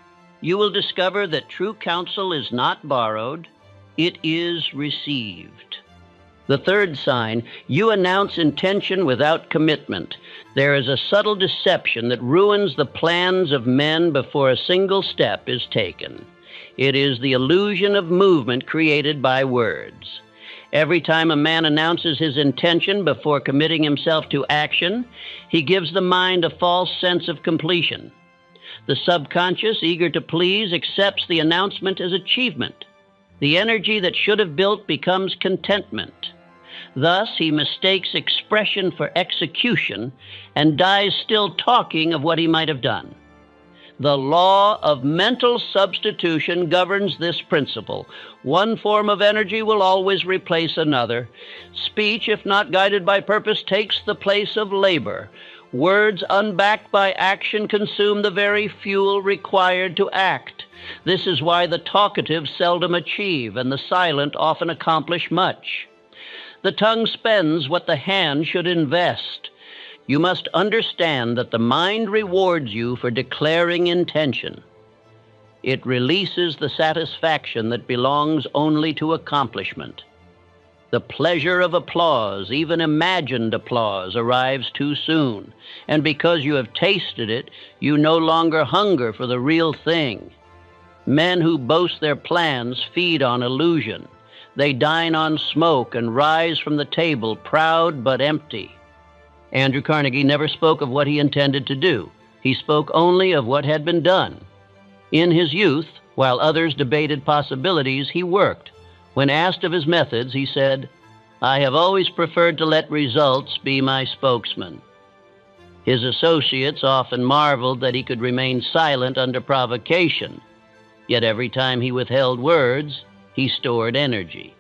you will discover that true counsel is not borrowed, it is received. The third sign, you announce intention without commitment. There is a subtle deception that ruins the plans of men before a single step is taken. It is the illusion of movement created by words. Every time a man announces his intention before committing himself to action, he gives the mind a false sense of completion. The subconscious, eager to please, accepts the announcement as achievement. The energy that should have built becomes contentment. Thus, he mistakes expression for execution and dies still talking of what he might have done. The law of mental substitution governs this principle. One form of energy will always replace another. Speech, if not guided by purpose, takes the place of labor. Words unbacked by action consume the very fuel required to act. This is why the talkative seldom achieve, and the silent often accomplish much. The tongue spends what the hand should invest. You must understand that the mind rewards you for declaring intention. It releases the satisfaction that belongs only to accomplishment. The pleasure of applause, even imagined applause, arrives too soon, and because you have tasted it, you no longer hunger for the real thing. Men who boast their plans feed on illusion. They dine on smoke and rise from the table proud but empty. Andrew Carnegie never spoke of what he intended to do. He spoke only of what had been done. In his youth, while others debated possibilities, he worked. When asked of his methods, he said, "I have always preferred to let results be my spokesman." His associates often marveled that he could remain silent under provocation, yet every time he withheld words, he stored energy.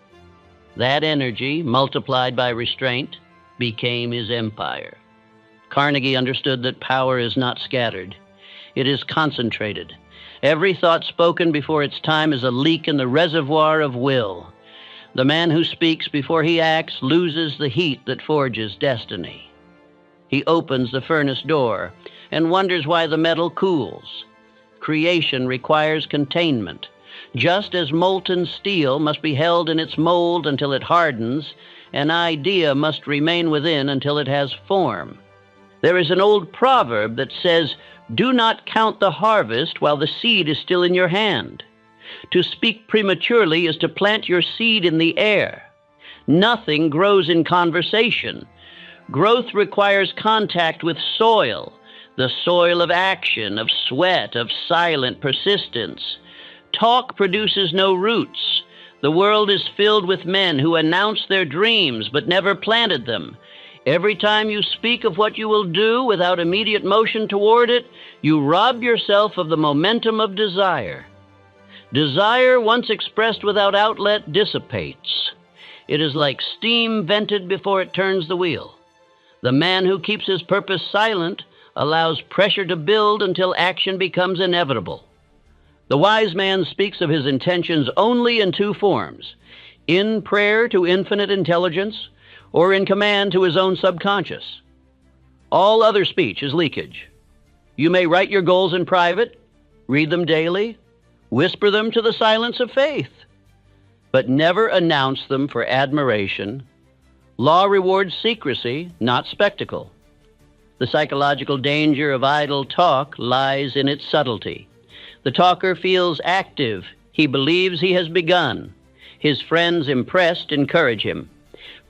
That energy, multiplied by restraint, became his empire. Carnegie understood that power is not scattered. It is concentrated. Every thought spoken before its time is a leak in the reservoir of will. The man who speaks before he acts loses the heat that forges destiny. He opens the furnace door and wonders why the metal cools. Creation requires containment. Just as molten steel must be held in its mold until it hardens, an idea must remain within until it has form. There is an old proverb that says, "Do not count the harvest while the seed is still in your hand." To speak prematurely is to plant your seed in the air. Nothing grows in conversation. Growth requires contact with soil, the soil of action, of sweat, of silent persistence. Talk produces no roots. The world is filled with men who announce their dreams but never planted them. Every time you speak of what you will do without immediate motion toward it, you rob yourself of the momentum of desire. Desire, once expressed without outlet, dissipates. It is like steam vented before it turns the wheel. The man who keeps his purpose silent allows pressure to build until action becomes inevitable. The wise man speaks of his intentions only in two forms: in prayer to infinite intelligence, or in command to his own subconscious. All other speech is leakage. You may write your goals in private, read them daily, whisper them to the silence of faith, but never announce them for admiration. Law rewards secrecy, not spectacle. The psychological danger of idle talk lies in its subtlety. The talker feels active. He believes he has begun. His friends, impressed, encourage him.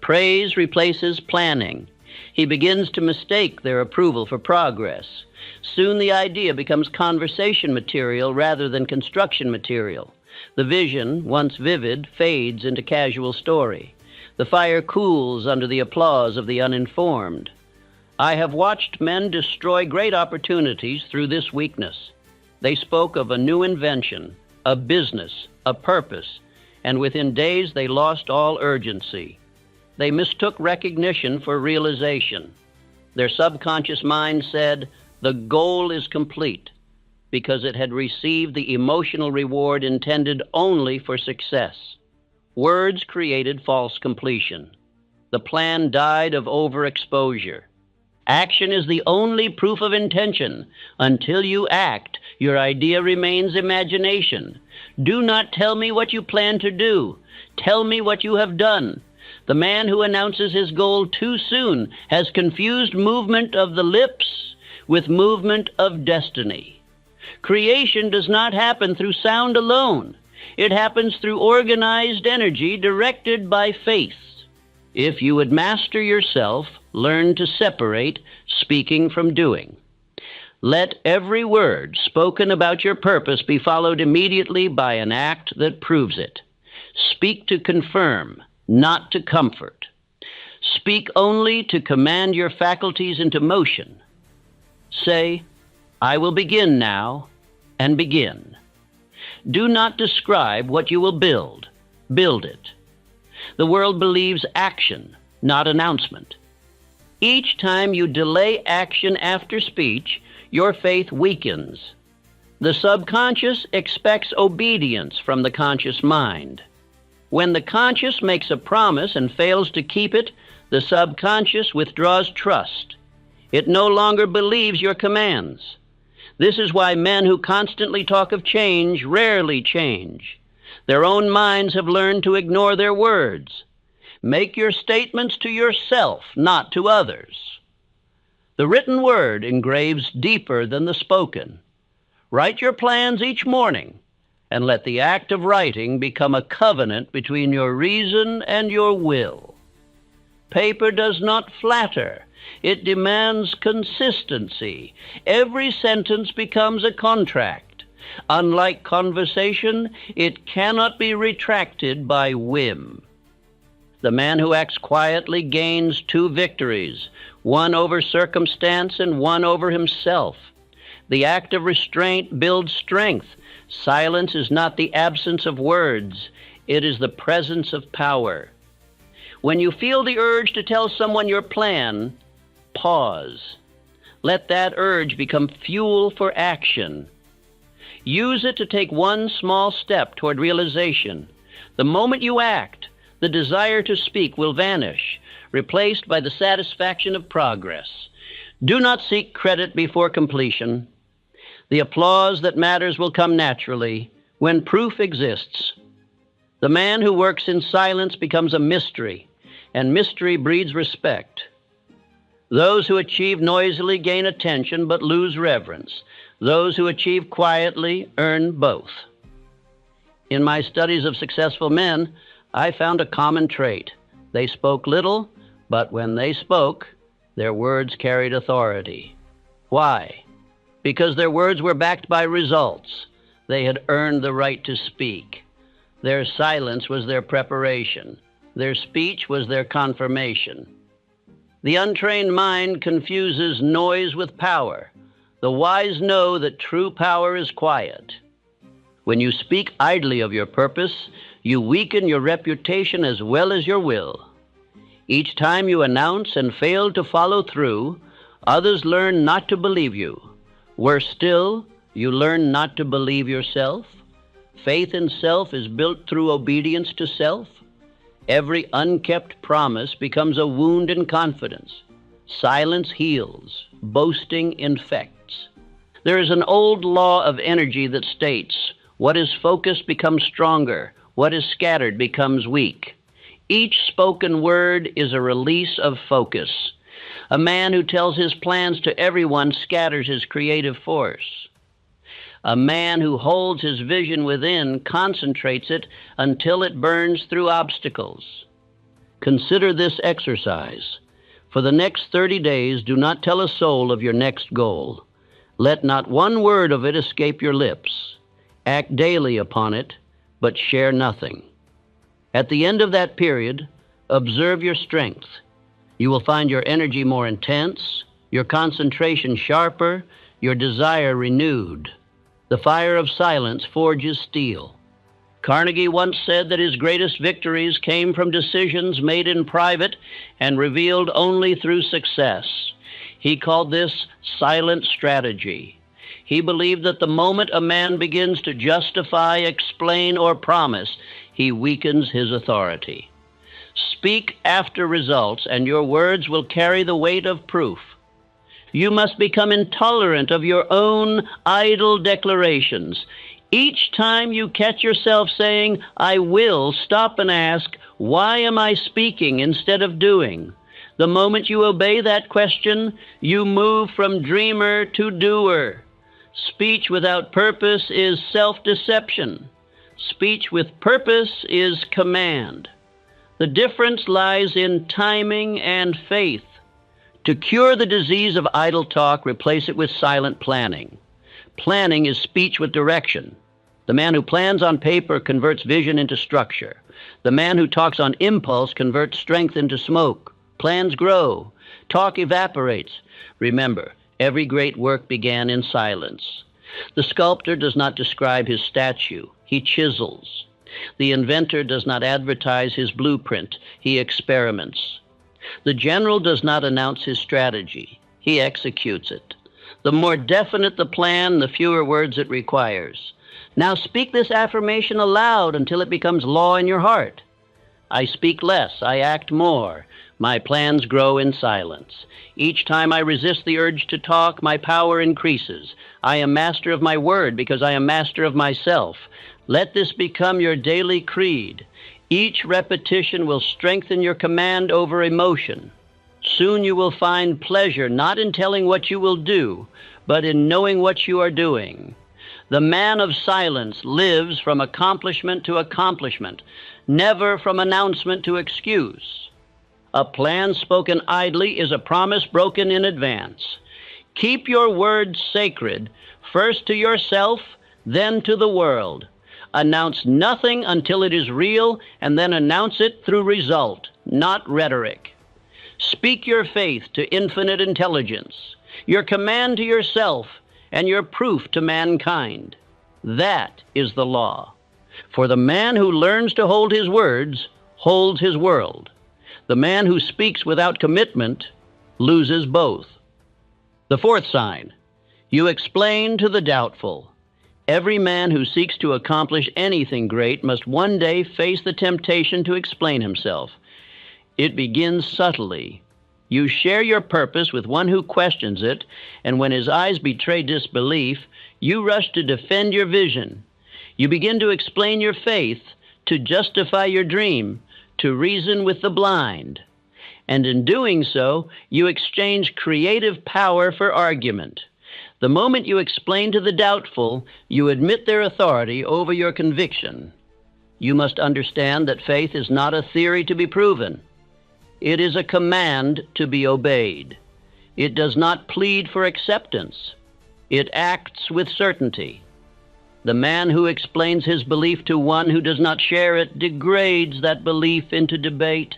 Praise replaces planning. He begins to mistake their approval for progress. Soon the idea becomes conversation material rather than construction material. The vision, once vivid, fades into casual story. The fire cools under the applause of the uninformed. I have watched men destroy great opportunities through this weakness. They spoke of a new invention, a business, a purpose, and within days they lost all urgency. They mistook recognition for realization. Their subconscious mind said, "The goal is complete," because it had received the emotional reward intended only for success. Words created false completion. The plan died of overexposure. Action is the only proof of intention. Until you act, your idea remains imagination. Do not tell me what you plan to do. Tell me what you have done. The man who announces his goal too soon has confused movement of the lips with movement of destiny. Creation does not happen through sound alone. It happens through organized energy directed by faith. If you would master yourself, learn to separate speaking from doing. Let every word spoken about your purpose be followed immediately by an act that proves it. Speak to confirm, not to comfort. Speak only to command your faculties into motion. Say, "I will begin now," and begin. Do not describe what you will build. Build it. The world believes action, not announcement. Each time you delay action after speech, your faith weakens. The subconscious expects obedience from the conscious mind. When the conscious makes a promise and fails to keep it, the subconscious withdraws trust. It no longer believes your commands. This is why men who constantly talk of change rarely change. Their own minds have learned to ignore their words. Make your statements to yourself, not to others. The written word engraves deeper than the spoken. Write your plans each morning, and let the act of writing become a covenant between your reason and your will. Paper does not flatter. It demands consistency. Every sentence becomes a contract. Unlike conversation, it cannot be retracted by whim. The man who acts quietly gains 2 victories, one over circumstance and one over himself. The act of restraint builds strength. Silence is not the absence of words. It is the presence of power. When you feel the urge to tell someone your plan, pause. Let that urge become fuel for action. Use it to take one small step toward realization. The moment you act, the desire to speak will vanish, replaced by the satisfaction of progress. Do not seek credit before completion. The applause that matters will come naturally when proof exists. The man who works in silence becomes a mystery, and mystery breeds respect. Those who achieve noisily gain attention but lose reverence. Those who achieve quietly earn both. In my studies of successful men, I found a common trait. They spoke little, but when they spoke, their words carried authority. Why? Because their words were backed by results. They had earned the right to speak. Their silence was their preparation. Their speech was their confirmation. The untrained mind confuses noise with power. The wise know that true power is quiet. When you speak idly of your purpose, you weaken your reputation as well as your will. Each time you announce and fail to follow through, others learn not to believe you. Worse still, you learn not to believe yourself. Faith in self is built through obedience to self. Every unkept promise becomes a wound in confidence. Silence heals. Boasting infects. There is an old law of energy that states, what is focused becomes stronger. What is scattered becomes weak. Each spoken word is a release of focus. A man who tells his plans to everyone scatters his creative force. A man who holds his vision within concentrates it until it burns through obstacles. Consider this exercise. For the next 30 days, do not tell a soul of your next goal. Let not one word of it escape your lips. Act daily upon it, but share nothing. At the end of that period, observe your strength. You will find your energy more intense, your concentration sharper, your desire renewed. The fire of silence forges steel. Carnegie once said that his greatest victories came from decisions made in private and revealed only through success. He called this silent strategy. He believed that the moment a man begins to justify, explain, or promise, he weakens his authority. Speak after results, and your words will carry the weight of proof. You must become intolerant of your own idle declarations. Each time you catch yourself saying, I will, stop and ask, why am I speaking instead of doing? The moment you obey that question, you move from dreamer to doer. Speech without purpose is self-deception. Speech with purpose is command. The difference lies in timing and faith. To cure the disease of idle talk, replace it with silent planning. Planning is speech with direction. The man who plans on paper converts vision into structure. The man who talks on impulse converts strength into smoke. Plans grow. Talk evaporates. Remember, every great work began in silence. The sculptor does not describe his statue, he chisels. The inventor does not advertise his blueprint, he experiments. The general does not announce his strategy, he executes it. The more definite the plan, the fewer words it requires. Now speak this affirmation aloud until it becomes law in your heart. I speak less, I act more. My plans grow in silence. Each time I resist the urge to talk, my power increases. I am master of my word because I am master of myself. Let this become your daily creed. Each repetition will strengthen your command over emotion. Soon you will find pleasure not in telling what you will do, but in knowing what you are doing. The man of silence lives from accomplishment to accomplishment, never from announcement to excuse. A plan spoken idly is a promise broken in advance. Keep your words sacred, first to yourself, then to the world. Announce nothing until it is real, and then announce it through result, not rhetoric. Speak your faith to infinite intelligence, your command to yourself, and your proof to mankind. That is the law. For the man who learns to hold his words holds his world. The man who speaks without commitment loses both. The fourth sign, you explain to the doubtful. Every man who seeks to accomplish anything great must one day face the temptation to explain himself. It begins subtly. You share your purpose with one who questions it, and when his eyes betray disbelief, you rush to defend your vision. You begin to explain your faith, to justify your dream, to reason with the blind. And in doing so, you exchange creative power for argument. The moment you explain to the doubtful, you admit their authority over your conviction. You must understand that faith is not a theory to be proven. It is a command to be obeyed. It does not plead for acceptance. It acts with certainty. The man who explains his belief to one who does not share it degrades that belief into debate,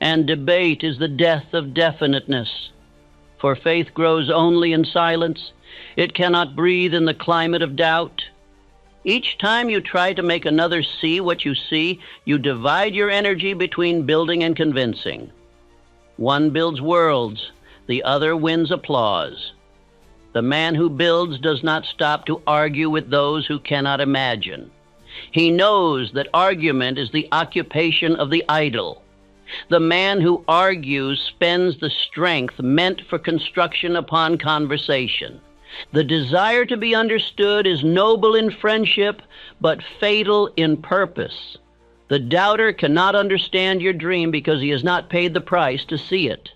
and debate is the death of definiteness. For faith grows only in silence. It cannot breathe in the climate of doubt. Each time you try to make another see what you see, you divide your energy between building and convincing. One builds worlds, the other wins applause. The man who builds does not stop to argue with those who cannot imagine. He knows that argument is the occupation of the idle. The man who argues spends the strength meant for construction upon conversation. The desire to be understood is noble in friendship, but fatal in purpose. The doubter cannot understand your dream because he has not paid the price to see it.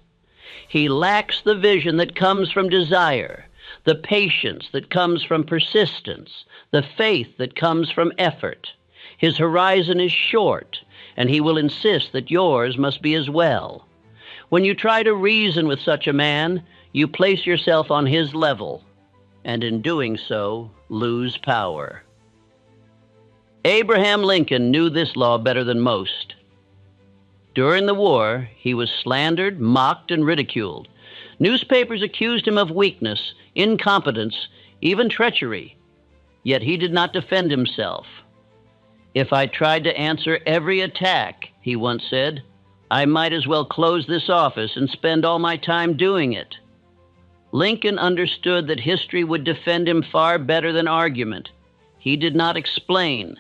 He lacks the vision that comes from desire, the patience that comes from persistence, the faith that comes from effort. His horizon is short, and he will insist that yours must be as well. When you try to reason with such a man, you place yourself on his level, and in doing so, lose power. Abraham Lincoln knew this law better than most. During the war, he was slandered, mocked, and ridiculed. Newspapers accused him of weakness, incompetence, even treachery. Yet he did not defend himself. "If I tried to answer every attack," he once said, "I might as well close this office and spend all my time doing it." Lincoln understood that history would defend him far better than argument. He did not explain.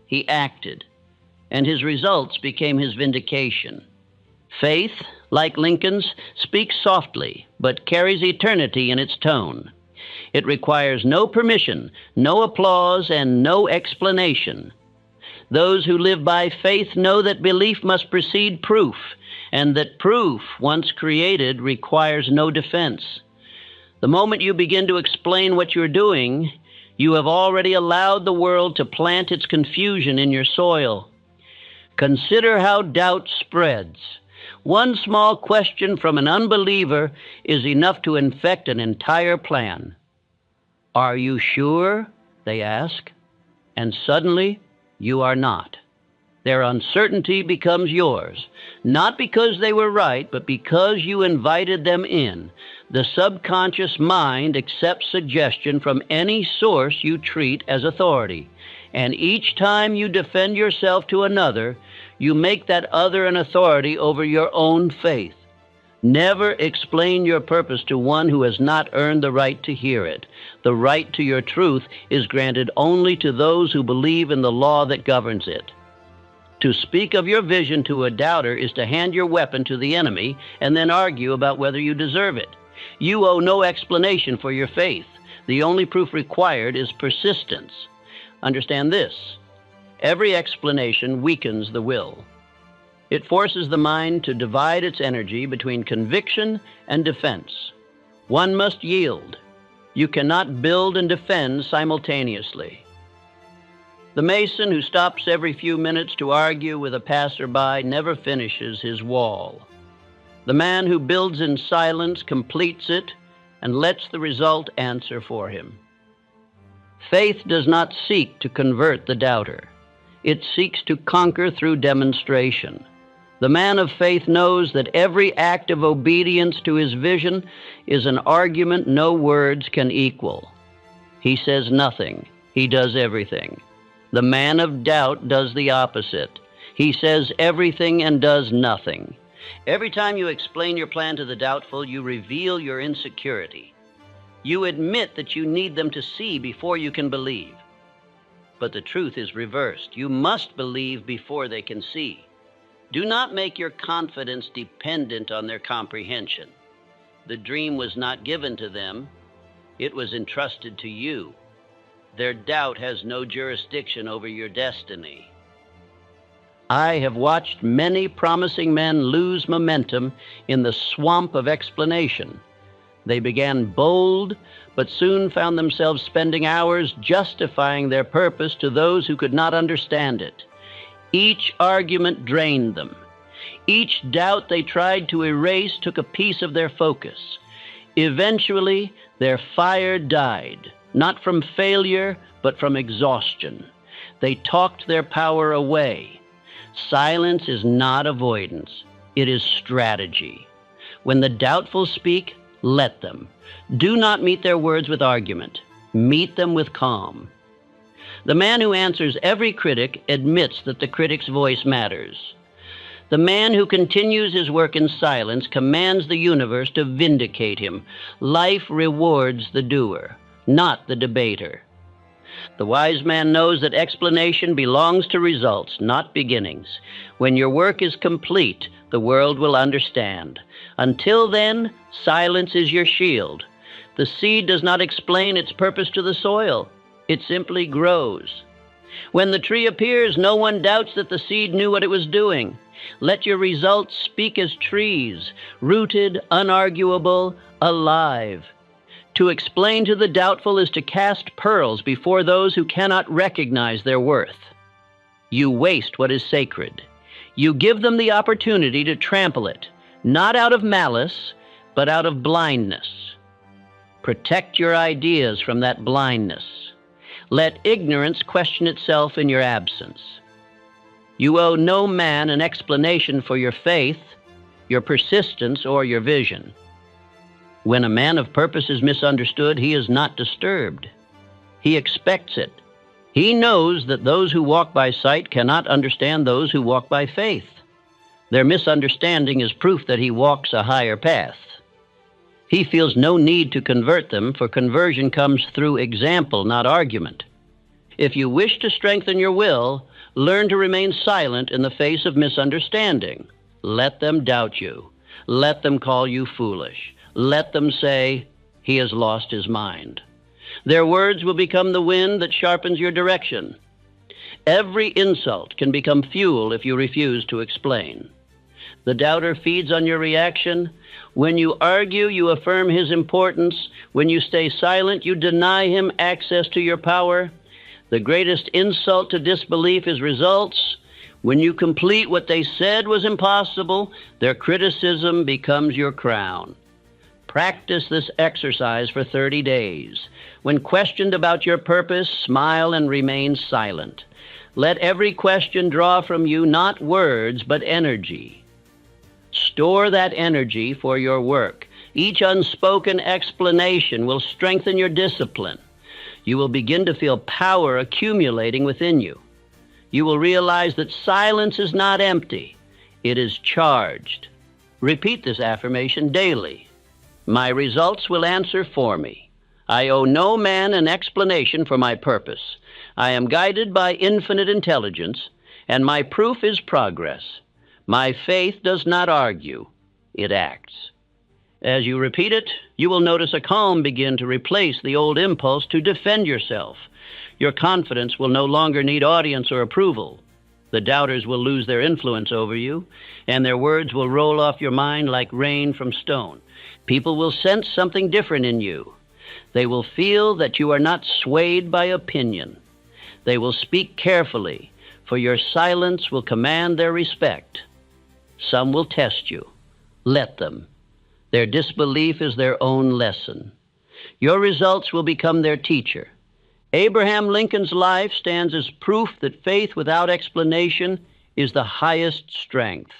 He acted, and his results became his vindication. Faith, like Lincoln's, speaks softly, but carries eternity in its tone. It requires no permission, no applause, and no explanation. Those who live by faith know that belief must precede proof, and that proof, once created, requires no defense. The moment you begin to explain what you're doing, you have already allowed the world to plant its confusion in your soil. Consider how doubt spreads. One small question from an unbeliever is enough to infect an entire plan. "Are you sure?" they ask, and suddenly you are not. Their uncertainty becomes yours, not because they were right, but because you invited them in. The subconscious mind accepts suggestion from any source you treat as authority, and each time you defend yourself to another, you make that other an authority over your own faith. Never explain your purpose to one who has not earned the right to hear it. The right to your truth is granted only to those who believe in the law that governs it. To speak of your vision to a doubter is to hand your weapon to the enemy and then argue about whether you deserve it. You owe no explanation for your faith. The only proof required is persistence. Understand this: every explanation weakens the will. It forces the mind to divide its energy between conviction and defense. One must yield. You cannot build and defend simultaneously. The mason who stops every few minutes to argue with a passerby never finishes his wall. The man who builds in silence completes it and lets the result answer for him. Faith does not seek to convert the doubter. It seeks to conquer through demonstration. The man of faith knows that every act of obedience to his vision is an argument no words can equal. He says nothing. He does everything. The man of doubt does the opposite. He says everything and does nothing. Every time you explain your plan to the doubtful, you reveal your insecurity. You admit that you need them to see before you can believe. But the truth is reversed. You must believe before they can see. Do not make your confidence dependent on their comprehension. The dream was not given to them. It was entrusted to you. Their doubt has no jurisdiction over your destiny. I have watched many promising men lose momentum in the swamp of explanation. They began bold, but soon found themselves spending hours justifying their purpose to those who could not understand it. Each argument drained them. Each doubt they tried to erase took a piece of their focus. Eventually, their fire died, not from failure, but from exhaustion. They talked their power away. Silence is not avoidance. It is strategy. When the doubtful speak, let them. Do not meet their words with argument. Meet them with calm. The man who answers every critic admits that the critic's voice matters. The man who continues his work in silence commands the universe to vindicate him. Life rewards the doer, not the debater. The wise man knows that explanation belongs to results, not beginnings. When your work is complete, the world will understand. Until then, silence is your shield. The seed does not explain its purpose to the soil. It simply grows. When the tree appears, no one doubts that the seed knew what it was doing. Let your results speak as trees, rooted, unarguable, alive. To explain to the doubtful is to cast pearls before those who cannot recognize their worth. You waste what is sacred. You give them the opportunity to trample it, not out of malice, but out of blindness. Protect your ideas from that blindness. Let ignorance question itself in your absence. You owe no man an explanation for your faith, your persistence, or your vision. When a man of purpose is misunderstood, he is not disturbed. He expects it. He knows that those who walk by sight cannot understand those who walk by faith. Their misunderstanding is proof that he walks a higher path. He feels no need to convert them, for conversion comes through example, not argument. If you wish to strengthen your will, learn to remain silent in the face of misunderstanding. Let them doubt you. Let them call you foolish. Let them say, "He has lost his mind." Their words will become the wind that sharpens your direction. Every insult can become fuel if you refuse to explain. The doubter feeds on your reaction. When you argue, you affirm his importance. When you stay silent, you deny him access to your power. The greatest insult to disbelief is results. When you complete what they said was impossible, their criticism becomes your crown. Practice this exercise for 30 days. When questioned about your purpose, smile and remain silent. Let every question draw from you not words, but energy. Store that energy for your work. Each unspoken explanation will strengthen your discipline. You will begin to feel power accumulating within you. You will realize that silence is not empty. It is charged. Repeat this affirmation daily. My results will answer for me. I owe no man an explanation for my purpose. I am guided by infinite intelligence, and my proof is progress. My faith does not argue. It acts. As you repeat it, you will notice a calm begin to replace the old impulse to defend yourself. Your confidence will no longer need audience or approval. The doubters will lose their influence over you, and their words will roll off your mind like rain from stone. People will sense something different in you. They will feel that you are not swayed by opinion. They will speak carefully, for your silence will command their respect. Some will test you. Let them. Their disbelief is their own lesson. Your results will become their teacher. Abraham Lincoln's life stands as proof that faith without explanation is the highest strength.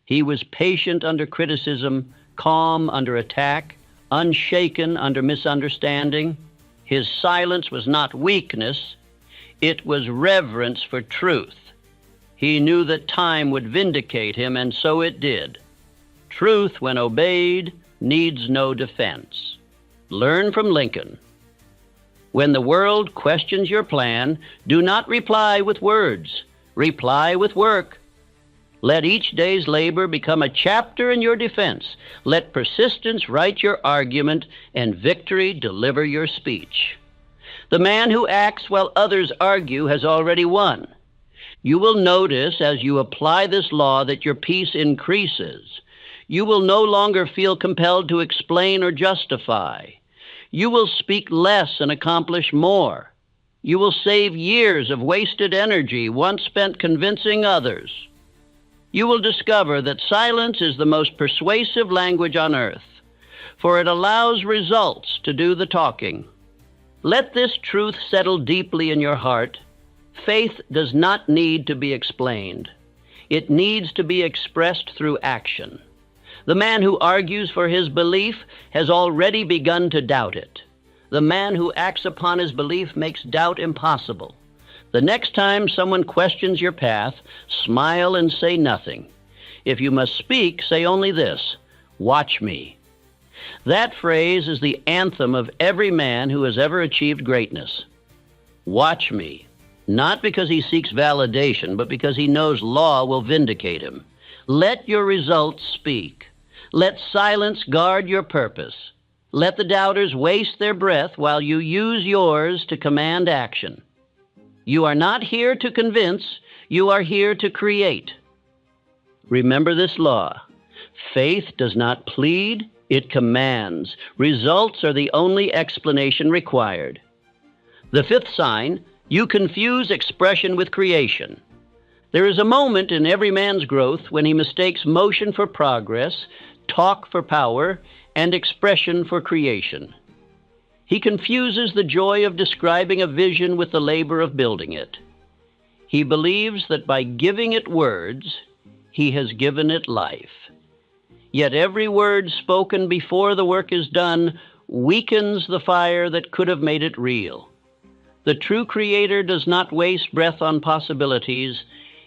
He was patient under criticism, calm under attack, unshaken under misunderstanding. His silence was not weakness, it was reverence for truth. He knew that time would vindicate him, and so it did. Truth, when obeyed, needs no defense. Learn from Lincoln. When the world questions your plan, do not reply with words. Reply with work. Let each day's labor become a chapter in your defense. Let persistence write your argument, and victory deliver your speech. The man who acts while others argue has already won. You will notice as you apply this law that your peace increases. You will no longer feel compelled to explain or justify. You will speak less and accomplish more. You will save years of wasted energy once spent convincing others. You will discover that silence is the most persuasive language on earth, for it allows results to do the talking. Let this truth settle deeply in your heart. Faith does not need to be explained. It needs to be expressed through action. The man who argues for his belief has already begun to doubt it. The man who acts upon his belief makes doubt impossible. The next time someone questions your path, smile and say nothing. If you must speak, say only this: watch me. That phrase is the anthem of every man who has ever achieved greatness. Watch me, not because he seeks validation, but because he knows law will vindicate him. Let your results speak. Let silence guard your purpose. Let the doubters waste their breath while you use yours to command action. You are not here to convince, you are here to create. Remember this law. Faith does not plead, it commands. Results are the only explanation required. The fifth sign, you confuse expression with creation. There is a moment in every man's growth when he mistakes motion for progress, talk for power, and expression for creation. He confuses the joy of describing a vision with the labor of building it. He believes that by giving it words, he has given it life. Yet every word spoken before the work is done weakens the fire that could have made it real. The true creator does not waste breath on possibilities.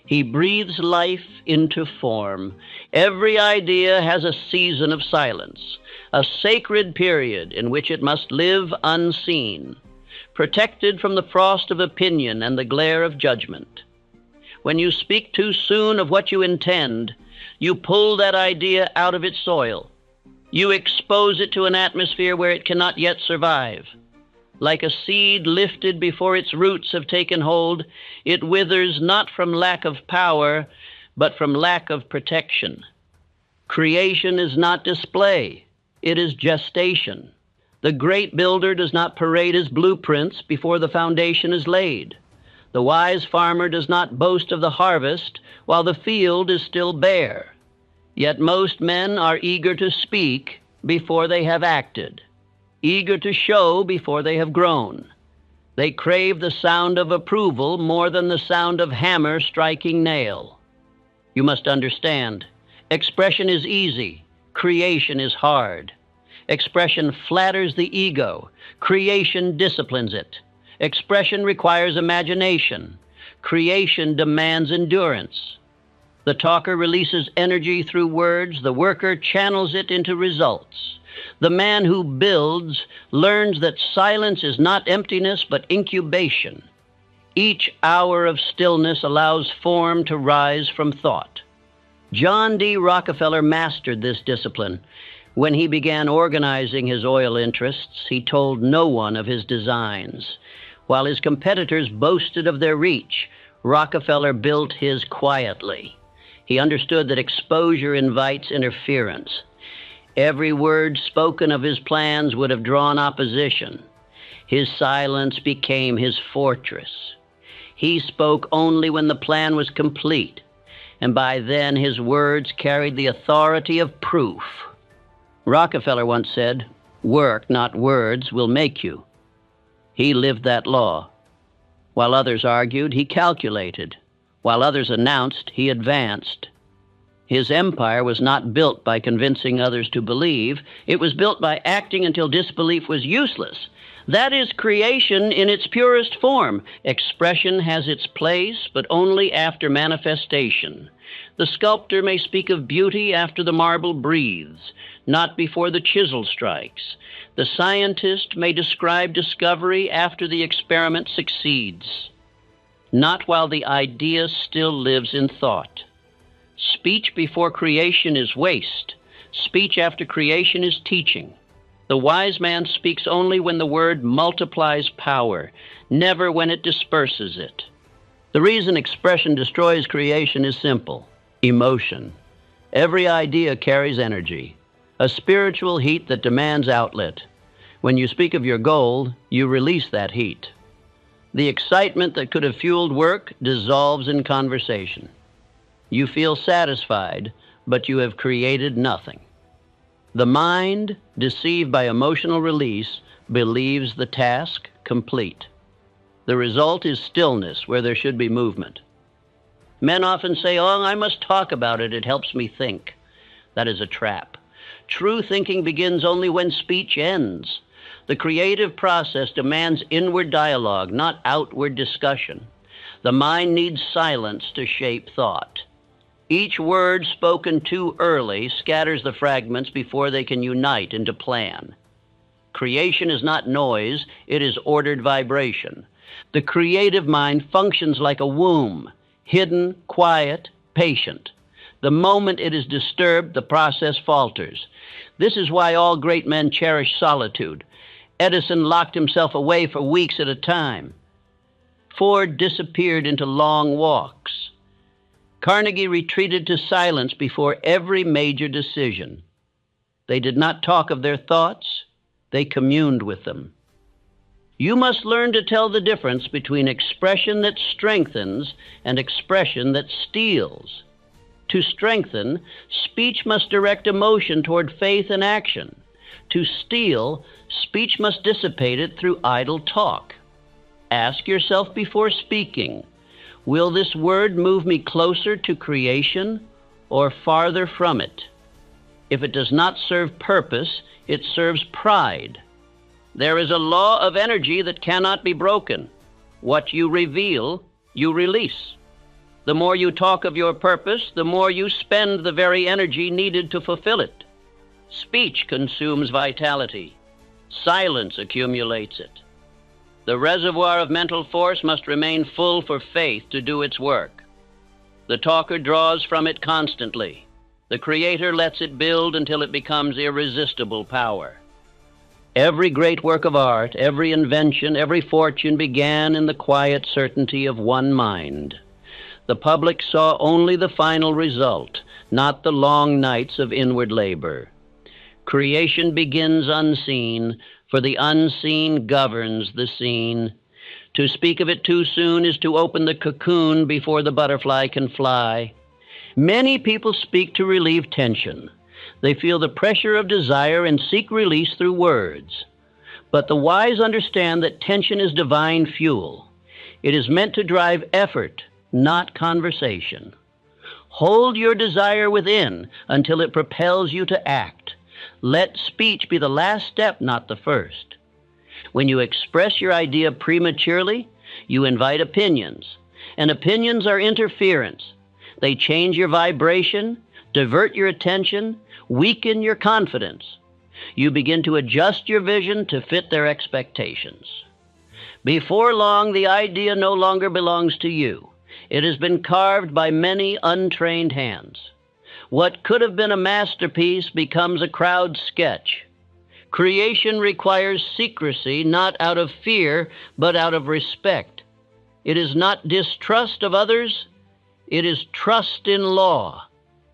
He breathes life into form. Every idea has a season of silence, a sacred period in which it must live unseen, protected from the frost of opinion and the glare of judgment. When you speak too soon of what you intend, you pull that idea out of its soil. You expose it to an atmosphere where it cannot yet survive. Like a seed lifted before its roots have taken hold, it withers not from lack of power, but from lack of protection. Creation is not display, it is gestation. The great builder does not parade his blueprints before the foundation is laid. The wise farmer does not boast of the harvest while the field is still bare. Yet most men are eager to speak before they have acted, eager to show before they have grown. They crave the sound of approval more than the sound of hammer striking nail. You must understand, expression is easy, creation is hard. Expression flatters the ego. Creation disciplines it. Expression requires imagination. Creation demands endurance. The talker releases energy through words. The worker channels it into results. The man who builds learns that silence is not emptiness but incubation. Each hour of stillness allows form to rise from thought. John D. Rockefeller mastered this discipline. When he began organizing his oil interests, he told no one of his designs. While his competitors boasted of their reach, Rockefeller built his quietly. He understood that exposure invites interference. Every word spoken of his plans would have drawn opposition. His silence became his fortress. He spoke only when the plan was complete, and by then his words carried the authority of proof. Rockefeller once said, "Work, not words, will make you." He lived that law. While others argued, he calculated. While others announced, he advanced. His empire was not built by convincing others to believe. It was built by acting until disbelief was useless. That is creation in its purest form. Expression has its place, but only after manifestation. The sculptor may speak of beauty after the marble breathes, not before the chisel strikes. The scientist may describe discovery after the experiment succeeds, not while the idea still lives in thought. Speech before creation is waste. Speech after creation is teaching. The wise man speaks only when the word multiplies power, never when it disperses it. The reason expression destroys creation is simple: emotion. Every idea carries energy, a spiritual heat that demands outlet. When you speak of your goal, you release that heat. The excitement that could have fueled work dissolves in conversation. You feel satisfied, but you have created nothing. The mind, deceived by emotional release, believes the task complete. The result is stillness where there should be movement. Men often say, "Oh, I must talk about it. It helps me think." That is a trap. True thinking begins only when speech ends. The creative process demands inward dialogue, not outward discussion. The mind needs silence to shape thought. Each word spoken too early scatters the fragments before they can unite into plan. Creation is not noise, it is ordered vibration. The creative mind functions like a womb, hidden, quiet, patient. The moment it is disturbed, the process falters. This is why all great men cherish solitude. Edison locked himself away for weeks at a time. Ford disappeared into long walks. Carnegie retreated to silence before every major decision. They did not talk of their thoughts, they communed with them. You must learn to tell the difference between expression that strengthens and expression that steals. To strengthen, speech must direct emotion toward faith and action. To steal, speech must dissipate it through idle talk. Ask yourself before speaking, will this word move me closer to creation or farther from it? If it does not serve purpose, it serves pride. There is a law of energy that cannot be broken. What you reveal, you release. The more you talk of your purpose, the more you spend the very energy needed to fulfill it. Speech consumes vitality. Silence accumulates it. The reservoir of mental force must remain full for faith to do its work. The talker draws from it constantly. The creator lets it build until it becomes irresistible power. Every great work of art, every invention, every fortune began in the quiet certainty of one mind. The public saw only the final result, not the long nights of inward labor. Creation begins unseen, for the unseen governs the scene. To speak of it too soon is to open the cocoon before the butterfly can fly. Many people speak to relieve tension. They feel the pressure of desire and seek release through words. But the wise understand that tension is divine fuel. It is meant to drive effort, not conversation. Hold your desire within until it propels you to act. Let speech be the last step, not the first. When you express your idea prematurely, you invite opinions, and opinions are interference. They change your vibration, divert your attention, weaken your confidence. You begin to adjust your vision to fit their expectations. Before long, the idea no longer belongs to you. It has been carved by many untrained hands. What could have been a masterpiece becomes a crowd sketch. Creation requires secrecy, not out of fear, but out of respect. It is not distrust of others, it is trust in law.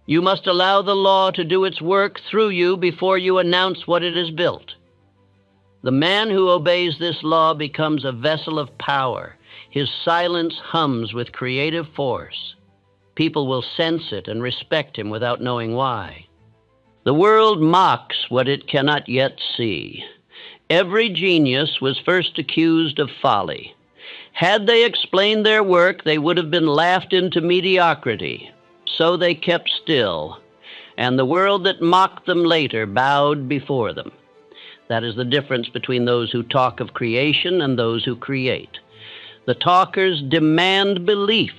You must allow the law to do its work through you before you announce what it has built. The man who obeys this law becomes a vessel of power. His silence hums with creative force. People will sense it and respect him without knowing why. The world mocks what it cannot yet see. Every genius was first accused of folly. Had they explained their work, they would have been laughed into mediocrity. So they kept still, and the world that mocked them later bowed before them. That is the difference between those who talk of creation and those who create. The talkers demand belief.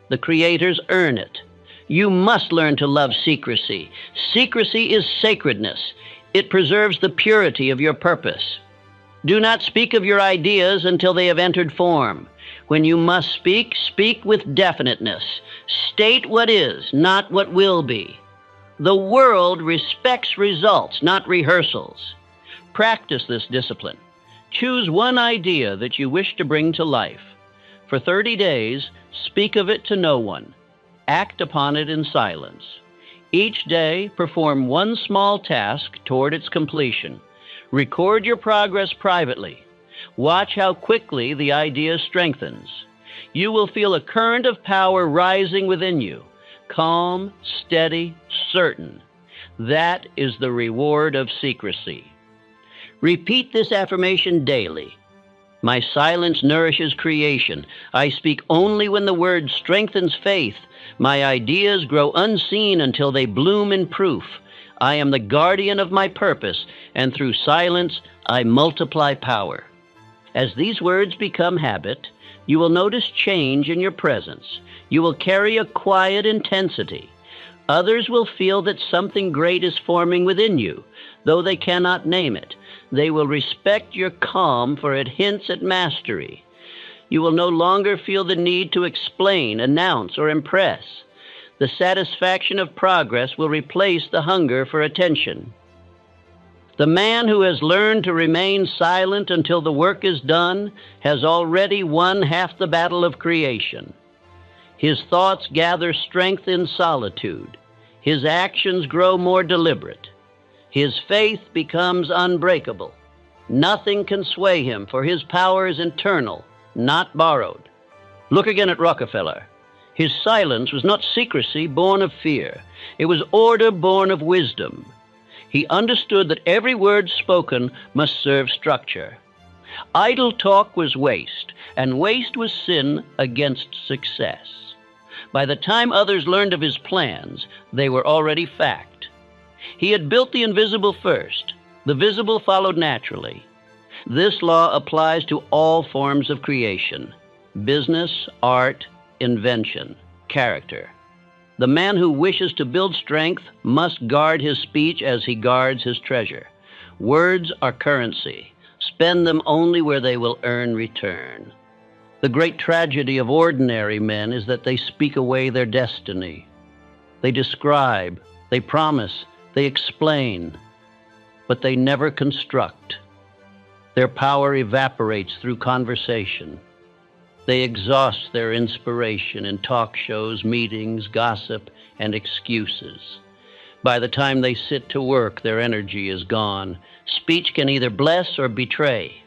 The creators earn it. You must learn to love secrecy. Secrecy is sacredness. It preserves the purity of your purpose. Do not speak of your ideas until they have entered form. When you must speak, speak with definiteness. State what is, not what will be. The world respects results, not rehearsals. Practice this discipline. Choose one idea that you wish to bring to life. For 30 days, speak of it to no one. Act upon it in silence. Each day, perform one small task toward its completion. Record your progress privately. Watch how quickly the idea strengthens. You will feel a current of power rising within you, calm, steady, certain. That is the reward of secrecy. Repeat this affirmation daily. My silence nourishes creation. I speak only when the word strengthens faith. My ideas grow unseen until they bloom in proof. I am the guardian of my purpose, and through silence I multiply power. As these words become habit, you will notice change in your presence. You will carry a quiet intensity. Others will feel that something great is forming within you, though they cannot name it. They will respect your calm, for it hints at mastery. You will no longer feel the need to explain, announce, or impress. The satisfaction of progress will replace the hunger for attention. The man who has learned to remain silent until the work is done has already won half the battle of creation. His thoughts gather strength in solitude. His actions grow more deliberate. His faith becomes unbreakable. Nothing can sway him, for his power is internal, not borrowed. Look again at Rockefeller. His silence was not secrecy born of fear. It was order born of wisdom. He understood that every word spoken must serve structure. Idle talk was waste, and waste was sin against success. By the time others learned of his plans, they were already fact. He had built the invisible first. The visible followed naturally. This law applies to all forms of creation: business, art, invention, character. The man who wishes to build strength must guard his speech as he guards his treasure. Words are currency. Spend them only where they will earn return. The great tragedy of ordinary men is that they speak away their destiny. They describe, they promise, they explain, but they never construct. Their power evaporates through conversation. They exhaust their inspiration in talk shows, meetings, gossip, and excuses. By the time they sit to work, their energy is gone. Speech can either bless or betray.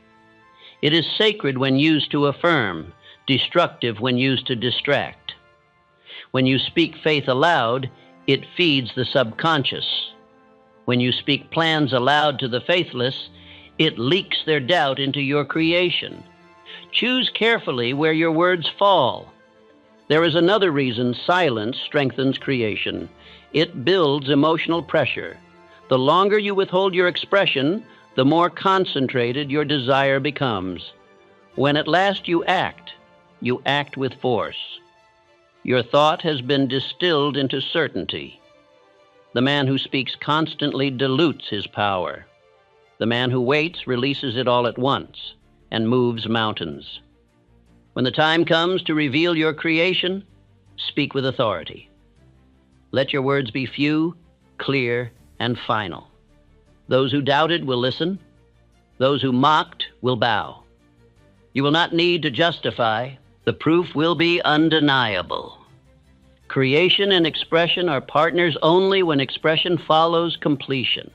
It is sacred when used to affirm, destructive when used to distract. When you speak faith aloud, it feeds the subconscious. When you speak plans aloud to the faithless, it leaks their doubt into your creation. Choose carefully where your words fall. There is another reason silence strengthens creation. It builds emotional pressure. The longer you withhold your expression, the more concentrated your desire becomes. When at last you act with force. Your thought has been distilled into certainty. The man who speaks constantly dilutes his power. The man who waits releases it all at once and moves mountains. When the time comes to reveal your creation, speak with authority. Let your words be few, clear, and final. Those who doubted will listen. Those who mocked will bow. You will not need to justify. The proof will be undeniable. Creation and expression are partners only when expression follows completion.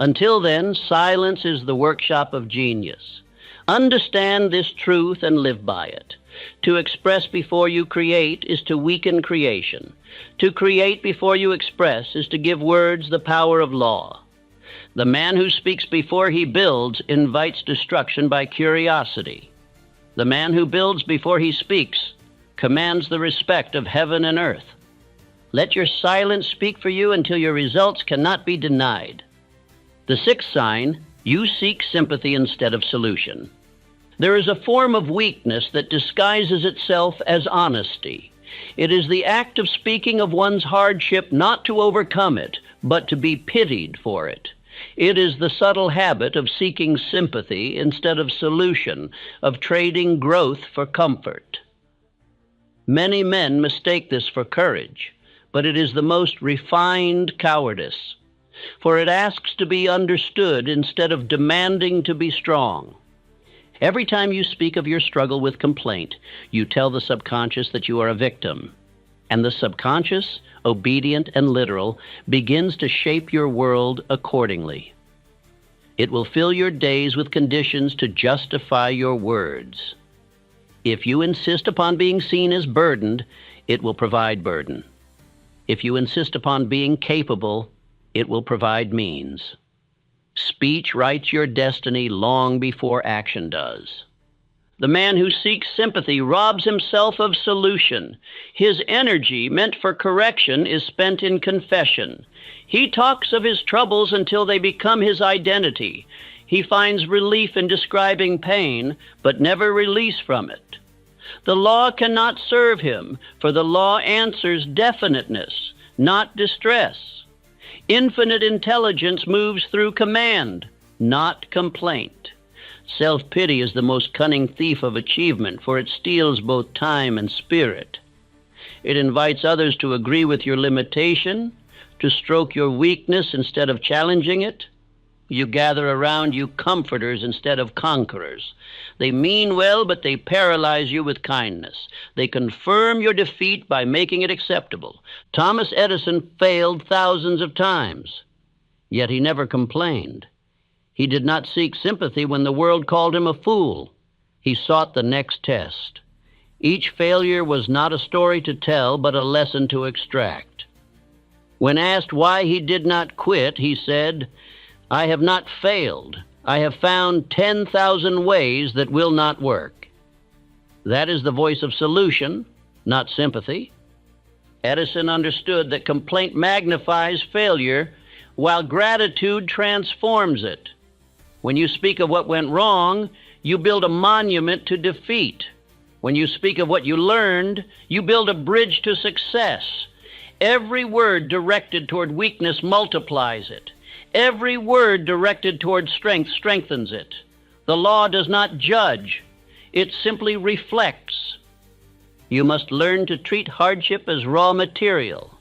Until then, silence is the workshop of genius. Understand this truth and live by it. To express before you create is to weaken creation. To create before you express is to give words the power of law. The man who speaks before he builds invites destruction by curiosity. The man who builds before he speaks commands the respect of heaven and earth. Let your silence speak for you until your results cannot be denied. The sixth sign, you seek sympathy instead of solution. There is a form of weakness that disguises itself as honesty. It is the act of speaking of one's hardship not to overcome it, but to be pitied for it. It is the subtle habit of seeking sympathy instead of solution, of trading growth for comfort. Many men mistake this for courage, but it is the most refined cowardice, for it asks to be understood instead of demanding to be strong. Every time you speak of your struggle with complaint, you tell the subconscious that you are a victim, and the subconscious, obedient and literal, begins to shape your world accordingly. It will fill your days with conditions to justify your words. If you insist upon being seen as burdened, it will provide burden. If you insist upon being capable, it will provide means. Speech writes your destiny long before action does. The man who seeks sympathy robs himself of solution. His energy meant for correction is spent in confession. He talks of his troubles until they become his identity. He finds relief in describing pain, but never release from it. The law cannot serve him, for the law answers definiteness, not distress. Infinite intelligence moves through command, not complaint. Self-pity is the most cunning thief of achievement, for it steals both time and spirit. It invites others to agree with your limitation, to stroke your weakness instead of challenging it. You gather around you comforters instead of conquerors. They mean well, but they paralyze you with kindness. They confirm your defeat by making it acceptable. Thomas Edison failed thousands of times, yet he never complained. He did not seek sympathy when the world called him a fool. He sought the next test. Each failure was not a story to tell, but a lesson to extract. When asked why he did not quit, he said, "I have not failed. I have found 10,000 ways that will not work." That is the voice of solution, not sympathy. Edison understood that complaint magnifies failure, while gratitude transforms it. When you speak of what went wrong, you build a monument to defeat. When you speak of what you learned, you build a bridge to success. Every word directed toward weakness multiplies it. Every word directed toward strength strengthens it. The law does not judge. It simply reflects. You must learn to treat hardship as raw material.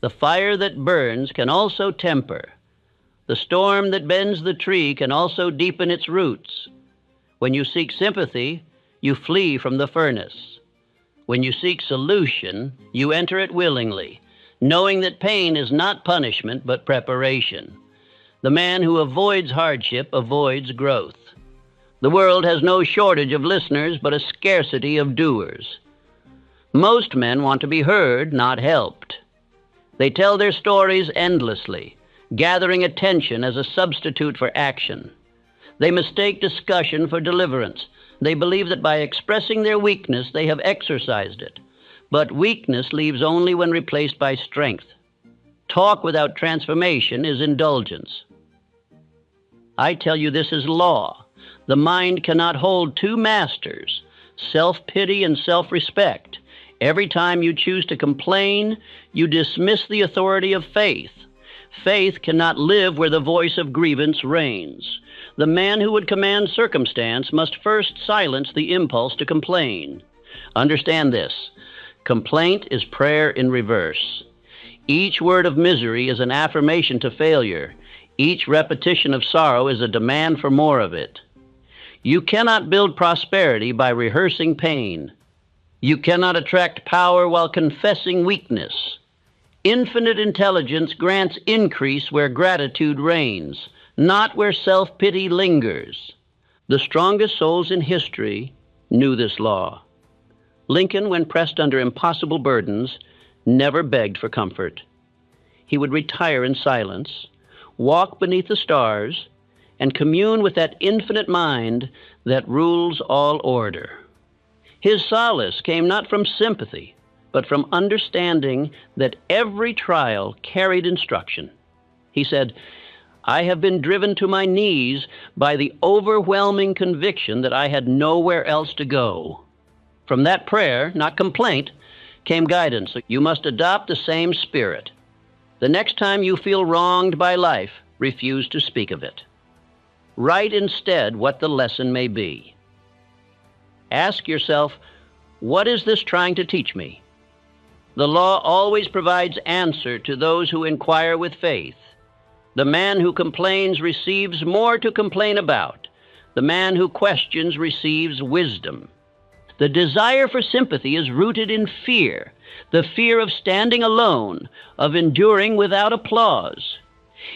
The fire that burns can also temper. The storm that bends the tree can also deepen its roots. When you seek sympathy, you flee from the furnace. When you seek solution, you enter it willingly, knowing that pain is not punishment but preparation. The man who avoids hardship avoids growth. The world has no shortage of listeners, but a scarcity of doers. Most men want to be heard, not helped. They tell their stories endlessly, gathering attention as a substitute for action. They mistake discussion for deliverance. They believe that by expressing their weakness, they have exercised it. But weakness leaves only when replaced by strength. Talk without transformation is indulgence. I tell you, this is law. The mind cannot hold two masters, self-pity and self-respect. Every time you choose to complain, you dismiss the authority of faith. Faith cannot live where the voice of grievance reigns. The man who would command circumstance must first silence the impulse to complain. Understand this. Complaint is prayer in reverse. Each word of misery is an affirmation to failure. Each repetition of sorrow is a demand for more of it. You cannot build prosperity by rehearsing pain. You cannot attract power while confessing weakness. Infinite intelligence grants increase where gratitude reigns, not where self-pity lingers. The strongest souls in history knew this law. Lincoln, when pressed under impossible burdens, never begged for comfort. He would retire in silence, walk beneath the stars, and commune with that infinite mind that rules all order. His solace came not from sympathy, but from understanding that every trial carried instruction. He said, "I have been driven to my knees by the overwhelming conviction that I had nowhere else to go." From that prayer, not complaint, came guidance. You must adopt the same spirit. The next time you feel wronged by life, refuse to speak of it. Write instead what the lesson may be. Ask yourself, what is this trying to teach me? The law always provides answer to those who inquire with faith. The man who complains receives more to complain about. The man who questions receives wisdom. The desire for sympathy is rooted in fear, the fear of standing alone, of enduring without applause.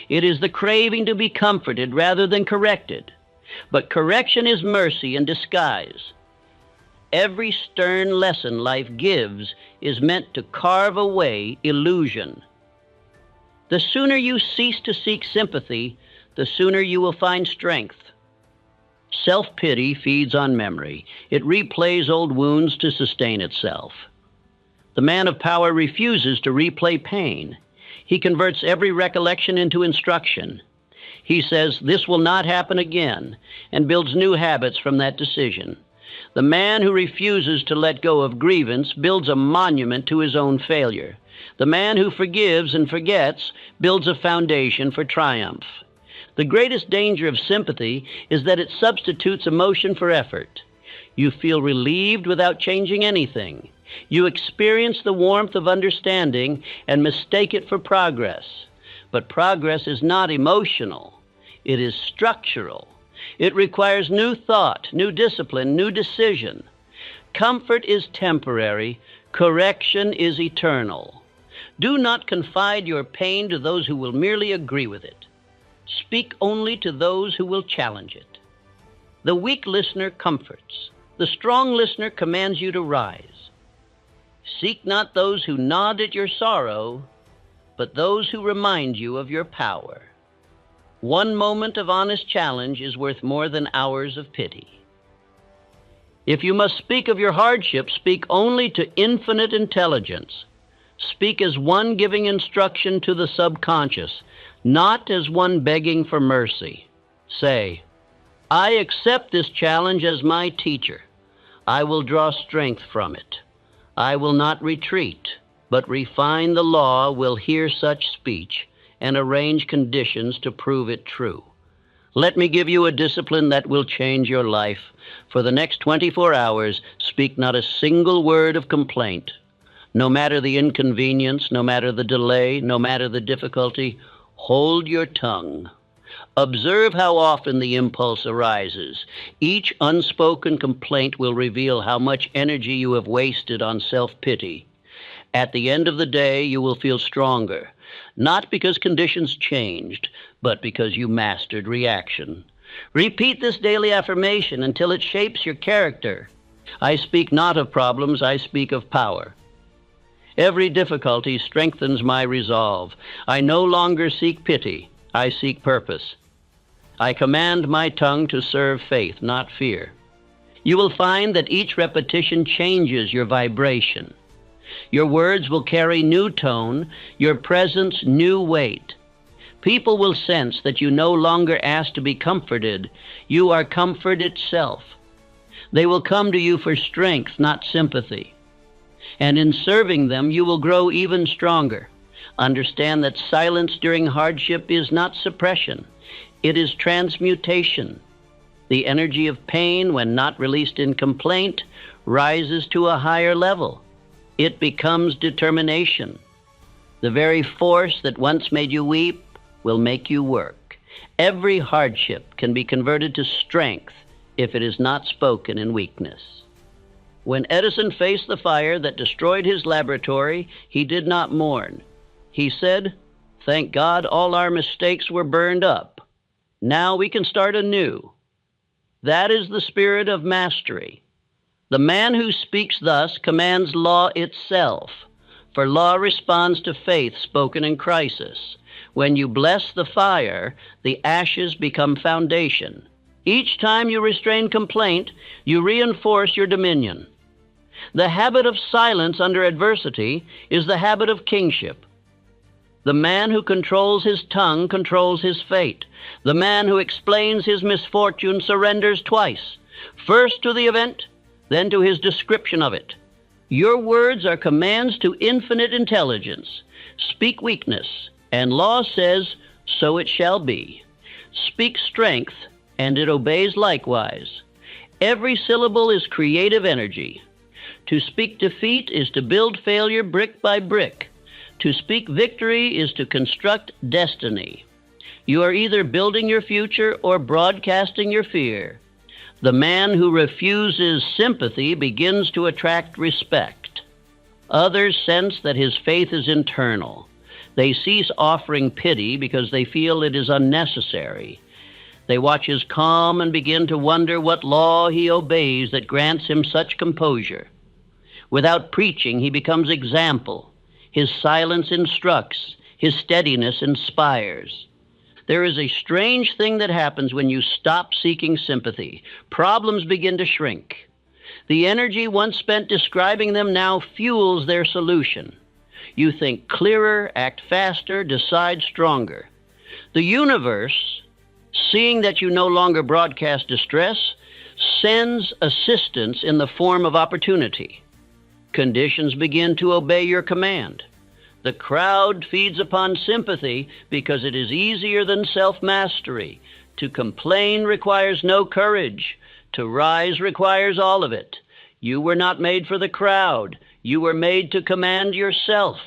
It is the craving to be comforted rather than corrected. But correction is mercy in disguise. Every stern lesson life gives is meant to carve away illusion. The sooner you cease to seek sympathy, the sooner you will find strength. Self-pity feeds on memory. It replays old wounds to sustain itself. The man of power refuses to replay pain. He converts every recollection into instruction. He says, "This will not happen again," and builds new habits from that decision. The man who refuses to let go of grievance builds a monument to his own failure. The man who forgives and forgets builds a foundation for triumph. The greatest danger of sympathy is that it substitutes emotion for effort. You feel relieved without changing anything. You experience the warmth of understanding and mistake it for progress. But progress is not emotional. It is structural. It requires new thought, new discipline, new decision. Comfort is temporary. Correction is eternal. Do not confide your pain to those who will merely agree with it. Speak only to those who will challenge it. The weak listener comforts. The strong listener commands you to rise. Seek not those who nod at your sorrow, but those who remind you of your power. One moment of honest challenge is worth more than hours of pity. If you must speak of your hardship, speak only to infinite intelligence. Speak as one giving instruction to the subconscious, not as one begging for mercy. Say, "I accept this challenge as my teacher. I will draw strength from it. I will not retreat, but refine the law will hear such speech and arrange conditions to prove it true. Let me give you a discipline that will change your life. For the next 24 hours, speak not a single word of complaint. No matter the inconvenience, no matter the delay, no matter the difficulty, hold your tongue. Observe how often the impulse arises. Each unspoken complaint will reveal how much energy you have wasted on self-pity. At the end of the day, you will feel stronger, not because conditions changed, but because you mastered reaction. Repeat this daily affirmation until it shapes your character. I speak not of problems, I speak of power. Every difficulty strengthens my resolve. I no longer seek pity, I seek purpose. I command my tongue to serve faith, not fear. You will find that each repetition changes your vibration. Your words will carry new tone, your presence new weight. People will sense that you no longer ask to be comforted. You are comfort itself. They will come to you for strength, not sympathy. And in serving them, you will grow even stronger. Understand that silence during hardship is not suppression. It is transmutation. The energy of pain, when not released in complaint, rises to a higher level. It becomes determination. The very force that once made you weep will make you work. Every hardship can be converted to strength if it is not spoken in weakness. When Edison faced the fire that destroyed his laboratory, he did not mourn. He said, "Thank God all our mistakes were burned up. Now we can start anew." That is the spirit of mastery. The man who speaks thus commands law itself, for law responds to faith spoken in crisis. When you bless the fire, the ashes become foundation. Each time you restrain complaint, you reinforce your dominion. The habit of silence under adversity is the habit of kingship. The man who controls his tongue controls his fate. The man who explains his misfortune surrenders twice, first to the event, then to his description of it. Your words are commands to infinite intelligence. Speak weakness, and law says, so it shall be. Speak strength, and it obeys likewise. Every syllable is creative energy. To speak defeat is to build failure brick by brick. To speak victory is to construct destiny. You are either building your future or broadcasting your fear. The man who refuses sympathy begins to attract respect. Others sense that his faith is internal. They cease offering pity because they feel it is unnecessary. They watch his calm and begin to wonder what law he obeys that grants him such composure. Without preaching, he becomes example. His silence instructs. His steadiness inspires. There is a strange thing that happens when you stop seeking sympathy. Problems begin to shrink. The energy once spent describing them now fuels their solution. You think clearer, act faster, decide stronger. The universe, seeing that you no longer broadcast distress, sends assistance in the form of opportunity. Conditions begin to obey your command. The crowd feeds upon sympathy because it is easier than self-mastery. To complain requires no courage. To rise requires all of it. You were not made for the crowd. You were made to command yourself.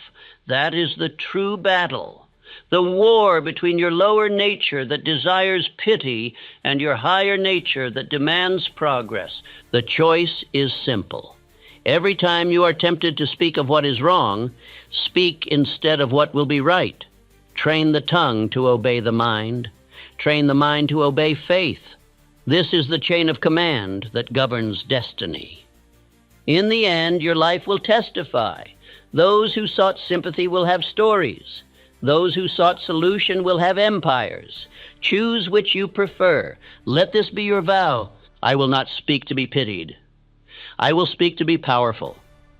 That is the true battle. The war between your lower nature that desires pity and your higher nature that demands progress. The choice is simple. Every time you are tempted to speak of what is wrong, speak instead of what will be right. Train the tongue to obey the mind. Train the mind to obey faith. This is the chain of command that governs destiny. In the end, your life will testify. Those who sought sympathy will have stories. Those who sought solution will have empires. Choose which you prefer. Let this be your vow. I will not speak to be pitied. I will speak to be powerful.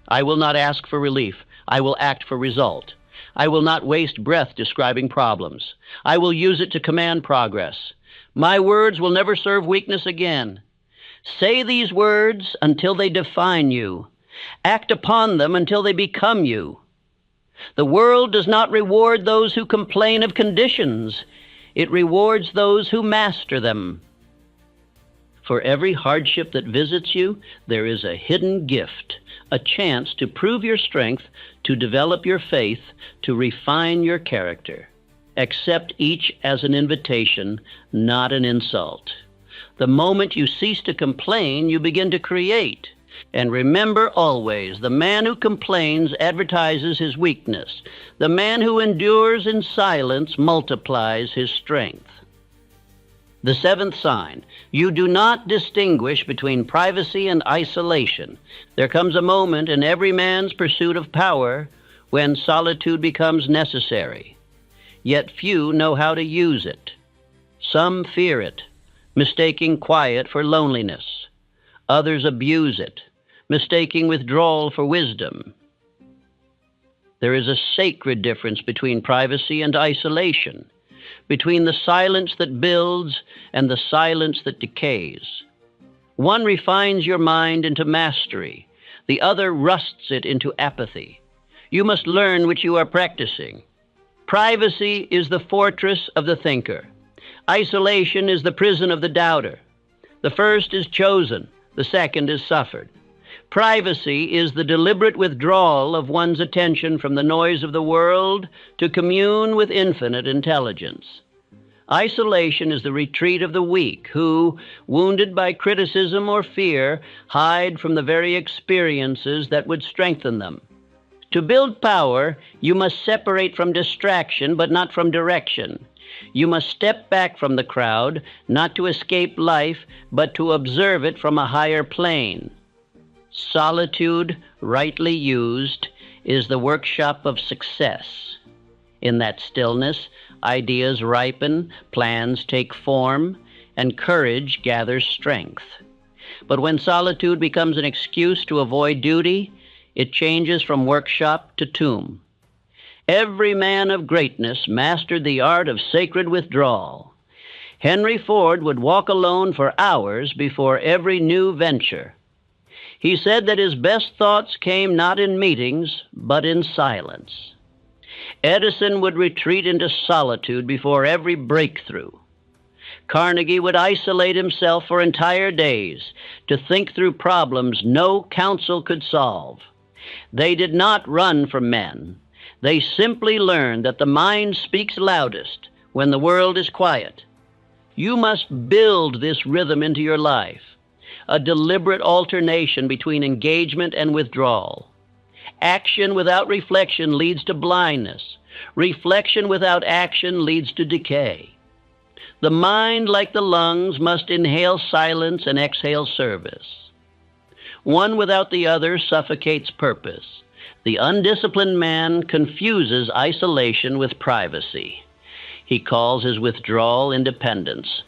I will not ask for relief. I will act for result. I will not waste breath describing problems. I will use it to command progress. My words will never serve weakness again. Say these words until they define you. Act upon them until they become you. The world does not reward those who complain of conditions. It rewards those who master them. For every hardship that visits you, there is a hidden gift, a chance to prove your strength, to develop your faith, to refine your character. Accept each as an invitation, not an insult. The moment you cease to complain, you begin to create. And remember always, the man who complains advertises his weakness. The man who endures in silence multiplies his strength. The seventh sign, you do not distinguish between privacy and isolation. There comes a moment in every man's pursuit of power when solitude becomes necessary. Yet few know how to use it. Some fear it, mistaking quiet for loneliness. Others abuse it, mistaking withdrawal for wisdom. There is a sacred difference between privacy and isolation, between the silence that builds and the silence that decays. One refines your mind into mastery, the other rusts it into apathy. You must learn which you are practicing. Privacy is the fortress of the thinker. Isolation is the prison of the doubter. The first is chosen, the second is suffered. Privacy is the deliberate withdrawal of one's attention from the noise of the world to commune with infinite intelligence. Isolation is the retreat of the weak who, wounded by criticism or fear, hide from the very experiences that would strengthen them. To build power, you must separate from distraction, but not from direction. You must step back from the crowd, not to escape life, but to observe it from a higher plane. Solitude, rightly used, is the workshop of success. In that stillness, ideas ripen, plans take form, and courage gathers strength. But when solitude becomes an excuse to avoid duty, it changes from workshop to tomb. Every man of greatness mastered the art of sacred withdrawal. Henry Ford would walk alone for hours before every new venture. He said that his best thoughts came not in meetings, but in silence. Edison would retreat into solitude before every breakthrough. Carnegie would isolate himself for entire days to think through problems no counsel could solve. They did not run from men. They simply learned that the mind speaks loudest when the world is quiet. You must build this rhythm into your life, a deliberate alternation between engagement and withdrawal. Action without reflection leads to blindness. Reflection without action leads to decay. The mind, like the lungs, must inhale silence and exhale service. One without the other suffocates purpose. The undisciplined man confuses isolation with privacy. He calls his withdrawal independence,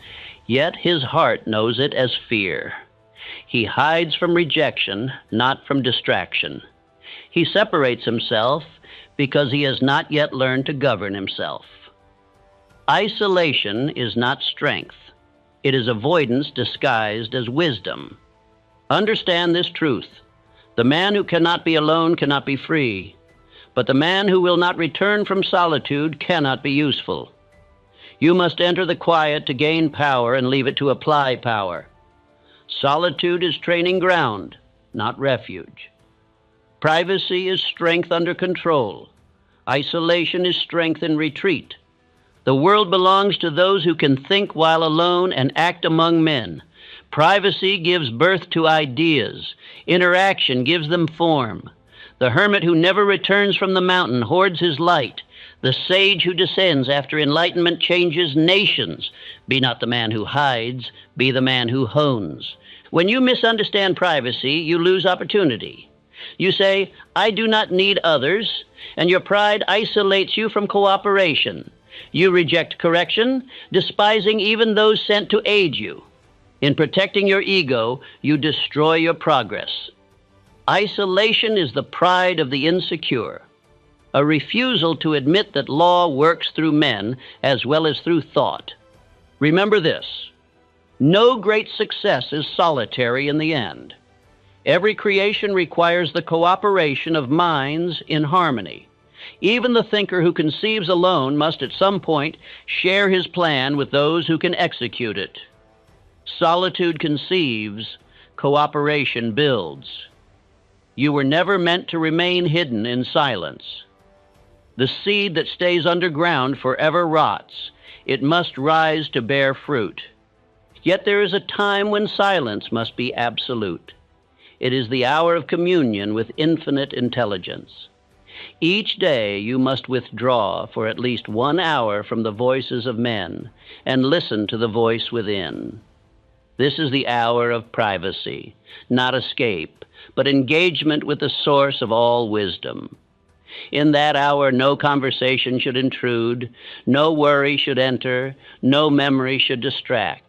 yet his heart knows it as fear. He hides from rejection, not from distraction. He separates himself because he has not yet learned to govern himself. Isolation is not strength. It is avoidance disguised as wisdom. Understand this truth. The man who cannot be alone cannot be free, but the man who will not return from solitude cannot be useful. You must enter the quiet to gain power and leave it to apply power. Solitude is training ground, not refuge. Privacy is strength under control. Isolation is strength in retreat. The world belongs to those who can think while alone and act among men. Privacy gives birth to ideas. Interaction gives them form. The hermit who never returns from the mountain hoards his light. The sage who descends after enlightenment changes nations. Be not the man who hides, be the man who hones. When you misunderstand privacy, you lose opportunity. You say, I do not need others, and your pride isolates you from cooperation. You reject correction, despising even those sent to aid you. In protecting your ego, you destroy your progress. Isolation is the pride of the insecure, a refusal to admit that law works through men as well as through thought. Remember this: no great success is solitary in the end. Every creation requires the cooperation of minds in harmony. Even the thinker who conceives alone must at some point share his plan with those who can execute it. Solitude conceives, cooperation builds. You were never meant to remain hidden in silence. The seed that stays underground forever rots. It must rise to bear fruit. Yet there is a time when silence must be absolute. It is the hour of communion with infinite intelligence. Each day you must withdraw for at least 1 hour from the voices of men and listen to the voice within. This is the hour of privacy, not escape, but engagement with the source of all wisdom. In that hour, no conversation should intrude, no worry should enter, no memory should distract.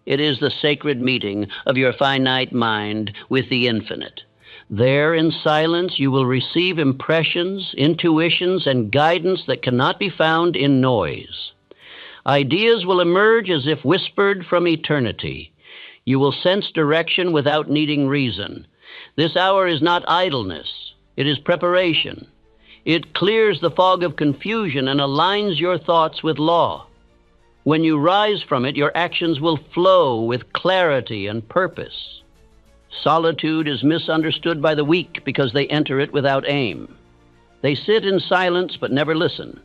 It is the sacred meeting of your finite mind with the infinite. There, in silence, you will receive impressions, intuitions, and guidance that cannot be found in noise. Ideas will emerge as if whispered from eternity. You will sense direction without needing reason. This hour is not idleness. It is preparation. It clears the fog of confusion and aligns your thoughts with law. When you rise from it, your actions will flow with clarity and purpose. Solitude is misunderstood by the weak because they enter it without aim. They sit in silence but never listen.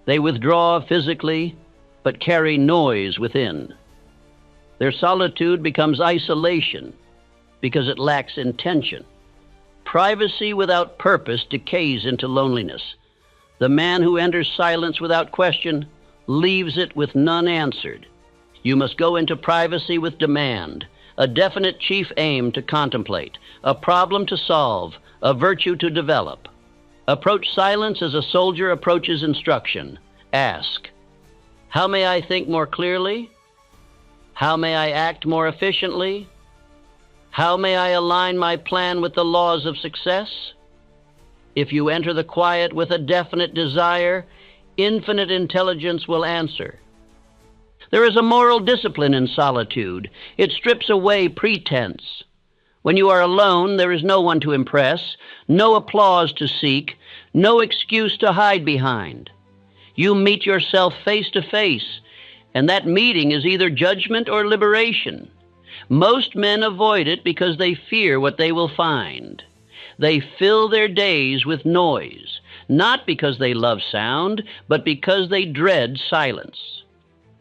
They withdraw physically but carry noise within. Their solitude becomes isolation because it lacks intention. Privacy without purpose decays into loneliness. The man who enters silence without question leaves it with none answered. You must go into privacy with demand, a definite chief aim to contemplate, a problem to solve, a virtue to develop. Approach silence as a soldier approaches instruction. Ask, how may I think more clearly? How may I act more efficiently? How may I align my plan with the laws of success? If you enter the quiet with a definite desire, infinite intelligence will answer. There is a moral discipline in solitude. It strips away pretense. When you are alone, there is no one to impress, no applause to seek, no excuse to hide behind. You meet yourself face to face, and that meeting is either judgment or liberation. Most men avoid it because they fear what they will find. They fill their days with noise, not because they love sound, but because they dread silence.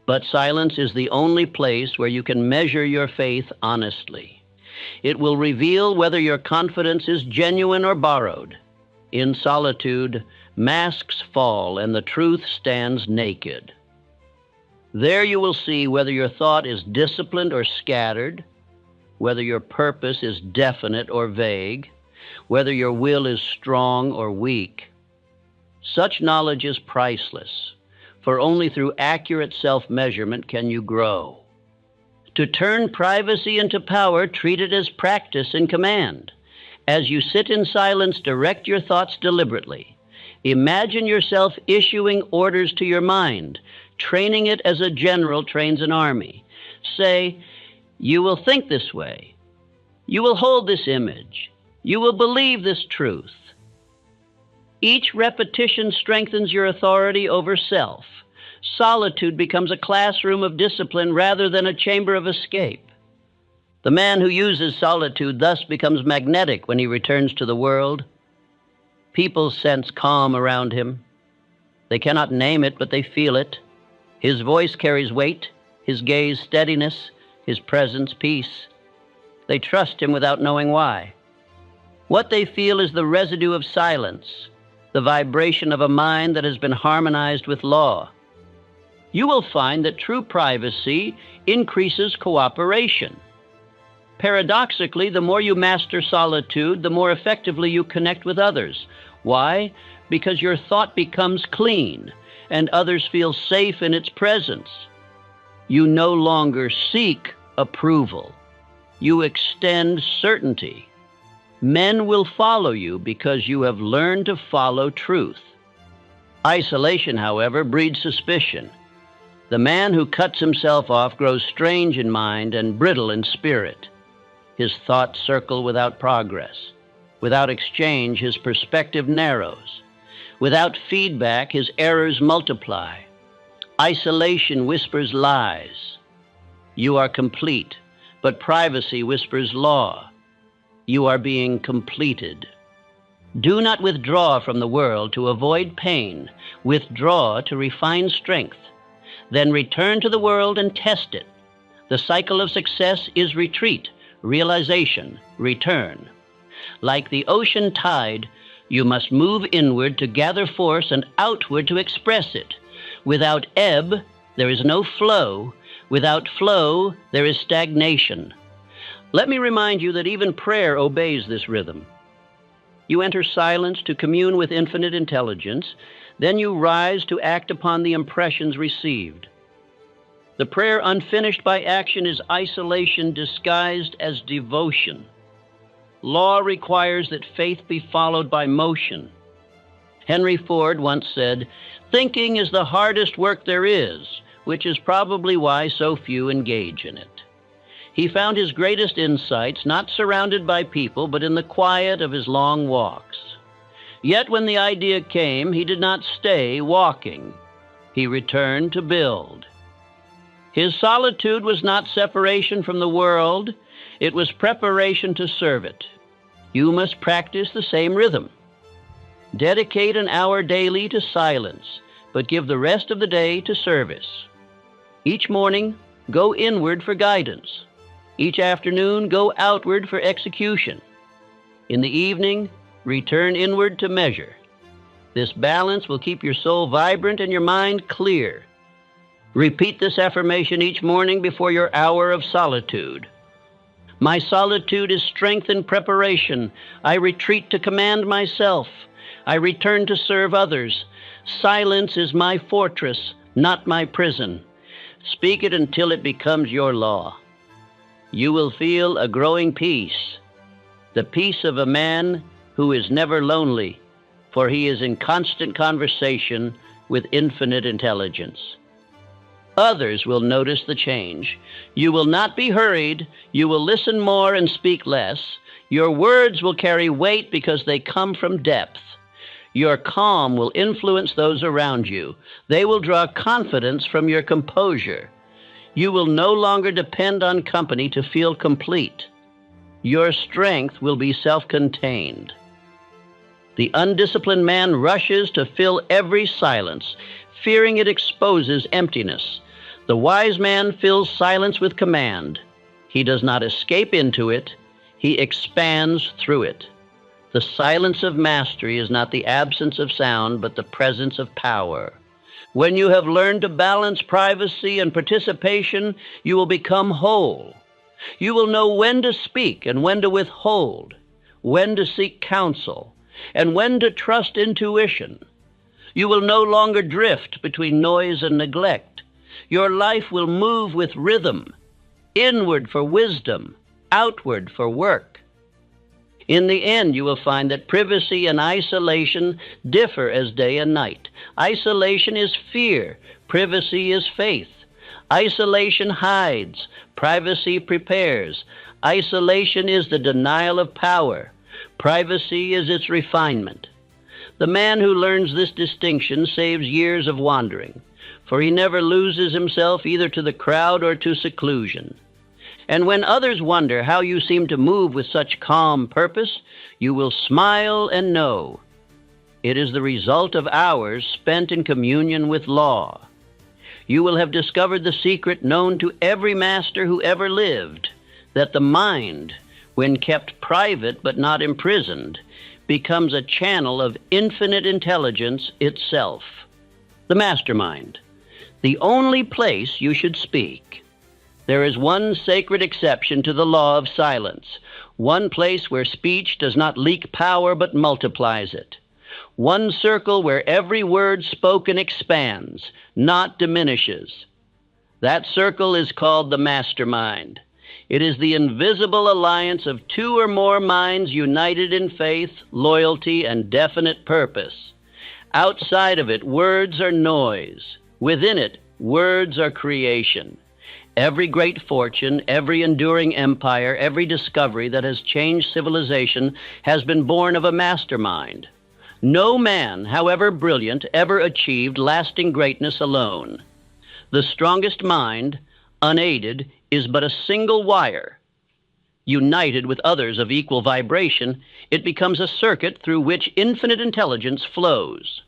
But silence is the only place where you can measure your faith honestly. It will reveal whether your confidence is genuine or borrowed. In solitude, masks fall and the truth stands naked. There you will see whether your thought is disciplined or scattered, whether your purpose is definite or vague, whether your will is strong or weak. Such knowledge is priceless, for only through accurate self-measurement can you grow. To turn privacy into power, treat it as practice and command. As you sit in silence, direct your thoughts deliberately. Imagine yourself issuing orders to your mind, training it as a general trains an army. Say, you will think this way. You will hold this image. You will believe this truth. Each repetition strengthens your authority over self. Solitude becomes a classroom of discipline rather than a chamber of escape. The man who uses solitude thus becomes magnetic when he returns to the world. People sense calm around him. They cannot name it, but they feel it. His voice carries weight, his gaze steadiness, his presence peace. They trust him without knowing why. What they feel is the residue of silence, the vibration of a mind that has been harmonized with law. You will find that true privacy increases cooperation. Paradoxically, the more you master solitude, the more effectively you connect with others. Why? Because your thought becomes clean, and others feel safe in its presence. You no longer seek approval. You extend certainty. Men will follow you because you have learned to follow truth. Isolation, however, breeds suspicion. The man who cuts himself off grows strange in mind and brittle in spirit. His thoughts circle without progress. Without exchange, his perspective narrows. Without feedback, his errors multiply. Isolation whispers lies. You are complete, but privacy whispers law. You are being completed. Do not withdraw from the world to avoid pain. Withdraw to refine strength. Then return to the world and test it. The cycle of success is retreat, realization, return. Like the ocean tide, you must move inward to gather force and outward to express it. Without ebb, there is no flow. Without flow, there is stagnation. Let me remind you that even prayer obeys this rhythm. You enter silence to commune with infinite intelligence, then you rise to act upon the impressions received. The prayer unfinished by action is isolation disguised as devotion. Law requires that faith be followed by motion. Henry Ford once said, "Thinking is the hardest work there is, which is probably why so few engage in it." He found his greatest insights not surrounded by people, but in the quiet of his long walks. Yet when the idea came, he did not stay walking. He returned to build. His solitude was not separation from the world, it was preparation to serve it. You must practice the same rhythm. Dedicate an hour daily to silence, but give the rest of the day to service. Each morning, go inward for guidance. Each afternoon, go outward for execution. In the evening, return inward to measure. This balance will keep your soul vibrant and your mind clear. Repeat this affirmation each morning before your hour of solitude. My solitude is strength in preparation. I retreat to command myself. I return to serve others. Silence is my fortress, not my prison. Speak it until it becomes your law. You will feel a growing peace, the peace of a man who is never lonely, for he is in constant conversation with infinite intelligence. Others will notice the change. You will not be hurried. You will listen more and speak less. Your words will carry weight because they come from depth. Your calm will influence those around you. They will draw confidence from your composure. You will no longer depend on company to feel complete. Your strength will be self-contained. The undisciplined man rushes to fill every silence, fearing it exposes emptiness. The wise man fills silence with command. He does not escape into it, he expands through it. The silence of mastery is not the absence of sound, but the presence of power. When you have learned to balance privacy and participation, you will become whole. You will know when to speak and when to withhold, when to seek counsel, and when to trust intuition. You will no longer drift between noise and neglect. Your life will move with rhythm, inward for wisdom, outward for work. In the end, you will find that privacy and isolation differ as day and night. Isolation is fear, privacy is faith. Isolation hides, privacy prepares. Isolation is the denial of power, privacy is its refinement. The man who learns this distinction saves years of wandering, for he never loses himself either to the crowd or to seclusion. And when others wonder how you seem to move with such calm purpose, you will smile and know it is the result of hours spent in communion with law. You will have discovered the secret known to every master who ever lived, that the mind, when kept private but not imprisoned, becomes a channel of infinite intelligence itself. The mastermind, the only place you should speak. There is one sacred exception to the law of silence, one place where speech does not leak power but multiplies it, one circle where every word spoken expands, not diminishes. That circle is called the mastermind. It is the invisible alliance of two or more minds united in faith, loyalty, and definite purpose. Outside of it, words are noise. Within it, words are creation. Every great fortune, every enduring empire, every discovery that has changed civilization has been born of a mastermind. No man, however brilliant, ever achieved lasting greatness alone. The strongest mind, unaided, is but a single wire. United with others of equal vibration, it becomes a circuit through which infinite intelligence flows.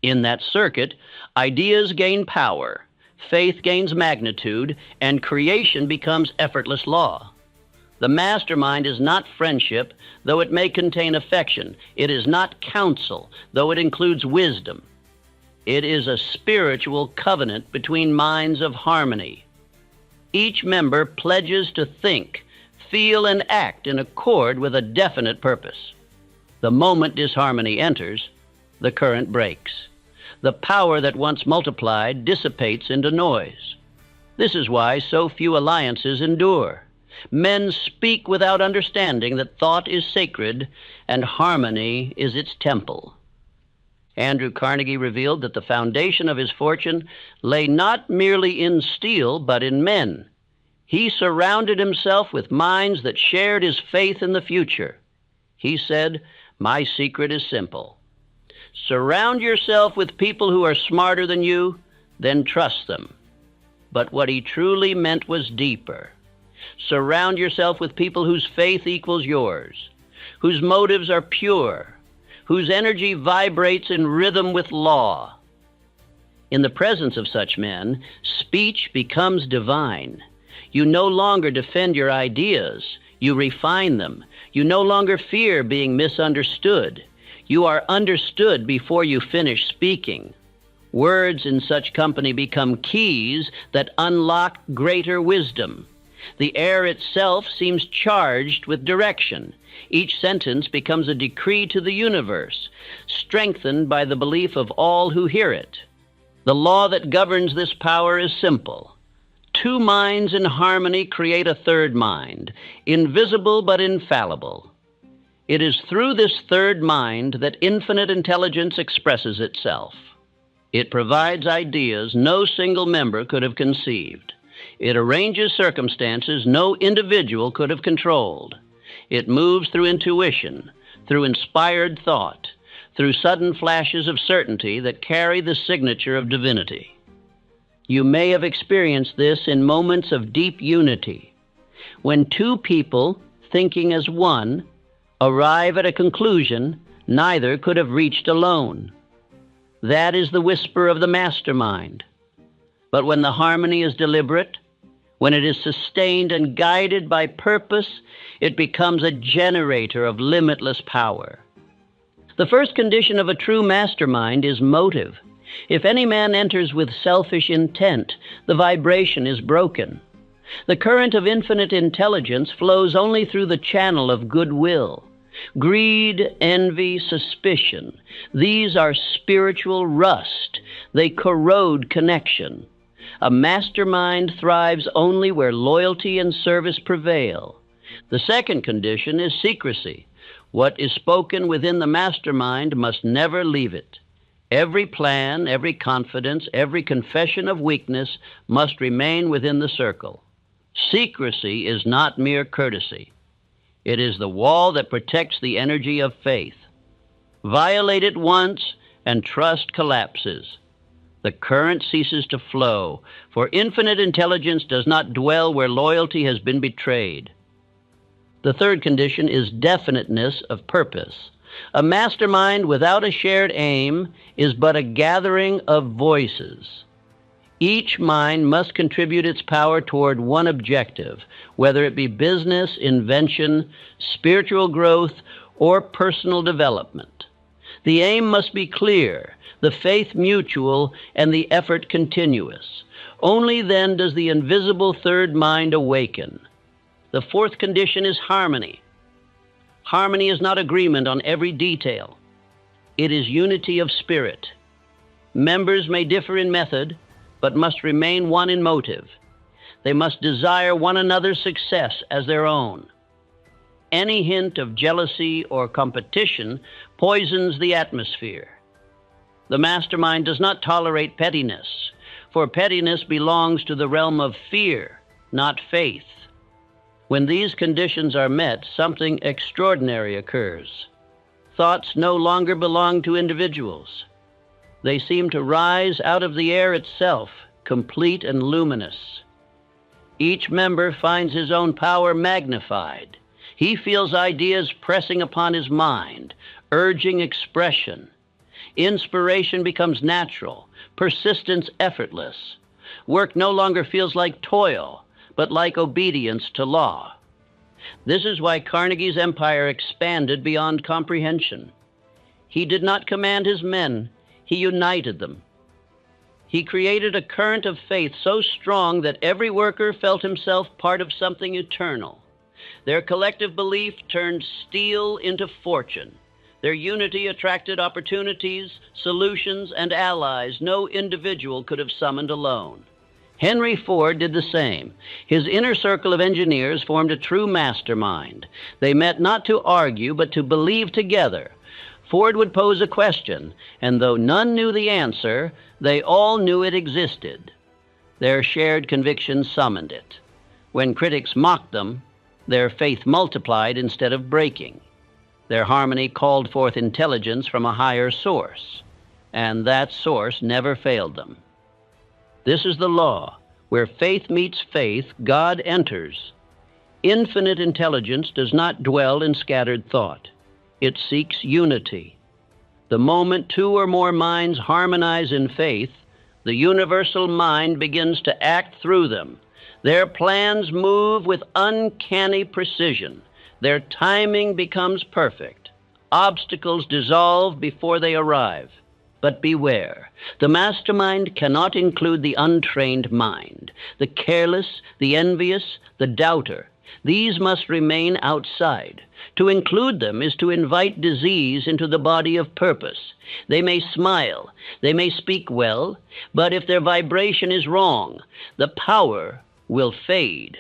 In that circuit, ideas gain power, faith gains magnitude, and creation becomes effortless law. The mastermind is not friendship, though it may contain affection. It is not counsel, though it includes wisdom. It is a spiritual covenant between minds of harmony. Each member pledges to think, feel, and act in accord with a definite purpose. The moment disharmony enters, the current breaks. The power that once multiplied dissipates into noise. This is why so few alliances endure. Men speak without understanding that thought is sacred and harmony is its temple. Andrew Carnegie revealed that the foundation of his fortune lay not merely in steel, but in men. He surrounded himself with minds that shared his faith in the future. He said, "My secret is simple. Surround yourself with people who are smarter than you, then trust them." But what he truly meant was deeper. Surround yourself with people whose faith equals yours, whose motives are pure, whose energy vibrates in rhythm with law. In the presence of such men, speech becomes divine. You no longer defend your ideas, you refine them. You no longer fear being misunderstood. You are understood before you finish speaking. Words in such company become keys that unlock greater wisdom. The air itself seems charged with direction. Each sentence becomes a decree to the universe, strengthened by the belief of all who hear it. The law that governs this power is simple. Two minds in harmony create a third mind, invisible but infallible. It is through this third mind that infinite intelligence expresses itself. It provides ideas no single member could have conceived. It arranges circumstances no individual could have controlled. It moves through intuition, through inspired thought, through sudden flashes of certainty that carry the signature of divinity. You may have experienced this in moments of deep unity. When two people, thinking as one, arrive at a conclusion neither could have reached alone. That is the whisper of the mastermind. But when the harmony is deliberate, when it is sustained and guided by purpose, it becomes a generator of limitless power. The first condition of a true mastermind is motive. If any man enters with selfish intent, the vibration is broken. The current of infinite intelligence flows only through the channel of goodwill. Greed, envy, suspicion, these are spiritual rust. They corrode connection. A mastermind thrives only where loyalty and service prevail. The second condition is secrecy. What is spoken within the mastermind must never leave it. Every plan, every confidence, every confession of weakness must remain within the circle. Secrecy is not mere courtesy. It is the wall that protects the energy of faith. Violate it once, and trust collapses. The current ceases to flow, for infinite intelligence does not dwell where loyalty has been betrayed. The third condition is definiteness of purpose. A mastermind without a shared aim is but a gathering of voices. Each mind must contribute its power toward one objective, whether it be business, invention, spiritual growth, or personal development. The aim must be clear, the faith mutual, and the effort continuous. Only then does the invisible third mind awaken. The fourth condition is harmony. Harmony is not agreement on every detail. It is unity of spirit. Members may differ in method, but must remain one in motive. They must desire one another's success as their own. Any hint of jealousy or competition poisons the atmosphere. The mastermind does not tolerate pettiness, for pettiness belongs to the realm of fear, not faith. When these conditions are met, something extraordinary occurs. Thoughts no longer belong to individuals. They seem to rise out of the air itself, complete and luminous. Each member finds his own power magnified. He feels ideas pressing upon his mind, urging expression. Inspiration becomes natural, persistence effortless. Work no longer feels like toil, but like obedience to law. This is why Carnegie's empire expanded beyond comprehension. He did not command his men, he united them. He created a current of faith so strong that every worker felt himself part of something eternal. Their collective belief turned steel into fortune. Their unity attracted opportunities, solutions, and allies no individual could have summoned alone. Henry Ford did the same. His inner circle of engineers formed a true mastermind. They met not to argue, but to believe together. Ford would pose a question, and though none knew the answer, they all knew it existed. Their shared conviction summoned it. When critics mocked them, their faith multiplied instead of breaking. Their harmony called forth intelligence from a higher source, and that source never failed them. This is the law. Where faith meets faith, God enters. Infinite intelligence does not dwell in scattered thought. It seeks unity. The moment two or more minds harmonize in faith, the universal mind begins to act through them. Their plans move with uncanny precision. Their timing becomes perfect. Obstacles dissolve before they arrive. But beware, the mastermind cannot include the untrained mind, the careless, the envious, the doubter. These must remain outside. To include them is to invite disease into the body of purpose. They may smile, they may speak well, but if their vibration is wrong, the power will fade.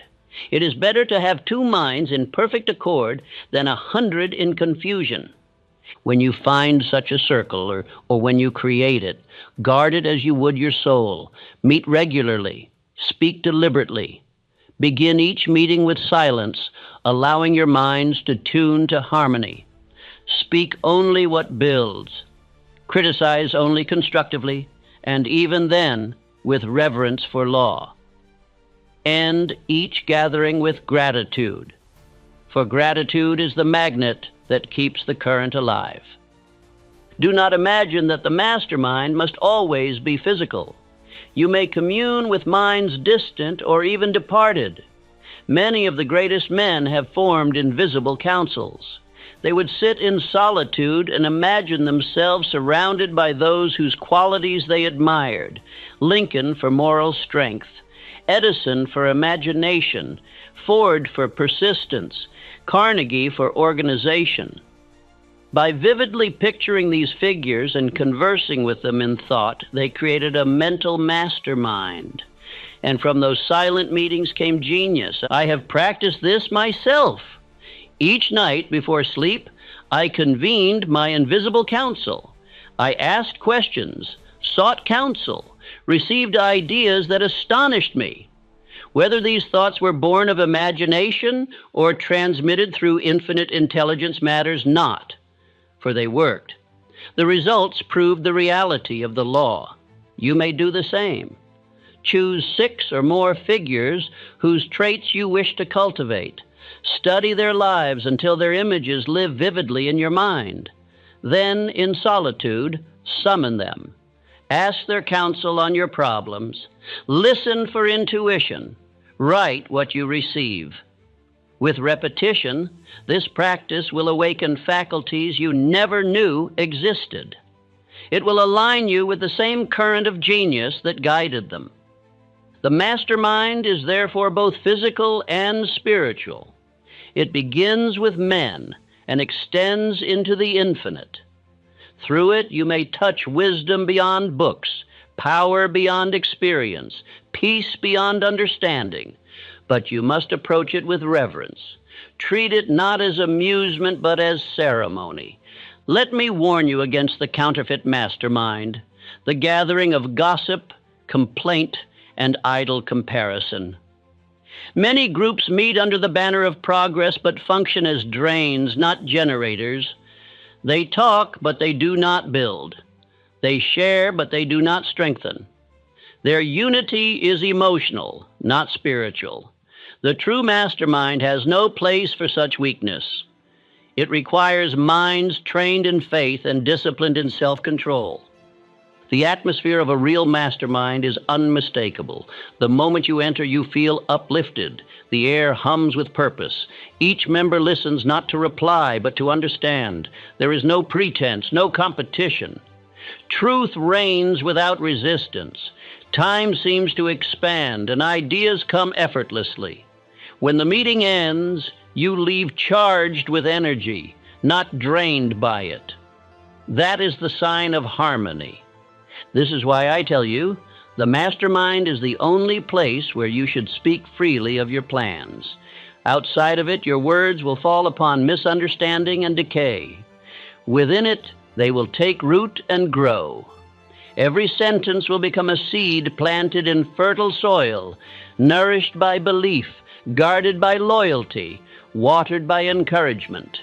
It is better to have two minds in perfect accord than 100 in confusion. When you find such a circle, or when you create it, guard it as you would your soul. Meet regularly. Speak deliberately. Begin each meeting with silence, allowing your minds to tune to harmony. Speak only what builds. Criticize only constructively, and even then, with reverence for law. End each gathering with gratitude, for gratitude is the magnet that keeps the current alive. Do not imagine that the mastermind must always be physical. You may commune with minds distant or even departed. Many of the greatest men have formed invisible councils. They would sit in solitude and imagine themselves surrounded by those whose qualities they admired. Lincoln for moral strength, Edison for imagination, Ford for persistence, Carnegie for organization. By vividly picturing these figures and conversing with them in thought, they created a mental mastermind. And from those silent meetings came genius. I have practiced this myself. Each night before sleep, I convened my invisible council. I asked questions, sought counsel, received ideas that astonished me. Whether these thoughts were born of imagination or transmitted through infinite intelligence matters not, for they worked. The results proved the reality of the law. You may do the same. Choose 6 or more figures whose traits you wish to cultivate. Study their lives until their images live vividly in your mind. Then, in solitude, summon them. Ask their counsel on your problems. Listen for intuition. Write what you receive. With repetition, this practice will awaken faculties you never knew existed. It will align you with the same current of genius that guided them. The mastermind is therefore both physical and spiritual. It begins with men and extends into the infinite. Through it, you may touch wisdom beyond books, power beyond experience, peace beyond understanding. But you must approach it with reverence. Treat it not as amusement, but as ceremony. Let me warn you against the counterfeit mastermind, the gathering of gossip, complaint, and idle comparison. Many groups meet under the banner of progress, but function as drains, not generators. They talk, but they do not build. They share, but they do not strengthen. Their unity is emotional, not spiritual. The true mastermind has no place for such weakness. It requires minds trained in faith and disciplined in self-control. The atmosphere of a real mastermind is unmistakable. The moment you enter, you feel uplifted. The air hums with purpose. Each member listens not to reply, but to understand. There is no pretense, no competition. Truth reigns without resistance. Time seems to expand, and ideas come effortlessly. When the meeting ends, you leave charged with energy, not drained by it. That is the sign of harmony. This is why I tell you, The mastermind is the only place where you should speak freely of your plans. Outside of it, your words will fall upon misunderstanding and decay. Within it, they will take root and grow. Every sentence will become a seed planted in fertile soil, nourished by belief, guarded by loyalty, watered by encouragement.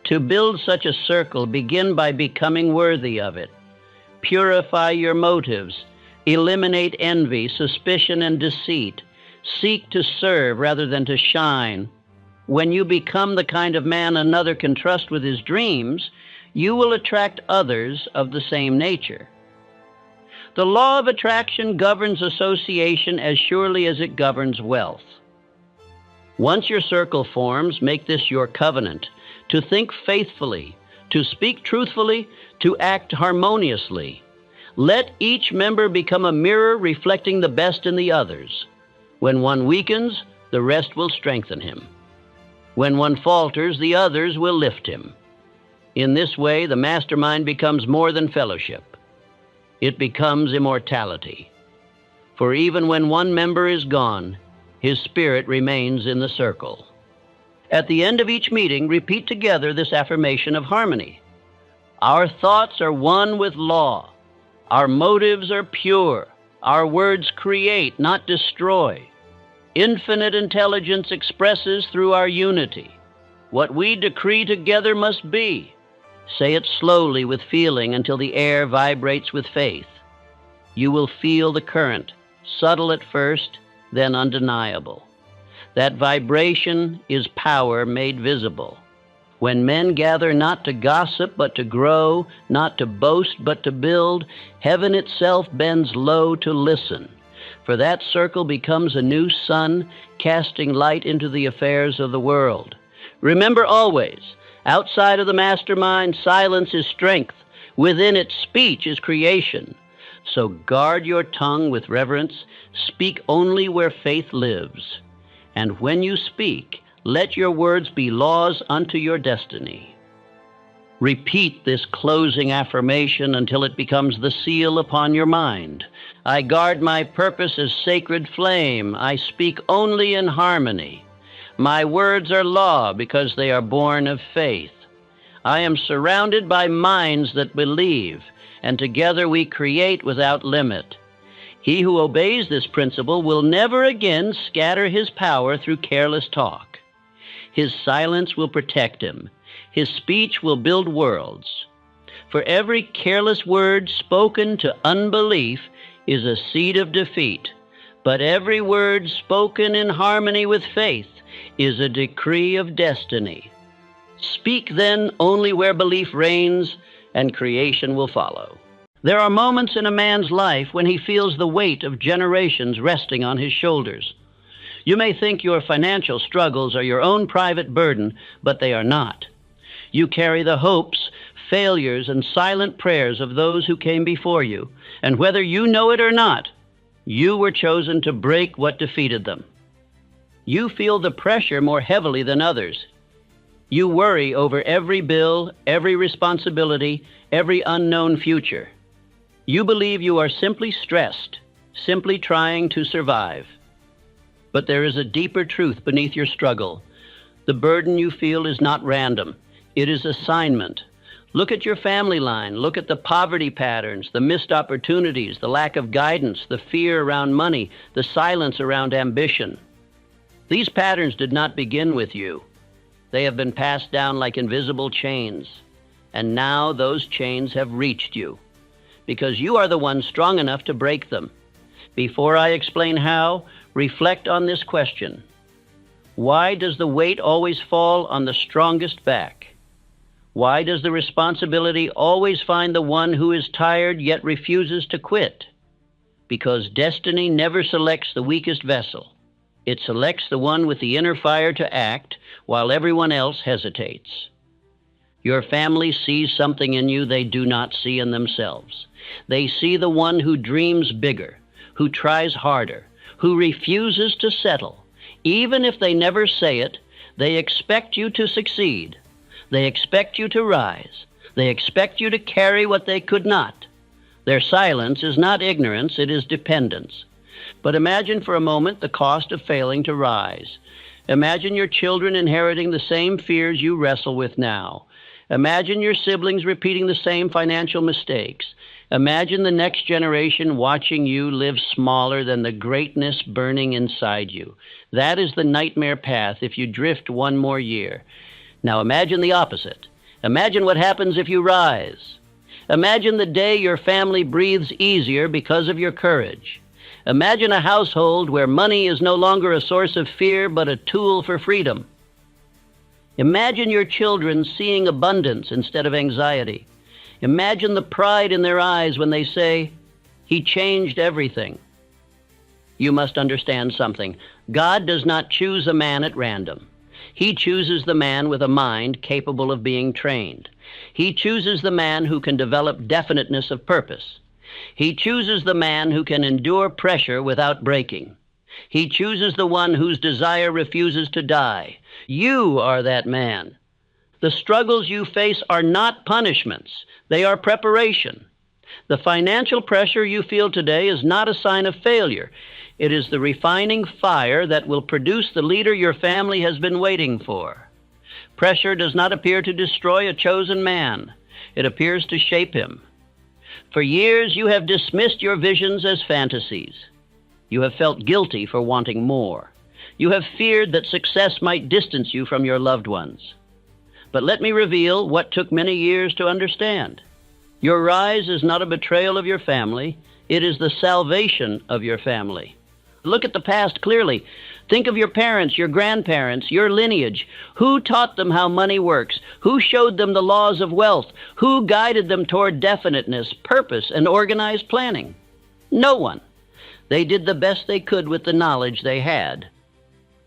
To build such a circle, begin by becoming worthy of it. Purify your motives. Eliminate envy, suspicion, and deceit. Seek to serve rather than to shine. When you become the kind of man another can trust with his dreams, you will attract others of the same nature. The law of attraction governs association as surely as it governs wealth. Once your circle forms, make this your covenant: to think faithfully, to speak truthfully, to act harmoniously. Let each member become a mirror reflecting the best in the others. When one weakens, the rest will strengthen him. When one falters, the others will lift him. In this way, the mastermind becomes more than fellowship. It becomes immortality. For even when one member is gone, his spirit remains in the circle. At the end of each meeting, repeat together this affirmation of harmony. Our thoughts are one with law. Our motives are pure. Our words create, not destroy. Infinite intelligence expresses through our unity. What we decree together must be. Say it slowly with feeling until the air vibrates with faith. You will feel the current, subtle at first, then undeniable. That vibration is power made visible. When men gather not to gossip but to grow, not to boast but to build, heaven itself bends low to listen. For that circle becomes a new sun, casting light into the affairs of the world. Remember always, outside of the mastermind, silence is strength. Within it, speech is creation. So guard your tongue with reverence. Speak only where faith lives. And when you speak, let your words be laws unto your destiny. Repeat this closing affirmation until it becomes the seal upon your mind. I guard my purpose as sacred flame. I speak only in harmony. My words are law because they are born of faith. I am surrounded by minds that believe, and together we create without limit. He who obeys this principle will never again scatter his power through careless talk. His silence will protect him. His speech will build worlds. For every careless word spoken to unbelief is a seed of defeat, but every word spoken in harmony with faith is a decree of destiny. Speak then only where belief reigns, and creation will follow. There are moments in a man's life when he feels the weight of generations resting on his shoulders. You may think your financial struggles are your own private burden, but they are not. You carry the hopes, failures, and silent prayers of those who came before you, and whether you know it or not, you were chosen to break what defeated them. You feel the pressure more heavily than others. You worry over every bill, every responsibility, every unknown future. You believe you are simply stressed, simply trying to survive. But there is a deeper truth beneath your struggle. The burden you feel is not random. It is assignment. Look at your family line. Look at the poverty patterns, the missed opportunities, the lack of guidance, the fear around money, the silence around ambition. These patterns did not begin with you. They have been passed down like invisible chains. And now those chains have reached you, because you are the one strong enough to break them. Before I explain how, reflect on this question. Why does the weight always fall on the strongest back? Why does the responsibility always find the one who is tired yet refuses to quit? Because destiny never selects the weakest vessel. It selects the one with the inner fire to act while everyone else hesitates. Your family sees something in you they do not see in themselves. They see the one who dreams bigger, who tries harder, who refuses to settle. Even if they never say it, they expect you to succeed. They expect you to rise. They expect you to carry what they could not. Their silence is not ignorance, it is dependence. But imagine for a moment the cost of failing to rise. Imagine your children inheriting the same fears you wrestle with now. Imagine your siblings repeating the same financial mistakes. Imagine the next generation watching you live smaller than the greatness burning inside you. That is the nightmare path if you drift one more year. Now imagine the opposite. Imagine what happens if you rise. Imagine the day your family breathes easier because of your courage. Imagine a household where money is no longer a source of fear but a tool for freedom. Imagine your children seeing abundance instead of anxiety. Imagine the pride in their eyes when they say, "He changed everything." You must understand something. God does not choose a man at random. He chooses the man with a mind capable of being trained. He chooses the man who can develop definiteness of purpose. He chooses the man who can endure pressure without breaking. He chooses the one whose desire refuses to die. You are that man. The struggles you face are not punishments. They are preparation. The financial pressure you feel today is not a sign of failure. It is the refining fire that will produce the leader your family has been waiting for. Pressure does not appear to destroy a chosen man. It appears to shape him. For years you have dismissed your visions as fantasies. You have felt guilty for wanting more. You have feared that success might distance you from your loved ones. But let me reveal what took many years to understand. Your rise is not a betrayal of your family. It is the salvation of your family. Look at the past clearly. Think of your parents, your grandparents, your lineage. Who taught them how money works? Who showed them the laws of wealth? Who guided them toward definiteness, purpose, and organized planning? No one. They did the best they could with the knowledge they had.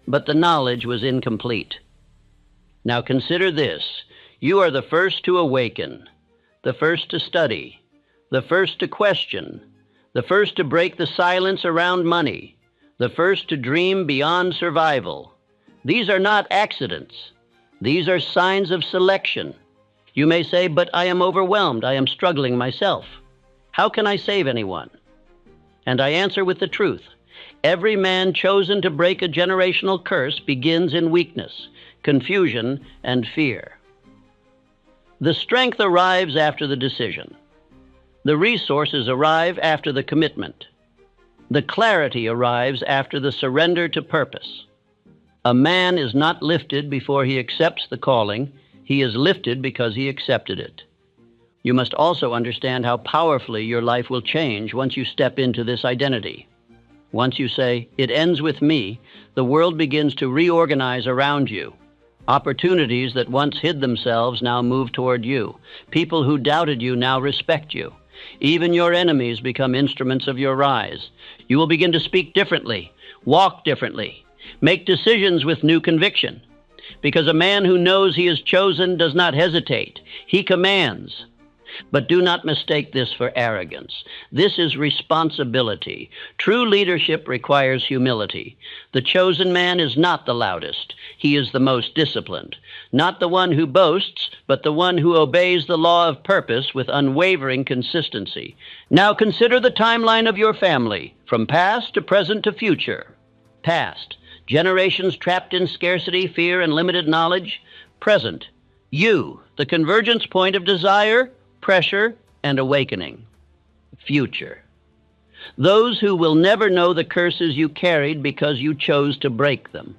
But the knowledge was incomplete. Now consider this. You are the first to awaken, the first to study, the first to question, the first to break the silence around money, the first to dream beyond survival. These are not accidents. These are signs of selection. You may say, "But I am overwhelmed. I am struggling myself. How can I save anyone?" And I answer with the truth. Every man chosen to break a generational curse begins in weakness, confusion, and fear. The strength arrives after the decision. The resources arrive after the commitment. The clarity arrives after the surrender to purpose. A man is not lifted before he accepts the calling. He is lifted because he accepted it. You must also understand how powerfully your life will change once you step into this identity. Once you say, "It ends with me," the world begins to reorganize around you. Opportunities that once hid themselves now move toward you. People who doubted you now respect you. Even your enemies become instruments of your rise. You will begin to speak differently, walk differently, make decisions with new conviction. Because a man who knows he is chosen does not hesitate. He commands. But do not mistake this for arrogance. This is responsibility. True leadership requires humility. The chosen man is not the loudest. He is the most disciplined. Not the one who boasts, but the one who obeys the law of purpose with unwavering consistency. Now consider the timeline of your family, from past to present to future. Past, generations trapped in scarcity, fear, and limited knowledge. Present, you, the convergence point of desire, pressure, and awakening. Future. Those who will never know the curses you carried because you chose to break them.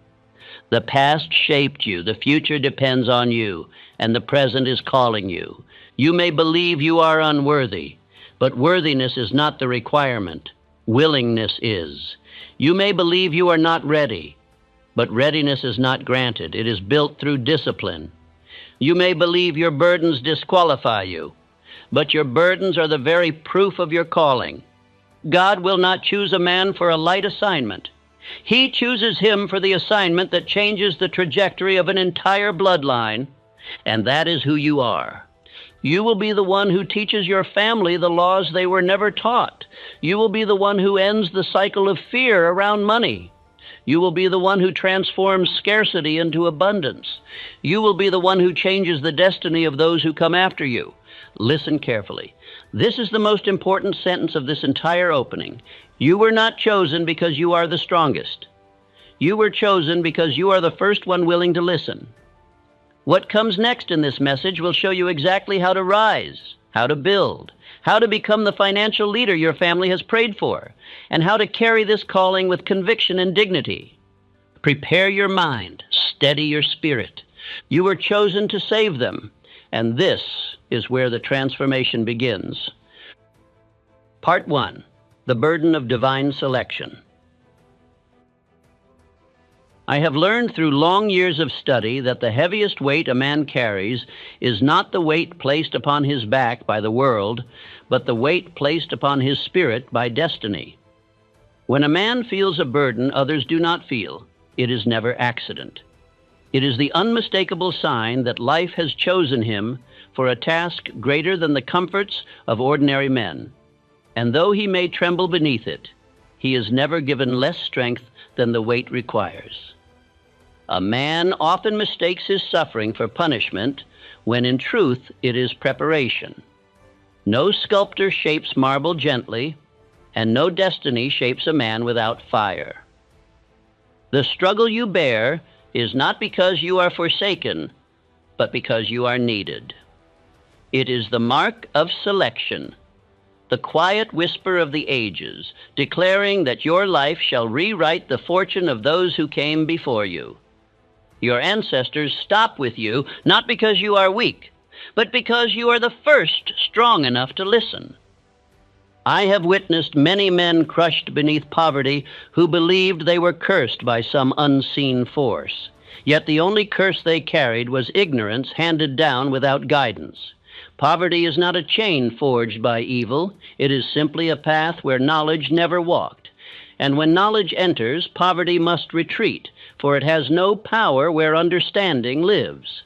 The past shaped you, the future depends on you, and the present is calling you. You may believe you are unworthy, but worthiness is not the requirement. Willingness is. You may believe you are not ready, but readiness is not granted. It is built through discipline. You may believe your burdens disqualify you, but your burdens are the very proof of your calling. God will not choose a man for a light assignment. He chooses him for the assignment that changes the trajectory of an entire bloodline, and that is who you are. You will be the one who teaches your family the laws they were never taught. You will be the one who ends the cycle of fear around money. You will be the one who transforms scarcity into abundance. You will be the one who changes the destiny of those who come after you. Listen carefully. This is the most important sentence of this entire opening. You were not chosen because you are the strongest. You were chosen because you are the first one willing to listen. What comes next in this message will show you exactly how to rise, how to build, how to become the financial leader your family has prayed for, and how to carry this calling with conviction and dignity. Prepare your mind, steady your spirit. You were chosen to save them, and this is where the transformation begins. Part 1, the burden of divine selection. I have learned through long years of study that the heaviest weight a man carries is not the weight placed upon his back by the world, but the weight placed upon his spirit by destiny. When a man feels a burden others do not feel, it is never accident. It is the unmistakable sign that life has chosen him for a task greater than the comforts of ordinary men. And though he may tremble beneath it, he is never given less strength than the weight requires. A man often mistakes his suffering for punishment, when in truth it is preparation. No sculptor shapes marble gently, and no destiny shapes a man without fire. The struggle you bear is not because you are forsaken, but because you are needed. It is the mark of selection, the quiet whisper of the ages, declaring that your life shall rewrite the fortune of those who came before you. Your ancestors stop with you not because you are weak, but because you are the first strong enough to listen. I have witnessed many men crushed beneath poverty who believed they were cursed by some unseen force. Yet the only curse they carried was ignorance handed down without guidance. Poverty is not a chain forged by evil. It is simply a path where knowledge never walked. And when knowledge enters, poverty must retreat, for it has no power where understanding lives.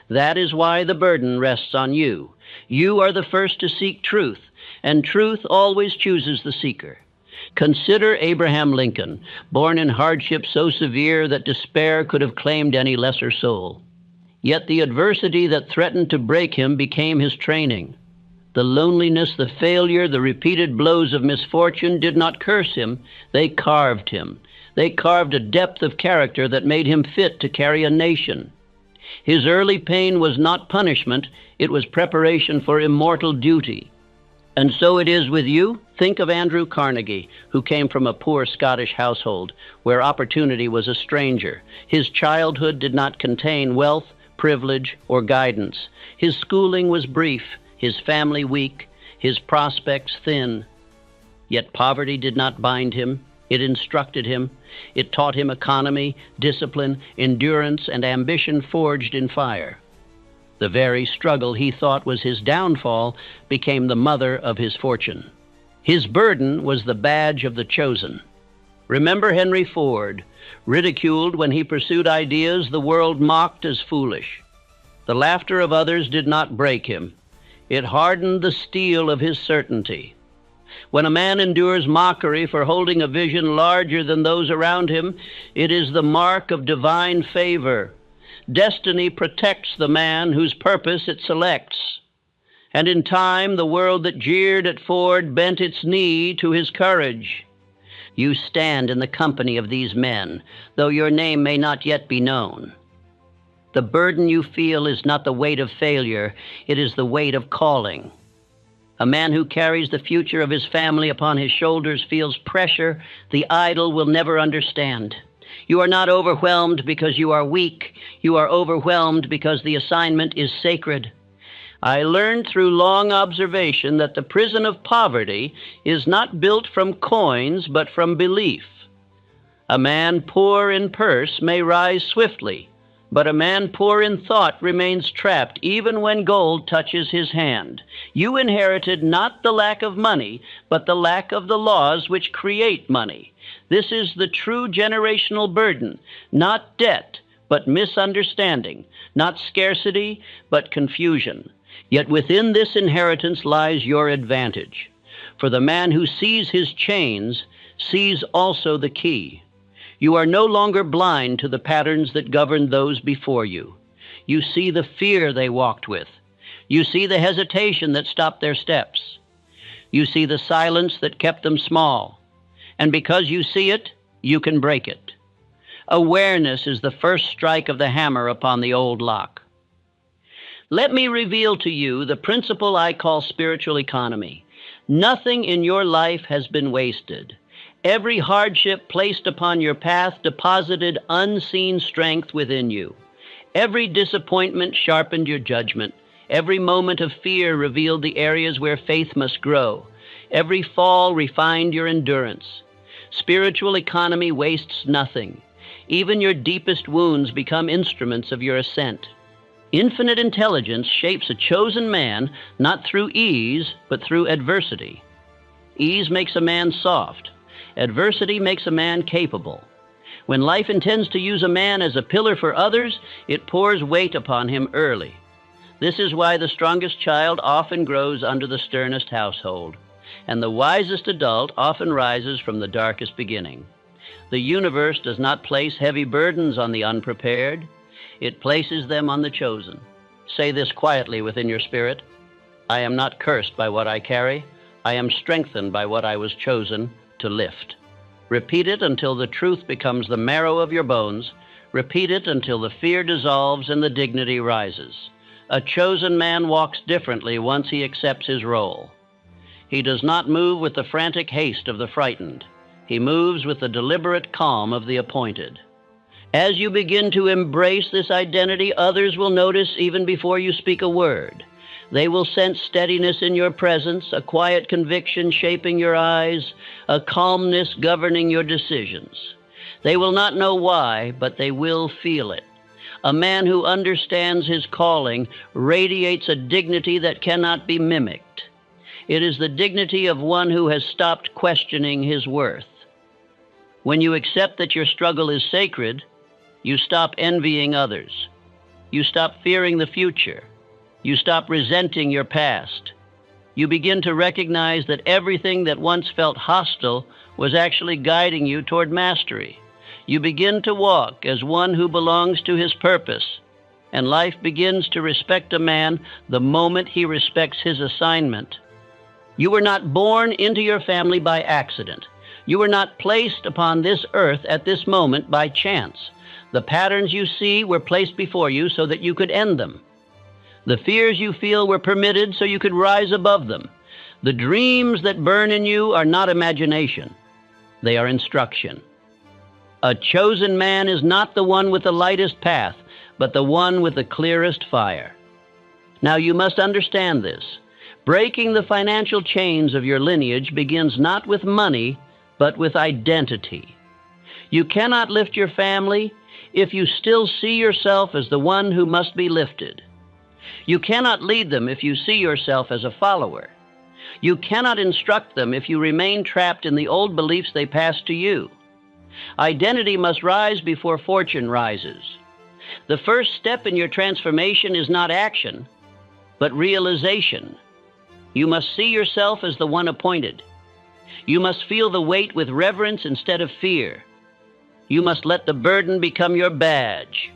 That is why the burden rests on you. You are the first to seek truth, and truth always chooses the seeker. Consider Abraham Lincoln, born in hardship so severe that despair could have claimed any lesser soul. Yet the adversity that threatened to break him became his training. The loneliness, the failure, the repeated blows of misfortune did not curse him, they carved him. They carved a depth of character that made him fit to carry a nation. His early pain was not punishment, it was preparation for immortal duty. And so it is with you. Think of Andrew Carnegie, who came from a poor Scottish household, where opportunity was a stranger. His childhood did not contain wealth, privilege, or guidance. His schooling was brief, his family weak, his prospects thin. Yet poverty did not bind him. It instructed him. It taught him economy, discipline, endurance, and ambition forged in fire. The very struggle he thought was his downfall became the mother of his fortune. His burden was the badge of the chosen. Remember Henry Ford, ridiculed when he pursued ideas the world mocked as foolish. The laughter of others did not break him. It hardened the steel of his certainty. When a man endures mockery for holding a vision larger than those around him, it is the mark of divine favor. Destiny protects the man whose purpose it selects. And in time, the world that jeered at Ford bent its knee to his courage. You stand in the company of these men, though your name may not yet be known. The burden you feel is not the weight of failure, it is the weight of calling. A man who carries the future of his family upon his shoulders feels pressure the idle will never understand. You are not overwhelmed because you are weak. You are overwhelmed because the assignment is sacred. I learned through long observation that the prison of poverty is not built from coins, but from belief. A man poor in purse may rise swiftly, but a man poor in thought remains trapped even when gold touches his hand. You inherited not the lack of money, but the lack of the laws which create money. This is the true generational burden, not debt, but misunderstanding, not scarcity, but confusion. Yet within this inheritance lies your advantage. For the man who sees his chains sees also the key. You are no longer blind to the patterns that govern those before you. You see the fear they walked with. You see the hesitation that stopped their steps. You see the silence that kept them small. And because you see it, you can break it. Awareness is the first strike of the hammer upon the old lock. Let me reveal to you the principle I call spiritual economy. Nothing in your life has been wasted. Every hardship placed upon your path deposited unseen strength within you. Every disappointment sharpened your judgment. Every moment of fear revealed the areas where faith must grow. Every fall refined your endurance. Spiritual economy wastes nothing. Even your deepest wounds become instruments of your ascent. Infinite intelligence shapes a chosen man not through ease, but through adversity. Ease makes a man soft. Adversity makes a man capable. When life intends to use a man as a pillar for others, it pours weight upon him early. This is why the strongest child often grows under the sternest household, and the wisest adult often rises from the darkest beginning. The universe does not place heavy burdens on the unprepared. It places them on the chosen. Say this quietly within your spirit. I am not cursed by what I carry. I am strengthened by what I was chosen to lift. Repeat it until the truth becomes the marrow of your bones. Repeat it until the fear dissolves and the dignity rises. A chosen man walks differently once he accepts his role. He does not move with the frantic haste of the frightened. He moves with the deliberate calm of the appointed. As you begin to embrace this identity, others will notice even before you speak a word. They will sense steadiness in your presence, a quiet conviction shaping your eyes, a calmness governing your decisions. They will not know why, but they will feel it. A man who understands his calling radiates a dignity that cannot be mimicked. It is the dignity of one who has stopped questioning his worth. When you accept that your struggle is sacred, you stop envying others. You stop fearing the future. You stop resenting your past. You begin to recognize that everything that once felt hostile was actually guiding you toward mastery. You begin to walk as one who belongs to his purpose, and life begins to respect a man the moment he respects his assignment. You were not born into your family by accident. You were not placed upon this earth at this moment by chance. The patterns you see were placed before you so that you could end them. The fears you feel were permitted so you could rise above them. The dreams that burn in you are not imagination. They are instruction. A chosen man is not the one with the lightest path, but the one with the clearest fire. Now you must understand this. Breaking the financial chains of your lineage begins not with money, but with identity. You cannot lift your family if you still see yourself as the one who must be lifted. You cannot lead them if you see yourself as a follower. You cannot instruct them if you remain trapped in the old beliefs they passed to you. Identity must rise before fortune rises. The first step in your transformation is not action, but realization. You must see yourself as the one appointed. You must feel the weight with reverence instead of fear. You must let the burden become your badge.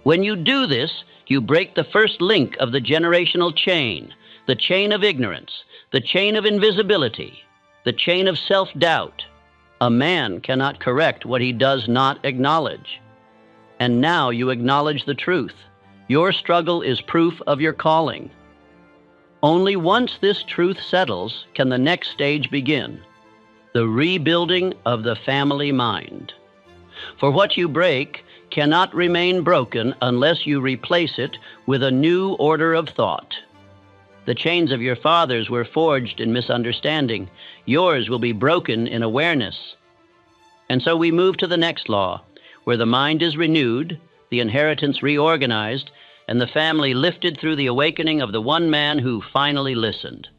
When you do this, you break the first link of the generational chain, the chain of ignorance, the chain of invisibility, the chain of self-doubt. A man cannot correct what he does not acknowledge. And now you acknowledge the truth. Your struggle is proof of your calling. Only once this truth settles can the next stage begin, the rebuilding of the family mind. For what you break cannot remain broken unless you replace it with a new order of thought. The chains of your fathers were forged in misunderstanding. Yours will be broken in awareness. And so we move to the next law, where the mind is renewed, the inheritance reorganized, and the family lifted through the awakening of the one man who finally listened.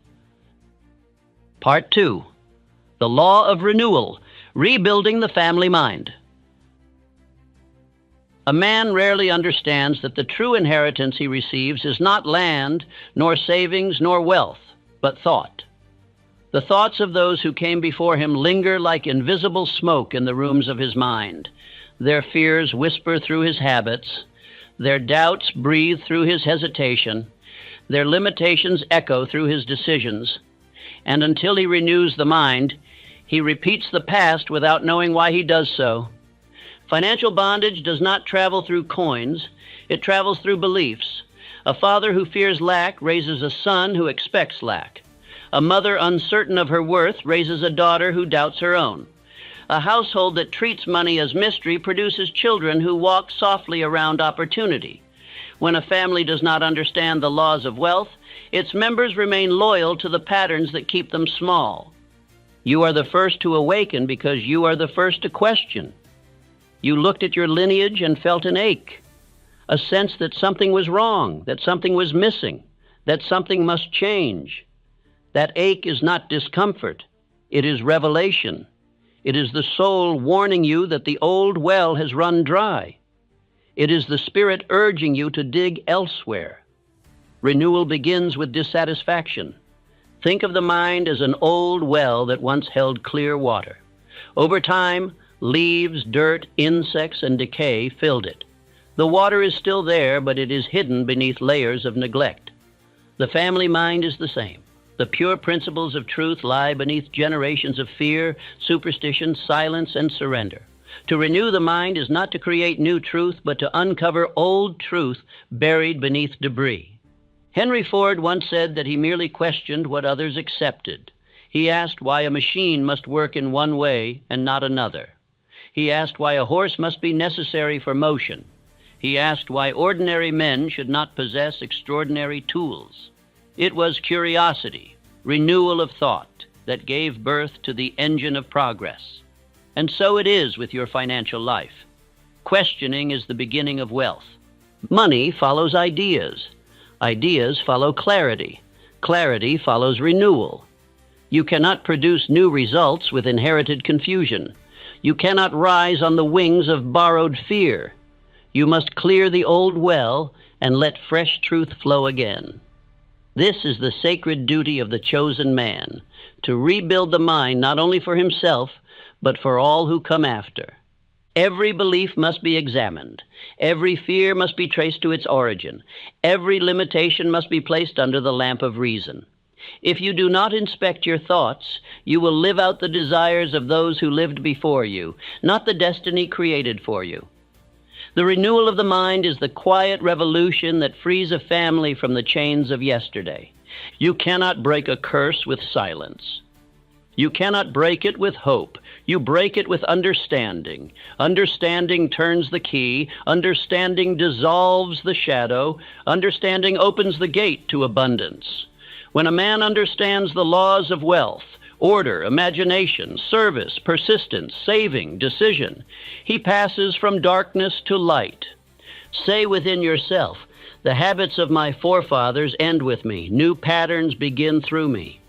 Part 2. The Law of Renewal, Rebuilding the Family Mind. A man rarely understands that the true inheritance he receives is not land, nor savings, nor wealth, but thought. The thoughts of those who came before him linger like invisible smoke in the rooms of his mind. Their fears whisper through his habits. Their doubts breathe through his hesitation. Their limitations echo through his decisions, and until he renews the mind, he repeats the past without knowing why he does so. Financial bondage does not travel through coins, it travels through beliefs. A father who fears lack raises a son who expects lack. A mother uncertain of her worth raises a daughter who doubts her own. A household that treats money as mystery produces children who walk softly around opportunity. When a family does not understand the laws of wealth, its members remain loyal to the patterns that keep them small. You are the first to awaken because you are the first to question. You looked at your lineage and felt an ache, a sense that something was wrong, that something was missing, that something must change. That ache is not discomfort, it is revelation. It is the soul warning you that the old well has run dry. It is the spirit urging you to dig elsewhere. Renewal begins with dissatisfaction. Think of the mind as an old well that once held clear water. Over time, leaves, dirt, insects, and decay filled it. The water is still there, but it is hidden beneath layers of neglect. The family mind is the same. The pure principles of truth lie beneath generations of fear, superstition, silence, and surrender. To renew the mind is not to create new truth, but to uncover old truth buried beneath debris. Henry Ford once said that he merely questioned what others accepted. He asked why a machine must work in one way and not another. He asked why a horse must be necessary for motion. He asked why ordinary men should not possess extraordinary tools. It was curiosity, renewal of thought, that gave birth to the engine of progress. And so it is with your financial life. Questioning is the beginning of wealth. Money follows ideas. Ideas follow clarity. Clarity follows renewal. You cannot produce new results with inherited confusion. You cannot rise on the wings of borrowed fear. You must clear the old well and let fresh truth flow again. This is the sacred duty of the chosen man, to rebuild the mind not only for himself, but for all who come after. Every belief must be examined. Every fear must be traced to its origin. Every limitation must be placed under the lamp of reason. If you do not inspect your thoughts, you will live out the desires of those who lived before you, not the destiny created for you. The renewal of the mind is the quiet revolution that frees a family from the chains of yesterday. You cannot break a curse with silence. You cannot break it with hope. You break it with understanding. Understanding turns the key. Understanding dissolves the shadow. Understanding opens the gate to abundance. When a man understands the laws of wealth, order, imagination, service, persistence, saving, decision, he passes from darkness to light. Say within yourself, the habits of my forefathers end with me. New patterns begin through me.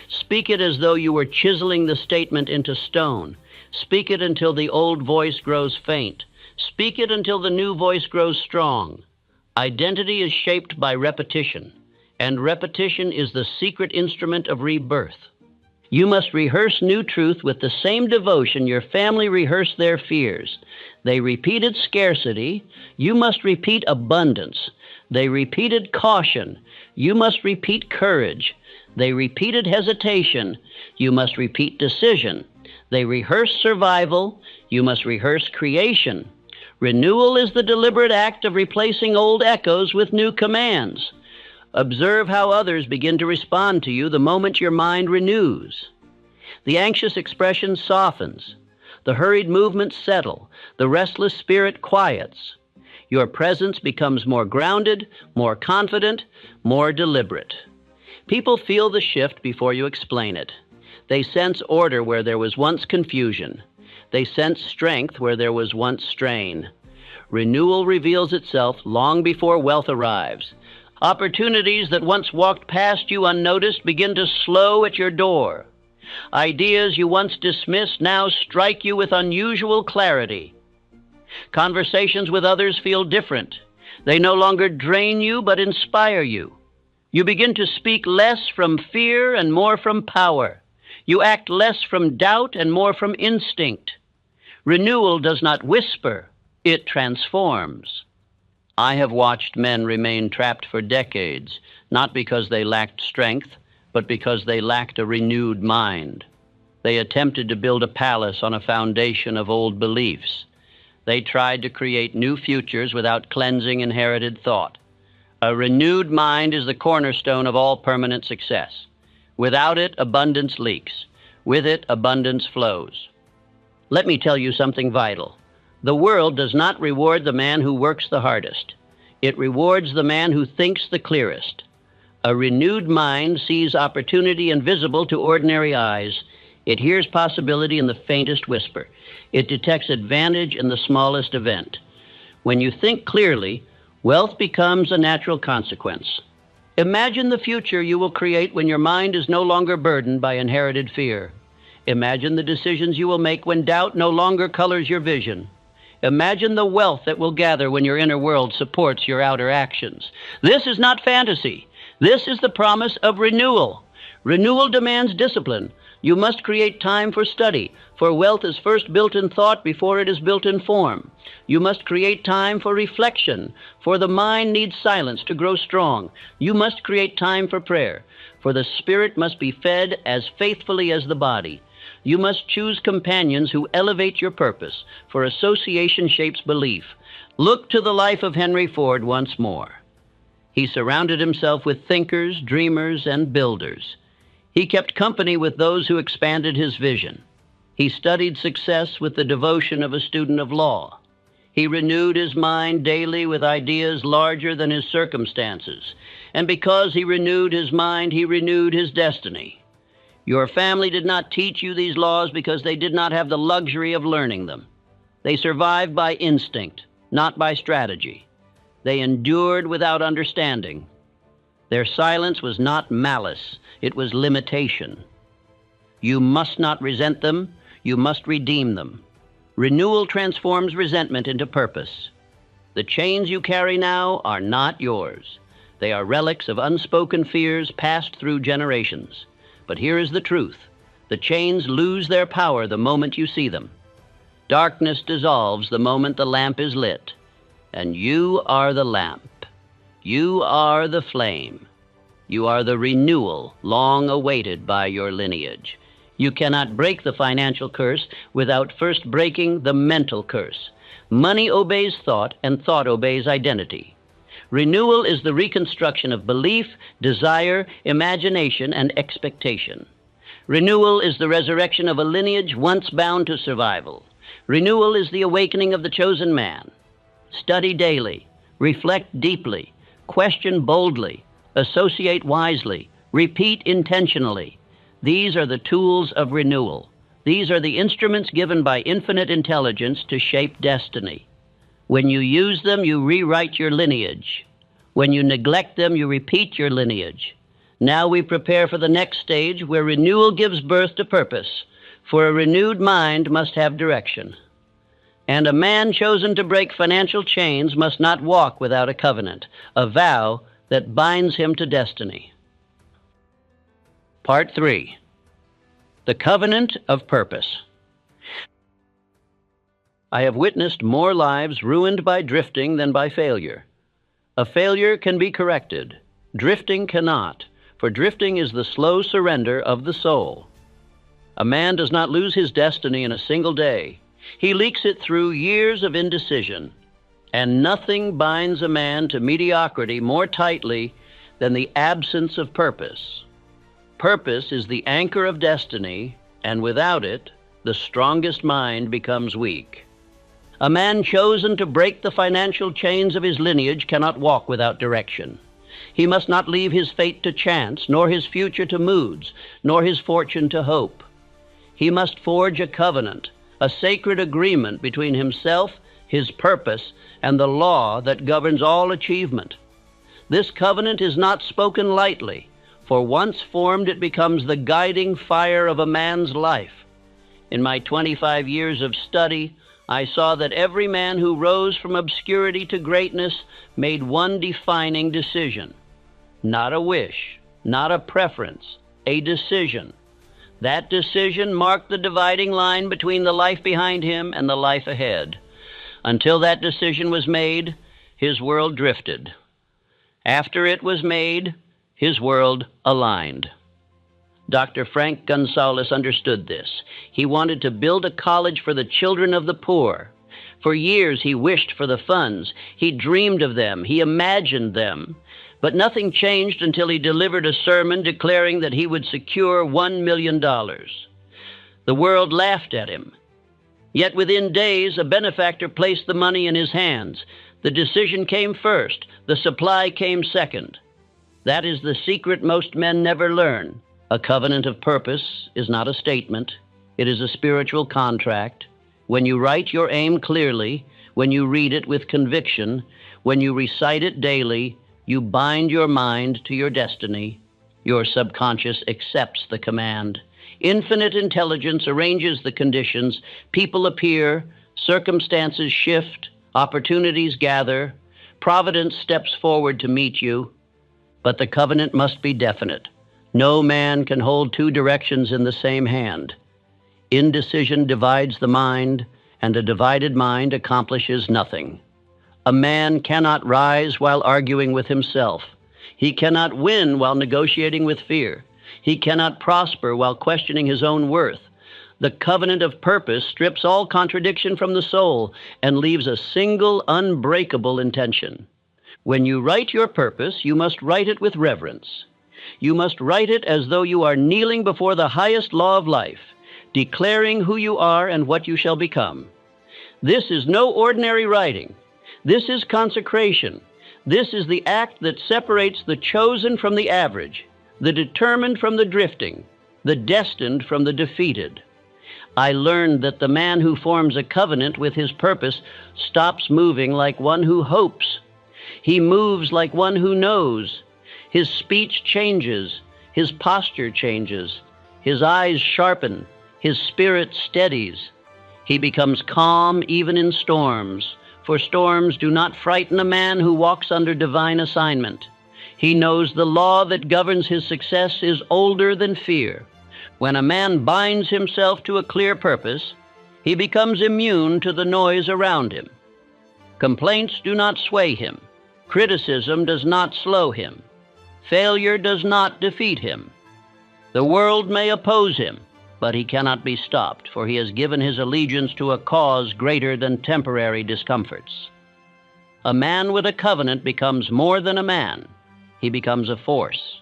Speak it as though you were chiseling the statement into stone. Speak it until the old voice grows faint. Speak it until the new voice grows strong. Identity is shaped by repetition, and repetition is the secret instrument of rebirth. You must rehearse new truth with the same devotion your family rehearsed their fears. They repeated scarcity. You must repeat abundance. They repeated caution. You must repeat courage. They repeated hesitation. You must repeat decision. They rehearsed survival. You must rehearse creation. Renewal is the deliberate act of replacing old echoes with new commands. Observe how others begin to respond to you the moment your mind renews. The anxious expression softens. The hurried movements settle. The restless spirit quiets. Your presence becomes more grounded, more confident, more deliberate. People feel the shift before you explain it. They sense order where there was once confusion. They sense strength where there was once strain. Renewal reveals itself long before wealth arrives. Opportunities that once walked past you unnoticed begin to slow at your door. Ideas you once dismissed now strike you with unusual clarity. Conversations with others feel different. They no longer drain you, but inspire you. You begin to speak less from fear and more from power. You act less from doubt and more from instinct. Renewal does not whisper, it transforms. I have watched men remain trapped for decades, not because they lacked strength, but because they lacked a renewed mind. They attempted to build a palace on a foundation of old beliefs. They tried to create new futures without cleansing inherited thought. A renewed mind is the cornerstone of all permanent success. Without it, abundance leaks. With it, abundance flows. Let me tell you something vital. The world does not reward the man who works the hardest. It rewards the man who thinks the clearest. A renewed mind sees opportunity invisible to ordinary eyes. It hears possibility in the faintest whisper. It detects advantage in the smallest event. When you think clearly, wealth becomes a natural consequence. Imagine the future you will create when your mind is no longer burdened by inherited fear. Imagine the decisions you will make when doubt no longer colors your vision. Imagine the wealth that will gather when your inner world supports your outer actions. This is not fantasy. This is the promise of renewal. Renewal demands discipline. You must create time for study, for wealth is first built in thought before it is built in form. You must create time for reflection, for the mind needs silence to grow strong. You must create time for prayer, for the spirit must be fed as faithfully as the body. You must choose companions who elevate your purpose, for association shapes belief. Look to the life of Henry Ford once more. He surrounded himself with thinkers, dreamers, and builders. He kept company with those who expanded his vision. He studied success with the devotion of a student of law. He renewed his mind daily with ideas larger than his circumstances. And because he renewed his mind, he renewed his destiny. Your family did not teach you these laws because they did not have the luxury of learning them. They survived by instinct, not by strategy. They endured without understanding. Their silence was not malice, it was limitation. You must not resent them, you must redeem them. Renewal transforms resentment into purpose. The chains you carry now are not yours. They are relics of unspoken fears passed through generations. But here is the truth. The chains lose their power the moment you see them. Darkness dissolves the moment the lamp is lit. And you are the lamp. You are the flame. You are the renewal long awaited by your lineage. You cannot break the financial curse without first breaking the mental curse. Money obeys thought, and thought obeys identity. Renewal is the reconstruction of belief, desire, imagination, and expectation. Renewal is the resurrection of a lineage once bound to survival. Renewal is the awakening of the chosen man. Study daily, reflect deeply, question boldly, associate wisely, repeat intentionally. These are the tools of renewal. These are the instruments given by infinite intelligence to shape destiny. When you use them, you rewrite your lineage. When you neglect them, you repeat your lineage. Now we prepare for the next stage where renewal gives birth to purpose, for a renewed mind must have direction. And a man chosen to break financial chains must not walk without a covenant, a vow that binds him to destiny. Part 3. The Covenant of Purpose. I have witnessed more lives ruined by drifting than by failure. A failure can be corrected. Drifting cannot, for drifting is the slow surrender of the soul. A man does not lose his destiny in a single day. He leaks it through years of indecision. And nothing binds a man to mediocrity more tightly than the absence of purpose. Purpose is the anchor of destiny, and without it, the strongest mind becomes weak. A man chosen to break the financial chains of his lineage cannot walk without direction. He must not leave his fate to chance, nor his future to moods, nor his fortune to hope. He must forge a covenant, a sacred agreement between himself, his purpose, and the law that governs all achievement. This covenant is not spoken lightly, for once formed it becomes the guiding fire of a man's life. In my 25 years of study, I saw that every man who rose from obscurity to greatness made one defining decision. Not a wish, not a preference, a decision. That decision marked the dividing line between the life behind him and the life ahead. Until that decision was made, his world drifted. After it was made, his world aligned. Dr. Frank Gonzalez understood this. He wanted to build a college for the children of the poor. For years he wished for the funds. He dreamed of them. He imagined them. But nothing changed until he delivered a sermon declaring that he would secure $1 million. The world laughed at him. Yet within days, a benefactor placed the money in his hands. The decision came first. The supply came second. That is the secret most men never learn. A covenant of purpose is not a statement. It is a spiritual contract. When you write your aim clearly, when you read it with conviction, when you recite it daily, you bind your mind to your destiny. Your subconscious accepts the command. Infinite intelligence arranges the conditions. People appear, circumstances shift, opportunities gather. Providence steps forward to meet you. But the covenant must be definite. No man can hold two directions in the same hand. Indecision divides the mind, and a divided mind accomplishes nothing. A man cannot rise while arguing with himself. He cannot win while negotiating with fear. He cannot prosper while questioning his own worth. The covenant of purpose strips all contradiction from the soul and leaves a single unbreakable intention. When you write your purpose, you must write it with reverence. You must write it as though you are kneeling before the highest law of life, declaring who you are and what you shall become. This is no ordinary writing. This is consecration. This is the act that separates the chosen from the average, the determined from the drifting, the destined from the defeated. I learned that the man who forms a covenant with his purpose stops moving like one who hopes. He moves like one who knows. His speech changes. His posture changes. His eyes sharpen. His spirit steadies. He becomes calm even in storms, for storms do not frighten a man who walks under divine assignment. He knows the law that governs his success is older than fear. When a man binds himself to a clear purpose, he becomes immune to the noise around him. Complaints do not sway him. Criticism does not slow him. Failure does not defeat him. The world may oppose him, but he cannot be stopped, for he has given his allegiance to a cause greater than temporary discomforts. A man with a covenant becomes more than a man. He becomes a force.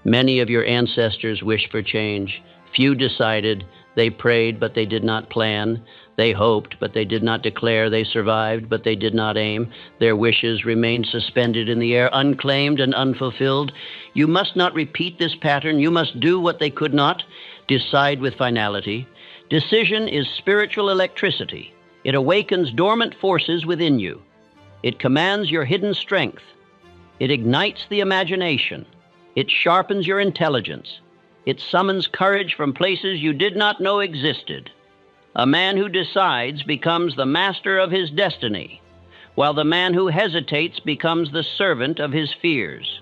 Many of your ancestors wished for change. Few decided. They prayed, but they did not plan. They hoped, but they did not declare. They survived, but they did not aim. Their wishes remained suspended in the air, unclaimed and unfulfilled. You must not repeat this pattern. You must do what they could not. Decide with finality. Decision is spiritual electricity. It awakens dormant forces within you. It commands your hidden strength. It ignites the imagination. It sharpens your intelligence. It summons courage from places you did not know existed. A man who decides becomes the master of his destiny, while the man who hesitates becomes the servant of his fears.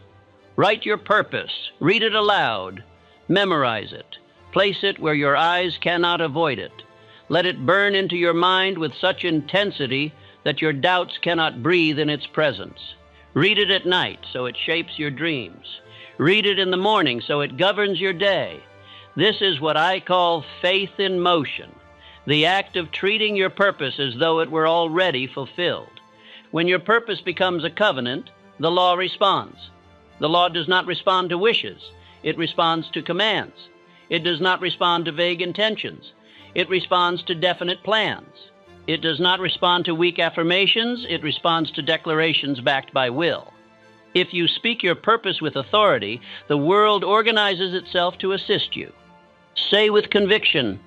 Write your purpose. Read it aloud. Memorize it. Place it where your eyes cannot avoid it. Let it burn into your mind with such intensity that your doubts cannot breathe in its presence. Read it at night so it shapes your dreams. Read it in the morning so it governs your day. This is what I call faith in motion, the act of treating your purpose as though it were already fulfilled. When your purpose becomes a covenant, the law responds. The law does not respond to wishes. It responds to commands. It does not respond to vague intentions. It responds to definite plans. It does not respond to weak affirmations. It responds to declarations backed by will. If you speak your purpose with authority, the world organizes itself to assist you. Say with conviction,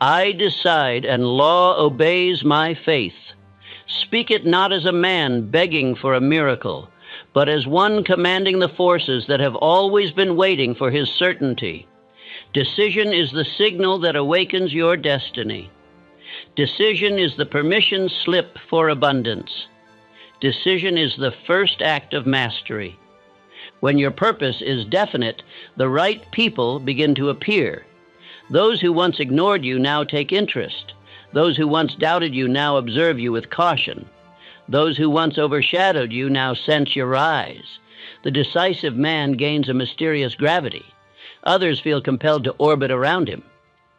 I decide and law obeys my faith. Speak it not as a man begging for a miracle, but as one commanding the forces that have always been waiting for his certainty. Decision is the signal that awakens your destiny. Decision is the permission slip for abundance. Decision is the first act of mastery. When your purpose is definite, the right people begin to appear. Those who once ignored you now take interest. Those who once doubted you now observe you with caution. Those who once overshadowed you now sense your rise. The decisive man gains a mysterious gravity. Others feel compelled to orbit around him.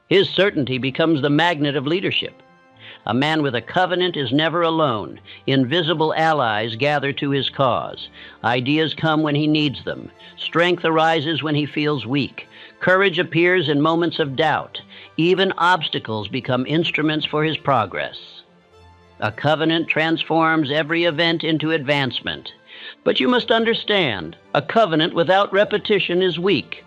His certainty becomes the magnet of leadership. A man with a covenant is never alone. Invisible allies gather to his cause. Ideas come when he needs them. Strength arises when he feels weak. Courage appears in moments of doubt. Even obstacles become instruments for his progress. A covenant transforms every event into advancement. But you must understand, a covenant without repetition is weak.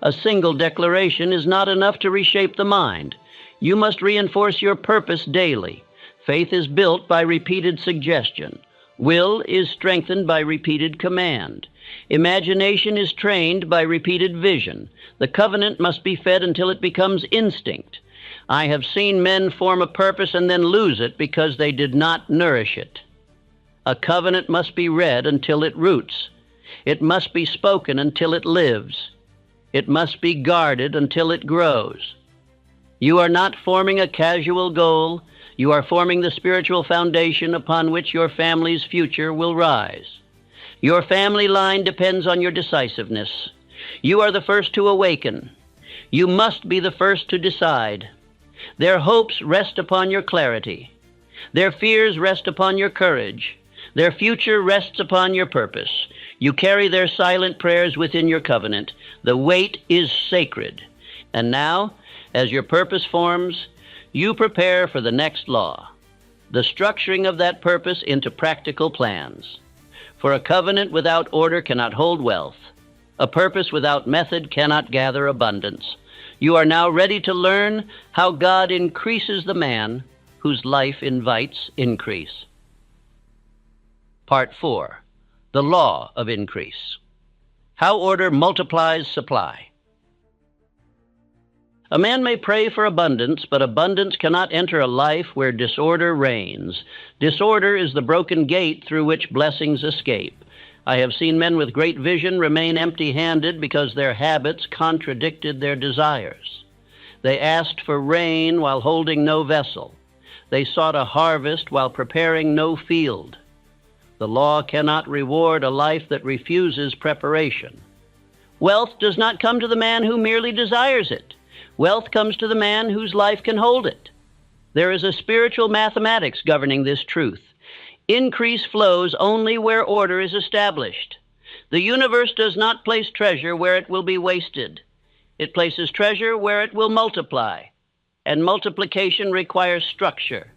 A single declaration is not enough to reshape the mind. You must reinforce your purpose daily. Faith is built by repeated suggestion. Will is strengthened by repeated command. Imagination is trained by repeated vision. The covenant must be fed until it becomes instinct. I have seen men form a purpose and then lose it because they did not nourish it. A covenant must be read until it roots. It must be spoken until it lives. It must be guarded until it grows. You are not forming a casual goal. You are forming the spiritual foundation upon which your family's future will rise. Your family line depends on your decisiveness. You are the first to awaken. You must be the first to decide. Their hopes rest upon your clarity. Their fears rest upon your courage. Their future rests upon your purpose. You carry their silent prayers within your covenant. The weight is sacred. And now, as your purpose forms, you prepare for the next law, the structuring of that purpose into practical plans. For a covenant without order cannot hold wealth. A purpose without method cannot gather abundance. You are now ready to learn how God increases the man whose life invites increase. Part 4. The Law of Increase. How order multiplies supply. A man may pray for abundance, but abundance cannot enter a life where disorder reigns. Disorder is the broken gate through which blessings escape. I have seen men with great vision remain empty-handed because their habits contradicted their desires. They asked for rain while holding no vessel. They sought a harvest while preparing no field. The law cannot reward a life that refuses preparation. Wealth does not come to the man who merely desires it. Wealth comes to the man whose life can hold it. There is a spiritual mathematics governing this truth. Increase flows only where order is established. The universe does not place treasure where it will be wasted. It places treasure where it will multiply, and multiplication requires structure.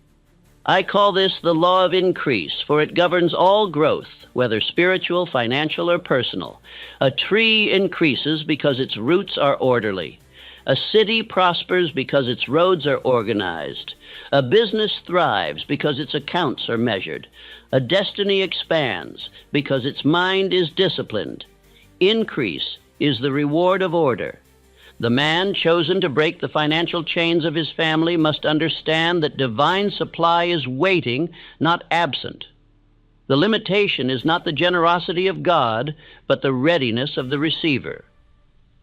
I call this the law of increase, for it governs all growth, whether spiritual, financial, or personal. A tree increases because its roots are orderly. A city prospers because its roads are organized. A business thrives because its accounts are measured. A destiny expands because its mind is disciplined. Increase is the reward of order. The man chosen to break the financial chains of his family must understand that divine supply is waiting, not absent. The limitation is not the generosity of God, but the readiness of the receiver.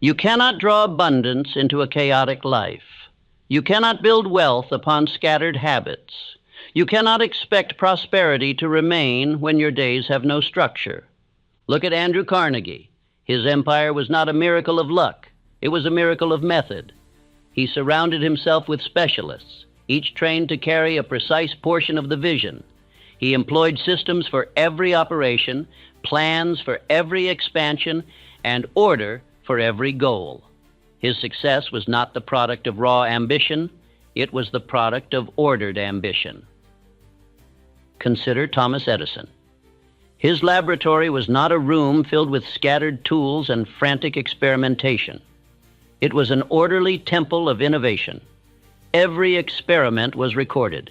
You cannot draw abundance into a chaotic life. You cannot build wealth upon scattered habits. You cannot expect prosperity to remain when your days have no structure. Look at Andrew Carnegie. His empire was not a miracle of luck. It was a miracle of method. He surrounded himself with specialists, each trained to carry a precise portion of the vision. He employed systems for every operation, plans for every expansion, and order for every goal. His success was not the product of raw ambition. It was the product of ordered ambition. Consider Thomas Edison. His laboratory was not a room filled with scattered tools and frantic experimentation. It was an orderly temple of innovation. Every experiment was recorded.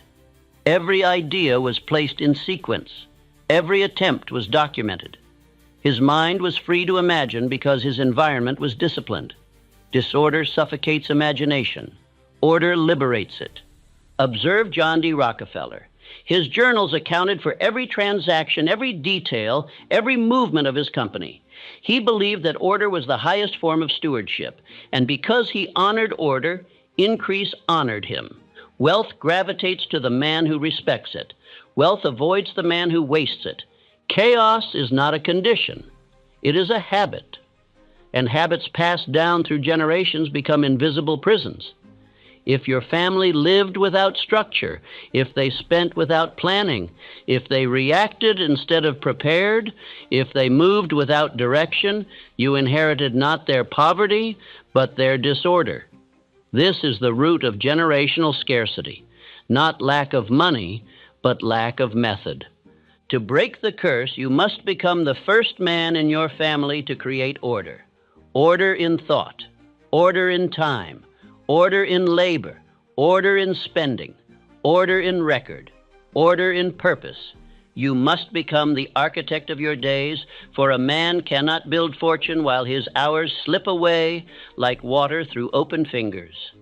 Every idea was placed in sequence. Every attempt was documented. His mind was free to imagine because his environment was disciplined. Disorder suffocates imagination. Order liberates it. Observe John D. Rockefeller. His journals accounted for every transaction, every detail, every movement of his company. He believed that order was the highest form of stewardship, and because he honored order, increase honored him. Wealth gravitates to the man who respects it. Wealth avoids the man who wastes it. Chaos is not a condition. It is a habit. And habits passed down through generations become invisible prisons. If your family lived without structure, if they spent without planning, if they reacted instead of prepared, if they moved without direction, you inherited not their poverty, but their disorder. This is the root of generational scarcity, not lack of money, but lack of method. To break the curse, you must become the first man in your family to create order. Order in thought, order in time, order in labor, order in spending, order in record, order in purpose. You must become the architect of your days, for a man cannot build fortune while his hours slip away like water through open fingers.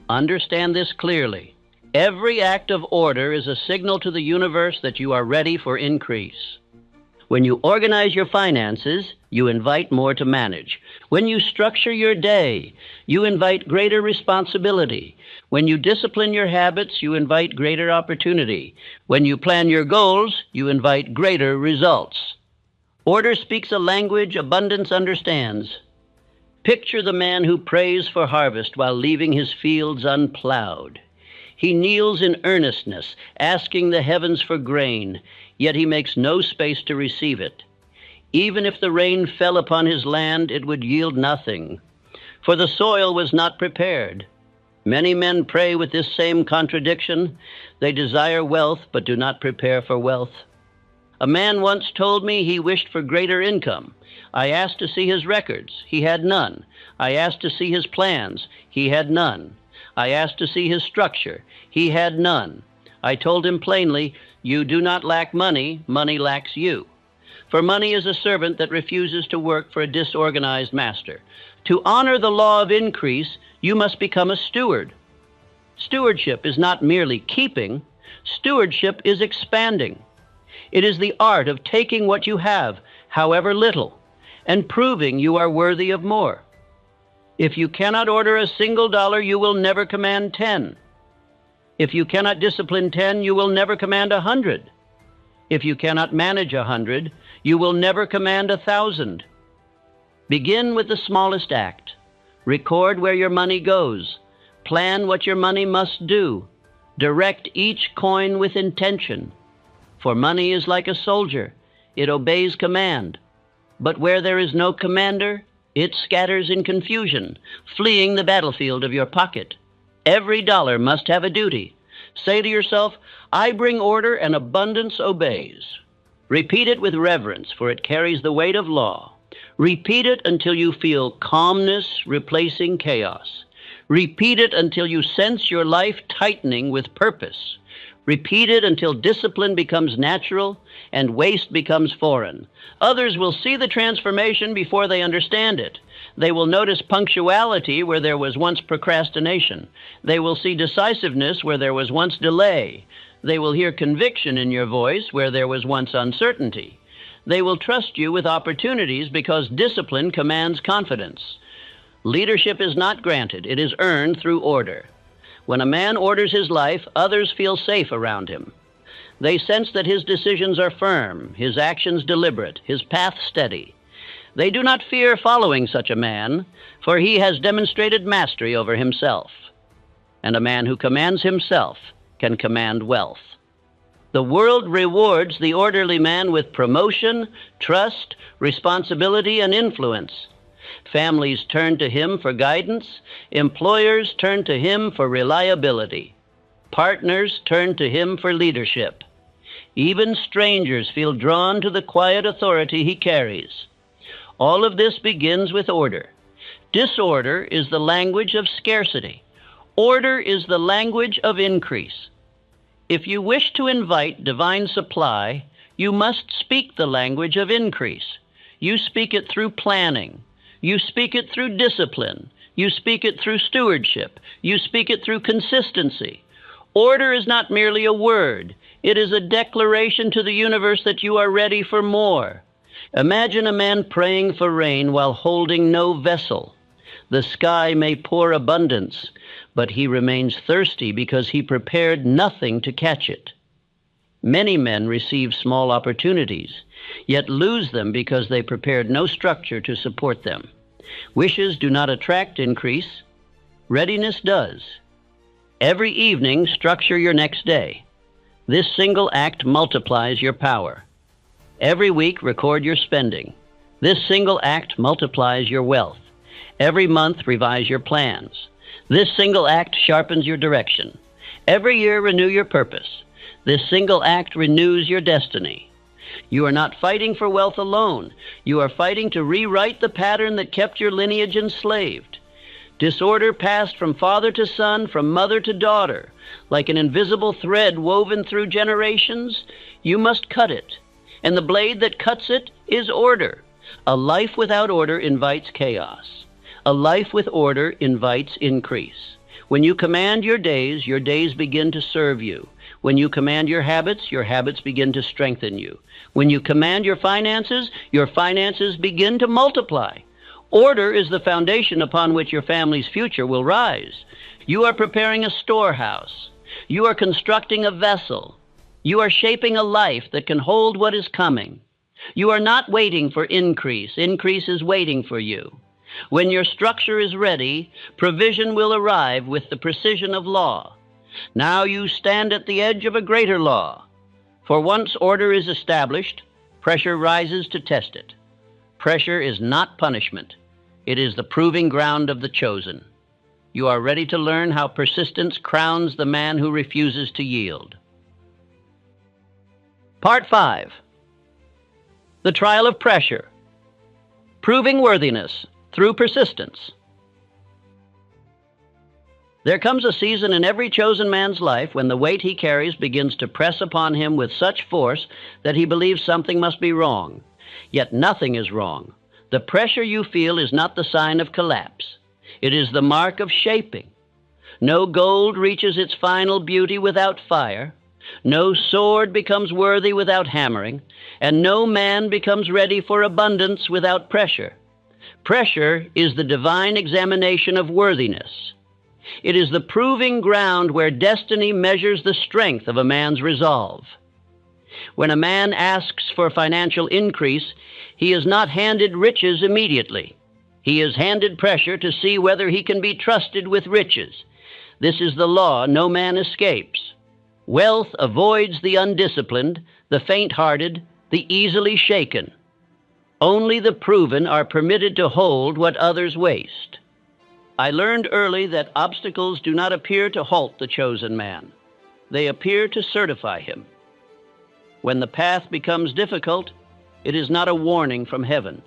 Understand this clearly. Every act of order is a signal to the universe that you are ready for increase. When you organize your finances, you invite more to manage. When you structure your day, you invite greater responsibility. When you discipline your habits, you invite greater opportunity. When you plan your goals, you invite greater results. Order speaks a language abundance understands. Picture the man who prays for harvest while leaving his fields unplowed. He kneels in earnestness, asking the heavens for grain, yet he makes no space to receive it. Even if the rain fell upon his land, it would yield nothing, for the soil was not prepared. Many men pray with this same contradiction. They desire wealth, but do not prepare for wealth. A man once told me he wished for greater income. I asked to see his records. He had none. I asked to see his plans. He had none. I asked to see his structure. He had none. I told him plainly, "You do not lack money, money lacks you." For money is a servant that refuses to work for a disorganized master. To honor the law of increase, you must become a steward. Stewardship is not merely keeping. Stewardship is expanding. It is the art of taking what you have, however little, and proving you are worthy of more. If you cannot order a single dollar, you will never command 10. If you cannot discipline 10, you will never command 100. If you cannot manage 100, you will never command 1,000. Begin with the smallest act. Record where your money goes. Plan what your money must do. Direct each coin with intention. For money is like a soldier. It obeys command. But where there is no commander, it scatters in confusion, fleeing the battlefield of your pocket. Every dollar must have a duty. Say to yourself, "I bring order and abundance obeys." Repeat it with reverence, for it carries the weight of law. Repeat it until you feel calmness replacing chaos. Repeat it until you sense your life tightening with purpose. Repeat it until discipline becomes natural and waste becomes foreign. Others will see the transformation before they understand it. They will notice punctuality where there was once procrastination. They will see decisiveness where there was once delay. They will hear conviction in your voice where there was once uncertainty. They will trust you with opportunities because discipline commands confidence. Leadership is not granted, it is earned through order. When a man orders his life, others feel safe around him. They sense that his decisions are firm, his actions deliberate, his path steady. They do not fear following such a man, for he has demonstrated mastery over himself. And a man who commands himself can command wealth. The world rewards the orderly man with promotion, trust, responsibility, and influence. Families turn to him for guidance. Employers turn to him for reliability. Partners turn to him for leadership. Even strangers feel drawn to the quiet authority he carries. All of this begins with order. Disorder is the language of scarcity. Order is the language of increase. If you wish to invite divine supply, you must speak the language of increase. You speak it through planning. You speak it through discipline. You speak it through stewardship. You speak it through consistency. Order is not merely a word. It is a declaration to the universe that you are ready for more. Imagine a man praying for rain while holding no vessel. The sky may pour abundance, but he remains thirsty because he prepared nothing to catch it. Many men receive small opportunities, yet lose them because they prepared no structure to support them. Wishes do not attract increase. Readiness does. Every evening, structure your next day. This single act multiplies your power. Every week, record your spending. This single act multiplies your wealth. Every month, revise your plans. This single act sharpens your direction. Every year, renew your purpose. This single act renews your destiny. You are not fighting for wealth alone. You are fighting to rewrite the pattern that kept your lineage enslaved. Disorder passed from father to son, from mother to daughter. Like an invisible thread woven through generations, you must cut it. And the blade that cuts it is order. A life without order invites chaos. A life with order invites increase. When you command your days begin to serve you. When you command your habits begin to strengthen you. When you command your finances begin to multiply. Order is the foundation upon which your family's future will rise. You are preparing a storehouse. You are constructing a vessel. You are shaping a life that can hold what is coming. You are not waiting for increase. Increase is waiting for you. When your structure is ready, provision will arrive with the precision of law. Now you stand at the edge of a greater law. For once order is established, pressure rises to test it. Pressure is not punishment. It is the proving ground of the chosen. You are ready to learn how persistence crowns the man who refuses to yield. Part 5. The trial of pressure. Proving worthiness through persistence. There comes a season in every chosen man's life when the weight he carries begins to press upon him with such force that he believes something must be wrong. Yet nothing is wrong. The pressure you feel is not the sign of collapse. It is the mark of shaping. No gold reaches its final beauty without fire. No sword becomes worthy without hammering, and no man becomes ready for abundance without pressure. Pressure is the divine examination of worthiness. It is the proving ground where destiny measures the strength of a man's resolve. When a man asks for financial increase, he is not handed riches immediately. He is handed pressure to see whether he can be trusted with riches. This is the law no man escapes. Wealth avoids the undisciplined, the faint-hearted, the easily shaken. Only the proven are permitted to hold what others waste. I learned early that obstacles do not appear to halt the chosen man. They appear to certify him. When the path becomes difficult, it is not a warning from heaven.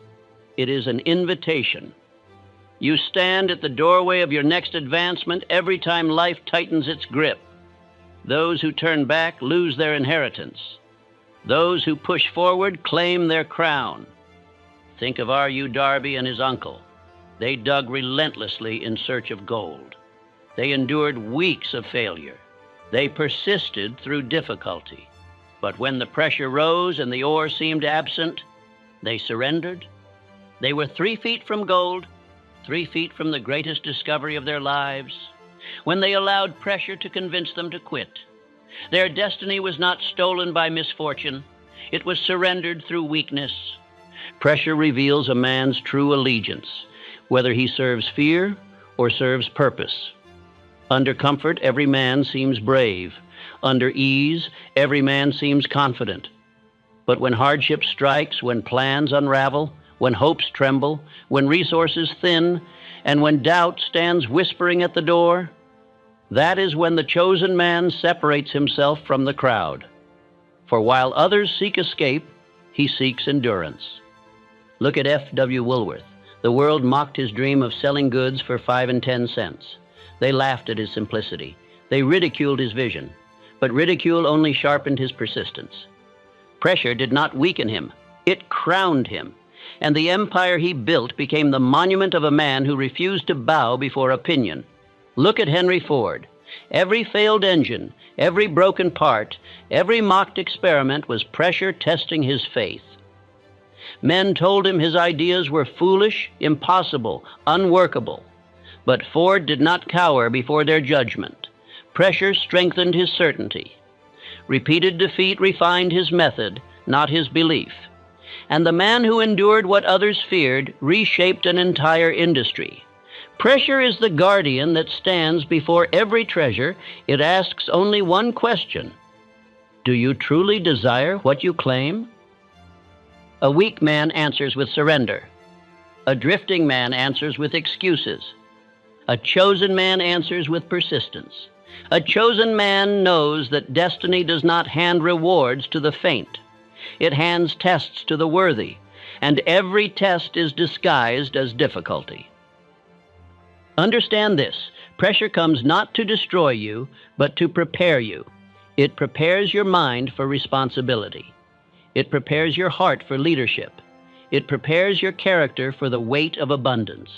It is an invitation. You stand at the doorway of your next advancement every time life tightens its grip. Those who turn back lose their inheritance. Those who push forward claim their crown. Think of R.U. Darby and his uncle. They dug relentlessly in search of gold. They endured weeks of failure. They persisted through difficulty. But when the pressure rose and the ore seemed absent, they surrendered. They were 3 feet from gold, 3 feet from the greatest discovery of their lives, when they allowed pressure to convince them to quit. Their destiny was not stolen by misfortune. It was surrendered through weakness. Pressure reveals a man's true allegiance, whether he serves fear or serves purpose. Under comfort, every man seems brave. Under ease, every man seems confident. But when hardship strikes, when plans unravel, when hopes tremble, when resources thin, and when doubt stands whispering at the door, that is when the chosen man separates himself from the crowd. For while others seek escape, he seeks endurance. Look at F.W. Woolworth. The world mocked his dream of selling goods for 5 and 10 cents. They laughed at his simplicity. They ridiculed his vision. But ridicule only sharpened his persistence. Pressure did not weaken him. It crowned him. And the empire he built became the monument of a man who refused to bow before opinion. Look at Henry Ford. Every failed engine, every broken part, every mocked experiment was pressure testing his faith. Men told him his ideas were foolish, impossible, unworkable. But Ford did not cower before their judgment. Pressure strengthened his certainty. Repeated defeat refined his method, not his belief. And the man who endured what others feared reshaped an entire industry. Pressure is the guardian that stands before every treasure. It asks only one question: do you truly desire what you claim? A weak man answers with surrender. A drifting man answers with excuses. A chosen man answers with persistence. A chosen man knows that destiny does not hand rewards to the faint. It hands tests to the worthy, and every test is disguised as difficulty. Understand this: pressure comes not to destroy you, but to prepare you. It prepares your mind for responsibility. It prepares your heart for leadership. It prepares your character for the weight of abundance.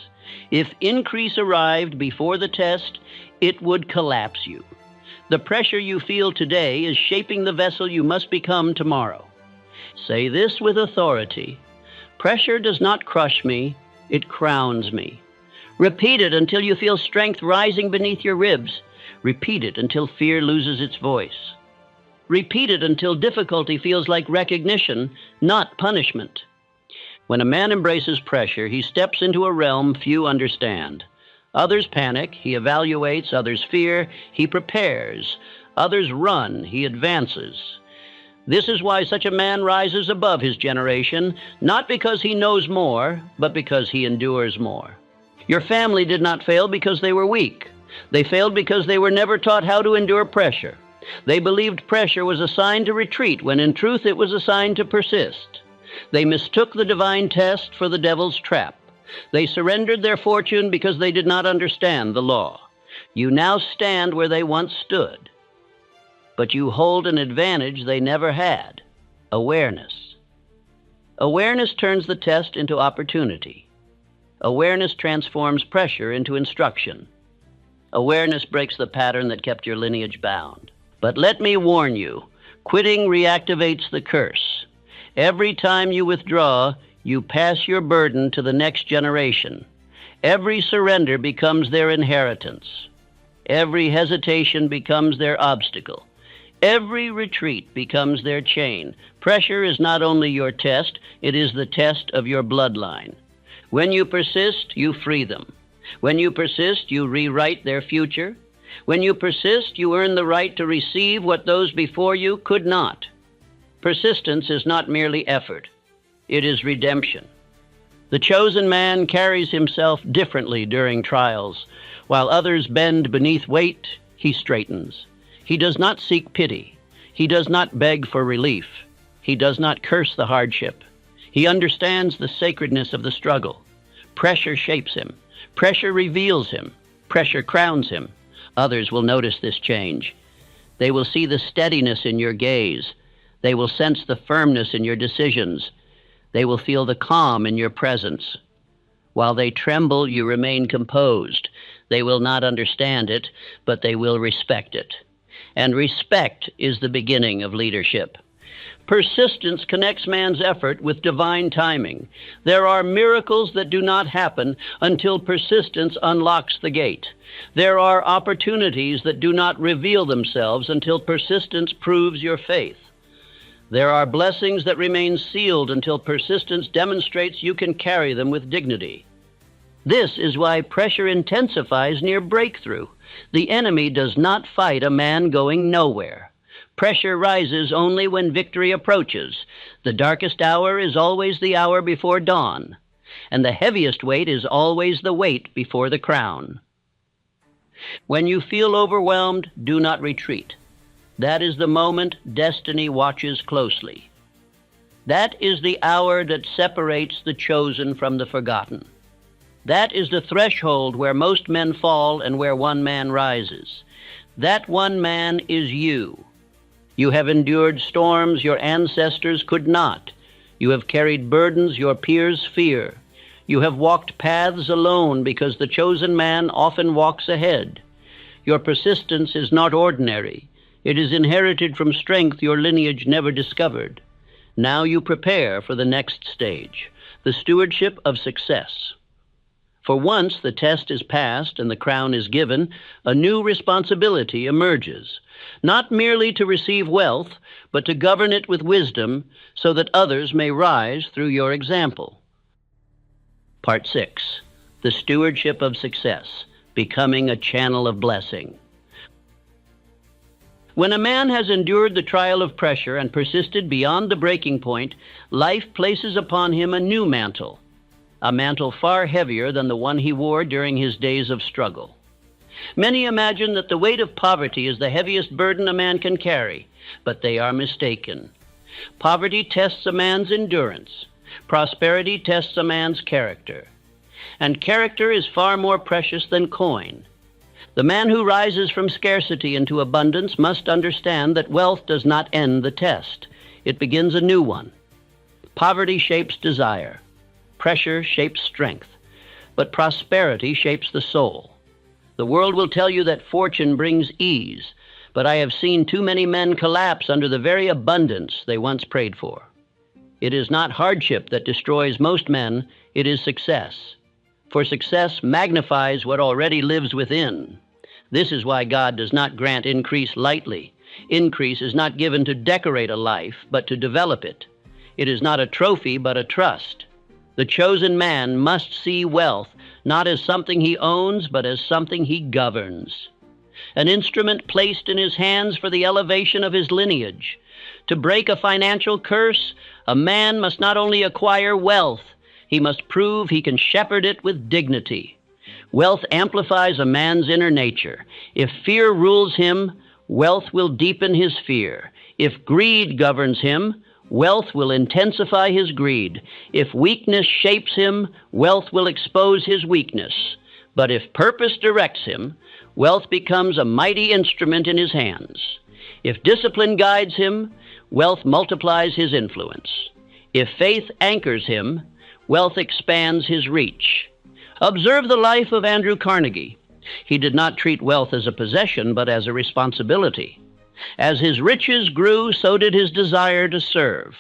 If increase arrived before the test, it would collapse you. The pressure you feel today is shaping the vessel you must become tomorrow. Say this with authority: pressure does not crush me, it crowns me. Repeat it until you feel strength rising beneath your ribs. Repeat it until fear loses its voice. Repeat it until difficulty feels like recognition, not punishment. When a man embraces pressure, he steps into a realm few understand. Others panic, he evaluates. Others fear, he prepares. Others run, he advances. This is why such a man rises above his generation, not because he knows more, but because he endures more. Your family did not fail because they were weak. They failed because they were never taught how to endure pressure. They believed pressure was a sign to retreat, when in truth it was a sign to persist. They mistook the divine test for the devil's trap. They surrendered their fortune because they did not understand the law. You now stand where they once stood, but you hold an advantage they never had: awareness. Awareness turns the test into opportunity. Awareness transforms pressure into instruction. Awareness breaks the pattern that kept your lineage bound. But let me warn you, quitting reactivates the curse. Every time you withdraw, you pass your burden to the next generation. Every surrender becomes their inheritance. Every hesitation becomes their obstacle. Every retreat becomes their chain. Pressure is not only your test, it is the test of your bloodline. When you persist, you free them. When you persist, you rewrite their future. When you persist, you earn the right to receive what those before you could not. Persistence is not merely effort. It is redemption. The chosen man carries himself differently during trials. While others bend beneath weight, he straightens. He does not seek pity. He does not beg for relief. He does not curse the hardship. He understands the sacredness of the struggle. Pressure shapes him. Pressure reveals him. Pressure crowns him. Others will notice this change. They will see the steadiness in your gaze. They will sense the firmness in your decisions. They will feel the calm in your presence. While they tremble, you remain composed. They will not understand it, but they will respect it. And respect is the beginning of leadership. Persistence connects man's effort with divine timing. There are miracles that do not happen until persistence unlocks the gate. There are opportunities that do not reveal themselves until persistence proves your faith. There are blessings that remain sealed until persistence demonstrates you can carry them with dignity. This is why pressure intensifies near breakthrough. The enemy does not fight a man going nowhere. Pressure rises only when victory approaches. The darkest hour is always the hour before dawn, and the heaviest weight is always the weight before the crown. When you feel overwhelmed, do not retreat. That is the moment destiny watches closely. That is the hour that separates the chosen from the forgotten. That is the threshold where most men fall and where one man rises. That one man is you. You have endured storms your ancestors could not. You have carried burdens your peers fear. You have walked paths alone because the chosen man often walks ahead. Your persistence is not ordinary. It is inherited from strength your lineage never discovered. Now you prepare for the next stage, the stewardship of success. For once the test is passed and the crown is given, a new responsibility emerges, not merely to receive wealth, but to govern it with wisdom so that others may rise through your example. Part 6. The Stewardship of Success, Becoming a Channel of Blessing. When a man has endured the trial of pressure and persisted beyond the breaking point, life places upon him a new mantle, a mantle far heavier than the one he wore during his days of struggle. Many imagine that the weight of poverty is the heaviest burden a man can carry, but they are mistaken. Poverty tests a man's endurance. Prosperity tests a man's character. And character is far more precious than coin. The man who rises from scarcity into abundance must understand that wealth does not end the test. It begins a new one. Poverty shapes desire. Pressure shapes strength. But prosperity shapes the soul. The world will tell you that fortune brings ease, but I have seen too many men collapse under the very abundance they once prayed for. It is not hardship that destroys most men, it is success. For success magnifies what already lives within. This is why God does not grant increase lightly. Increase is not given to decorate a life, but to develop it. It is not a trophy, but a trust. The chosen man must see wealth not as something he owns, but as something he governs. An instrument placed in his hands for the elevation of his lineage. To break a financial curse, a man must not only acquire wealth, he must prove he can shepherd it with dignity. Wealth amplifies a man's inner nature. If fear rules him, wealth will deepen his fear. If greed governs him, wealth will intensify his greed. If weakness shapes him, wealth will expose his weakness. But if purpose directs him, wealth becomes a mighty instrument in his hands. If discipline guides him, wealth multiplies his influence. If faith anchors him, wealth expands his reach. Observe the life of Andrew Carnegie. He did not treat wealth as a possession, but as a responsibility. As his riches grew, so did his desire to serve.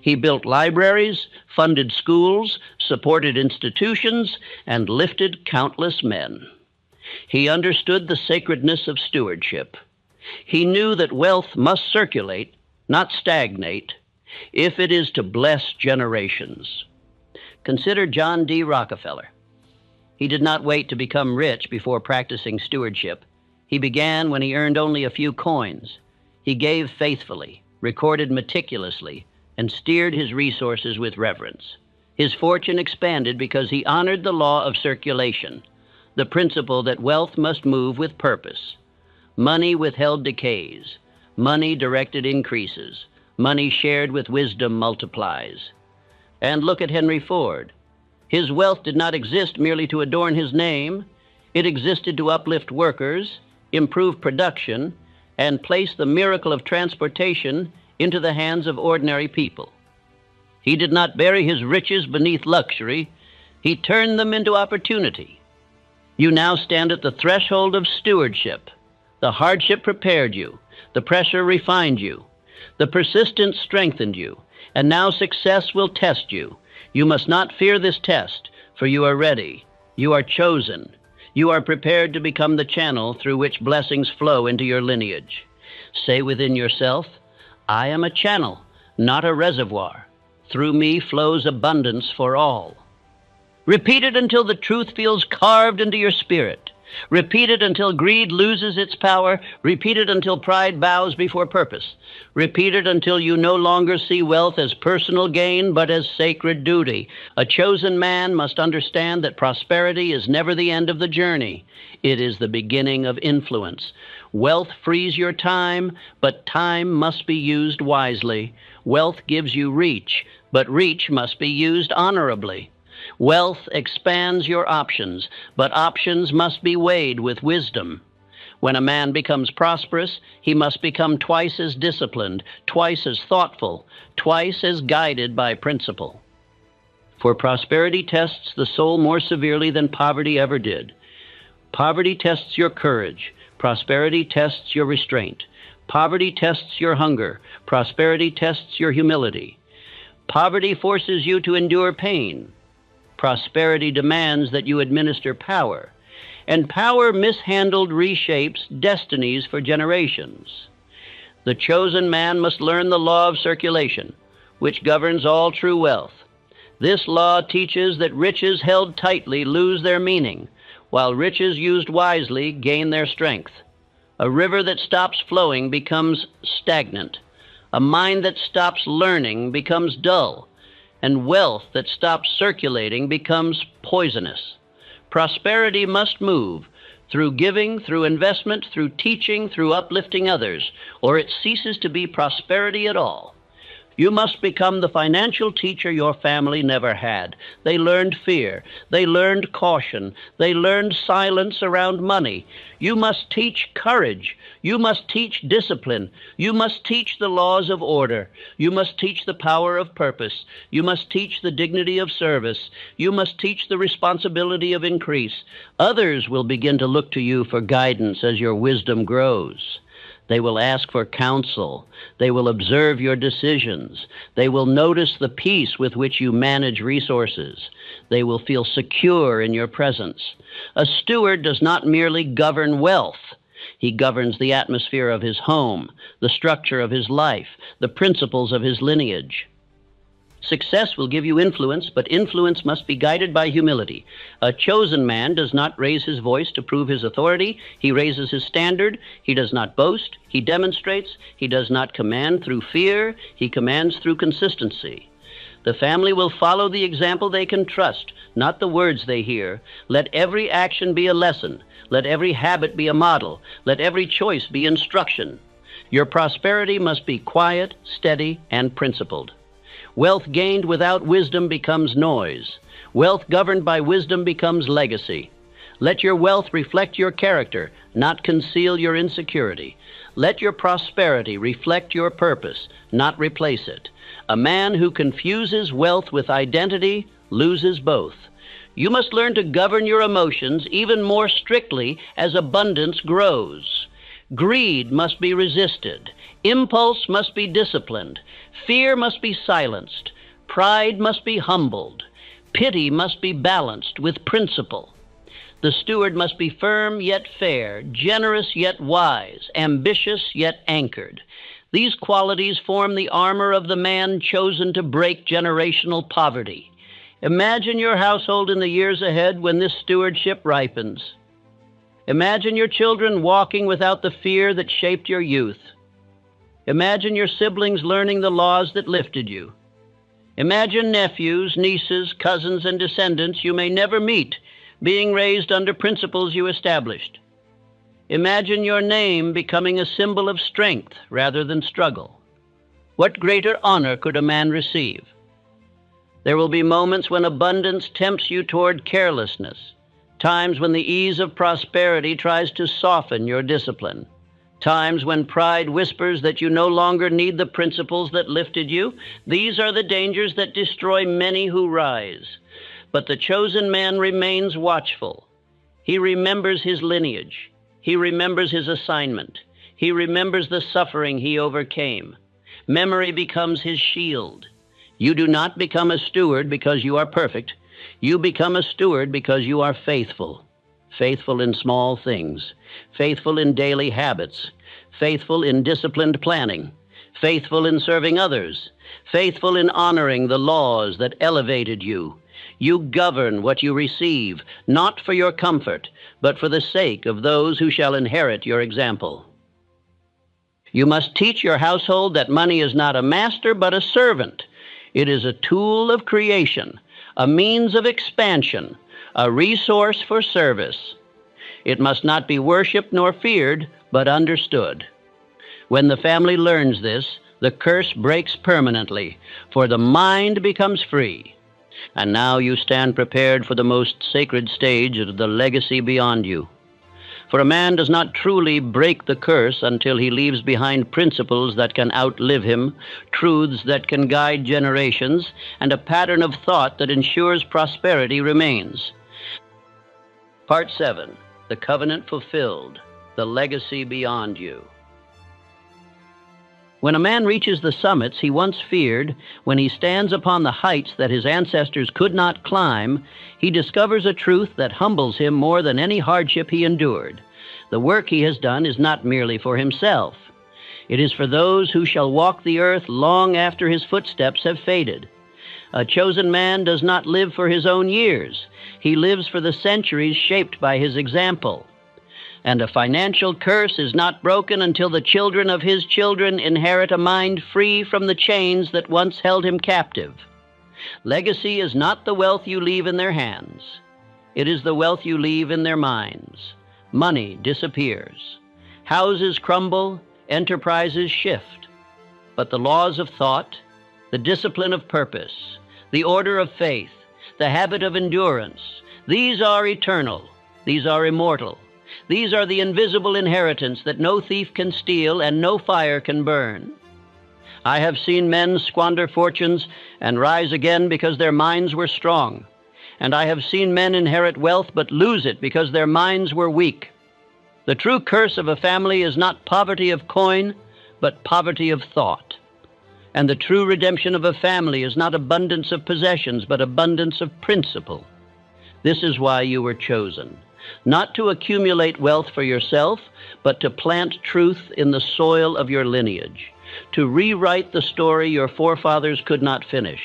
He built libraries, funded schools, supported institutions, and lifted countless men. He understood the sacredness of stewardship. He knew that wealth must circulate, not stagnate, if it is to bless generations. Consider John D. Rockefeller. He did not wait to become rich before practicing stewardship. He began when he earned only a few coins. He gave faithfully, recorded meticulously, and steered his resources with reverence. His fortune expanded because he honored the law of circulation, the principle that wealth must move with purpose. Money withheld decays. Money directed increases. Money shared with wisdom multiplies. And look at Henry Ford. His wealth did not exist merely to adorn his name. It existed to uplift workers, improve production, and place the miracle of transportation into the hands of ordinary people. He did not bury his riches beneath luxury. He turned them into opportunity. You now stand at the threshold of stewardship. The hardship prepared you. The pressure refined you. The persistence strengthened you. And now success will test you. You must not fear this test, for you are ready. You are chosen. You are prepared to become the channel through which blessings flow into your lineage. Say within yourself, I am a channel, not a reservoir. Through me flows abundance for all. Repeat it until the truth feels carved into your spirit. Repeat it until greed loses its power. Repeat it until pride bows before purpose. Repeat it until you no longer see wealth as personal gain, but as sacred duty. A chosen man must understand that prosperity is never the end of the journey. It is the beginning of influence. Wealth frees your time, but time must be used wisely. Wealth gives you reach, but reach must be used honorably. Wealth expands your options, but options must be weighed with wisdom. When a man becomes prosperous, he must become twice as disciplined, twice as thoughtful, twice as guided by principle. For prosperity tests the soul more severely than poverty ever did. Poverty tests your courage. Prosperity tests your restraint. Poverty tests your hunger. Prosperity tests your humility. Poverty forces you to endure pain. Prosperity demands that you administer power, and power mishandled reshapes destinies for generations. The chosen man must learn the law of circulation, which governs all true wealth. This law teaches that riches held tightly lose their meaning, while riches used wisely gain their strength. A river that stops flowing becomes stagnant. A mind that stops learning becomes dull, and wealth that stops circulating becomes poisonous. Prosperity must move through giving, through investment, through teaching, through uplifting others, or it ceases to be prosperity at all. You must become the financial teacher your family never had. They learned fear. They learned caution. They learned silence around money. You must teach courage. You must teach discipline. You must teach the laws of order. You must teach the power of purpose. You must teach the dignity of service. You must teach the responsibility of increase. Others will begin to look to you for guidance as your wisdom grows. They will ask for counsel. They will observe your decisions. They will notice the peace with which you manage resources. They will feel secure in your presence. A steward does not merely govern wealth. He governs the atmosphere of his home, the structure of his life, the principles of his lineage. Success will give you influence, but influence must be guided by humility. A chosen man does not raise his voice to prove his authority. He raises his standard. He does not boast. He demonstrates. He does not command through fear. He commands through consistency. The family will follow the example they can trust, not the words they hear. Let every action be a lesson. Let every habit be a model. Let every choice be instruction. Your prosperity must be quiet, steady, and principled. Wealth gained without wisdom becomes noise. Wealth governed by wisdom becomes legacy. Let your wealth reflect your character, not conceal your insecurity. Let your prosperity reflect your purpose, not replace it. A man who confuses wealth with identity loses both. You must learn to govern your emotions even more strictly as abundance grows. Greed must be resisted. Impulse must be disciplined. Fear must be silenced. Pride must be humbled. Pity must be balanced with principle. The steward must be firm yet fair, generous yet wise, ambitious yet anchored. These qualities form the armor of the man chosen to break generational poverty. Imagine your household in the years ahead when this stewardship ripens. Imagine your children walking without the fear that shaped your youth. Imagine your siblings learning the laws that lifted you. Imagine nephews, nieces, cousins, and descendants you may never meet being raised under principles you established. Imagine your name becoming a symbol of strength rather than struggle. What greater honor could a man receive? There will be moments when abundance tempts you toward carelessness, times when the ease of prosperity tries to soften your discipline, times when pride whispers that you no longer need the principles that lifted you. These are the dangers that destroy many who rise. But the chosen man remains watchful. He remembers his lineage. He remembers his assignment. He remembers the suffering he overcame. Memory becomes his shield. You do not become a steward because you are perfect. You become a steward because you are faithful. Faithful in small things. Faithful in daily habits. Faithful in disciplined planning. Faithful in serving others. Faithful in honoring the laws that elevated you. You govern what you receive, not for your comfort, but for the sake of those who shall inherit your example. You must teach your household that money is not a master, but a servant. It is a tool of creation, a means of expansion, a resource for service. It must not be worshipped nor feared, but understood. When the family learns this, the curse breaks permanently, for the mind becomes free. And now you stand prepared for the most sacred stage of the legacy beyond you. For a man does not truly break the curse until he leaves behind principles that can outlive him, truths that can guide generations, and a pattern of thought that ensures prosperity remains. Part 7. The Covenant Fulfilled, the Legacy Beyond You. When a man reaches the summits he once feared, when he stands upon the heights that his ancestors could not climb, he discovers a truth that humbles him more than any hardship he endured. The work he has done is not merely for himself. It is for those who shall walk the earth long after his footsteps have faded. A chosen man does not live for his own years. He lives for the centuries shaped by his example. And a financial curse is not broken until the children of his children inherit a mind free from the chains that once held him captive. Legacy is not the wealth you leave in their hands. It is the wealth you leave in their minds. Money disappears. Houses crumble, enterprises shift. But the laws of thought, the discipline of purpose, the order of faith, the habit of endurance, these are eternal, these are immortal. These are the invisible inheritance that no thief can steal and no fire can burn. I have seen men squander fortunes and rise again because their minds were strong. And I have seen men inherit wealth but lose it because their minds were weak. The true curse of a family is not poverty of coin, but poverty of thought. And the true redemption of a family is not abundance of possessions, but abundance of principle. This is why you were chosen. Not to accumulate wealth for yourself, but to plant truth in the soil of your lineage, to rewrite the story your forefathers could not finish,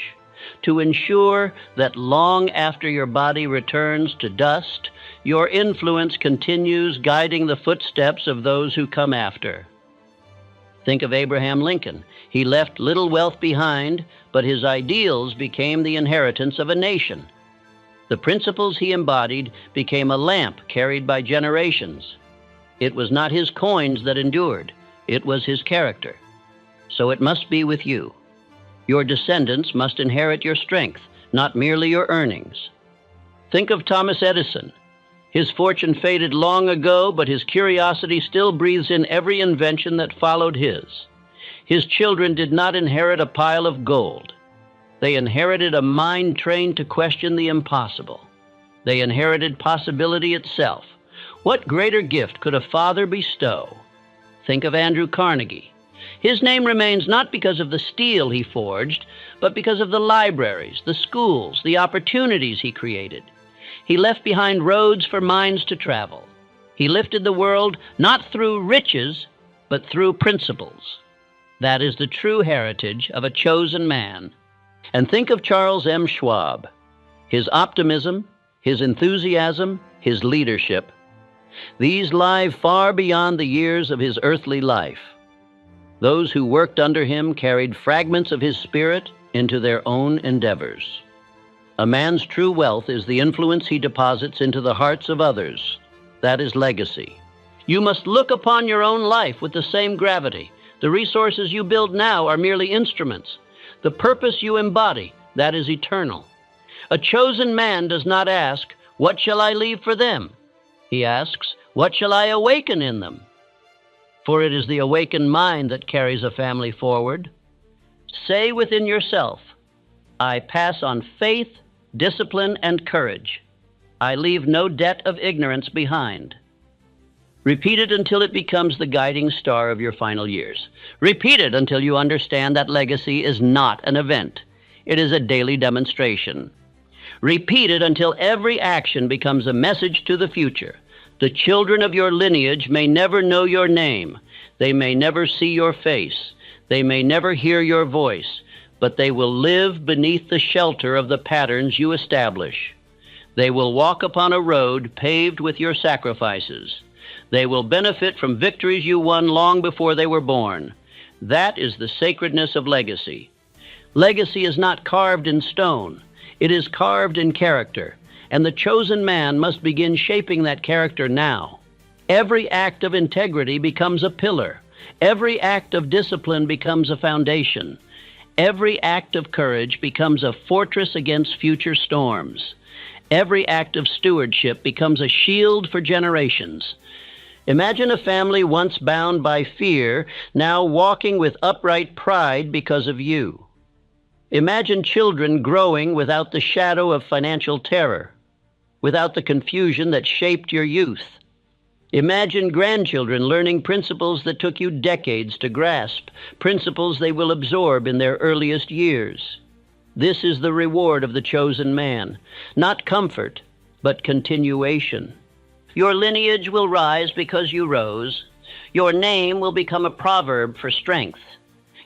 to ensure that long after your body returns to dust, your influence continues guiding the footsteps of those who come after. Think of Abraham Lincoln. He left little wealth behind, but his ideals became the inheritance of a nation. The principles he embodied became a lamp carried by generations. It was not his coins that endured, it was his character. So it must be with you. Your descendants must inherit your strength, not merely your earnings. Think of Thomas Edison. His fortune faded long ago, but his curiosity still breathes in every invention that followed his. His children did not inherit a pile of gold. They inherited a mind trained to question the impossible. They inherited possibility itself. What greater gift could a father bestow? Think of Andrew Carnegie. His name remains not because of the steel he forged, but because of the libraries, the schools, the opportunities he created. He left behind roads for minds to travel. He lifted the world not through riches, but through principles. That is the true heritage of a chosen man. And think of Charles M. Schwab, his optimism, his enthusiasm, his leadership. These lie far beyond the years of his earthly life. Those who worked under him carried fragments of his spirit into their own endeavors. A man's true wealth is the influence he deposits into the hearts of others. That is legacy. You must look upon your own life with the same gravity. The resources you build now are merely instruments. The purpose you embody, that is eternal. A chosen man does not ask, "What shall I leave for them?" He asks, "What shall I awaken in them?" For it is the awakened mind that carries a family forward. Say within yourself, "I pass on faith, discipline, and courage. I leave no debt of ignorance behind." Repeat it until it becomes the guiding star of your final years. Repeat it until you understand that legacy is not an event. It is a daily demonstration. Repeat it until every action becomes a message to the future. The children of your lineage may never know your name. They may never see your face. They may never hear your voice, but they will live beneath the shelter of the patterns you establish. They will walk upon a road paved with your sacrifices. They will benefit from victories you won long before they were born. That is the sacredness of legacy. Legacy is not carved in stone. It is carved in character, and the chosen man must begin shaping that character now. Every act of integrity becomes a pillar. Every act of discipline becomes a foundation. Every act of courage becomes a fortress against future storms. Every act of stewardship becomes a shield for generations. Imagine a family once bound by fear, now walking with upright pride because of you. Imagine children growing without the shadow of financial terror, without the confusion that shaped your youth. Imagine grandchildren learning principles that took you decades to grasp, principles they will absorb in their earliest years. This is the reward of the chosen man, not comfort, but continuation. Your lineage will rise because you rose. Your name will become a proverb for strength.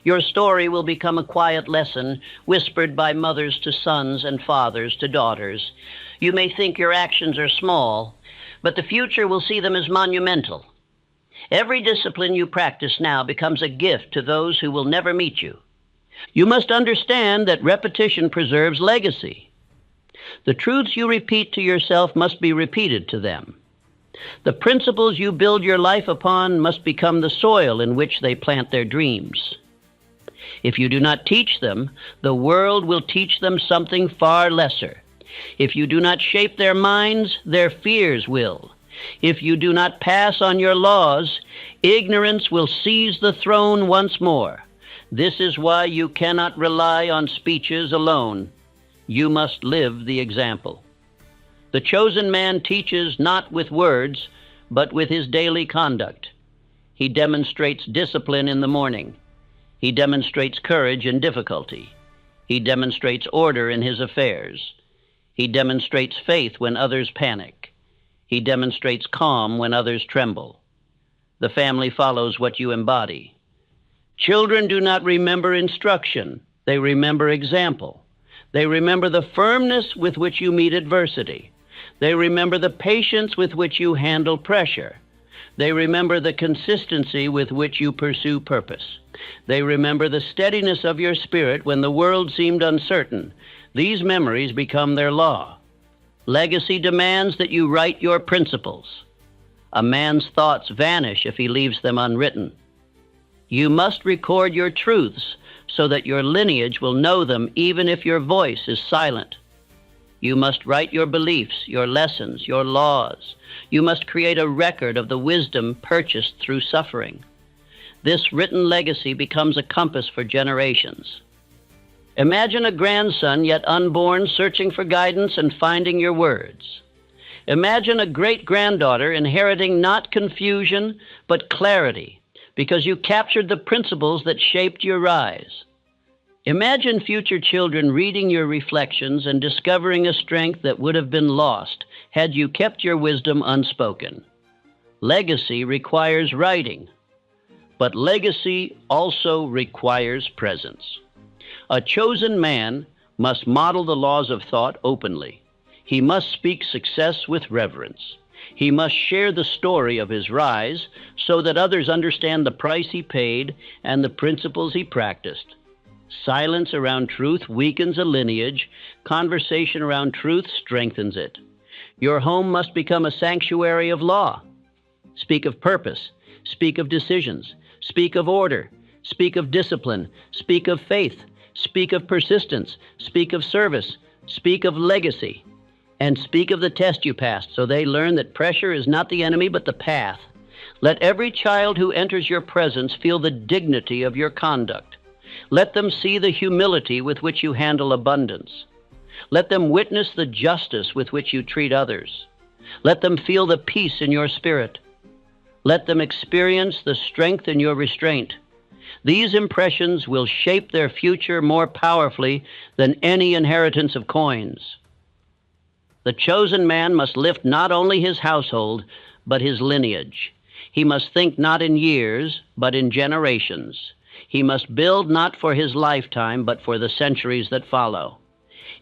Your story will become a quiet lesson whispered by mothers to sons and fathers to daughters. You may think your actions are small, but the future will see them as monumental. Every discipline you practice now becomes a gift to those who will never meet you. You must understand that repetition preserves legacy. The truths you repeat to yourself must be repeated to them. The principles you build your life upon must become the soil in which they plant their dreams. If you do not teach them, the world will teach them something far lesser. If you do not shape their minds, their fears will. If you do not pass on your laws, ignorance will seize the throne once more. This is why you cannot rely on speeches alone. You must live the example. The chosen man teaches not with words, but with his daily conduct. He demonstrates discipline in the morning. He demonstrates courage in difficulty. He demonstrates order in his affairs. He demonstrates faith when others panic. He demonstrates calm when others tremble. The family follows what you embody. Children do not remember instruction. They remember example. They remember the firmness with which you meet adversity. They remember the patience with which you handle pressure. They remember the consistency with which you pursue purpose. They remember the steadiness of your spirit when the world seemed uncertain. These memories become their law. Legacy demands that you write your principles. A man's thoughts vanish if he leaves them unwritten. You must record your truths so that your lineage will know them even if your voice is silent. You must write your beliefs, your lessons, your laws. You must create a record of the wisdom purchased through suffering. This written legacy becomes a compass for generations. Imagine a grandson yet unborn searching for guidance and finding your words. Imagine a great-granddaughter inheriting not confusion but clarity because you captured the principles that shaped your rise. Imagine future children reading your reflections and discovering a strength that would have been lost had you kept your wisdom unspoken. Legacy requires writing, but legacy also requires presence. A chosen man must model the laws of thought openly. He must speak success with reverence. He must share the story of his rise so that others understand the price he paid and the principles he practiced. Silence around truth weakens a lineage. Conversation around truth strengthens it. Your home must become a sanctuary of law. Speak of purpose. Speak of decisions. Speak of order. Speak of discipline. Speak of faith. Speak of persistence. Speak of service. Speak of legacy. And speak of the test you passed so they learn that pressure is not the enemy but the path. Let every child who enters your presence feel the dignity of your conduct. Let them see the humility with which you handle abundance. Let them witness the justice with which you treat others. Let them feel the peace in your spirit. Let them experience the strength in your restraint. These impressions will shape their future more powerfully than any inheritance of coins. The chosen man must lift not only his household, but his lineage. He must think not in years, but in generations. He must build not for his lifetime, but for the centuries that follow.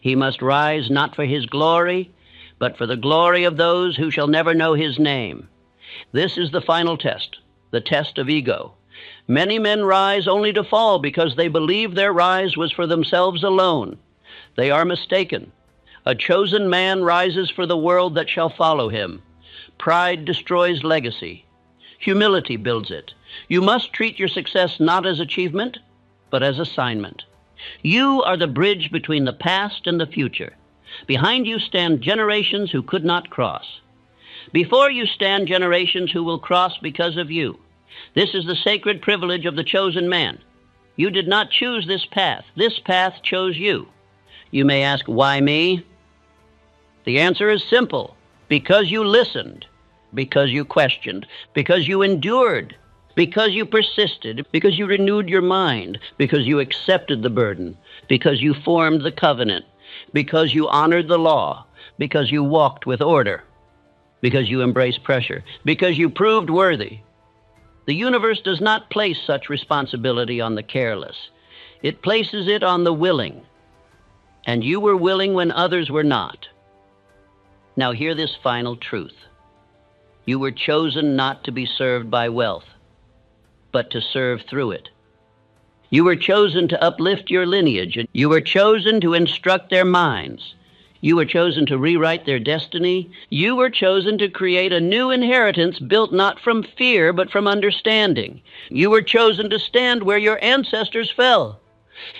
He must rise not for his glory, but for the glory of those who shall never know his name. This is the final test, the test of ego. Many men rise only to fall because they believe their rise was for themselves alone. They are mistaken. A chosen man rises for the world that shall follow him. Pride destroys legacy. Humility builds it. You must treat your success not as achievement, but as assignment. You are the bridge between the past and the future. Behind you stand generations who could not cross. Before you stand generations who will cross because of you. This is the sacred privilege of the chosen man. You did not choose this path. This path chose you. You may ask, why me? The answer is simple. Because you listened. because you questioned, because you endured, because you persisted, because you renewed your mind, because you accepted the burden, because you formed the covenant, because you honored the law, because you walked with order, because you embraced pressure, because you proved worthy. The universe does not place such responsibility on the careless. It places it on the willing. And you were willing when others were not. Now hear this final truth. You were chosen not to be served by wealth, but to serve through it. You were chosen to uplift your lineage. You were chosen to instruct their minds. You were chosen to rewrite their destiny. You were chosen to create a new inheritance built not from fear, but from understanding. You were chosen to stand where your ancestors fell.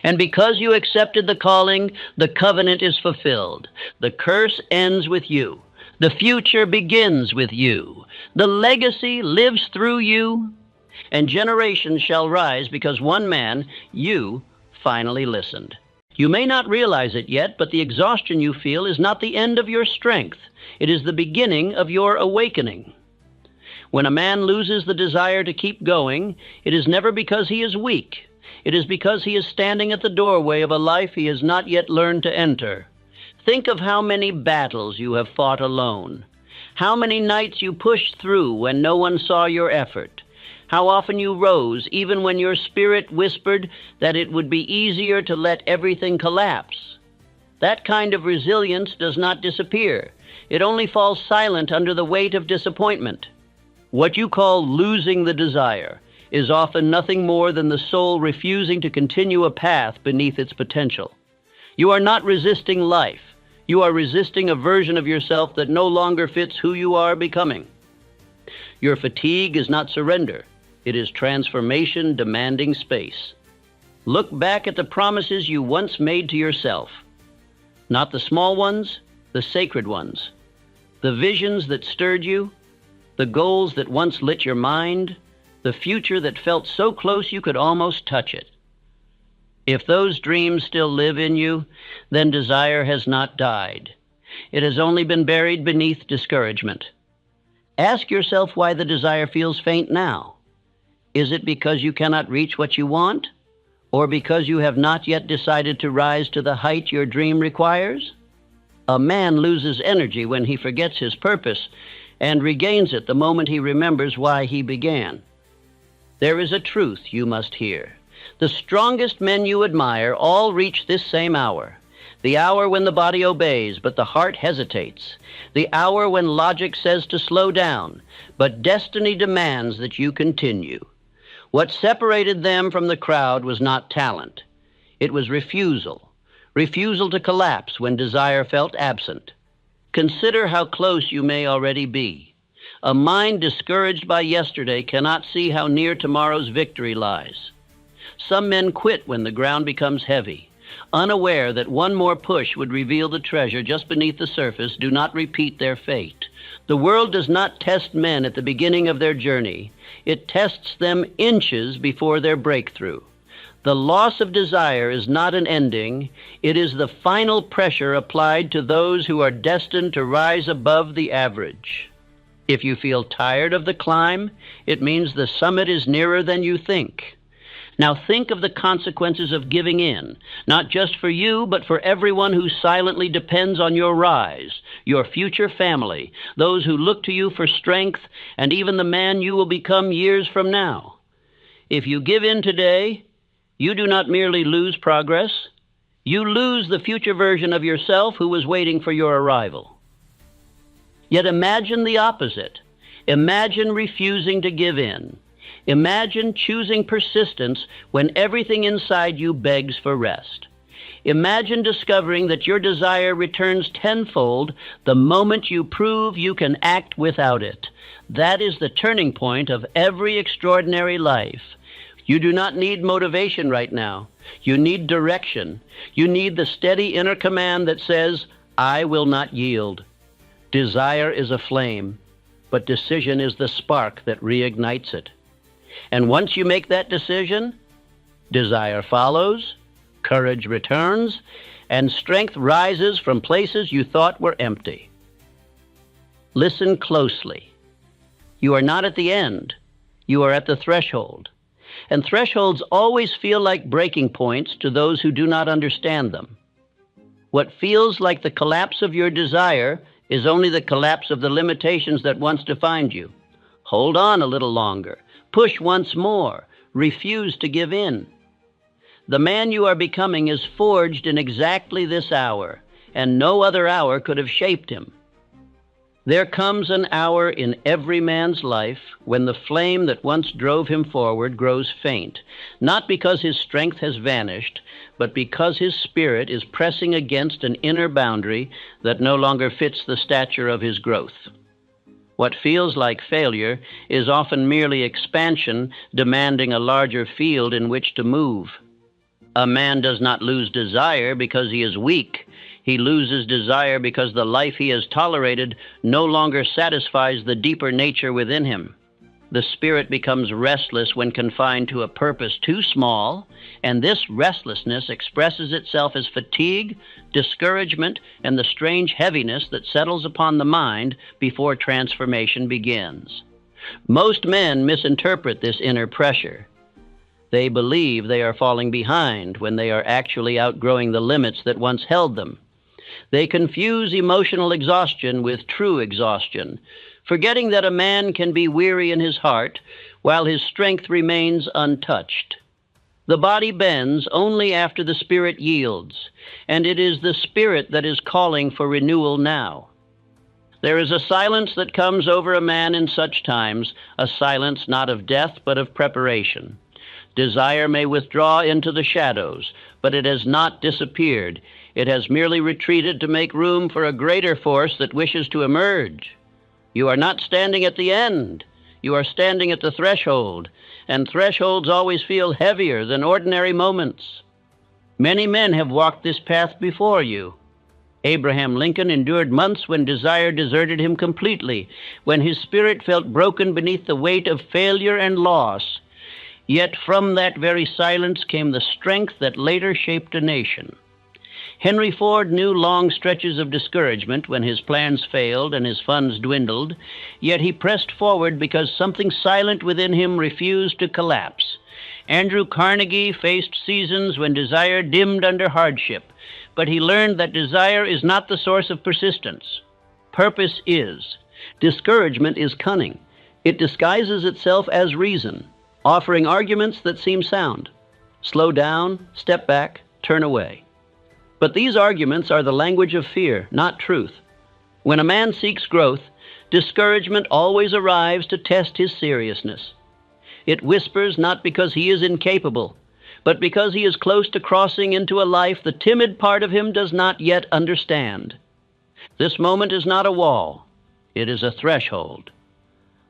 And because you accepted the calling, the covenant is fulfilled. The curse ends with you. The future begins with you. The legacy lives through you. And generations shall rise because one man, you, finally listened. You may not realize it yet, but the exhaustion you feel is not the end of your strength. It is the beginning of your awakening. When a man loses the desire to keep going, it is never because he is weak. It is because he is standing at the doorway of a life he has not yet learned to enter. Think of how many battles you have fought alone. How many nights you pushed through when no one saw your effort. How often you rose even when your spirit whispered that it would be easier to let everything collapse. That kind of resilience does not disappear. It only falls silent under the weight of disappointment. What you call losing the desire is often nothing more than the soul refusing to continue a path beneath its potential. You are not resisting life. You are resisting a version of yourself that no longer fits who you are becoming. Your fatigue is not surrender. It is transformation demanding space. Look back at the promises you once made to yourself. Not the small ones, the sacred ones. The visions that stirred you, the goals that once lit your mind, the future that felt so close you could almost touch it. If those dreams still live in you, then desire has not died. It has only been buried beneath discouragement. Ask yourself why the desire feels faint now. Is it because you cannot reach what you want? Or because you have not yet decided to rise to the height your dream requires? A man loses energy when he forgets his purpose and regains it the moment he remembers why he began. There is a truth you must hear. The strongest men you admire all reach this same hour. The hour when the body obeys, but the heart hesitates. The hour when logic says to slow down, but destiny demands that you continue. What separated them from the crowd was not talent. It was refusal. Refusal to collapse when desire felt absent. Consider how close you may already be. A mind discouraged by yesterday cannot see how near tomorrow's victory lies. Some men quit when the ground becomes heavy. Unaware that one more push would reveal the treasure just beneath the surface, do not repeat their fate. The world does not test men at the beginning of their journey. It tests them inches before their breakthrough. The loss of desire is not an ending. It is the final pressure applied to those who are destined to rise above the average. If you feel tired of the climb, it means the summit is nearer than you think. Now think of the consequences of giving in, not just for you, but for everyone who silently depends on your rise, your future family, those who look to you for strength, and even the man you will become years from now. If you give in today, you do not merely lose progress, you lose the future version of yourself who was waiting for your arrival. Yet imagine the opposite. Imagine refusing to give in. Imagine choosing persistence when everything inside you begs for rest. Imagine discovering that your desire returns tenfold the moment you prove you can act without it. That is the turning point of every extraordinary life. You do not need motivation right now. You need direction. You need the steady inner command that says, I will not yield. Desire is a flame, but decision is the spark that reignites it. And once you make that decision, desire follows, courage returns, and strength rises from places you thought were empty. Listen closely. You are not at the end. You are at the threshold. And thresholds always feel like breaking points to those who do not understand them. What feels like the collapse of your desire is only the collapse of the limitations that once defined you. Hold on a little longer. Push once more. Refuse to give in. The man you are becoming is forged in exactly this hour, and no other hour could have shaped him. There comes an hour in every man's life when the flame that once drove him forward grows faint, not because his strength has vanished, but because his spirit is pressing against an inner boundary that no longer fits the stature of his growth. What feels like failure is often merely expansion demanding a larger field in which to move. A man does not lose desire because he is weak. He loses desire because the life he has tolerated no longer satisfies the deeper nature within him. The spirit becomes restless when confined to a purpose too small, and this restlessness expresses itself as fatigue, discouragement, and the strange heaviness that settles upon the mind before transformation begins. Most men misinterpret this inner pressure. They believe they are falling behind when they are actually outgrowing the limits that once held them. They confuse emotional exhaustion with true exhaustion, forgetting that a man can be weary in his heart while his strength remains untouched. The body bends only after the spirit yields, and it is the spirit that is calling for renewal now. There is a silence that comes over a man in such times, a silence not of death but of preparation. Desire may withdraw into the shadows, but it has not disappeared. It has merely retreated to make room for a greater force that wishes to emerge. You are not standing at the end. You are standing at the threshold, and thresholds always feel heavier than ordinary moments. Many men have walked this path before you. Abraham Lincoln endured months when desire deserted him completely, when his spirit felt broken beneath the weight of failure and loss. Yet from that very silence came the strength that later shaped a nation. Henry Ford knew long stretches of discouragement when his plans failed and his funds dwindled, yet he pressed forward because something silent within him refused to collapse. Andrew Carnegie faced seasons when desire dimmed under hardship, but he learned that desire is not the source of persistence. Purpose is. Discouragement is cunning. It disguises itself as reason, offering arguments that seem sound. Slow down, step back, turn away. But these arguments are the language of fear, not truth. When a man seeks growth, discouragement always arrives to test his seriousness. It whispers not because he is incapable, but because he is close to crossing into a life the timid part of him does not yet understand. This moment is not a wall. It is a threshold.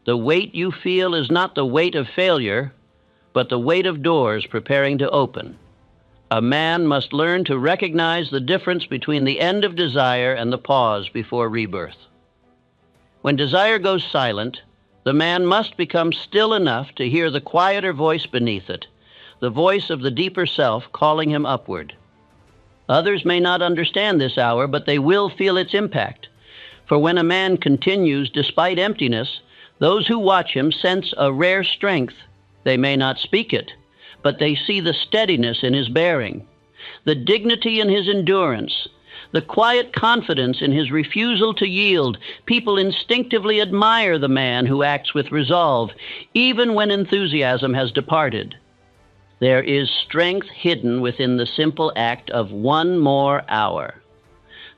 The weight you feel is not the weight of failure, but the weight of doors preparing to open. A man must learn to recognize the difference between the end of desire and the pause before rebirth. When desire goes silent, the man must become still enough to hear the quieter voice beneath it, the voice of the deeper self calling him upward. Others may not understand this hour, but they will feel its impact. For when a man continues despite emptiness, those who watch him sense a rare strength. They may not speak it, but they see the steadiness in his bearing, the dignity in his endurance, the quiet confidence in his refusal to yield. People instinctively admire the man who acts with resolve, even when enthusiasm has departed. There is strength hidden within the simple act of one more hour.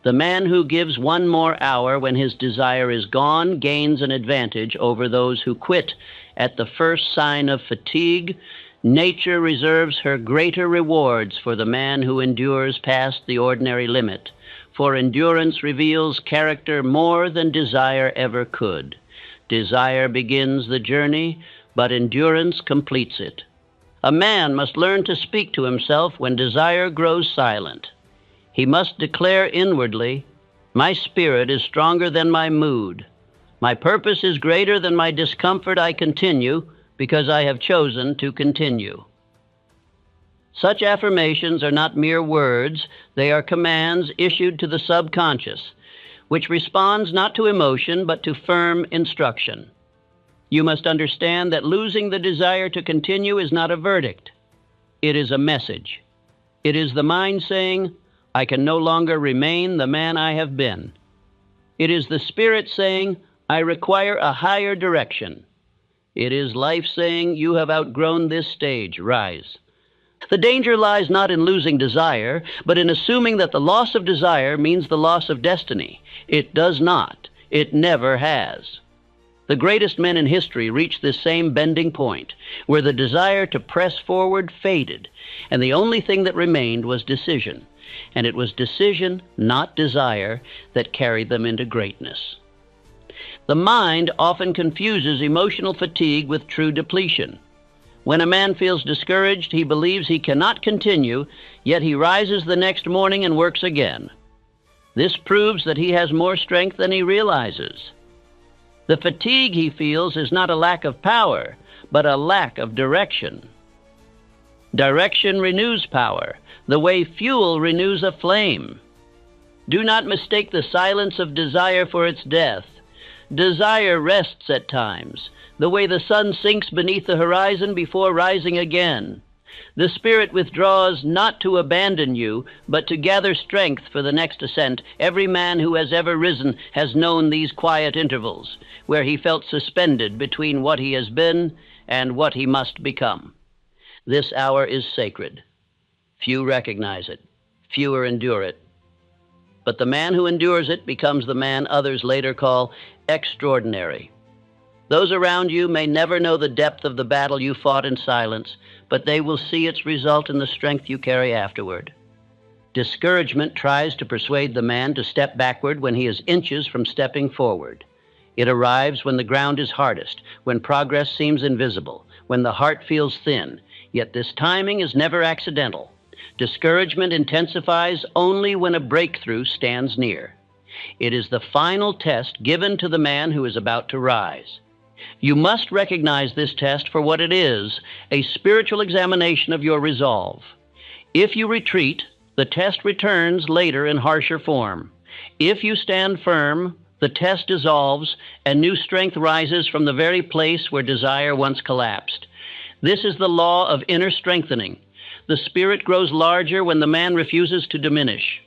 The man who gives one more hour when his desire is gone gains an advantage over those who quit at the first sign of fatigue. Nature reserves her greater rewards for the man who endures past the ordinary limit, for endurance reveals character more than desire ever could. Desire begins the journey, but endurance completes it. A man must learn to speak to himself when desire grows silent. He must declare inwardly, "My spirit is stronger than my mood. My purpose is greater than my discomfort. I continue because I have chosen to continue." Such affirmations are not mere words. They are commands issued to the subconscious, which responds not to emotion but to firm instruction. You must understand that losing the desire to continue is not a verdict. It is a message. It is the mind saying, I can no longer remain the man I have been. It is the spirit saying, I require a higher direction. It is life saying, you have outgrown this stage, rise. The danger lies not in losing desire, but in assuming that the loss of desire means the loss of destiny. It does not. It never has. The greatest men in history reached this same bending point, where the desire to press forward faded, and the only thing that remained was decision. And it was decision, not desire, that carried them into greatness. The mind often confuses emotional fatigue with true depletion. When a man feels discouraged, he believes he cannot continue, yet he rises the next morning and works again. This proves that he has more strength than he realizes. The fatigue he feels is not a lack of power, but a lack of direction. Direction renews power, the way fuel renews a flame. Do not mistake the silence of desire for its death. Desire rests at times, the way the sun sinks beneath the horizon before rising again. The Spirit withdraws not to abandon you, but to gather strength for the next ascent. Every man who has ever risen has known these quiet intervals, where he felt suspended between what he has been and what he must become. This hour is sacred. Few recognize it. Fewer endure it. But the man who endures it becomes the man others later call extraordinary. Those around you may never know the depth of the battle you fought in silence, but they will see its result in the strength you carry afterward. Discouragement tries to persuade the man to step backward when he is inches from stepping forward. It arrives when the ground is hardest, when progress seems invisible, when the heart feels thin, yet this timing is never accidental. Discouragement intensifies only when a breakthrough stands near. It is the final test given to the man who is about to rise. You must recognize this test for what it is, a spiritual examination of your resolve. If you retreat, the test returns later in harsher form. If you stand firm, the test dissolves and new strength rises from the very place where desire once collapsed. This is the law of inner strengthening. The spirit grows larger when the man refuses to diminish.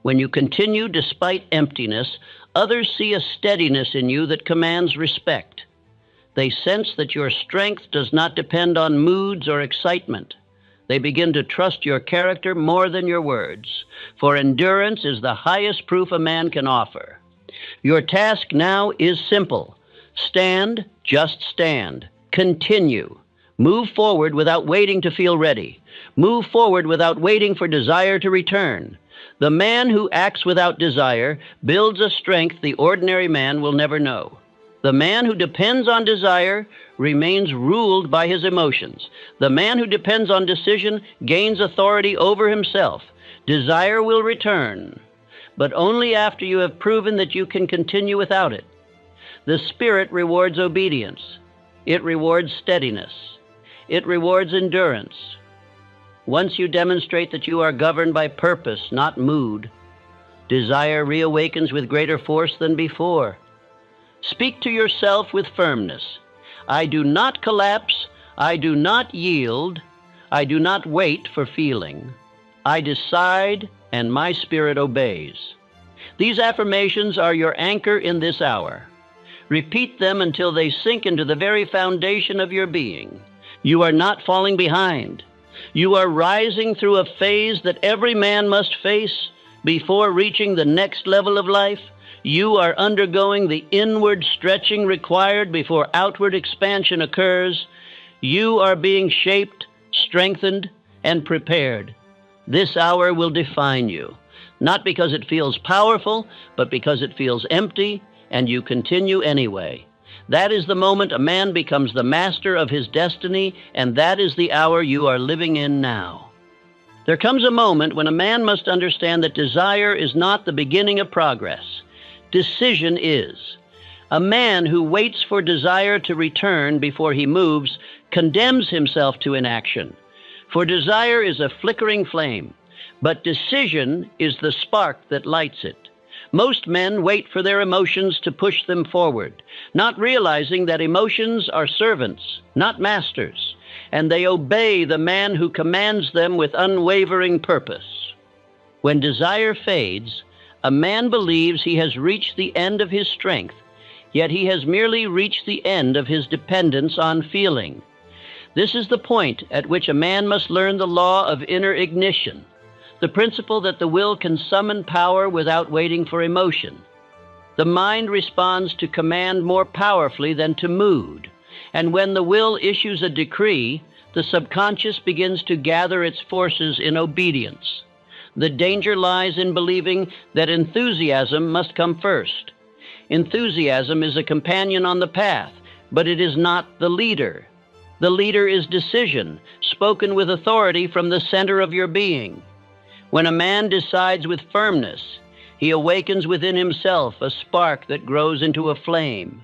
When you continue despite emptiness, others see a steadiness in you that commands respect. They sense that your strength does not depend on moods or excitement. They begin to trust your character more than your words, for endurance is the highest proof a man can offer. Your task now is simple. Stand, just stand. Continue. Move forward without waiting to feel ready. Move forward without waiting for desire to return. The man who acts without desire builds a strength the ordinary man will never know. The man who depends on desire remains ruled by his emotions. The man who depends on decision gains authority over himself. Desire will return, but only after you have proven that you can continue without it. The Spirit rewards obedience. It rewards steadiness. It rewards endurance. Once you demonstrate that you are governed by purpose, not mood, desire reawakens with greater force than before. Speak to yourself with firmness. I do not collapse. I do not yield. I do not wait for feeling. I decide, and my spirit obeys. These affirmations are your anchor in this hour. Repeat them until they sink into the very foundation of your being. You are not falling behind. You are rising through a phase that every man must face before reaching the next level of life. You are undergoing the inward stretching required before outward expansion occurs. You are being shaped, strengthened, and prepared. This hour will define you, not because it feels powerful, but because it feels empty, and you continue anyway. That is the moment a man becomes the master of his destiny, and that is the hour you are living in now. There comes a moment when a man must understand that desire is not the beginning of progress. Decision is. A man who waits for desire to return before he moves condemns himself to inaction. For desire is a flickering flame, but decision is the spark that lights it. Most men wait for their emotions to push them forward, not realizing that emotions are servants, not masters, and they obey the man who commands them with unwavering purpose. When desire fades, a man believes he has reached the end of his strength, yet he has merely reached the end of his dependence on feeling. This is the point at which a man must learn the law of inner ignition, the principle that the will can summon power without waiting for emotion. The mind responds to command more powerfully than to mood, and when the will issues a decree, the subconscious begins to gather its forces in obedience. The danger lies in believing that enthusiasm must come first. Enthusiasm is a companion on the path, but it is not the leader. The leader is decision, spoken with authority from the center of your being. When a man decides with firmness, he awakens within himself a spark that grows into a flame.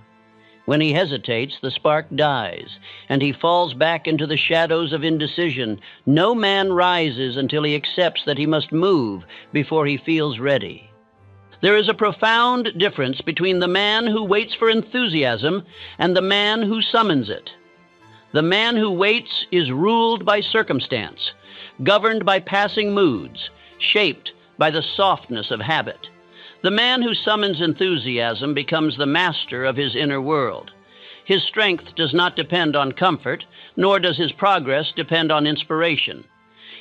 When he hesitates, the spark dies, and he falls back into the shadows of indecision. No man rises until he accepts that he must move before he feels ready. There is a profound difference between the man who waits for enthusiasm and the man who summons it. The man who waits is ruled by circumstance, governed by passing moods, shaped by the softness of habit. The man who summons enthusiasm becomes the master of his inner world. His strength does not depend on comfort, nor does his progress depend on inspiration.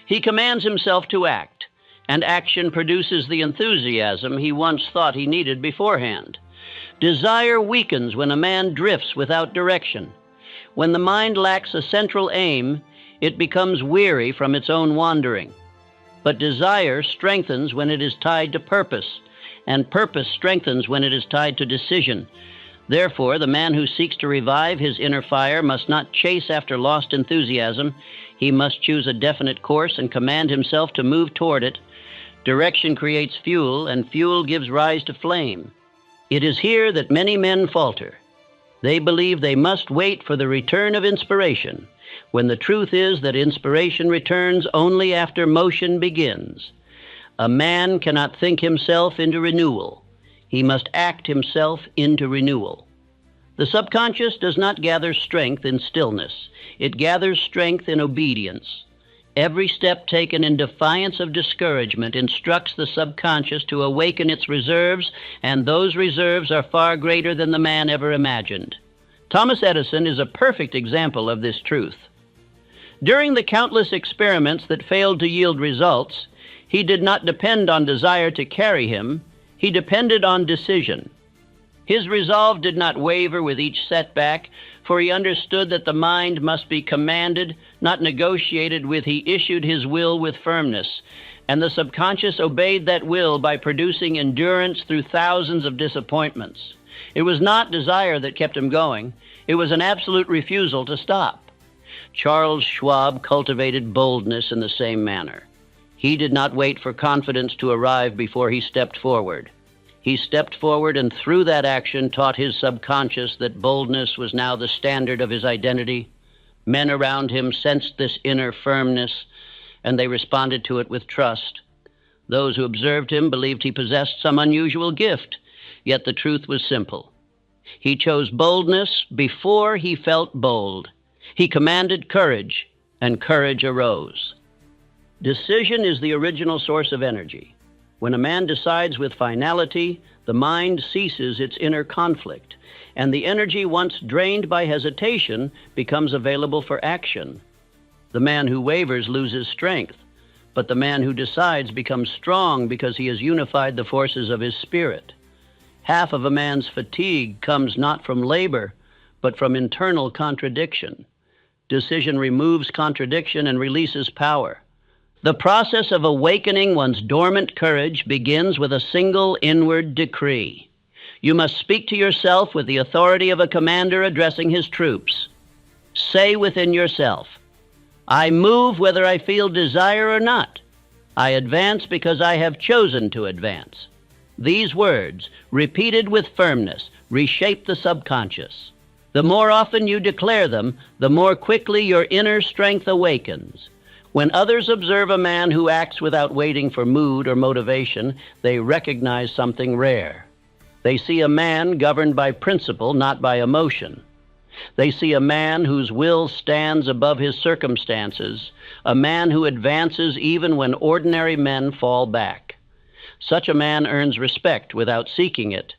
He commands himself to act, and action produces the enthusiasm he once thought he needed beforehand. Desire weakens when a man drifts without direction. When the mind lacks a central aim, it becomes weary from its own wandering. But desire strengthens when it is tied to purpose, and purpose strengthens when it is tied to decision. Therefore, the man who seeks to revive his inner fire must not chase after lost enthusiasm. He must choose a definite course and command himself to move toward it. Direction creates fuel, and fuel gives rise to flame. It is here that many men falter. They believe they must wait for the return of inspiration, when the truth is that inspiration returns only after motion begins. A man cannot think himself into renewal. He must act himself into renewal. The subconscious does not gather strength in stillness. It gathers strength in obedience. Every step taken in defiance of discouragement instructs the subconscious to awaken its reserves, and those reserves are far greater than the man ever imagined. Thomas Edison is a perfect example of this truth. During the countless experiments that failed to yield results, he did not depend on desire to carry him. He depended on decision. His resolve did not waver with each setback, for he understood that the mind must be commanded, not negotiated with. He issued his will with firmness, and the subconscious obeyed that will by producing endurance through thousands of disappointments. It was not desire that kept him going. It was an absolute refusal to stop. Charles Schwab cultivated boldness in the same manner. He did not wait for confidence to arrive before he stepped forward. He stepped forward and through that action taught his subconscious that boldness was now the standard of his identity. Men around him sensed this inner firmness, and they responded to it with trust. Those who observed him believed he possessed some unusual gift, yet the truth was simple. He chose boldness before he felt bold. He commanded courage, and courage arose. Decision is the original source of energy. When a man decides with finality, the mind ceases its inner conflict, and the energy once drained by hesitation becomes available for action. The man who wavers loses strength, but the man who decides becomes strong because he has unified the forces of his spirit. Half of a man's fatigue comes not from labor, but from internal contradiction. Decision removes contradiction and releases power. The process of awakening one's dormant courage begins with a single inward decree. You must speak to yourself with the authority of a commander addressing his troops. Say within yourself, I move whether I feel desire or not. I advance because I have chosen to advance. These words, repeated with firmness, reshape the subconscious. The more often you declare them, the more quickly your inner strength awakens. When others observe a man who acts without waiting for mood or motivation, they recognize something rare. They see a man governed by principle, not by emotion. They see a man whose will stands above his circumstances, a man who advances even when ordinary men fall back. Such a man earns respect without seeking it,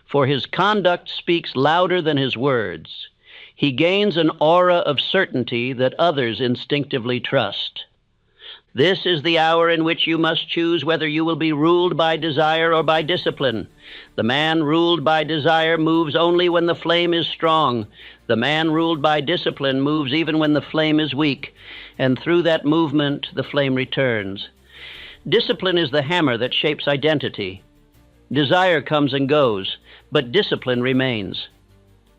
for his conduct speaks louder than his words. He gains an aura of certainty that others instinctively trust. This is the hour in which you must choose whether you will be ruled by desire or by discipline. The man ruled by desire moves only when the flame is strong. The man ruled by discipline moves even when the flame is weak, and through that movement the flame returns. Discipline is the hammer that shapes identity. Desire comes and goes, but discipline remains.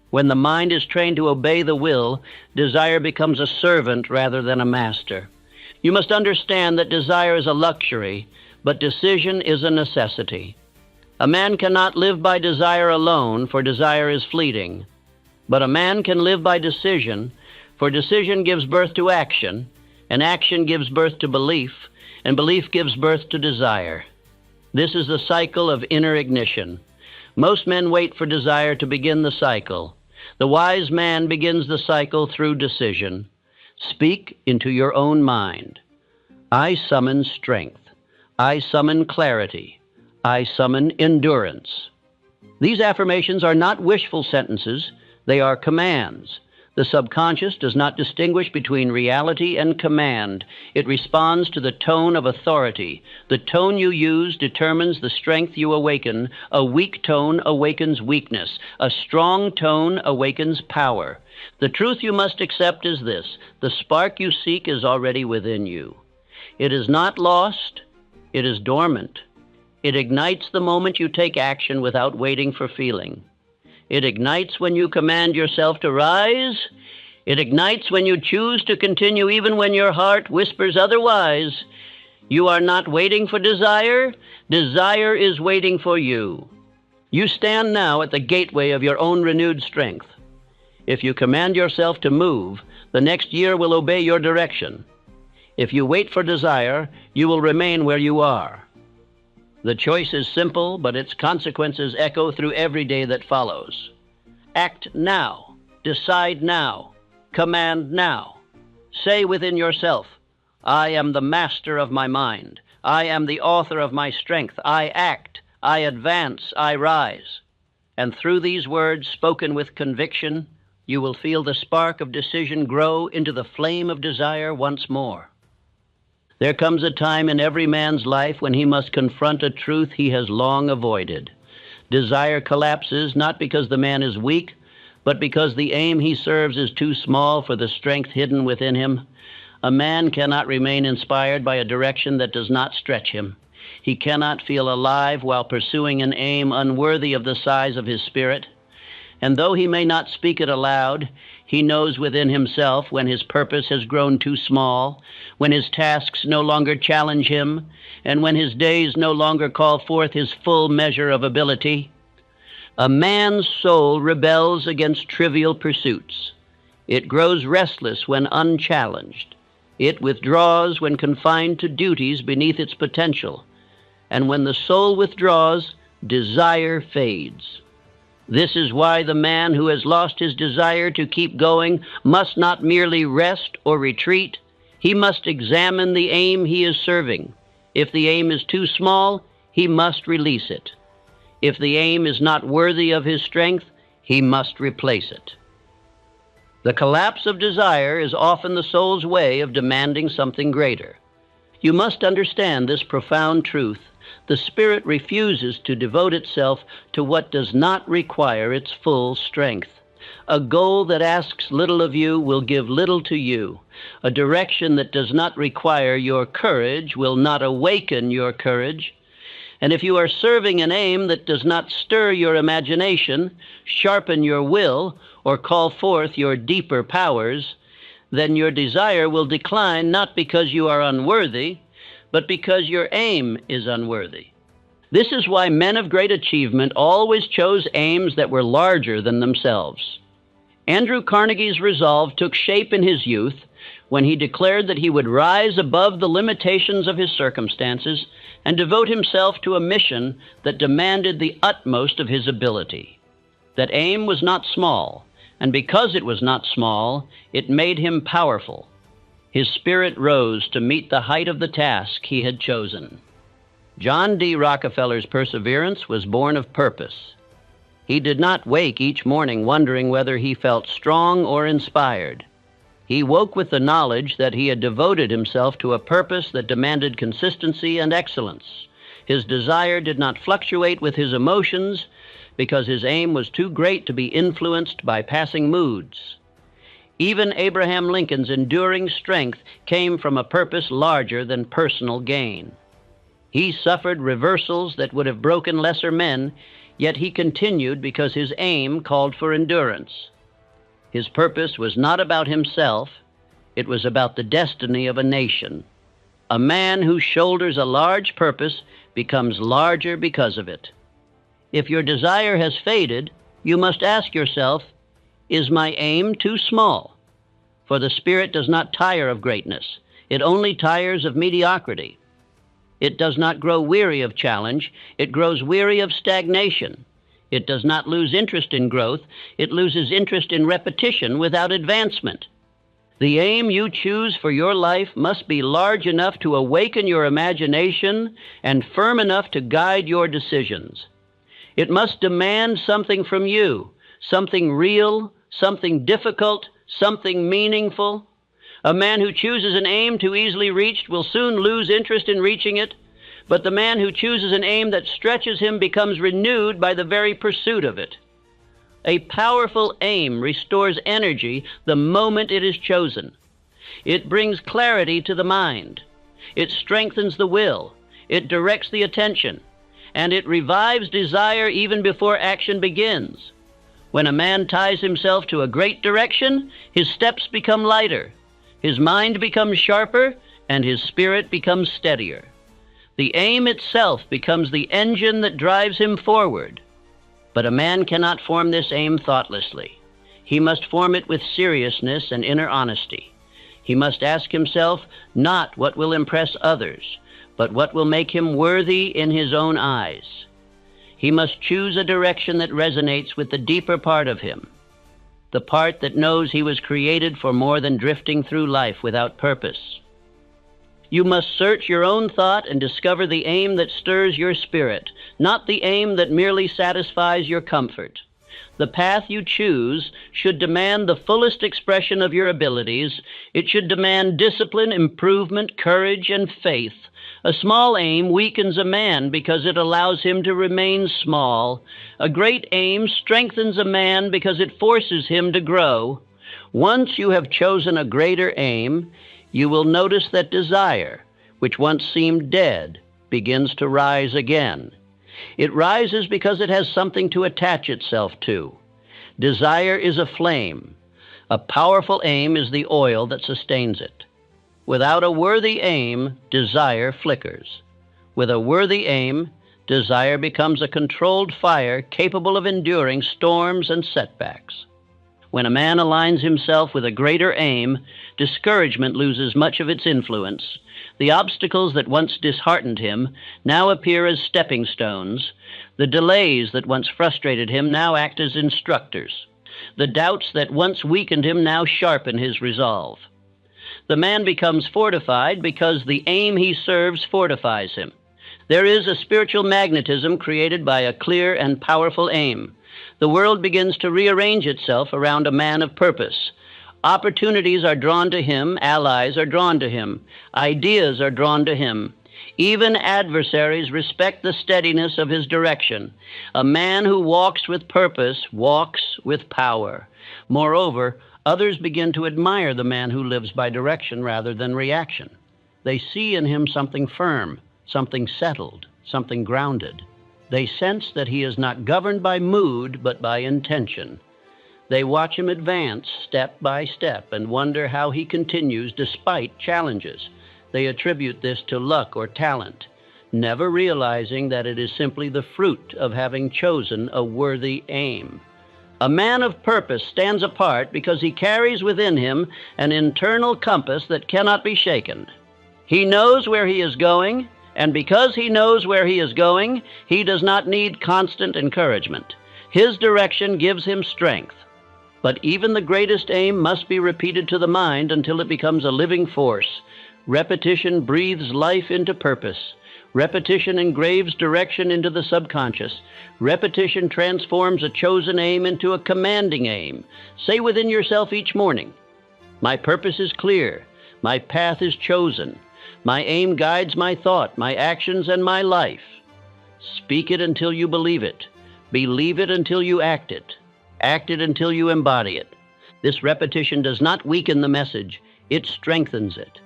When the mind is trained to obey the will, desire becomes a servant rather than a master. You must understand that desire is a luxury, but decision is a necessity. A man cannot live by desire alone, for desire is fleeting. But a man can live by decision, for decision gives birth to action, and action gives birth to belief, and belief gives birth to desire. This is the cycle of inner ignition. Most men wait for desire to begin the cycle. The wise man begins the cycle through decision. Speak into your own mind. I summon strength. I summon clarity. I summon endurance. These affirmations are not wishful sentences. They are commands. The subconscious does not distinguish between reality and command. It responds to the tone of authority. The tone you use determines the strength you awaken. A weak tone awakens weakness. A strong tone awakens power. The truth you must accept is this: the spark you seek is already within you. It is not lost. It is dormant. It ignites the moment you take action without waiting for feeling. It ignites when you command yourself to rise. It ignites when you choose to continue even when your heart whispers otherwise. You are not waiting for desire. Desire is waiting for you. You stand now at the gateway of your own renewed strength. If you command yourself to move, the next year will obey your direction. If you wait for desire, you will remain where you are. The choice is simple, but its consequences echo through every day that follows. Act now. Decide now. Command now. Say within yourself, I am the master of my mind. I am the author of my strength. I act. I advance. I rise. And through these words spoken with conviction, you will feel the spark of decision grow into the flame of desire once more. There comes a time in every man's life when he must confront a truth he has long avoided. Desire collapses not because the man is weak, but because the aim he serves is too small for the strength hidden within him. A man cannot remain inspired by a direction that does not stretch him. He cannot feel alive while pursuing an aim unworthy of the size of his spirit. And though he may not speak it aloud, he knows within himself when his purpose has grown too small, when his tasks no longer challenge him, and when his days no longer call forth his full measure of ability. A man's soul rebels against trivial pursuits. It grows restless when unchallenged. It withdraws when confined to duties beneath its potential. And when the soul withdraws, desire fades. This is why the man who has lost his desire to keep going must not merely rest or retreat. He must examine the aim he is serving. If the aim is too small, he must release it. If the aim is not worthy of his strength, he must replace it. The collapse of desire is often the soul's way of demanding something greater. You must understand this profound truth. The spirit refuses to devote itself to what does not require its full strength. A goal that asks little of you will give little to you. A direction that does not require your courage will not awaken your courage. And if you are serving an aim that does not stir your imagination, sharpen your will, or call forth your deeper powers, then your desire will decline not because you are unworthy, but because your aim is unworthy. This is why men of great achievement always chose aims that were larger than themselves. Andrew Carnegie's resolve took shape in his youth when he declared that he would rise above the limitations of his circumstances and devote himself to a mission that demanded the utmost of his ability. That aim was not small, and because it was not small, it made him powerful. His spirit rose to meet the height of the task he had chosen. John D. Rockefeller's perseverance was born of purpose. He did not wake each morning wondering whether he felt strong or inspired. He woke with the knowledge that he had devoted himself to a purpose that demanded consistency and excellence. His desire did not fluctuate with his emotions because his aim was too great to be influenced by passing moods. Even Abraham Lincoln's enduring strength came from a purpose larger than personal gain. He suffered reversals that would have broken lesser men, yet he continued because his aim called for endurance. His purpose was not about himself, it was about the destiny of a nation. A man who shoulders a large purpose becomes larger because of it. If your desire has faded, you must ask yourself, is my aim too small? For the spirit does not tire of greatness, it only tires of mediocrity. It does not grow weary of challenge, it grows weary of stagnation. It does not lose interest in growth, it loses interest in repetition without advancement. The aim you choose for your life must be large enough to awaken your imagination and firm enough to guide your decisions. It must demand something from you, something real, something difficult, something meaningful. A man who chooses an aim too easily reached will soon lose interest in reaching it, but the man who chooses an aim that stretches him becomes renewed by the very pursuit of it. A powerful aim restores energy the moment it is chosen. It brings clarity to the mind. It strengthens the will. It directs the attention. And it revives desire even before action begins. When a man ties himself to a great direction, his steps become lighter, his mind becomes sharper, and his spirit becomes steadier. The aim itself becomes the engine that drives him forward. But a man cannot form this aim thoughtlessly. He must form it with seriousness and inner honesty. He must ask himself not what will impress others, but what will make him worthy in his own eyes. He must choose a direction that resonates with the deeper part of him, the part that knows he was created for more than drifting through life without purpose. You must search your own thought and discover the aim that stirs your spirit, not the aim that merely satisfies your comfort. The path you choose should demand the fullest expression of your abilities. It should demand discipline, improvement, courage, and faith. A small aim weakens a man because it allows him to remain small. A great aim strengthens a man because it forces him to grow. Once you have chosen a greater aim, you will notice that desire, which once seemed dead, begins to rise again. It rises because it has something to attach itself to. Desire is a flame. A powerful aim is the oil that sustains it. Without a worthy aim, desire flickers. With a worthy aim, desire becomes a controlled fire capable of enduring storms and setbacks. When a man aligns himself with a greater aim, discouragement loses much of its influence. The obstacles that once disheartened him now appear as stepping stones. The delays that once frustrated him now act as instructors. The doubts that once weakened him now sharpen his resolve. The man becomes fortified because the aim he serves fortifies him. There is a spiritual magnetism created by a clear and powerful aim. The world begins to rearrange itself around a man of purpose. Opportunities are drawn to him, allies are drawn to him, ideas are drawn to him. Even adversaries respect the steadiness of his direction. A man who walks with purpose walks with power. Moreover, others begin to admire the man who lives by direction rather than reaction. They see in him something firm, something settled, something grounded. They sense that he is not governed by mood, but by intention. They watch him advance step by step and wonder how he continues despite challenges. They attribute this to luck or talent, never realizing that it is simply the fruit of having chosen a worthy aim. A man of purpose stands apart because he carries within him an internal compass that cannot be shaken. He knows where he is going, and because he knows where he is going, he does not need constant encouragement. His direction gives him strength. But even the greatest aim must be repeated to the mind until it becomes a living force. Repetition breathes life into purpose. Repetition engraves direction into the subconscious. Repetition transforms a chosen aim into a commanding aim. Say within yourself each morning, "My purpose is clear. My path is chosen. My aim guides my thought, my actions, and my life." Speak it until you believe it. Believe it until you act it. Act it until you embody it. This repetition does not weaken the message. It strengthens it.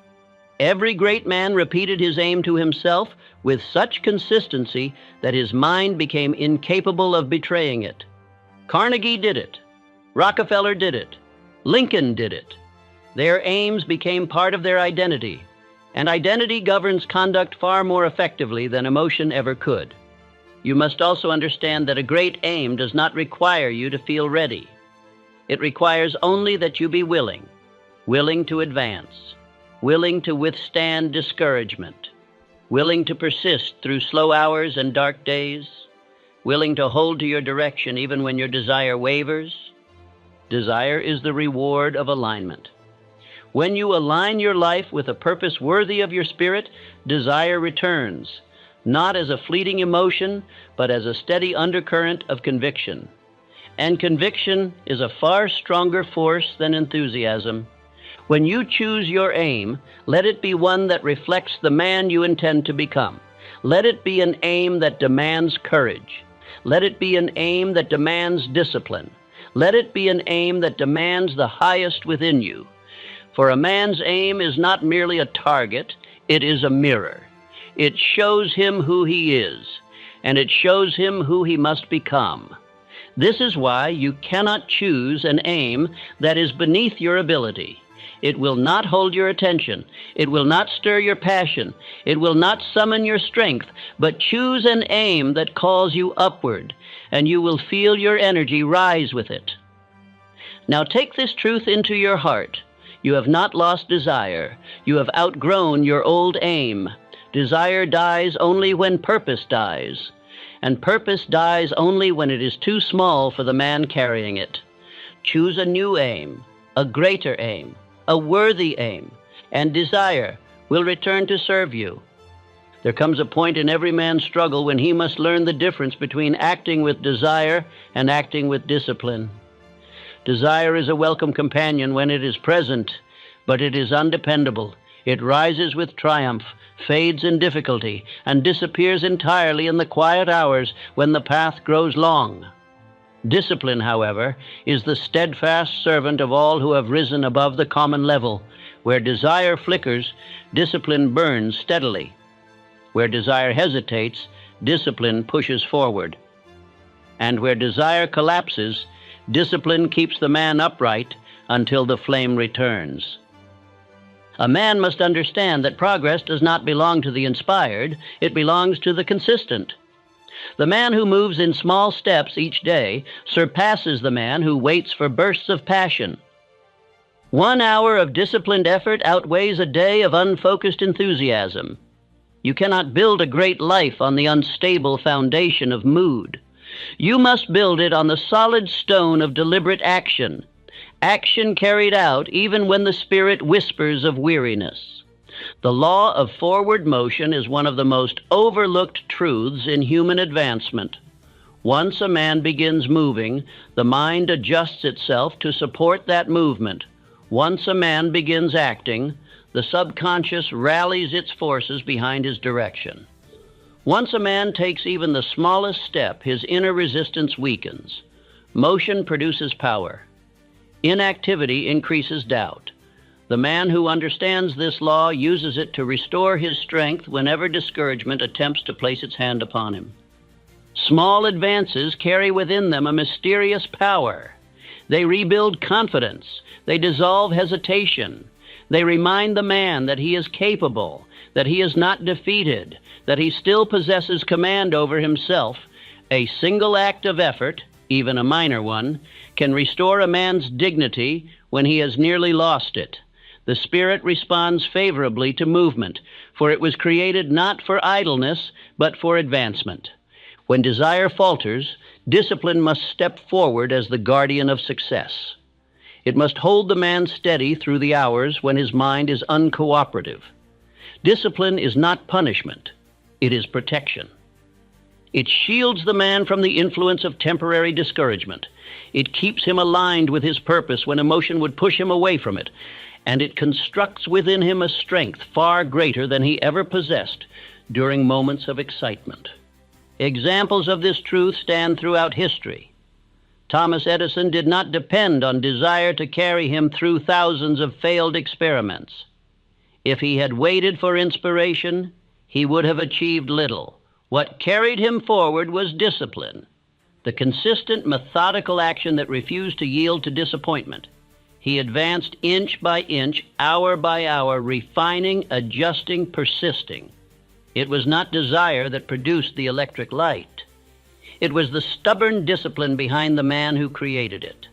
Every great man repeated his aim to himself with such consistency that his mind became incapable of betraying it. Carnegie did it. Rockefeller did it. Lincoln did it. Their aims became part of their identity, and identity governs conduct far more effectively than emotion ever could. You must also understand that a great aim does not require you to feel ready. It requires only that you be willing to advance, willing to withstand discouragement, willing to persist through slow hours and dark days, willing to hold to your direction even when your desire wavers. Desire is the reward of alignment. When you align your life with a purpose worthy of your spirit, desire returns, not as a fleeting emotion, but as a steady undercurrent of conviction. And conviction is a far stronger force than enthusiasm. When you choose your aim, let it be one that reflects the man you intend to become. Let it be an aim that demands courage. Let it be an aim that demands discipline. Let it be an aim that demands the highest within you. For a man's aim is not merely a target, it is a mirror. It shows him who he is, and it shows him who he must become. This is why you cannot choose an aim that is beneath your ability. It will not hold your attention. It will not stir your passion. It will not summon your strength, but choose an aim that calls you upward, and you will feel your energy rise with it. Now take this truth into your heart. You have not lost desire. You have outgrown your old aim. Desire dies only when purpose dies, and purpose dies only when it is too small for the man carrying it. Choose a new aim, a greater aim, a worthy aim, and desire will return to serve you. There comes a point in every man's struggle when he must learn the difference between acting with desire and acting with discipline. Desire is a welcome companion when it is present, but it is undependable. It rises with triumph, fades in difficulty, and disappears entirely in the quiet hours when the path grows long. Discipline, however, is the steadfast servant of all who have risen above the common level. Where desire flickers, discipline burns steadily. Where desire hesitates, discipline pushes forward. And where desire collapses, discipline keeps the man upright until the flame returns. A man must understand that progress does not belong to the inspired, it belongs to the consistent. The man who moves in small steps each day surpasses the man who waits for bursts of passion. 1 hour of disciplined effort outweighs a day of unfocused enthusiasm. You cannot build a great life on the unstable foundation of mood. You must build it on the solid stone of deliberate action. Action carried out even when the spirit whispers of weariness. The law of forward motion is one of the most overlooked truths in human advancement. Once a man begins moving, the mind adjusts itself to support that movement. Once a man begins acting, the subconscious rallies its forces behind his direction. Once a man takes even the smallest step, his inner resistance weakens. Motion produces power. Inactivity increases doubt. The man who understands this law uses it to restore his strength whenever discouragement attempts to place its hand upon him. Small advances carry within them a mysterious power. They rebuild confidence. They dissolve hesitation. They remind the man that he is capable, that he is not defeated, that he still possesses command over himself. A single act of effort, even a minor one, can restore a man's dignity when he has nearly lost it. The spirit responds favorably to movement, for it was created not for idleness, but for advancement. When desire falters, discipline must step forward as the guardian of success. It must hold the man steady through the hours when his mind is uncooperative. Discipline is not punishment, it is protection. It shields the man from the influence of temporary discouragement. It keeps him aligned with his purpose when emotion would push him away from it, and it constructs within him a strength far greater than he ever possessed during moments of excitement. Examples of this truth stand throughout history. Thomas Edison did not depend on desire to carry him through thousands of failed experiments. If he had waited for inspiration, he would have achieved little. What carried him forward was discipline, the consistent, methodical action that refused to yield to disappointment. He advanced inch by inch, hour by hour, refining, adjusting, persisting. It was not desire that produced the electric light. It was the stubborn discipline behind the man who created it.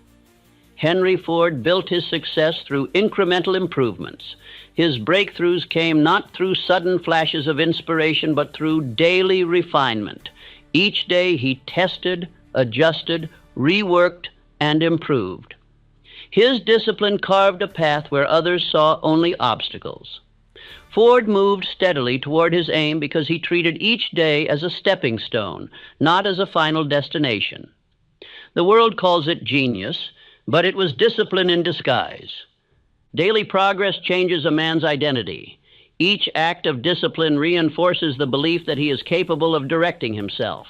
Henry Ford built his success through incremental improvements. His breakthroughs came not through sudden flashes of inspiration, but through daily refinement. Each day he tested, adjusted, reworked, and improved. His discipline carved a path where others saw only obstacles. Ford moved steadily toward his aim because he treated each day as a stepping stone, not as a final destination. The world calls it genius, but it was discipline in disguise. Daily progress changes a man's identity. Each act of discipline reinforces the belief that he is capable of directing himself.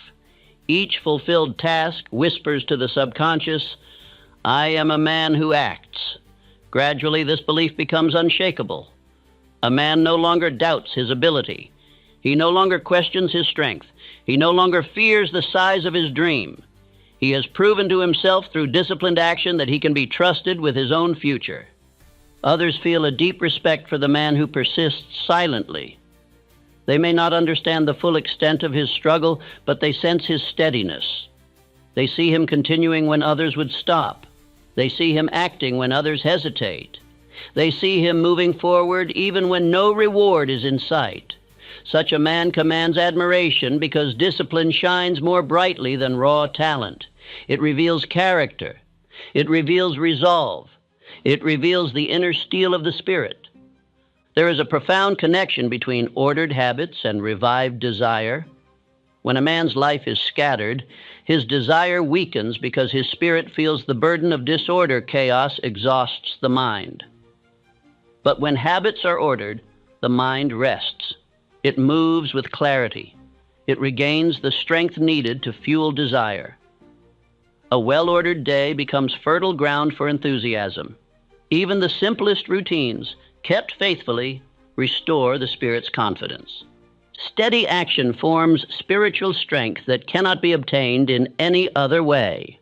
Each fulfilled task whispers to the subconscious, "I am a man who acts." Gradually, this belief becomes unshakable. A man no longer doubts his ability. He no longer questions his strength. He no longer fears the size of his dream. He has proven to himself through disciplined action that he can be trusted with his own future. Others feel a deep respect for the man who persists silently. They may not understand the full extent of his struggle, but they sense his steadiness. They see him continuing when others would stop. They see him acting when others hesitate. They see him moving forward even when no reward is in sight. Such a man commands admiration because discipline shines more brightly than raw talent. It reveals character. It reveals resolve. It reveals the inner steel of the spirit. There is a profound connection between ordered habits and revived desire. When a man's life is scattered, his desire weakens because his spirit feels the burden of disorder. Chaos exhausts the mind. But when habits are ordered, the mind rests. It moves with clarity. It regains the strength needed to fuel desire. A well-ordered day becomes fertile ground for enthusiasm. Even the simplest routines, kept faithfully, restore the spirit's confidence. Steady action forms spiritual strength that cannot be obtained in any other way.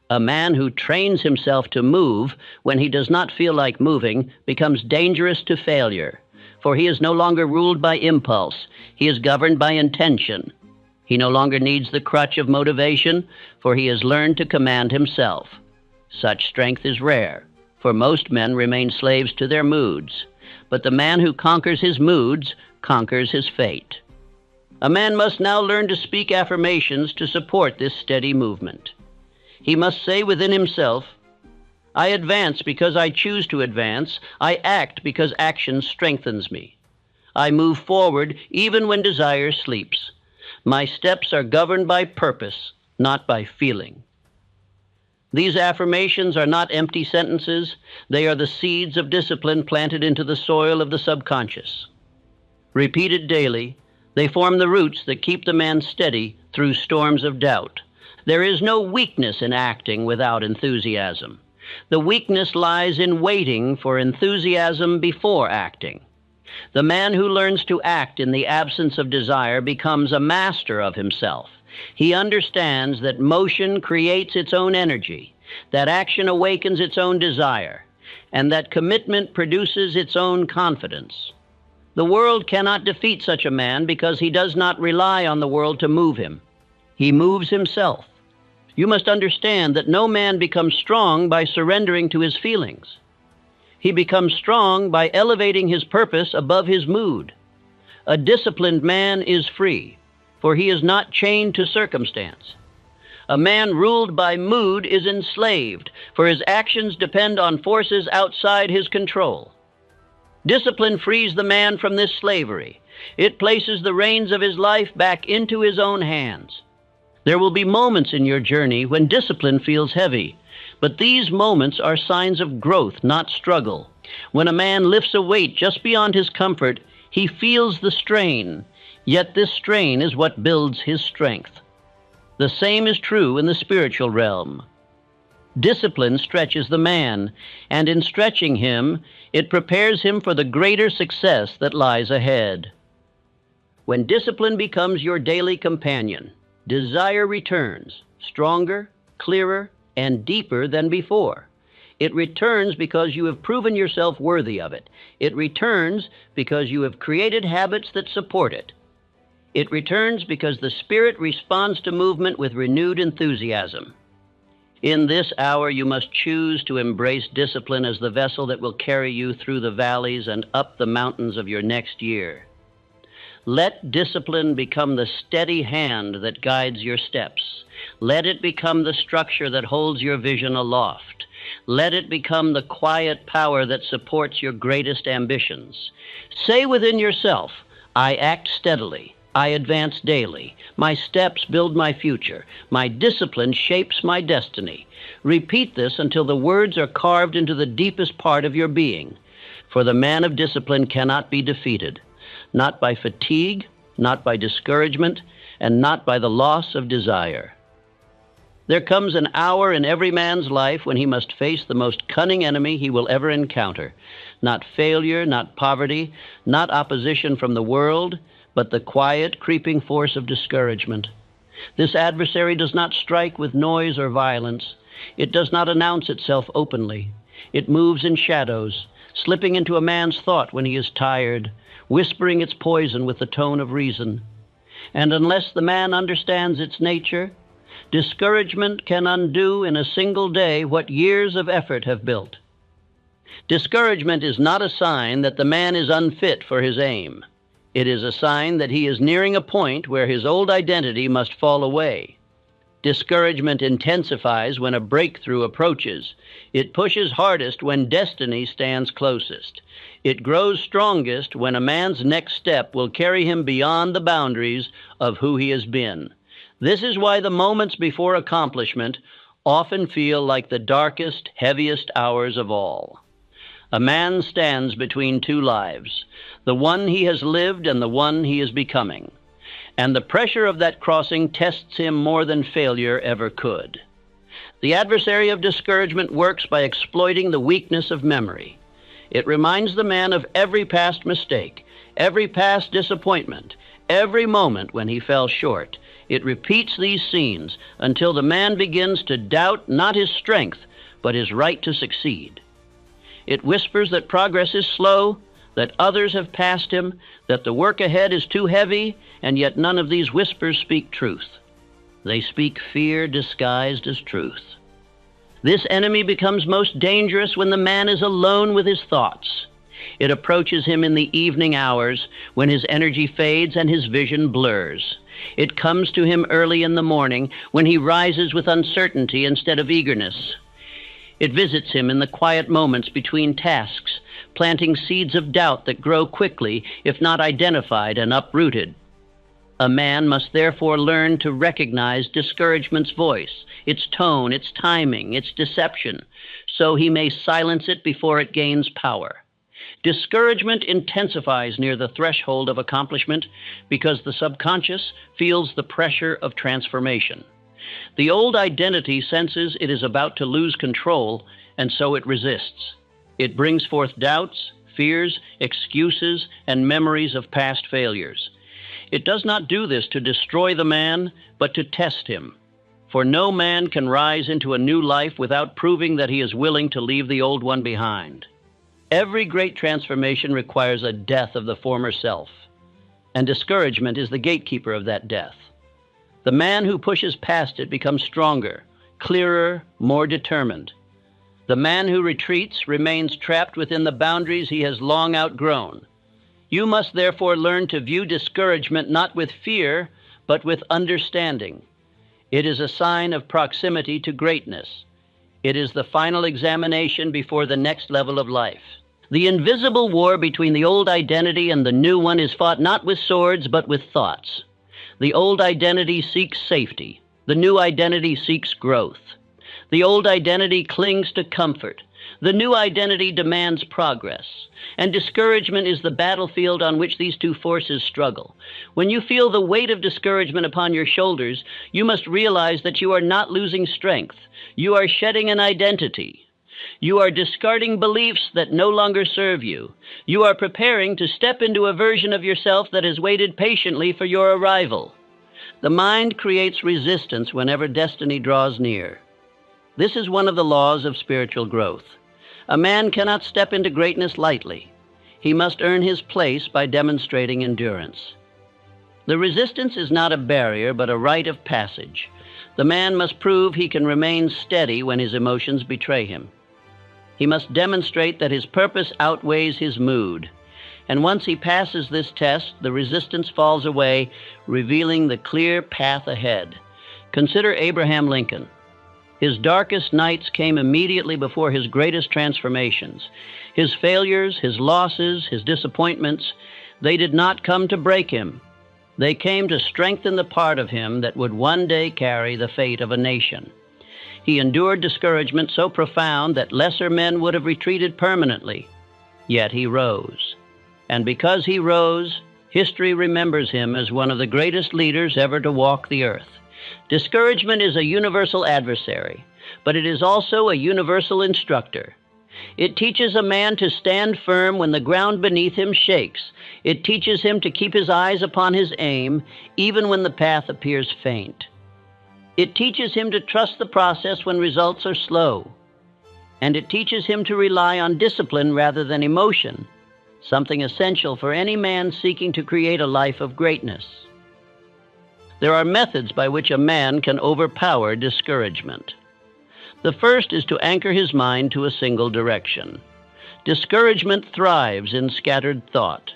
A man who trains himself to move when he does not feel like moving becomes dangerous to failure, for he is no longer ruled by impulse. He is governed by intention. He no longer needs the crutch of motivation, for he has learned to command himself. Such strength is rare, for most men remain slaves to their moods. But the man who conquers his moods conquers his fate. A man must now learn to speak affirmations to support this steady movement. He must say within himself, "I advance because I choose to advance. I act because action strengthens me. I move forward even when desire sleeps. My steps are governed by purpose, not by feeling." These affirmations are not empty sentences. They are the seeds of discipline planted into the soil of the subconscious. Repeated daily, they form the roots that keep the man steady through storms of doubt. There is no weakness in acting without enthusiasm. The weakness lies in waiting for enthusiasm before acting. The man who learns to act in the absence of desire becomes a master of himself. He understands that motion creates its own energy, that action awakens its own desire, and that commitment produces its own confidence. The world cannot defeat such a man because he does not rely on the world to move him. He moves himself. You must understand that no man becomes strong by surrendering to his feelings. He becomes strong by elevating his purpose above his mood. A disciplined man is free, for he is not chained to circumstance. A man ruled by mood is enslaved, for his actions depend on forces outside his control. Discipline frees the man from this slavery. It places the reins of his life back into his own hands. There will be moments in your journey when discipline feels heavy, but these moments are signs of growth, not struggle. When a man lifts a weight just beyond his comfort, he feels the strain, yet this strain is what builds his strength. The same is true in the spiritual realm. Discipline stretches the man, and in stretching him, it prepares him for the greater success that lies ahead. When discipline becomes your daily companion, desire returns, stronger, clearer, and deeper than before. It returns because you have proven yourself worthy of it. It returns because you have created habits that support it. It returns because the Spirit responds to movement with renewed enthusiasm. In this hour, you must choose to embrace discipline as the vessel that will carry you through the valleys and up the mountains of your next year. Let discipline become the steady hand that guides your steps. Let it become the structure that holds your vision aloft. Let it become the quiet power that supports your greatest ambitions. Say within yourself, I act steadily. I advance daily. My steps build my future. My discipline shapes my destiny. Repeat this until the words are carved into the deepest part of your being. For the man of discipline cannot be defeated, not by fatigue, not by discouragement, and not by the loss of desire. There comes an hour in every man's life when he must face the most cunning enemy he will ever encounter. Not failure, not poverty, not opposition from the world, but the quiet, creeping force of discouragement. This adversary does not strike with noise or violence. It does not announce itself openly. It moves in shadows, slipping into a man's thought when he is tired, whispering its poison with the tone of reason. And unless the man understands its nature, discouragement can undo in a single day what years of effort have built. Discouragement is not a sign that the man is unfit for his aim. It is a sign that he is nearing a point where his old identity must fall away. Discouragement intensifies when a breakthrough approaches. It pushes hardest when destiny stands closest. It grows strongest when a man's next step will carry him beyond the boundaries of who he has been. This is why the moments before accomplishment often feel like the darkest, heaviest hours of all. A man stands between two lives, the one he has lived and the one he is becoming. And the pressure of that crossing tests him more than failure ever could. The adversary of discouragement works by exploiting the weakness of memory. It reminds the man of every past mistake, every past disappointment, every moment when he fell short. It repeats these scenes until the man begins to doubt not his strength, but his right to succeed. It whispers that progress is slow, that others have passed him, that the work ahead is too heavy, and yet none of these whispers speak truth. They speak fear disguised as truth. This enemy becomes most dangerous when the man is alone with his thoughts. It approaches him in the evening hours when his energy fades and his vision blurs. It comes to him early in the morning when he rises with uncertainty instead of eagerness. It visits him in the quiet moments between tasks, planting seeds of doubt that grow quickly if not identified and uprooted. A man must therefore learn to recognize discouragement's voice, its tone, its timing, its deception, so he may silence it before it gains power. Discouragement intensifies near the threshold of accomplishment because the subconscious feels the pressure of transformation. The old identity senses it is about to lose control, and so it resists. It brings forth doubts, fears, excuses, and memories of past failures. It does not do this to destroy the man, but to test him. For no man can rise into a new life without proving that he is willing to leave the old one behind. Every great transformation requires a death of the former self, and discouragement is the gatekeeper of that death. The man who pushes past it becomes stronger, clearer, more determined. The man who retreats remains trapped within the boundaries he has long outgrown. You must therefore learn to view discouragement not with fear, but with understanding. It is a sign of proximity to greatness. It is the final examination before the next level of life. The invisible war between the old identity and the new one is fought not with swords, but with thoughts. The old identity seeks safety. The new identity seeks growth. The old identity clings to comfort. The new identity demands progress. And discouragement is the battlefield on which these two forces struggle. When you feel the weight of discouragement upon your shoulders, you must realize that you are not losing strength. You are shedding an identity. You are discarding beliefs that no longer serve you. You are preparing to step into a version of yourself that has waited patiently for your arrival. The mind creates resistance whenever destiny draws near. This is one of the laws of spiritual growth. A man cannot step into greatness lightly. He must earn his place by demonstrating endurance. The resistance is not a barrier, but a rite of passage. The man must prove he can remain steady when his emotions betray him. He must demonstrate that his purpose outweighs his mood. And once he passes this test, the resistance falls away, revealing the clear path ahead. Consider Abraham Lincoln. His darkest nights came immediately before his greatest transformations. His failures, his losses, his disappointments, they did not come to break him. They came to strengthen the part of him that would one day carry the fate of a nation. He endured discouragement so profound that lesser men would have retreated permanently. Yet he rose. And because he rose, history remembers him as one of the greatest leaders ever to walk the earth. Discouragement is a universal adversary, but it is also a universal instructor. It teaches a man to stand firm when the ground beneath him shakes. It teaches him to keep his eyes upon his aim, even when the path appears faint. It teaches him to trust the process when results are slow. And it teaches him to rely on discipline rather than emotion, something essential for any man seeking to create a life of greatness. There are methods by which a man can overpower discouragement. The first is to anchor his mind to a single direction. Discouragement thrives in scattered thought.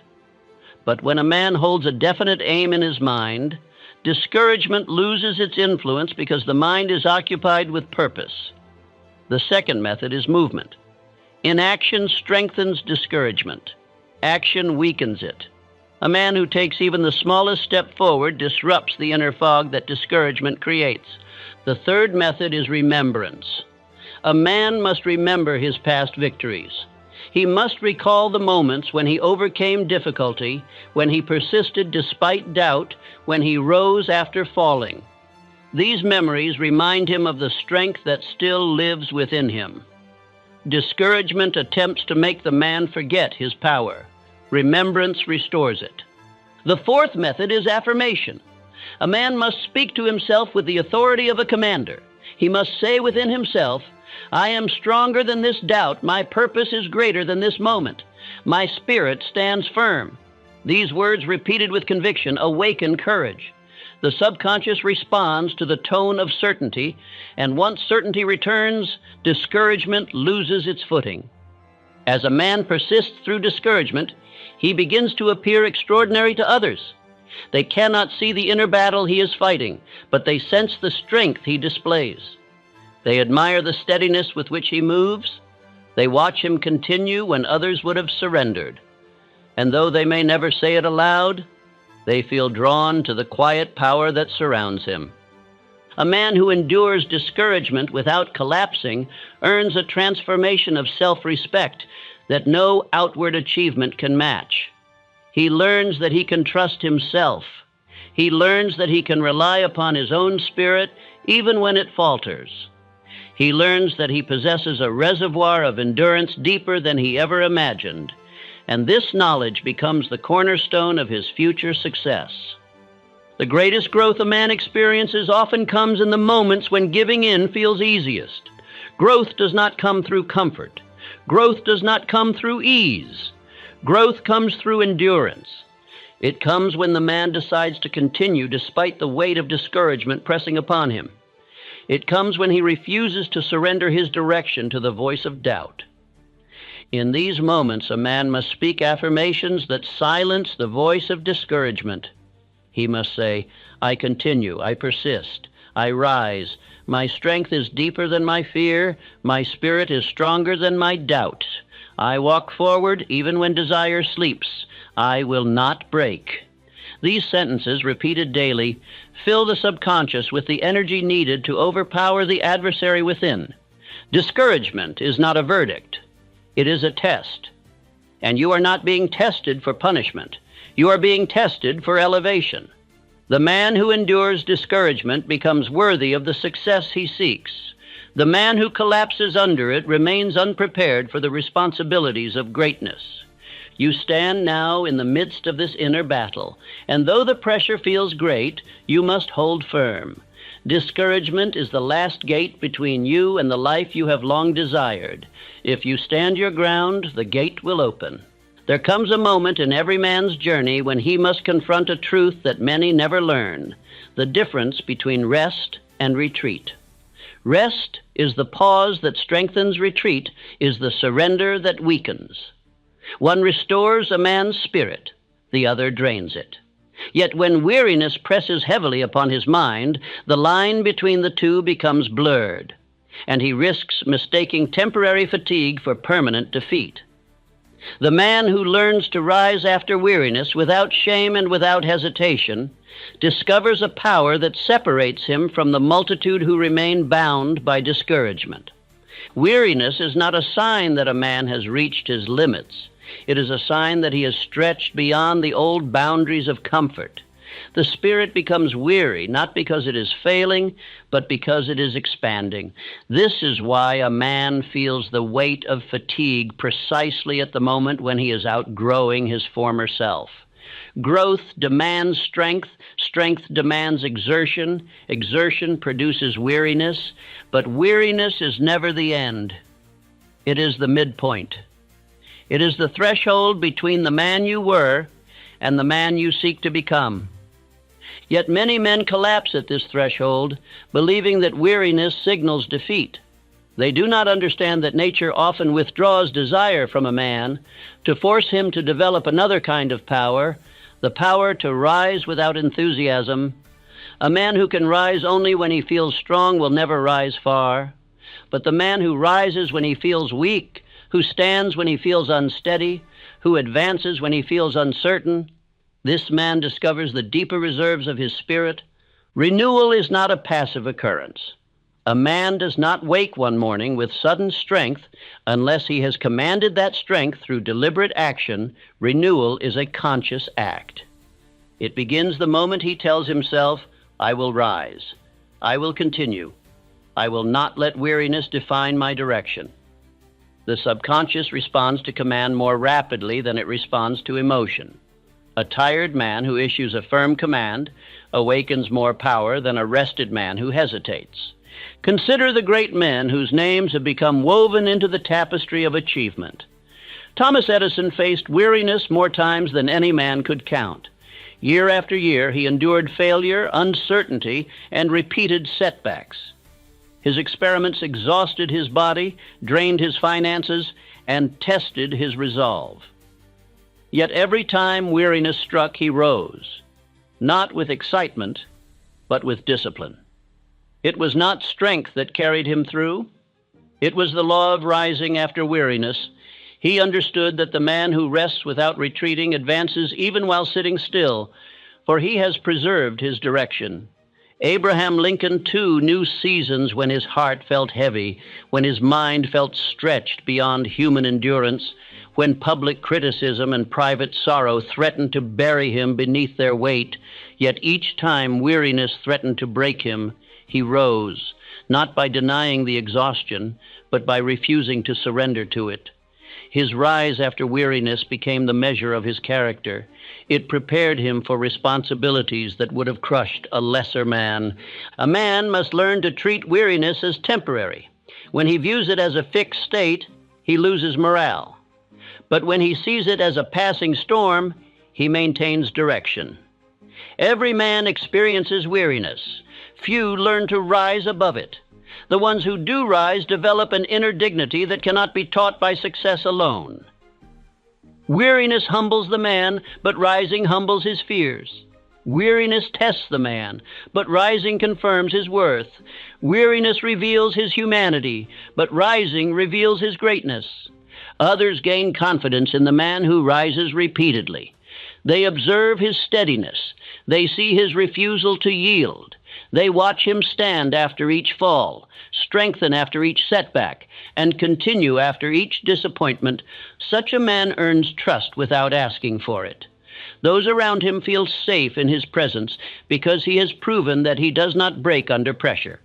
But when a man holds a definite aim in his mind, discouragement loses its influence because the mind is occupied with purpose. The second method is movement. Inaction strengthens discouragement. Action weakens it. A man who takes even the smallest step forward disrupts the inner fog that discouragement creates. The third method is remembrance. A man must remember his past victories. He must recall the moments when he overcame difficulty, when he persisted despite doubt, when he rose after falling. These memories remind him of the strength that still lives within him. Discouragement attempts to make the man forget his power. Remembrance restores it. The fourth method is affirmation. A man must speak to himself with the authority of a commander. He must say within himself, "I am stronger than this doubt. My purpose is greater than this moment. My spirit stands firm." These words, repeated with conviction, awaken courage. The subconscious responds to the tone of certainty, and once certainty returns, discouragement loses its footing. As a man persists through discouragement, he begins to appear extraordinary to others. They cannot see the inner battle he is fighting, but they sense the strength he displays. They admire the steadiness with which he moves. They watch him continue when others would have surrendered. And though they may never say it aloud, they feel drawn to the quiet power that surrounds him. A man who endures discouragement without collapsing earns a transformation of self-respect that no outward achievement can match. He learns that he can trust himself. He learns that he can rely upon his own spirit even when it falters. He learns that he possesses a reservoir of endurance deeper than he ever imagined, and this knowledge becomes the cornerstone of his future success. The greatest growth a man experiences often comes in the moments when giving in feels easiest. Growth does not come through comfort. Growth does not come through ease. Growth comes through endurance. It comes when the man decides to continue despite the weight of discouragement pressing upon him. It comes when he refuses to surrender his direction to the voice of doubt. In these moments, a man must speak affirmations that silence the voice of discouragement. He must say, I continue, I persist, I rise. My strength is deeper than my fear. My spirit is stronger than my doubt. I walk forward even when desire sleeps. I will not break. These sentences, repeated daily, fill the subconscious with the energy needed to overpower the adversary within. Discouragement is not a verdict. It is a test. And you are not being tested for punishment. You are being tested for elevation. The man who endures discouragement becomes worthy of the success he seeks. The man who collapses under it remains unprepared for the responsibilities of greatness. You stand now in the midst of this inner battle, and though the pressure feels great, you must hold firm. Discouragement is the last gate between you and the life you have long desired. If you stand your ground, the gate will open. There comes a moment in every man's journey when he must confront a truth that many never learn, the difference between rest and retreat. Rest is the pause that strengthens, retreat is the surrender that weakens. One restores a man's spirit, the other drains it. Yet when weariness presses heavily upon his mind, the line between the two becomes blurred, and he risks mistaking temporary fatigue for permanent defeat. The man who learns to rise after weariness without shame and without hesitation discovers a power that separates him from the multitude who remain bound by discouragement. Weariness is not a sign that a man has reached his limits. It is a sign that he has stretched beyond the old boundaries of comfort. The spirit becomes weary, not because it is failing, but because it is expanding. This is why a man feels the weight of fatigue precisely at the moment when he is outgrowing his former self. Growth demands strength, strength demands exertion, exertion produces weariness, but weariness is never the end. It is the midpoint. It is the threshold between the man you were and the man you seek to become. Yet many men collapse at this threshold, believing that weariness signals defeat. They do not understand that nature often withdraws desire from a man to force him to develop another kind of power, the power to rise without enthusiasm. A man who can rise only when he feels strong will never rise far, but the man who rises when he feels weak, who stands when he feels unsteady, who advances when he feels uncertain, this man discovers the deeper reserves of his spirit. Renewal is not a passive occurrence. A man does not wake one morning with sudden strength unless he has commanded that strength through deliberate action. Renewal is a conscious act. It begins the moment he tells himself, I will rise. I will continue. I will not let weariness define my direction. The subconscious responds to command more rapidly than it responds to emotion. A tired man who issues a firm command awakens more power than a rested man who hesitates. Consider the great men whose names have become woven into the tapestry of achievement. Thomas Edison faced weariness more times than any man could count. Year after year, he endured failure, uncertainty, and repeated setbacks. His experiments exhausted his body, drained his finances, and tested his resolve. Yet every time weariness struck, he rose, not with excitement, but with discipline. It was not strength that carried him through. It was the law of rising after weariness. He understood that the man who rests without retreating advances even while sitting still, for he has preserved his direction. Abraham Lincoln, too, knew seasons when his heart felt heavy, when his mind felt stretched beyond human endurance, when public criticism and private sorrow threatened to bury him beneath their weight. Yet each time weariness threatened to break him, he rose, not by denying the exhaustion, but by refusing to surrender to it. His rise after weariness became the measure of his character. It prepared him for responsibilities that would have crushed a lesser man. A man must learn to treat weariness as temporary. When he views it as a fixed state, he loses morale. But when he sees it as a passing storm, he maintains direction. Every man experiences weariness. Few learn to rise above it. The ones who do rise develop an inner dignity that cannot be taught by success alone. Weariness humbles the man, but rising humbles his fears. Weariness tests the man, but rising confirms his worth. Weariness reveals his humanity, but rising reveals his greatness. Others gain confidence in the man who rises repeatedly. They observe his steadiness. They see his refusal to yield. They watch him stand after each fall, strengthen after each setback, and continue after each disappointment. Such a man earns trust without asking for it. Those around him feel safe in his presence because he has proven that he does not break under pressure.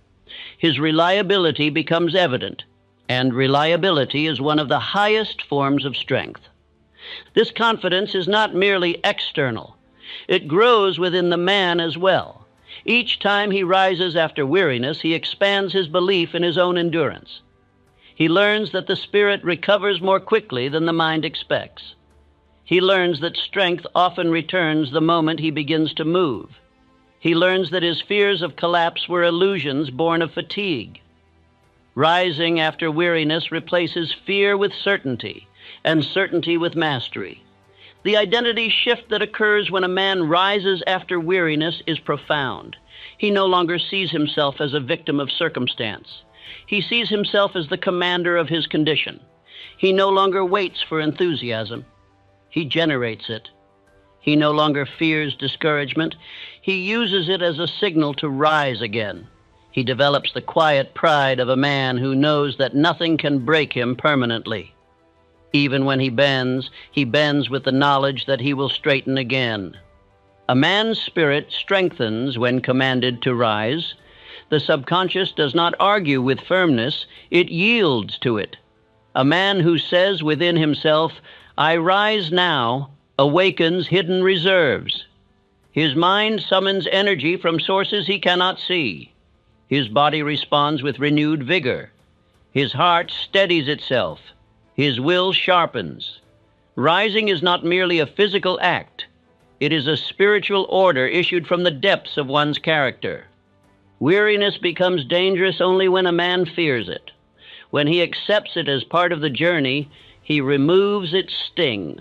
His reliability becomes evident, and reliability is one of the highest forms of strength. This confidence is not merely external. It grows within the man as well. Each time he rises after weariness, he expands his belief in his own endurance. He learns that the spirit recovers more quickly than the mind expects. He learns that strength often returns the moment he begins to move. He learns that his fears of collapse were illusions born of fatigue. Rising after weariness replaces fear with certainty, and certainty with mastery. The identity shift that occurs when a man rises after weariness is profound. He no longer sees himself as a victim of circumstance. He sees himself as the commander of his condition. He no longer waits for enthusiasm. He generates it. He no longer fears discouragement. He uses it as a signal to rise again. He develops the quiet pride of a man who knows that nothing can break him permanently. Even when he bends with the knowledge that he will straighten again. A man's spirit strengthens when commanded to rise. The subconscious does not argue with firmness, it yields to it. A man who says within himself, "I rise now," awakens hidden reserves. His mind summons energy from sources he cannot see. His body responds with renewed vigor. His heart steadies itself. His will sharpens. Rising is not merely a physical act. It is a spiritual order issued from the depths of one's character. Weariness becomes dangerous only when a man fears it. When he accepts it as part of the journey, he removes its sting.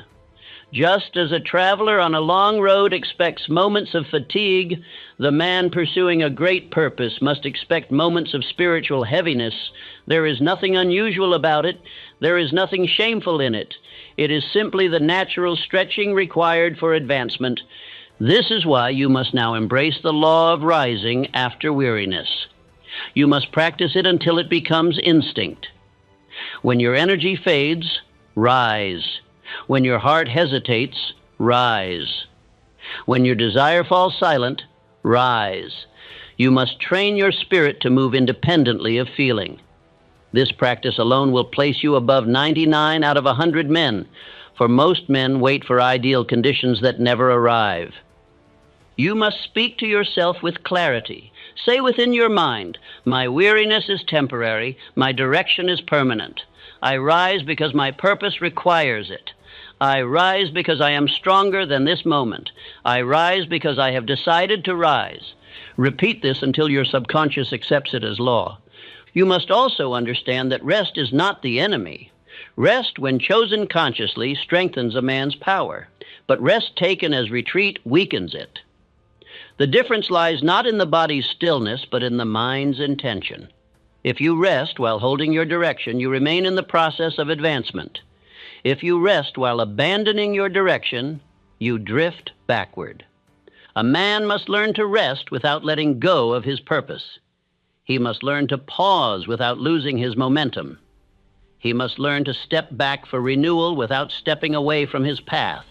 Just as a traveler on a long road expects moments of fatigue, the man pursuing a great purpose must expect moments of spiritual heaviness. There is nothing unusual about it. There is nothing shameful in it. It is simply the natural stretching required for advancement. This is why you must now embrace the law of rising after weariness. You must practice it until it becomes instinct. When your energy fades, rise. When your heart hesitates, rise. When your desire falls silent, rise. You must train your spirit to move independently of feeling. This practice alone will place you above 99 out of 100 men, for most men wait for ideal conditions that never arrive. You must speak to yourself with clarity. Say within your mind, "My weariness is temporary, my direction is permanent. I rise because my purpose requires it. I rise because I am stronger than this moment. I rise because I have decided to rise." Repeat this until your subconscious accepts it as law. You must also understand that rest is not the enemy. Rest, when chosen consciously, strengthens a man's power, but rest taken as retreat weakens it. The difference lies not in the body's stillness, but in the mind's intention. If you rest while holding your direction, you remain in the process of advancement. If you rest while abandoning your direction, you drift backward. A man must learn to rest without letting go of his purpose. He must learn to pause without losing his momentum. He must learn to step back for renewal without stepping away from his path.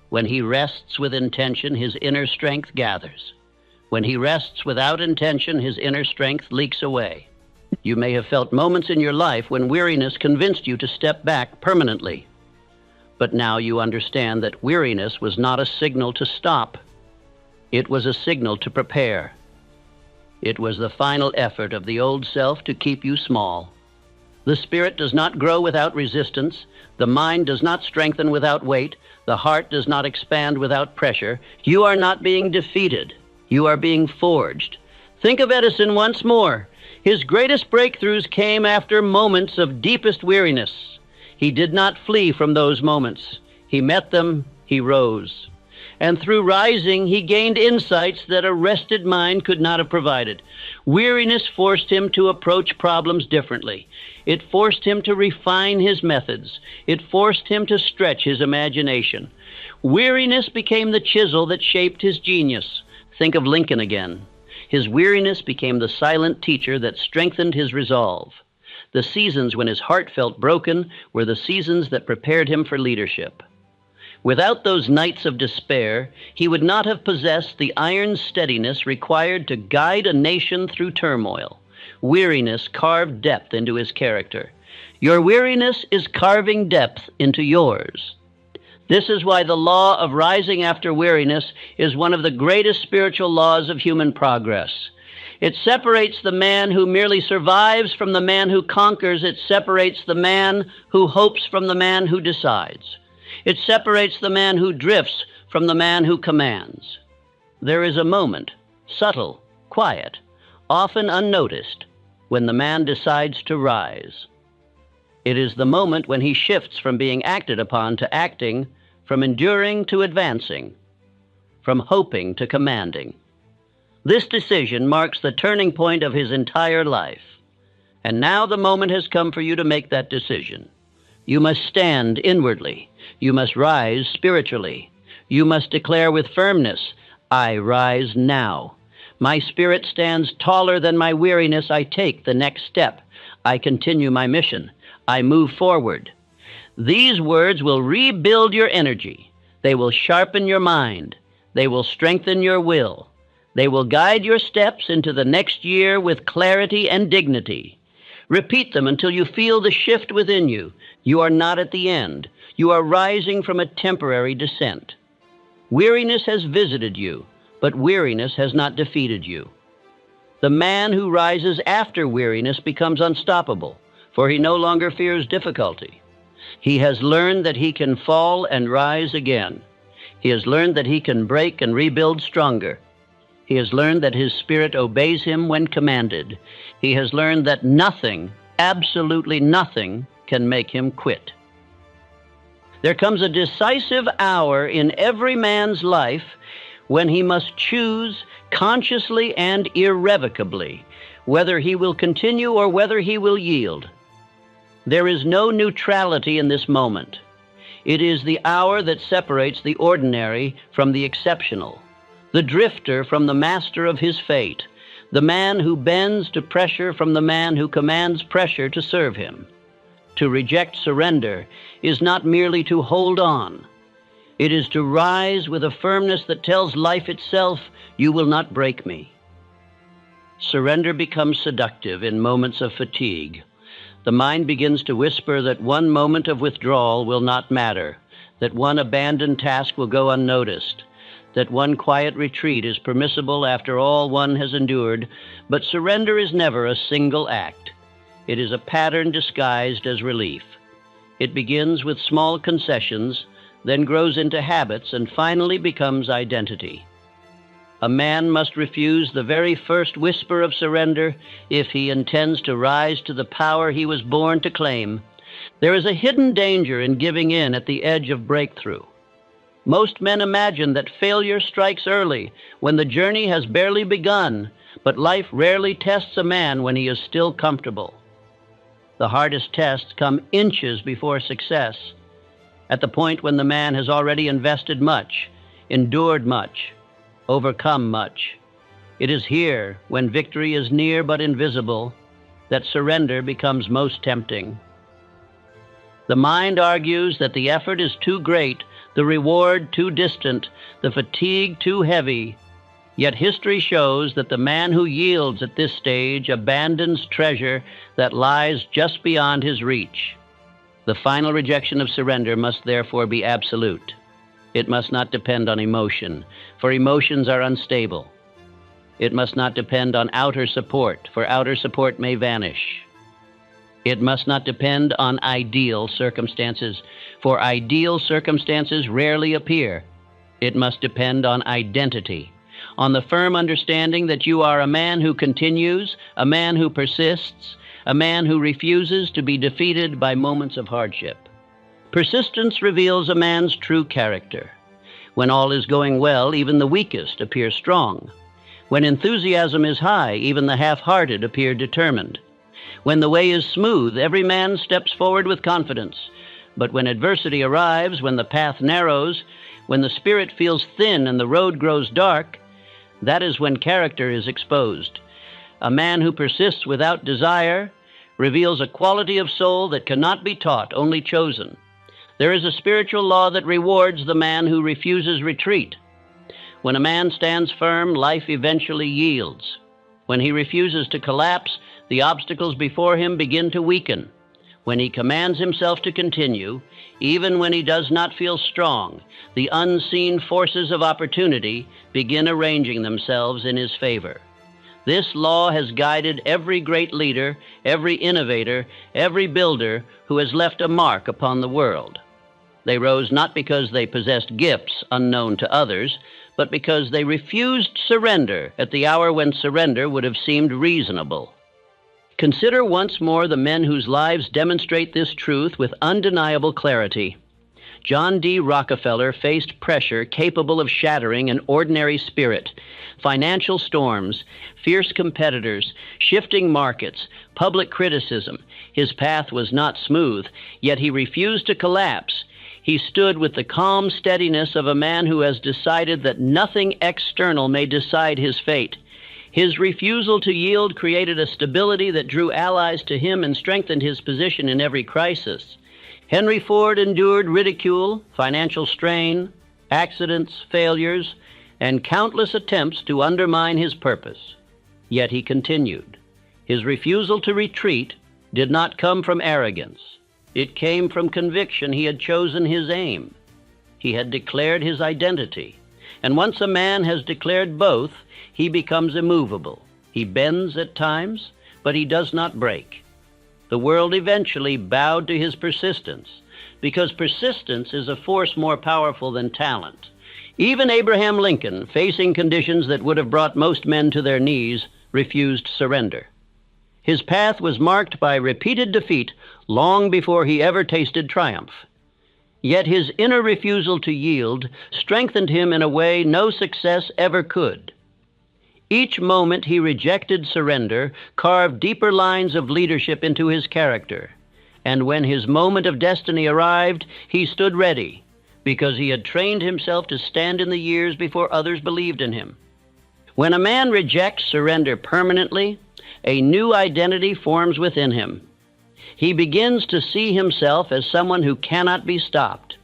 When he rests with intention, his inner strength gathers. When he rests without intention, his inner strength leaks away. You may have felt moments in your life when weariness convinced you to step back permanently. But now you understand that weariness was not a signal to stop. It was a signal to prepare. It was the final effort of the old self to keep you small. The spirit does not grow without resistance. The mind does not strengthen without weight. The heart does not expand without pressure. You are not being defeated. You are being forged. Think of Edison once more. His greatest breakthroughs came after moments of deepest weariness. He did not flee from those moments. He met them, he rose. And through rising, he gained insights that a rested mind could not have provided. Weariness forced him to approach problems differently. It forced him to refine his methods. It forced him to stretch his imagination. Weariness became the chisel that shaped his genius. Think of Lincoln again. His weariness became the silent teacher that strengthened his resolve. The seasons when his heart felt broken were the seasons that prepared him for leadership. Without those nights of despair, he would not have possessed the iron steadiness required to guide a nation through turmoil. Weariness carved depth into his character. Your weariness is carving depth into yours. This is why the law of rising after weariness is one of the greatest spiritual laws of human progress. It separates the man who merely survives from the man who conquers. It separates the man who hopes from the man who decides. It separates the man who drifts from the man who commands. There is a moment, subtle, quiet, often unnoticed, when the man decides to rise. It is the moment when he shifts from being acted upon to acting, from enduring to advancing, from hoping to commanding. This decision marks the turning point of his entire life. And now the moment has come for you to make that decision. You must stand inwardly. You must rise spiritually. You must declare with firmness, I rise now. My spirit stands taller than my weariness. I take the next step. I continue my mission. I move forward. These words will rebuild your energy. They will sharpen your mind. They will strengthen your will. They will guide your steps into the next year with clarity and dignity. Repeat them until you feel the shift within you. You are not at the end. You are rising from a temporary descent. Weariness has visited you, but weariness has not defeated you. The man who rises after weariness becomes unstoppable, for he no longer fears difficulty. He has learned that he can fall and rise again. He has learned that he can break and rebuild stronger. He has learned that his spirit obeys him when commanded. He has learned that nothing, absolutely nothing, can make him quit. There comes a decisive hour in every man's life when he must choose consciously and irrevocably whether he will continue or whether he will yield. There is no neutrality in this moment. It is the hour that separates the ordinary from the exceptional, the drifter from the master of his fate, the man who bends to pressure from the man who commands pressure to serve him. To reject surrender is not merely to hold on. It is to rise with a firmness that tells life itself, you will not break me. Surrender becomes seductive in moments of fatigue. The mind begins to whisper that one moment of withdrawal will not matter, that one abandoned task will go unnoticed, that one quiet retreat is permissible after all one has endured, but surrender is never a single act. It is a pattern disguised as relief. It begins with small concessions, then grows into habits, and finally becomes identity. A man must refuse the very first whisper of surrender if he intends to rise to the power he was born to claim. There is a hidden danger in giving in at the edge of breakthrough. Most men imagine that failure strikes early, when the journey has barely begun, but life rarely tests a man when he is still comfortable. The hardest tests come inches before success, at the point when the man has already invested much, endured much, overcome much. It is here, when victory is near but invisible, that surrender becomes most tempting. The mind argues that the effort is too great, the reward too distant, the fatigue too heavy. Yet history shows that the man who yields at this stage abandons treasure that lies just beyond his reach. The final rejection of surrender must therefore be absolute. It must not depend on emotion, for emotions are unstable. It must not depend on outer support, for outer support may vanish. It must not depend on ideal circumstances, for ideal circumstances rarely appear. It must depend on identity, on the firm understanding that you are a man who continues, a man who persists, a man who refuses to be defeated by moments of hardship. Persistence reveals a man's true character. When all is going well, even the weakest appear strong. When enthusiasm is high, even the half-hearted appear determined. When the way is smooth, every man steps forward with confidence. But when adversity arrives, when the path narrows, when the spirit feels thin and the road grows dark, that is when character is exposed. A man who persists without desire reveals a quality of soul that cannot be taught, only chosen. There is a spiritual law that rewards the man who refuses retreat. When a man stands firm, life eventually yields. When he refuses to collapse, the obstacles before him begin to weaken. When he commands himself to continue, even when he does not feel strong, the unseen forces of opportunity begin arranging themselves in his favor. This law has guided every great leader, every innovator, every builder who has left a mark upon the world. They rose not because they possessed gifts unknown to others, but because they refused surrender at the hour when surrender would have seemed reasonable. Consider once more the men whose lives demonstrate this truth with undeniable clarity. John D. Rockefeller faced pressure capable of shattering an ordinary spirit. Financial storms, fierce competitors, shifting markets, public criticism. His path was not smooth, yet he refused to collapse. He stood with the calm steadiness of a man who has decided that nothing external may decide his fate. His refusal to yield created a stability that drew allies to him and strengthened his position in every crisis. Henry Ford endured ridicule, financial strain, accidents, failures, and countless attempts to undermine his purpose. Yet he continued. His refusal to retreat did not come from arrogance. It came from conviction he had chosen his aim. He had declared his identity. And once a man has declared both, he becomes immovable. He bends at times, but he does not break. The world eventually bowed to his persistence, because persistence is a force more powerful than talent. Even Abraham Lincoln, facing conditions that would have brought most men to their knees, refused surrender. His path was marked by repeated defeat long before he ever tasted triumph. Yet his inner refusal to yield strengthened him in a way no success ever could. Each moment he rejected surrender carved deeper lines of leadership into his character. And when his moment of destiny arrived, he stood ready, because he had trained himself to stand in the years before others believed in him. When a man rejects surrender permanently, a new identity forms within him. He begins to see himself as someone who cannot be stopped,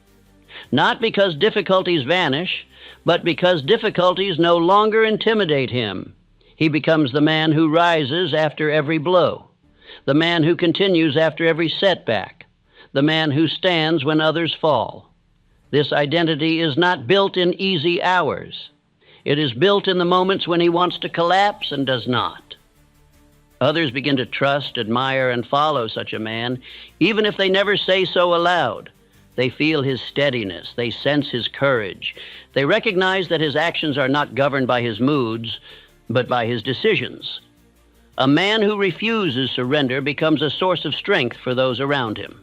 not because difficulties vanish, but because difficulties no longer intimidate him. He becomes the man who rises after every blow, the man who continues after every setback, the man who stands when others fall. This identity is not built in easy hours. It is built in the moments when he wants to collapse and does not. Others begin to trust, admire, and follow such a man, even if they never say so aloud. They feel his steadiness. They sense his courage. They recognize that his actions are not governed by his moods, but by his decisions. A man who refuses surrender becomes a source of strength for those around him.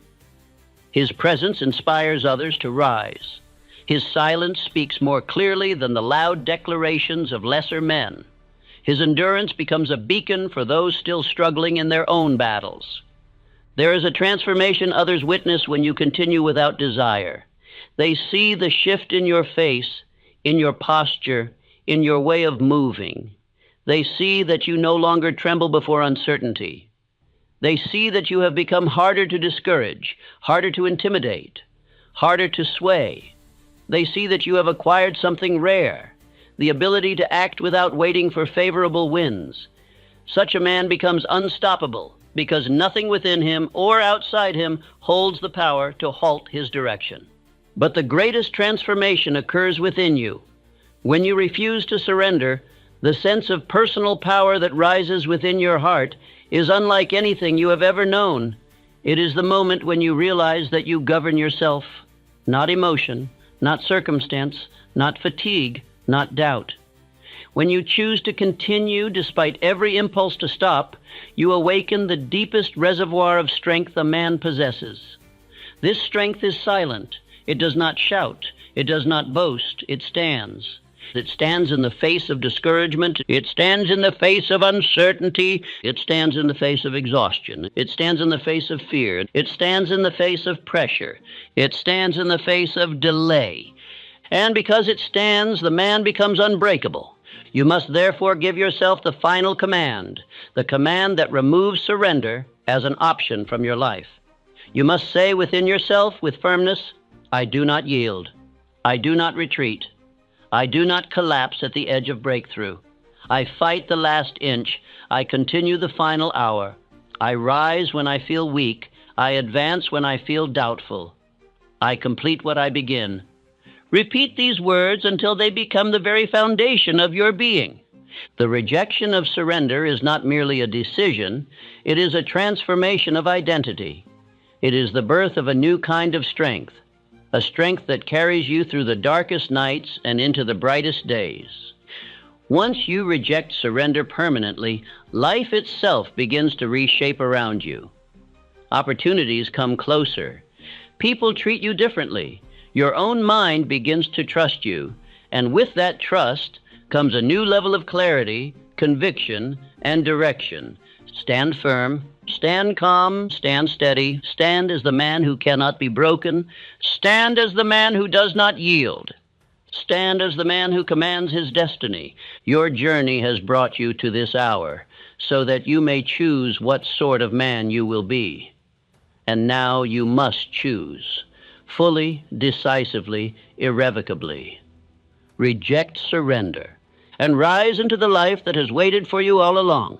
His presence inspires others to rise. His silence speaks more clearly than the loud declarations of lesser men. His endurance becomes a beacon for those still struggling in their own battles. There is a transformation others witness when you continue without desire. They see the shift in your face, in your posture, in your way of moving. They see that you no longer tremble before uncertainty. They see that you have become harder to discourage, harder to intimidate, harder to sway. They see that you have acquired something rare, the ability to act without waiting for favorable winds. Such a man becomes unstoppable because nothing within him or outside him holds the power to halt his direction. But the greatest transformation occurs within you. When you refuse to surrender, the sense of personal power that rises within your heart is unlike anything you have ever known. It is the moment when you realize that you govern yourself, not emotion, not circumstance, not fatigue, not doubt. When you choose to continue despite every impulse to stop, you awaken the deepest reservoir of strength a man possesses. This strength is silent. It does not shout. It does not boast. It stands. It stands in the face of discouragement. It stands in the face of uncertainty. It stands in the face of exhaustion. It stands in the face of fear. It stands in the face of pressure. It stands in the face of delay. And because it stands, the man becomes unbreakable. You must therefore give yourself the final command, the command that removes surrender as an option from your life. You must say within yourself with firmness, I do not yield. I do not retreat. I do not collapse at the edge of breakthrough. I fight the last inch. I continue the final hour. I rise when I feel weak. I advance when I feel doubtful. I complete what I begin. Repeat these words until they become the very foundation of your being. The rejection of surrender is not merely a decision. It is a transformation of identity. It is the birth of a new kind of strength. A strength that carries you through the darkest nights and into the brightest days. Once you reject surrender permanently, life itself begins to reshape around you. Opportunities come closer. People treat you differently. Your own mind begins to trust you, and with that trust comes a new level of clarity, conviction, and direction. Stand firm. Stand calm, stand steady, stand as the man who cannot be broken, stand as the man who does not yield, stand as the man who commands his destiny. Your journey has brought you to this hour, so that you may choose what sort of man you will be. And now you must choose, fully, decisively, irrevocably. Reject surrender, and rise into the life that has waited for you all along.